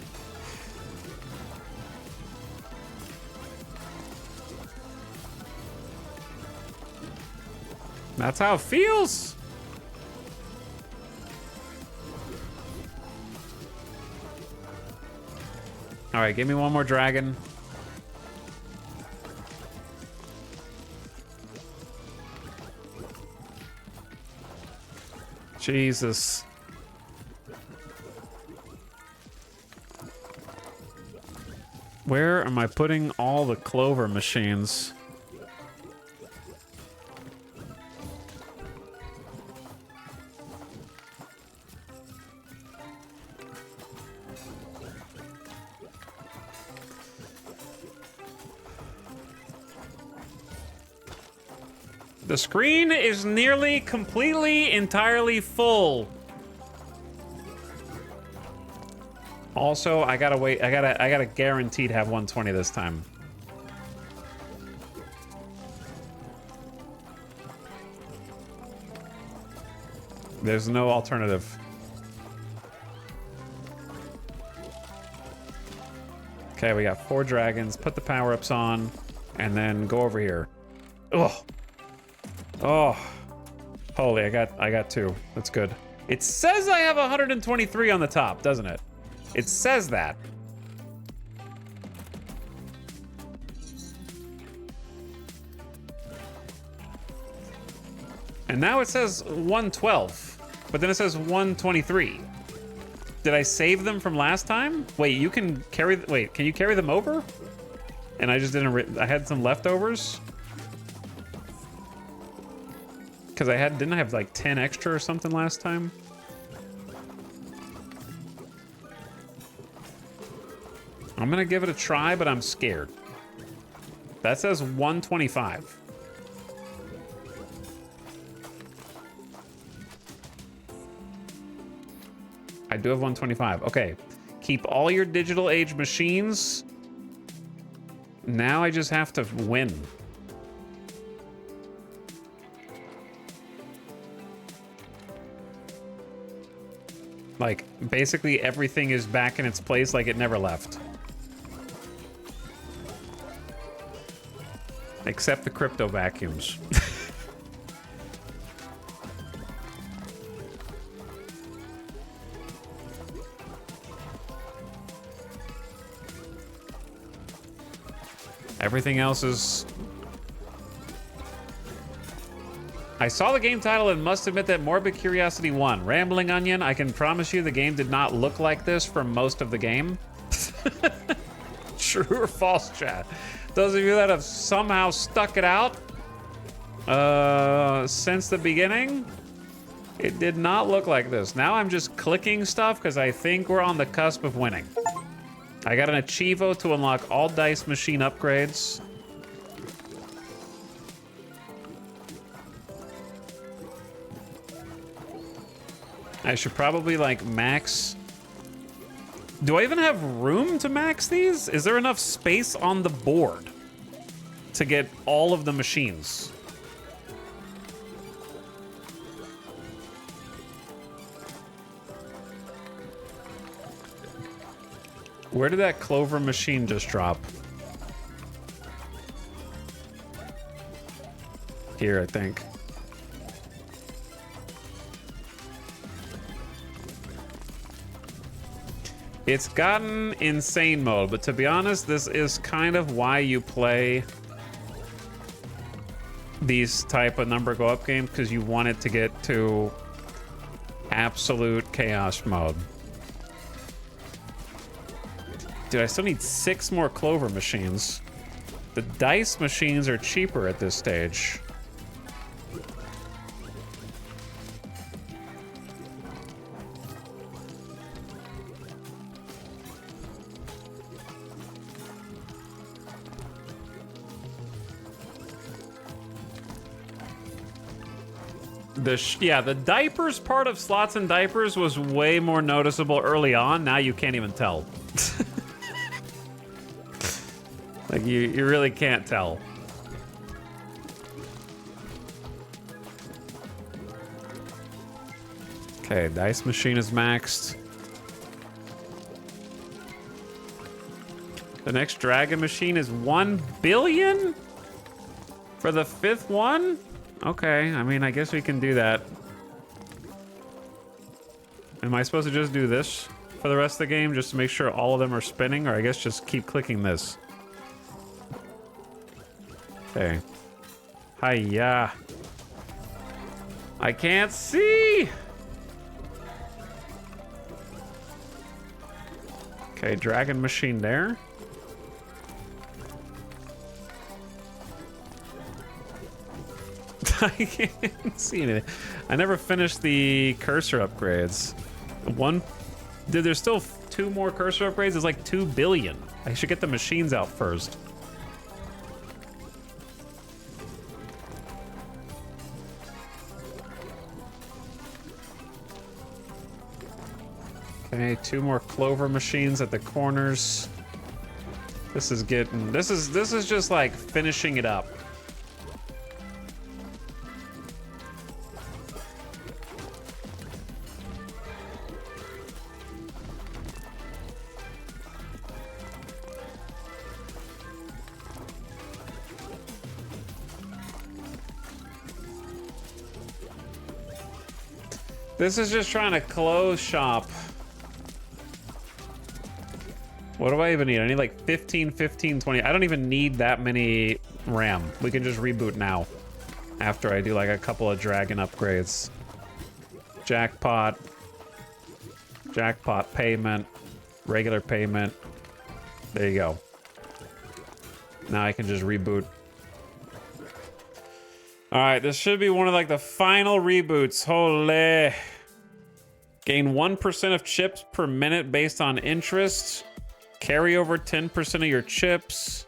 That's how it feels. All right, give me one more dragon. Jesus. Where am I putting all the clover machines? The screen is nearly completely, entirely full. Also, I gotta wait. I gotta guaranteed have 120 this time. There's no alternative. Okay, we got 4 dragons. Put the power-ups on, and then go over here. Oh, oh, holy! I got 2. That's good. It says I have 123 on the top, doesn't it? It says that. And now it says 112, but then it says 123. Did I save them from last time? Wait, you can carry, wait, can you carry them over? And I just didn't, I had some leftovers? Because didn't I have like 10 extra or something last time? I'm gonna give it a try, but I'm scared. That says 125. I do have 125. Okay. Keep all your digital age machines. Now I just have to win. Like, basically everything is back in its place like it never left. Except the crypto vacuums. Everything else is... I saw the game title and must admit that Morbid Curiosity won. Rambling Onion, I can promise you the game did not look like this for most of the game. True or false, chat? Those of you that have somehow stuck it out since the beginning, it did not look like this. Now I'm just clicking stuff because I think we're on the cusp of winning. I got an Achievo to unlock all dice machine upgrades. I should probably like max. Do I even have room to max these? Is there enough space on the board to get all of the machines? Where did that clover machine just drop? Here, I think. It's gotten insane mode, but to be honest, this is kind of why you play these type of number go up games, because you want it to get to absolute chaos mode. Dude, I still need 6 more clover machines. The dice machines are cheaper at this stage. Yeah, the diapers part of slots and diapers was way more noticeable early on. Now you can't even tell. Like, you really can't tell. Okay, dice machine is maxed. The next dragon machine is 1 billion? For the 5th one? Okay, I mean, I guess we can do that. Am I supposed to just do this for the rest of the game just to make sure all of them are spinning, or I guess just keep clicking this? Okay. Hiya. I can't see! Okay, dragon machine there. I can't see anything. I never finished the cursor upgrades. Dude, there's still 2 more cursor upgrades. There's like 2 billion. I should get the machines out first. Okay, 2 more clover machines at the corners. This is just like finishing it up. This is just trying to close shop. What do I even need? I need like 15, 15, 20. I don't even need that many RAM. We can just reboot now. After I do like a couple of dragon upgrades. Jackpot. Jackpot payment. Regular payment. There you go. Now I can just reboot. Alright, this should be one of like the final reboots. Holy. Gain 1% of chips per minute based on interest. Carry over 10% of your chips.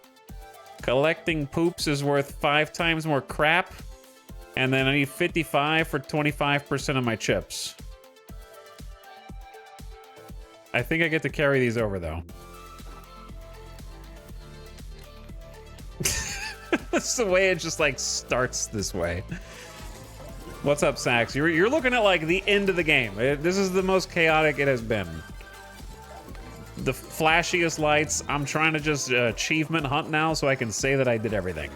Collecting poops is worth 5 times more crap. And then I need 55 for 25% of my chips. I think I get to carry these over though. That's the way it just like starts this way. What's up, Sax? You're looking at like the end of the game. This is the most chaotic it has been. The flashiest lights. I'm trying to just achievement hunt now so I can say that I did everything.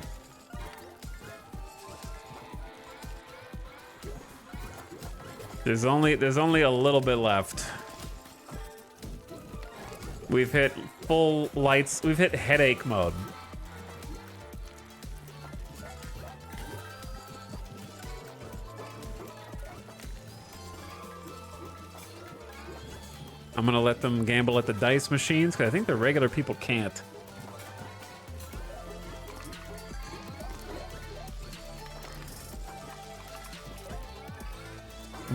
There's only a little bit left. We've hit full lights. We've hit headache mode. I'm gonna let them gamble at the dice machines because I think the regular people can't.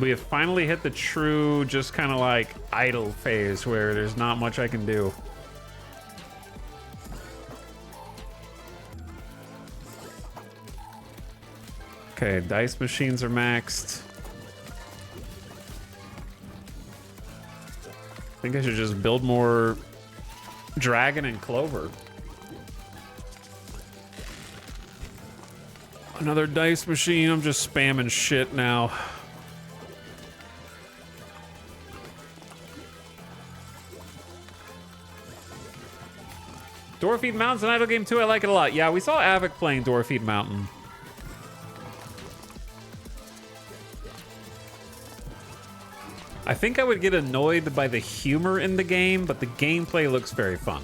We have finally hit the true, just kind of like idle phase where there's not much I can do. Okay, dice machines are maxed. I think I should just build more dragon and clover. Another dice machine. I'm just spamming shit now. Dwarfeed Mountain's an idle game too. I like it a lot. Yeah, we saw Avic playing Dwarfeed Mountain. I think I would get annoyed by the humor in the game, but the gameplay looks very fun.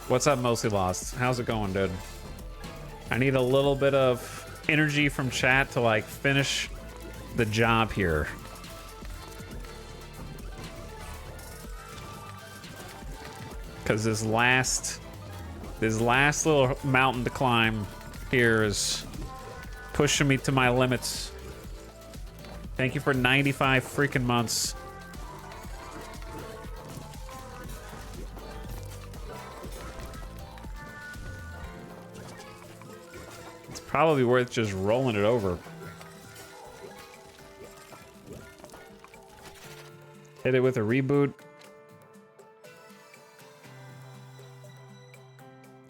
What's up, Mostly Lost? How's it going, dude? I need a little bit of energy from chat to like finish the job here. Because this last little mountain to climb here is pushing me to my limits. Thank you for 95 freaking months. It's probably worth just rolling it over. Hit it with a reboot.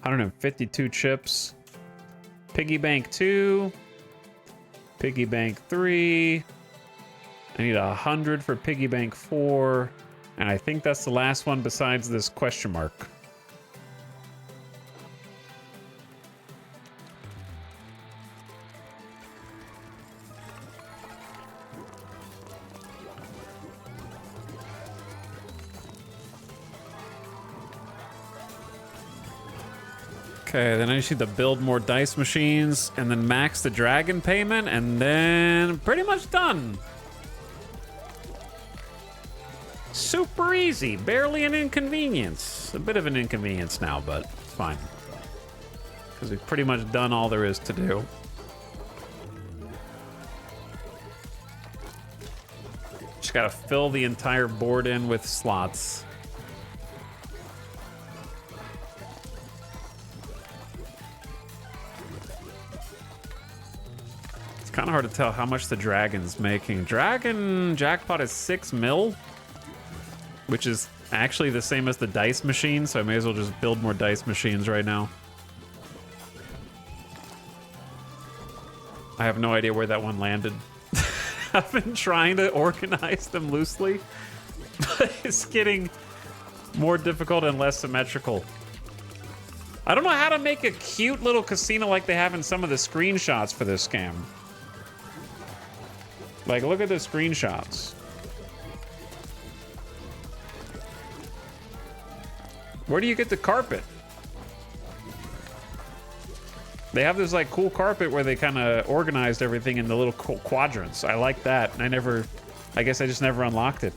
152 chips. Piggy bank 2. Piggy bank 3. I need 100 for piggy bank 4. And I think that's the last one besides this question mark. Okay, then I just need to build more dice machines and then max the dragon payment and then pretty much done. Super easy, barely an inconvenience. A bit of an inconvenience now, but it's fine. Because we've pretty much done all there is to do. Just gotta fill the entire board in with slots. Kind of hard to tell how much the dragon's making. Dragon jackpot is 6 mil, which is actually the same as the dice machine, so I may as well just build more dice machines right now. I have no idea where that one landed. I've been trying to organize them loosely, but it's getting more difficult and less symmetrical. I don't know how to make a cute little casino like they have in some of the screenshots for this scam. Like, look at the screenshots. Where do you get the carpet? They have this like cool carpet where they kind of organized everything in the little quadrants. I like that. I guess I just never unlocked it.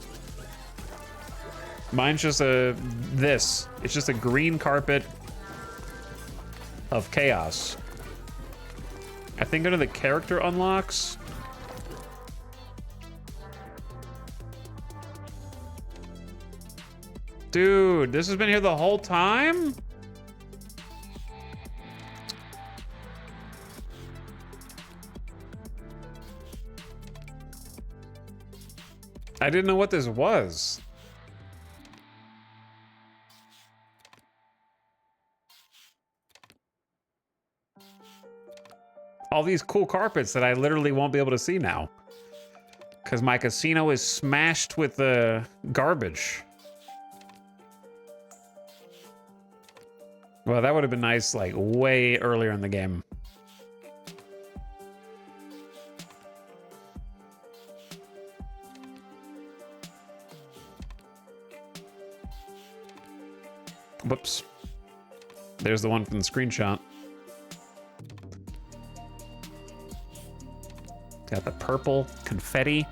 Mine's just it's just a green carpet of chaos. I think under the character unlocks. Dude, this has been here the whole time? I didn't know what this was. All these cool carpets that I literally won't be able to see now. Because my casino is smashed with the garbage. Well, that would have been nice, like, way earlier in the game. Whoops. There's the one from the screenshot. Got the purple confetti.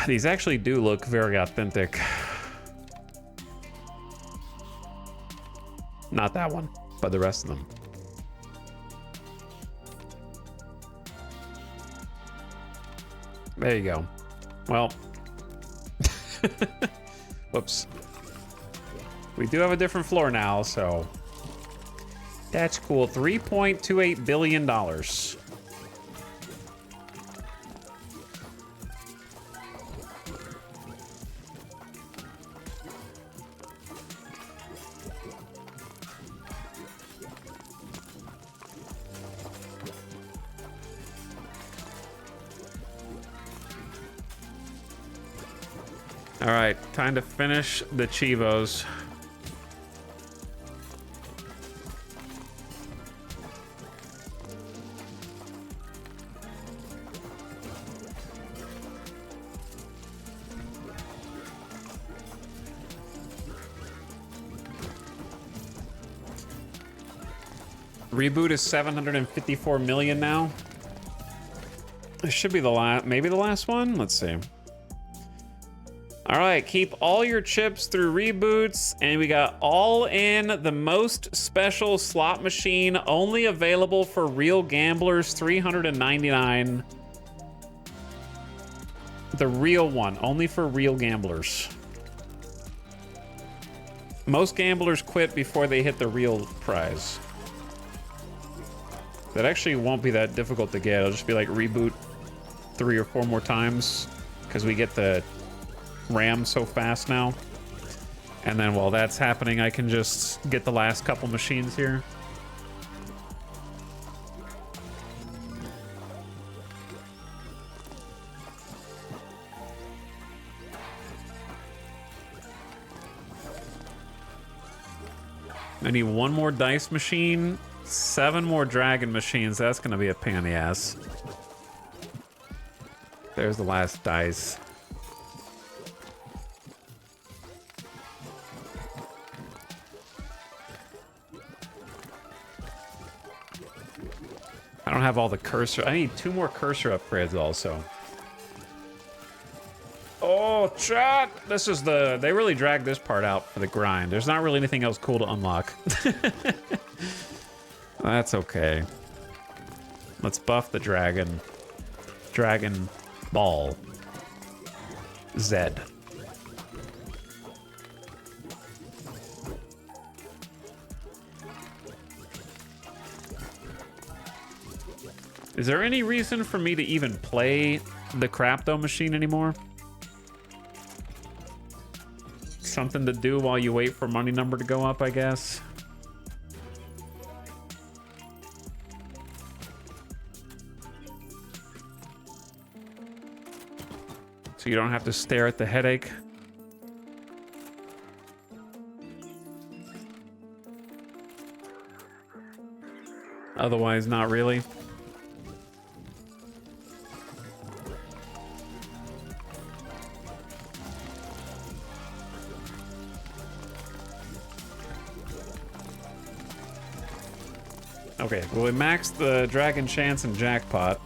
These actually do look very authentic. Not that one, but the rest of them. There you go. Well. Whoops. We do have a different floor now, so that's cool. $3.28 billion. All right, time to finish the Chivos. Reboot is 754 million now. It should be the last, maybe the last one. Let's see. All right, keep all your chips through reboots, and we got all in the most special slot machine, only available for real gamblers, 399. The real one, only for real gamblers. Most gamblers quit before they hit the real prize. That actually won't be that difficult to get. It'll just be like reboot 3 or 4 more times because we get the RAM so fast now. And then while that's happening, I can just get the last couple machines here. I need 1 more dice machine, 7 more dragon machines. That's gonna be a pain in the ass. There's the last dice. I don't have all the cursor. I need 2 more cursor upgrades also. Oh, chat! This is the... They really dragged this part out for the grind. There's not really anything else cool to unlock. That's okay. Let's buff the dragon. Dragon Ball. Zed. Is there any reason for me to even play the Crapto machine anymore? Something to do while you wait for money number to go up, I guess. So you don't have to stare at the headache. Otherwise, not really. Okay, well, we maxed the Dragon Chance and Jackpot.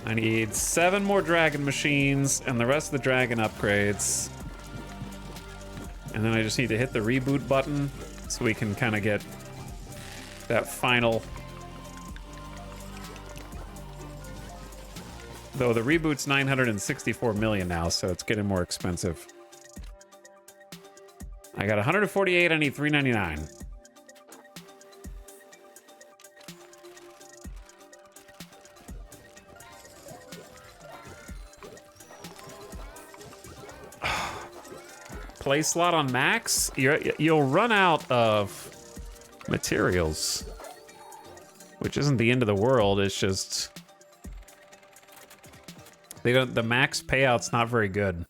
I need 7 more Dragon Machines and the rest of the Dragon upgrades. And then I just need to hit the reboot button so we can kind of get that final. Though the reboot's 964 million now, so it's getting more expensive. I got 148, I need 399. Play slot on max, you'll run out of materials, which isn't the end of the world. It's just the max payout's not very good.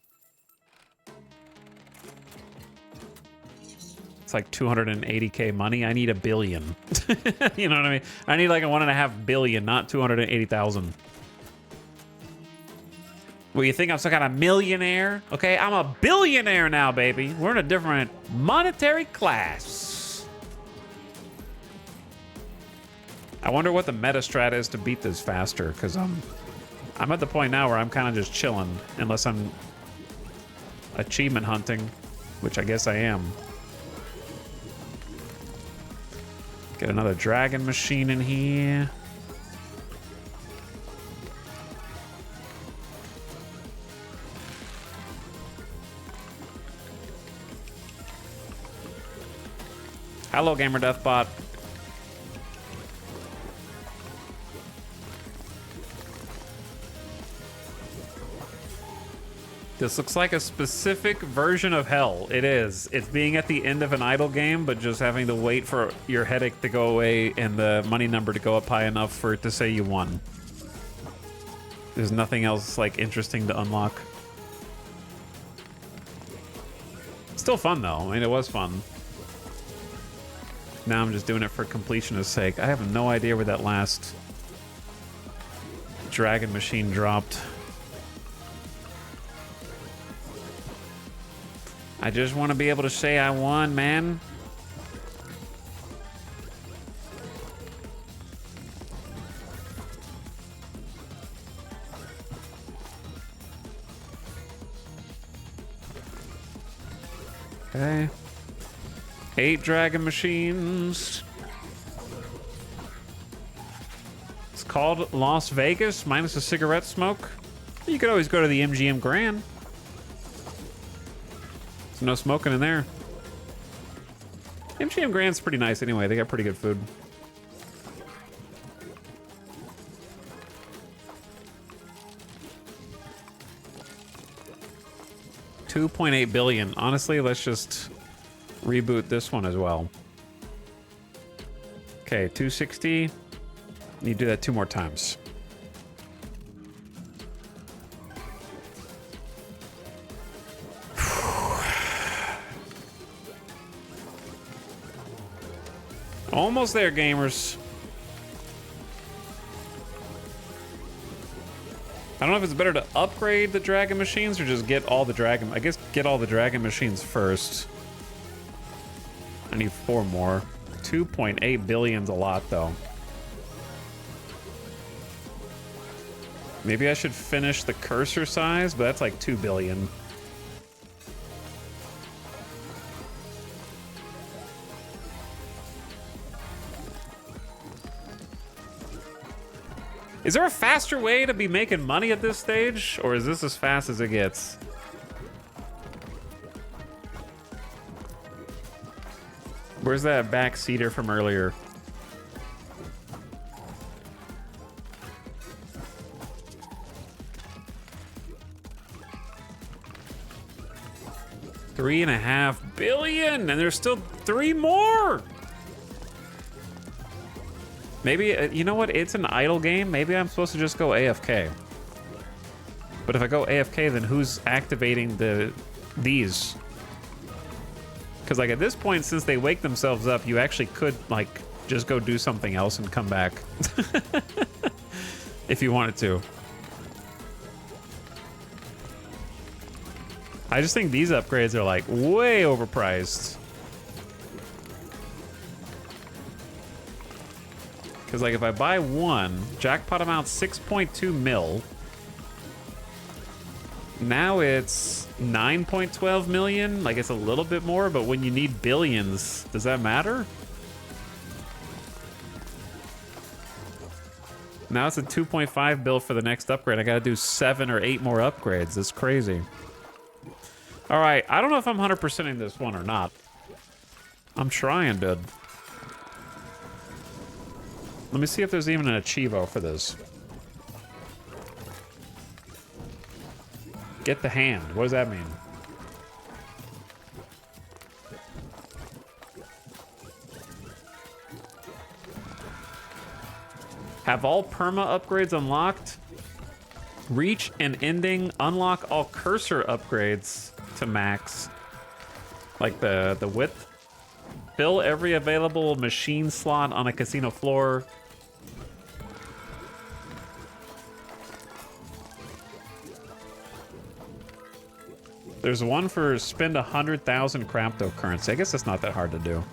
It's like 280k money. I need $1 billion. You know what I mean? I need like a 1.5 billion, not 280,000. Well, you think I'm some kind of millionaire? Okay, I'm a billionaire now, baby. We're in a different monetary class. I wonder what the meta strat is to beat this faster, because I'm at the point now where I'm kind of just chilling, unless I'm achievement hunting, which I guess I am. Get another Dragon Machine in here. Hello, Gamer Deathbot. This looks like a specific version of hell. It is. It's being at the end of an idle game, but just having to wait for your headache to go away and the money number to go up high enough for it to say you won. There's nothing else like interesting to unlock. Still fun though. I mean, it was fun. Now I'm just doing it for completionist sake. I have no idea where that last Dragon Machine dropped. I just want to be able to say I won, man. Okay. 8 Dragon Machines. It's called Las Vegas, minus a cigarette smoke. You could always go to the MGM Grand. There's no smoking in there. MGM Grand's pretty nice anyway. They got pretty good food. $2.8 billion. Honestly, let's just reboot this one as well. Okay, 260. You do that 2 more times. Almost there, gamers. I don't know if it's better to upgrade the Dragon Machines or just get all the Dragon... I guess get all the Dragon Machines first. I need 4 more. 2.8 billion's a lot, though. Maybe I should finish the cursor size, but that's like 2 billion. Is there a faster way to be making money at this stage? Or is this as fast as it gets? Where's that backseater from earlier? $3.5 billion, and there's still 3 more. Maybe, you know what? It's an idle game. Maybe I'm supposed to just go AFK. But if I go AFK, then who's activating these? Because like at this point, since they wake themselves up, you actually could like just go do something else and come back. If you wanted to. I just think these upgrades are like way overpriced. Because like if I buy one, jackpot amount 6.2 mil. Now it's 9.12 million. Like it's a little bit more, but when you need billions, does that matter? Now it's a 2.5 bill for the next upgrade. I gotta do 7 or 8 more upgrades. That's crazy. All right, I don't know if I'm 100%ing this one or not. I'm trying, dude. Let me see if there's even an Achievo for this. Get the hand. What does that mean? Have all perma upgrades unlocked. Reach and ending. Unlock all cursor upgrades to max. Like the width. Fill every available machine slot on a casino floor. There's one for spend 100,000 cryptocurrency. I guess that's not that hard to do.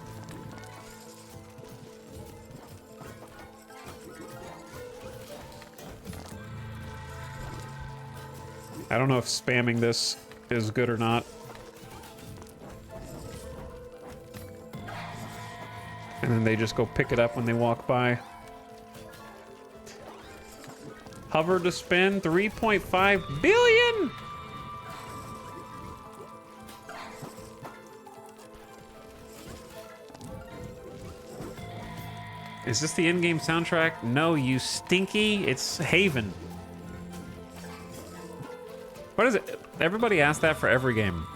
I don't know if spamming this is good or not. And then they just go pick it up when they walk by. Hover to spend 3.5 billion. Is this the in-game soundtrack? No, you stinky. It's Haven. What is it? Everybody asks that for every game.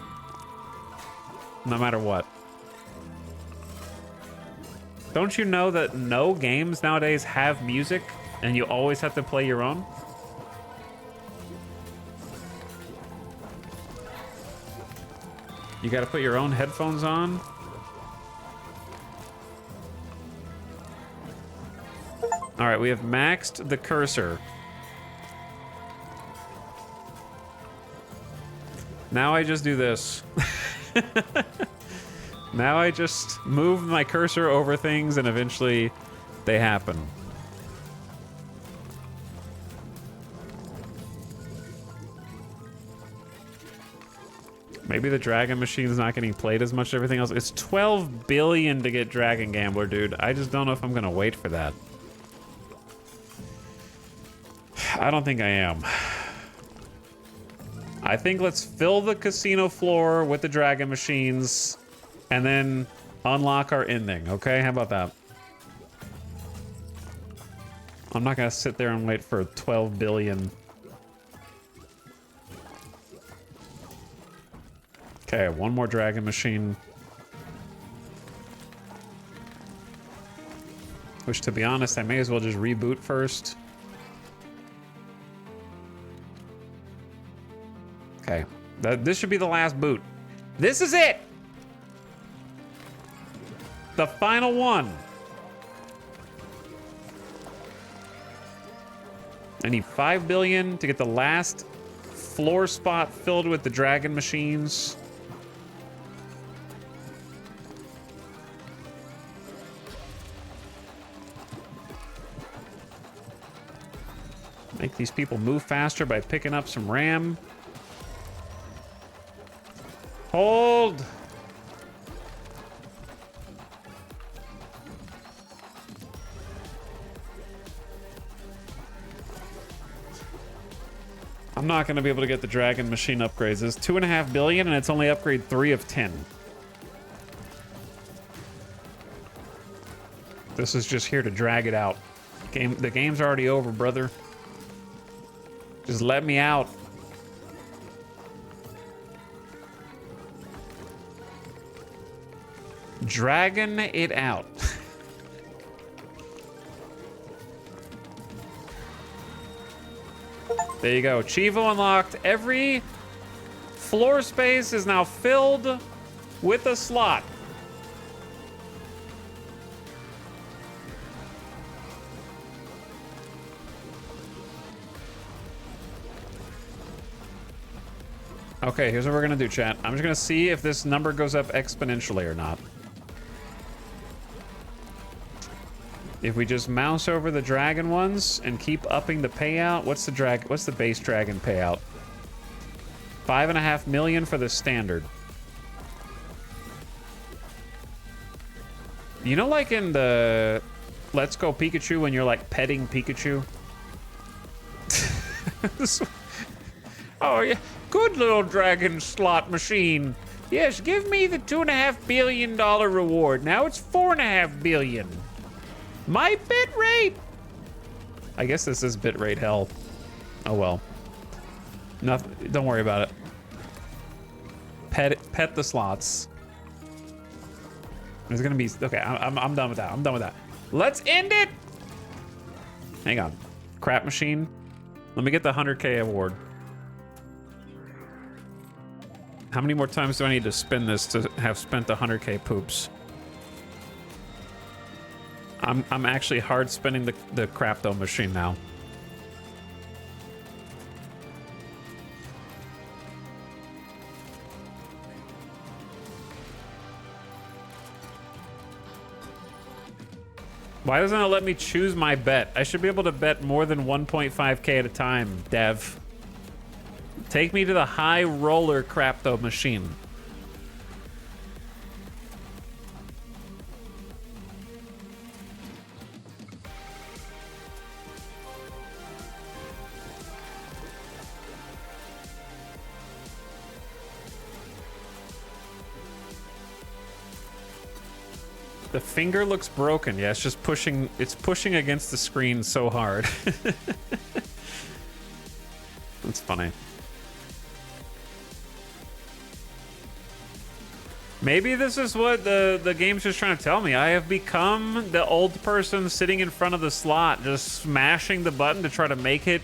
No matter what. Don't you know that no games nowadays have music and you always have to play your own? You gotta put your own headphones on. All right, we have maxed the cursor. Now I just do this. Now I just move my cursor over things and eventually they happen. Maybe the Dragon Machine's not getting played as much as everything else. It's 12 billion to get Dragon Gambler, dude. I just don't know if I'm gonna wait for that. I don't think I am. I think let's fill the casino floor with the Dragon Machines and then unlock our ending, okay? How about that? I'm not gonna sit there and wait for 12 billion. Okay, one more Dragon Machine. Which, to be honest, I may as well just reboot first. Okay, this should be the last boot. This is it! The final one. I need 5 billion to get the last floor spot filled with the Dragon Machines. Make these people move faster by picking up some RAM. Hold! I'm not going to be able to get the Dragon Machine upgrades. It's 2.5 billion and it's only upgrade 3 of 10. This is just here to drag it out. The game's already over, brother. Just let me out. Dragging it out. There you go. Chivo unlocked. Every floor space is now filled with a slot. Okay, here's what we're gonna do, chat. I'm just gonna see if this number goes up exponentially or not. If we just mouse over the dragon ones and keep upping the payout, what's the base dragon payout? 5.5 million for the standard. You know, like in the Let's Go Pikachu when you're like petting Pikachu? Oh yeah, good little dragon slot machine. Yes, give me the $2.5 billion reward. Now it's $4.5 billion. My bit rate. I guess this is bit rate hell. Oh well. Nothing. Don't worry about it. Pet the slots. There's gonna be okay. I'm done with that. I'm done with that. Let's end it. Hang on. Crap machine. Let me get the 100K award. How many more times do I need to spin this to have spent the 100K poops? I'm actually hard spinning the crapto machine now. Why doesn't it let me choose my bet? I should be able to bet more than 1.5K at a time, Dev. Take me to the high roller crapto machine. The finger looks broken. Yeah, it's just pushing. It's pushing against the screen so hard. That's funny. Maybe this is what the game's just trying to tell me. I have become the old person sitting in front of the slot, just smashing the button to try to make it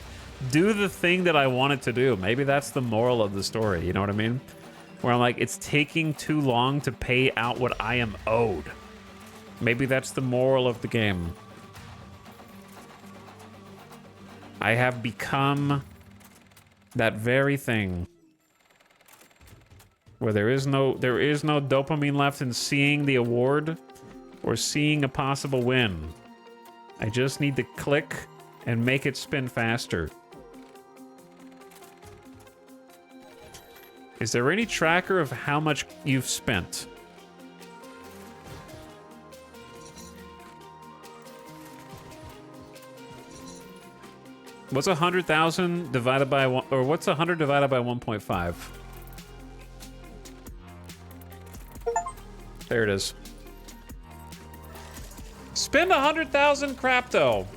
do the thing that I want it to do. Maybe that's the moral of the story. You know what I mean? Where I'm like, it's taking too long to pay out what I am owed. Maybe that's the moral of the game. I have become that very thing where there is no dopamine left in seeing the award or seeing a possible win. I just need to click and make it spin faster. Is there any tracker of how much you've spent? What's 100,000 divided by one, or what's 100 divided by 1.5? There it is. Spend 100,000 crapto.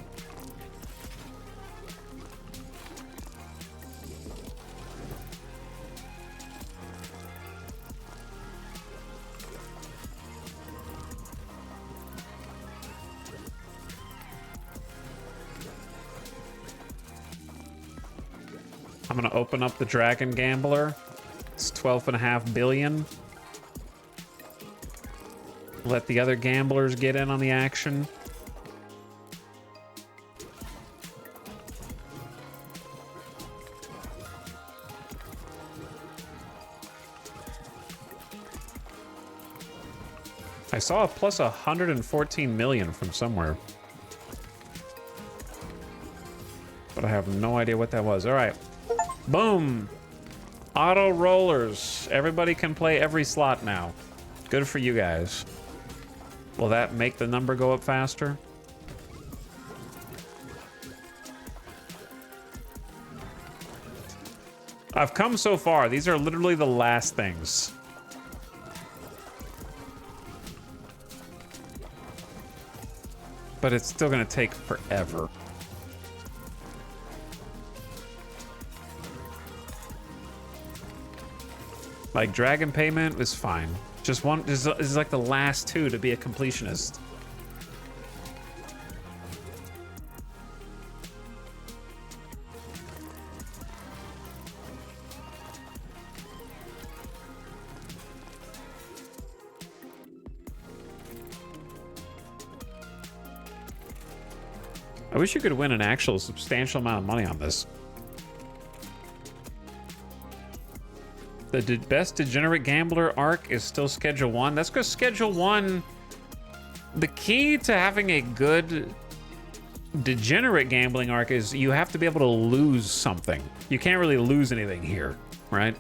I'm gonna open up the Dragon Gambler. It's 12.5 billion. Let the other gamblers get in on the action. I saw a plus 114 million from somewhere, but I have no idea what that was. All right. Boom. Auto rollers. Everybody can play every slot now. Good for you guys. Will that make the number go up faster? I've come so far. These are literally the last things. But it's still gonna take forever. Like, Dragon Payment is fine. Just one, this is like the last two to be a completionist. I wish you could win an actual substantial amount of money on this. The best degenerate gambler arc is still Schedule 1. That's because Schedule 1, the key to having a good degenerate gambling arc is you have to be able to lose something. You can't really lose anything here, right?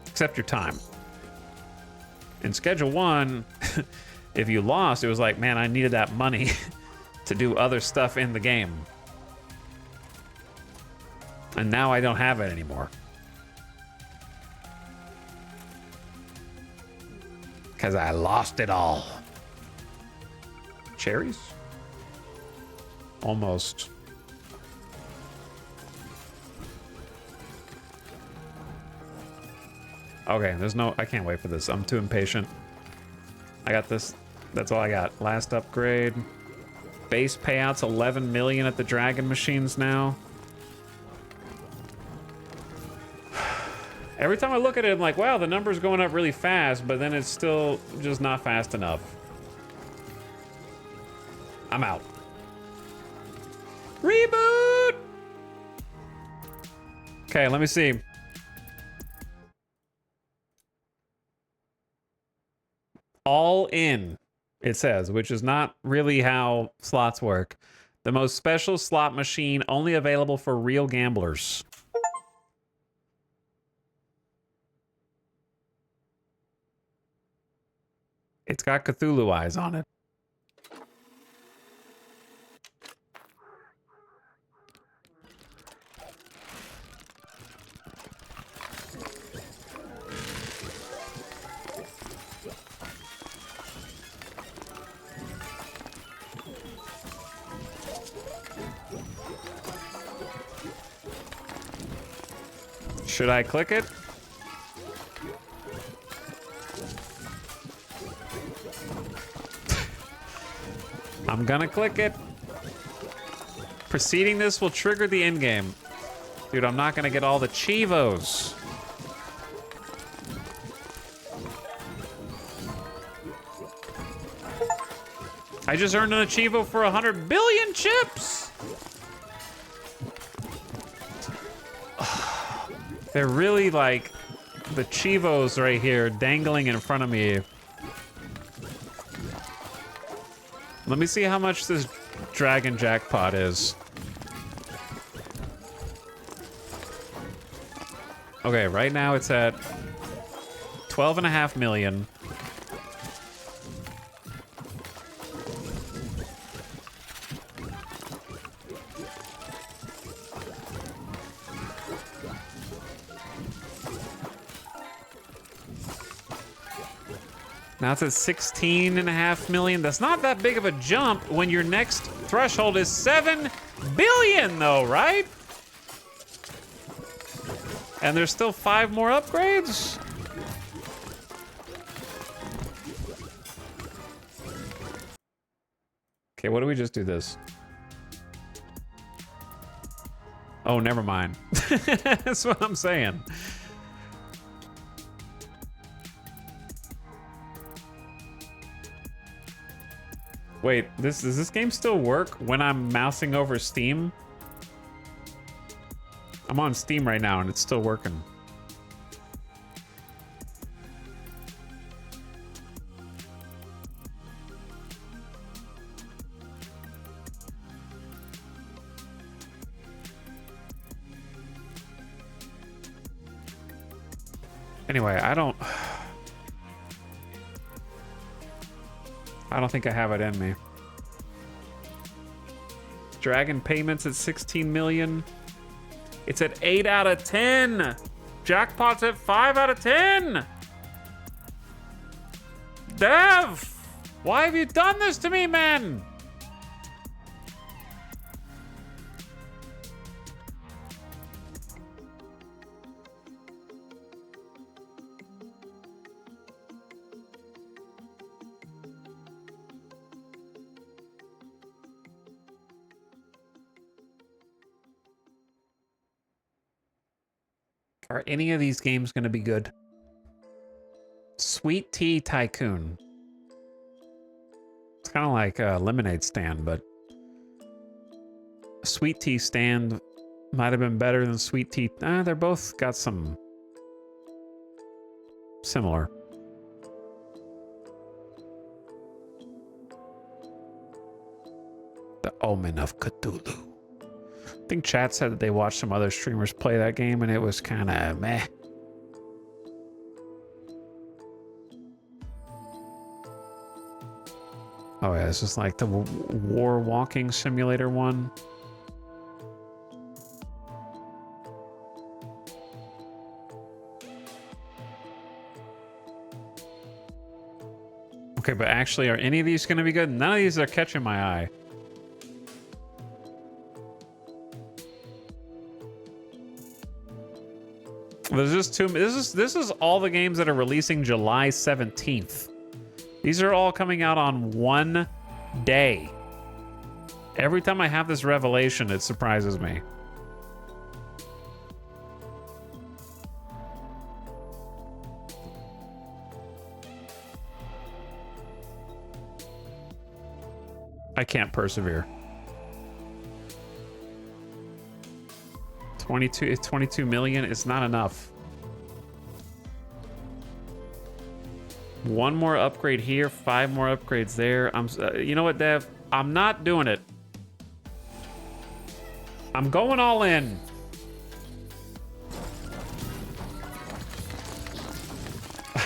Except your time. In Schedule 1, if you lost, it was like, man, I needed that money to do other stuff in the game. And now I don't have it anymore. Because I lost it all. Cherries? Almost. Okay, there's no... I can't wait for this. I'm too impatient. I got this. That's all I got. Last upgrade. Base payouts 11 million at the Dragon machines now. Every time I look at it, I'm like, wow, the number's going up really fast, but then it's still just not fast enough. I'm out. Reboot! Okay, let me see. All in, it says, which is not really how slots work. The most special slot machine only available for real gamblers. It's got Cthulhu eyes on it. Should I click it? I'm gonna click it. Preceding this will trigger the end game. Dude, I'm not gonna get all the Chivos. I just earned an Chivo for 100 billion chips. They're really like the Chivos right here dangling in front of me. Let me see how much this Dragon jackpot is. Okay, right now it's at 12.5 million. Now it's at 16.5 million. That's not that big of a jump when your next threshold is 7 billion though, right? And there's still 5 more upgrades? Okay, what do we just do this? Oh, never mind. That's what I'm saying. Wait, does this game still work when I'm mousing over Steam? I'm on Steam right now and it's still working. Anyway, I don't think I have it in me. Dragon payments at 16 million. It's at 8 out of 10. Jackpot's at 5 out of 10. Dev, why have you done this to me, man? Are any of these games going to be good? Sweet Tea Tycoon. It's kind of like a lemonade stand, but Sweet Tea stand might have been better than Sweet Tea. They're both got some similar. The Omen of Cthulhu. I think chat said that they watched some other streamers play that game and it was kind of meh. Oh yeah, this is like the war walking simulator one. Okay, but actually, are any of these going to be good? None of these are catching my eye. There's just too. This is all the games that are releasing July 17th. These are all coming out on one day. Every time I have this revelation, it surprises me. I can't persevere. 22 million is not enough. One more upgrade here, 5 more upgrades there. You know what, Dev? I'm not doing it. I'm going all in.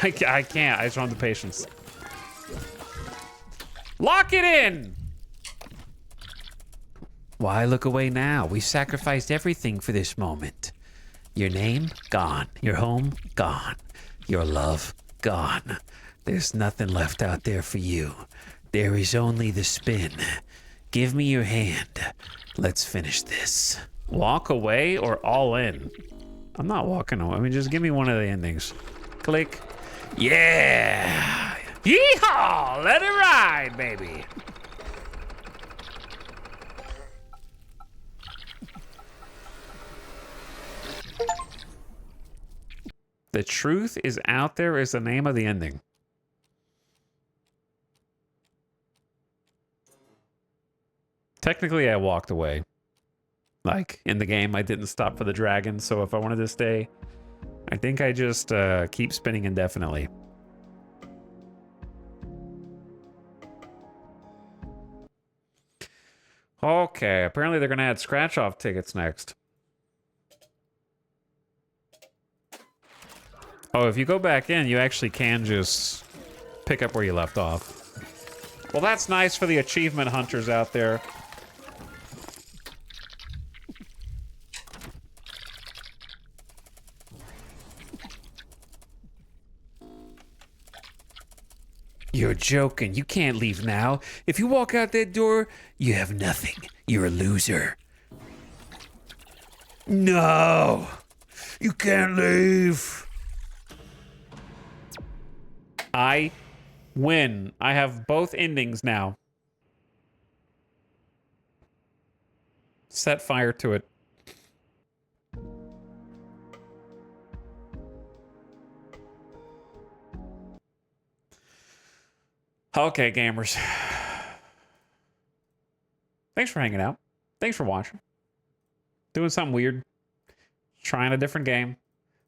I can't. I just don't have the patience. Lock it in! Why look away now? We sacrificed everything for this moment. Your name? Gone. Your home? Gone. Your love? Gone. There's nothing left out there for you. There is only the spin. Give me your hand. Let's finish this. Walk away or all in? I'm not walking away. I mean, just give me one of the endings. Click. Yeah! Yeehaw! Let it ride, baby. The truth is out there is the name of the ending. Technically, I walked away. Like, in the game, I didn't stop for the dragon, so if I wanted to stay, I think I just keep spinning indefinitely. Okay, apparently they're going to add scratch-off tickets next. Oh, if you go back in, you actually can just pick up where you left off. Well, that's nice for the achievement hunters out there. You're joking. You can't leave now. If you walk out that door, you have nothing. You're a loser. No! You can't leave. I win. I have both endings now. Set fire to it. Okay, gamers. Thanks for hanging out. Thanks for watching. Doing something weird. Trying a different game.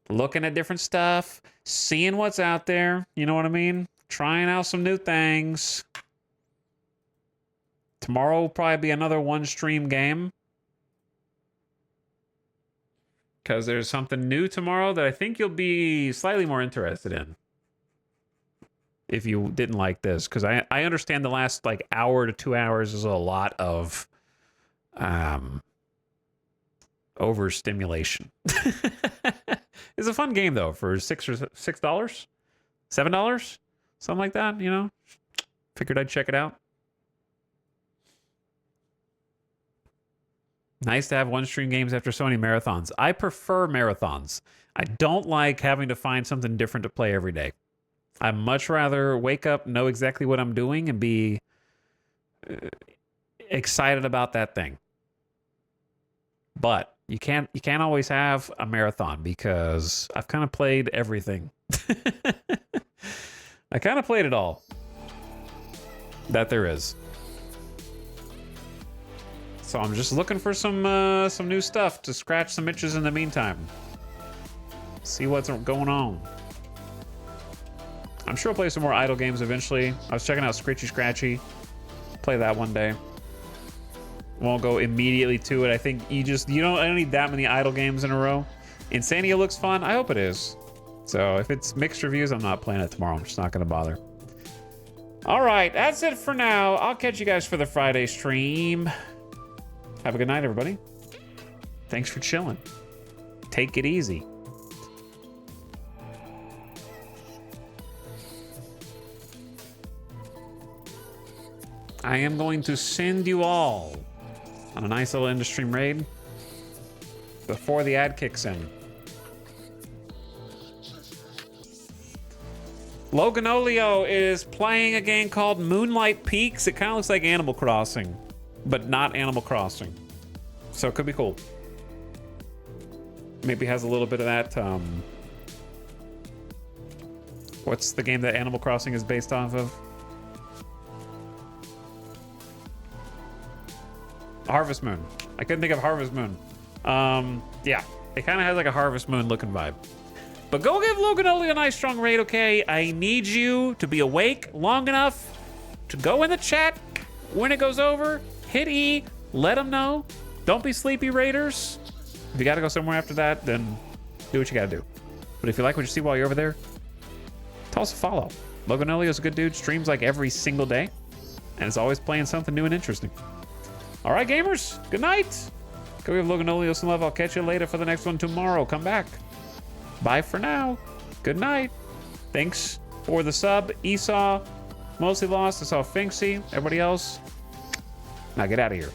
Looking at different stuff. Seeing what's out there. You know what I mean? Trying out some new things. Tomorrow will probably be another one-stream game. Because there's something new tomorrow that I think you'll be slightly more interested in. If you didn't like this, because I understand the last like hour to 2 hours is a lot of overstimulation. It's a fun game though for $6, $7, something like that. You know, figured I'd check it out. Nice to have one-stream games after so many marathons. I prefer marathons. I don't like having to find something different to play every day. I'd much rather wake up, know exactly what I'm doing, and be excited about that thing. But you can't always have a marathon because I've kind of played everything. I kind of played it all that there is. So I'm just looking for some new stuff to scratch some itches in the meantime. See what's going on. I'm sure I'll play some more idle games eventually. I was checking out Scritchy Scratchy. Play that one day. Won't go immediately to it. I think I don't need that many idle games in a row. Insania looks fun. I hope it is. So if it's mixed reviews, I'm not playing it tomorrow. I'm just not going to bother. All right, that's it for now. I'll catch you guys for the Friday stream. Have a good night, everybody. Thanks for chilling. Take it easy. I am going to send you all on a nice little end of stream raid before the ad kicks in. Loganolio is playing a game called Moonlight Peaks. It kind of looks like Animal Crossing, but not Animal Crossing. So it could be cool. Maybe has a little bit of that, what's the game that Animal Crossing is based off of? Harvest Moon. I couldn't think of Harvest Moon. Yeah, it kind of has like a Harvest Moon looking vibe. But go give Loganoli a nice strong raid, okay? I need you to be awake long enough to go in the chat when it goes over. Hit E, let them know. Don't be sleepy raiders. If you gotta go somewhere after that, then do what you gotta do. But if you like what you see while you're over there, tell us a follow. Loganoli is a good dude, streams like every single day, and is always playing something new and interesting. All right, gamers, good night. Go give Loganolio some love. I'll catch you later for the next one tomorrow. Come back. Bye for now. Good night. Thanks for the sub. Esau, mostly lost. I saw Finksy. Everybody else, now get out of here.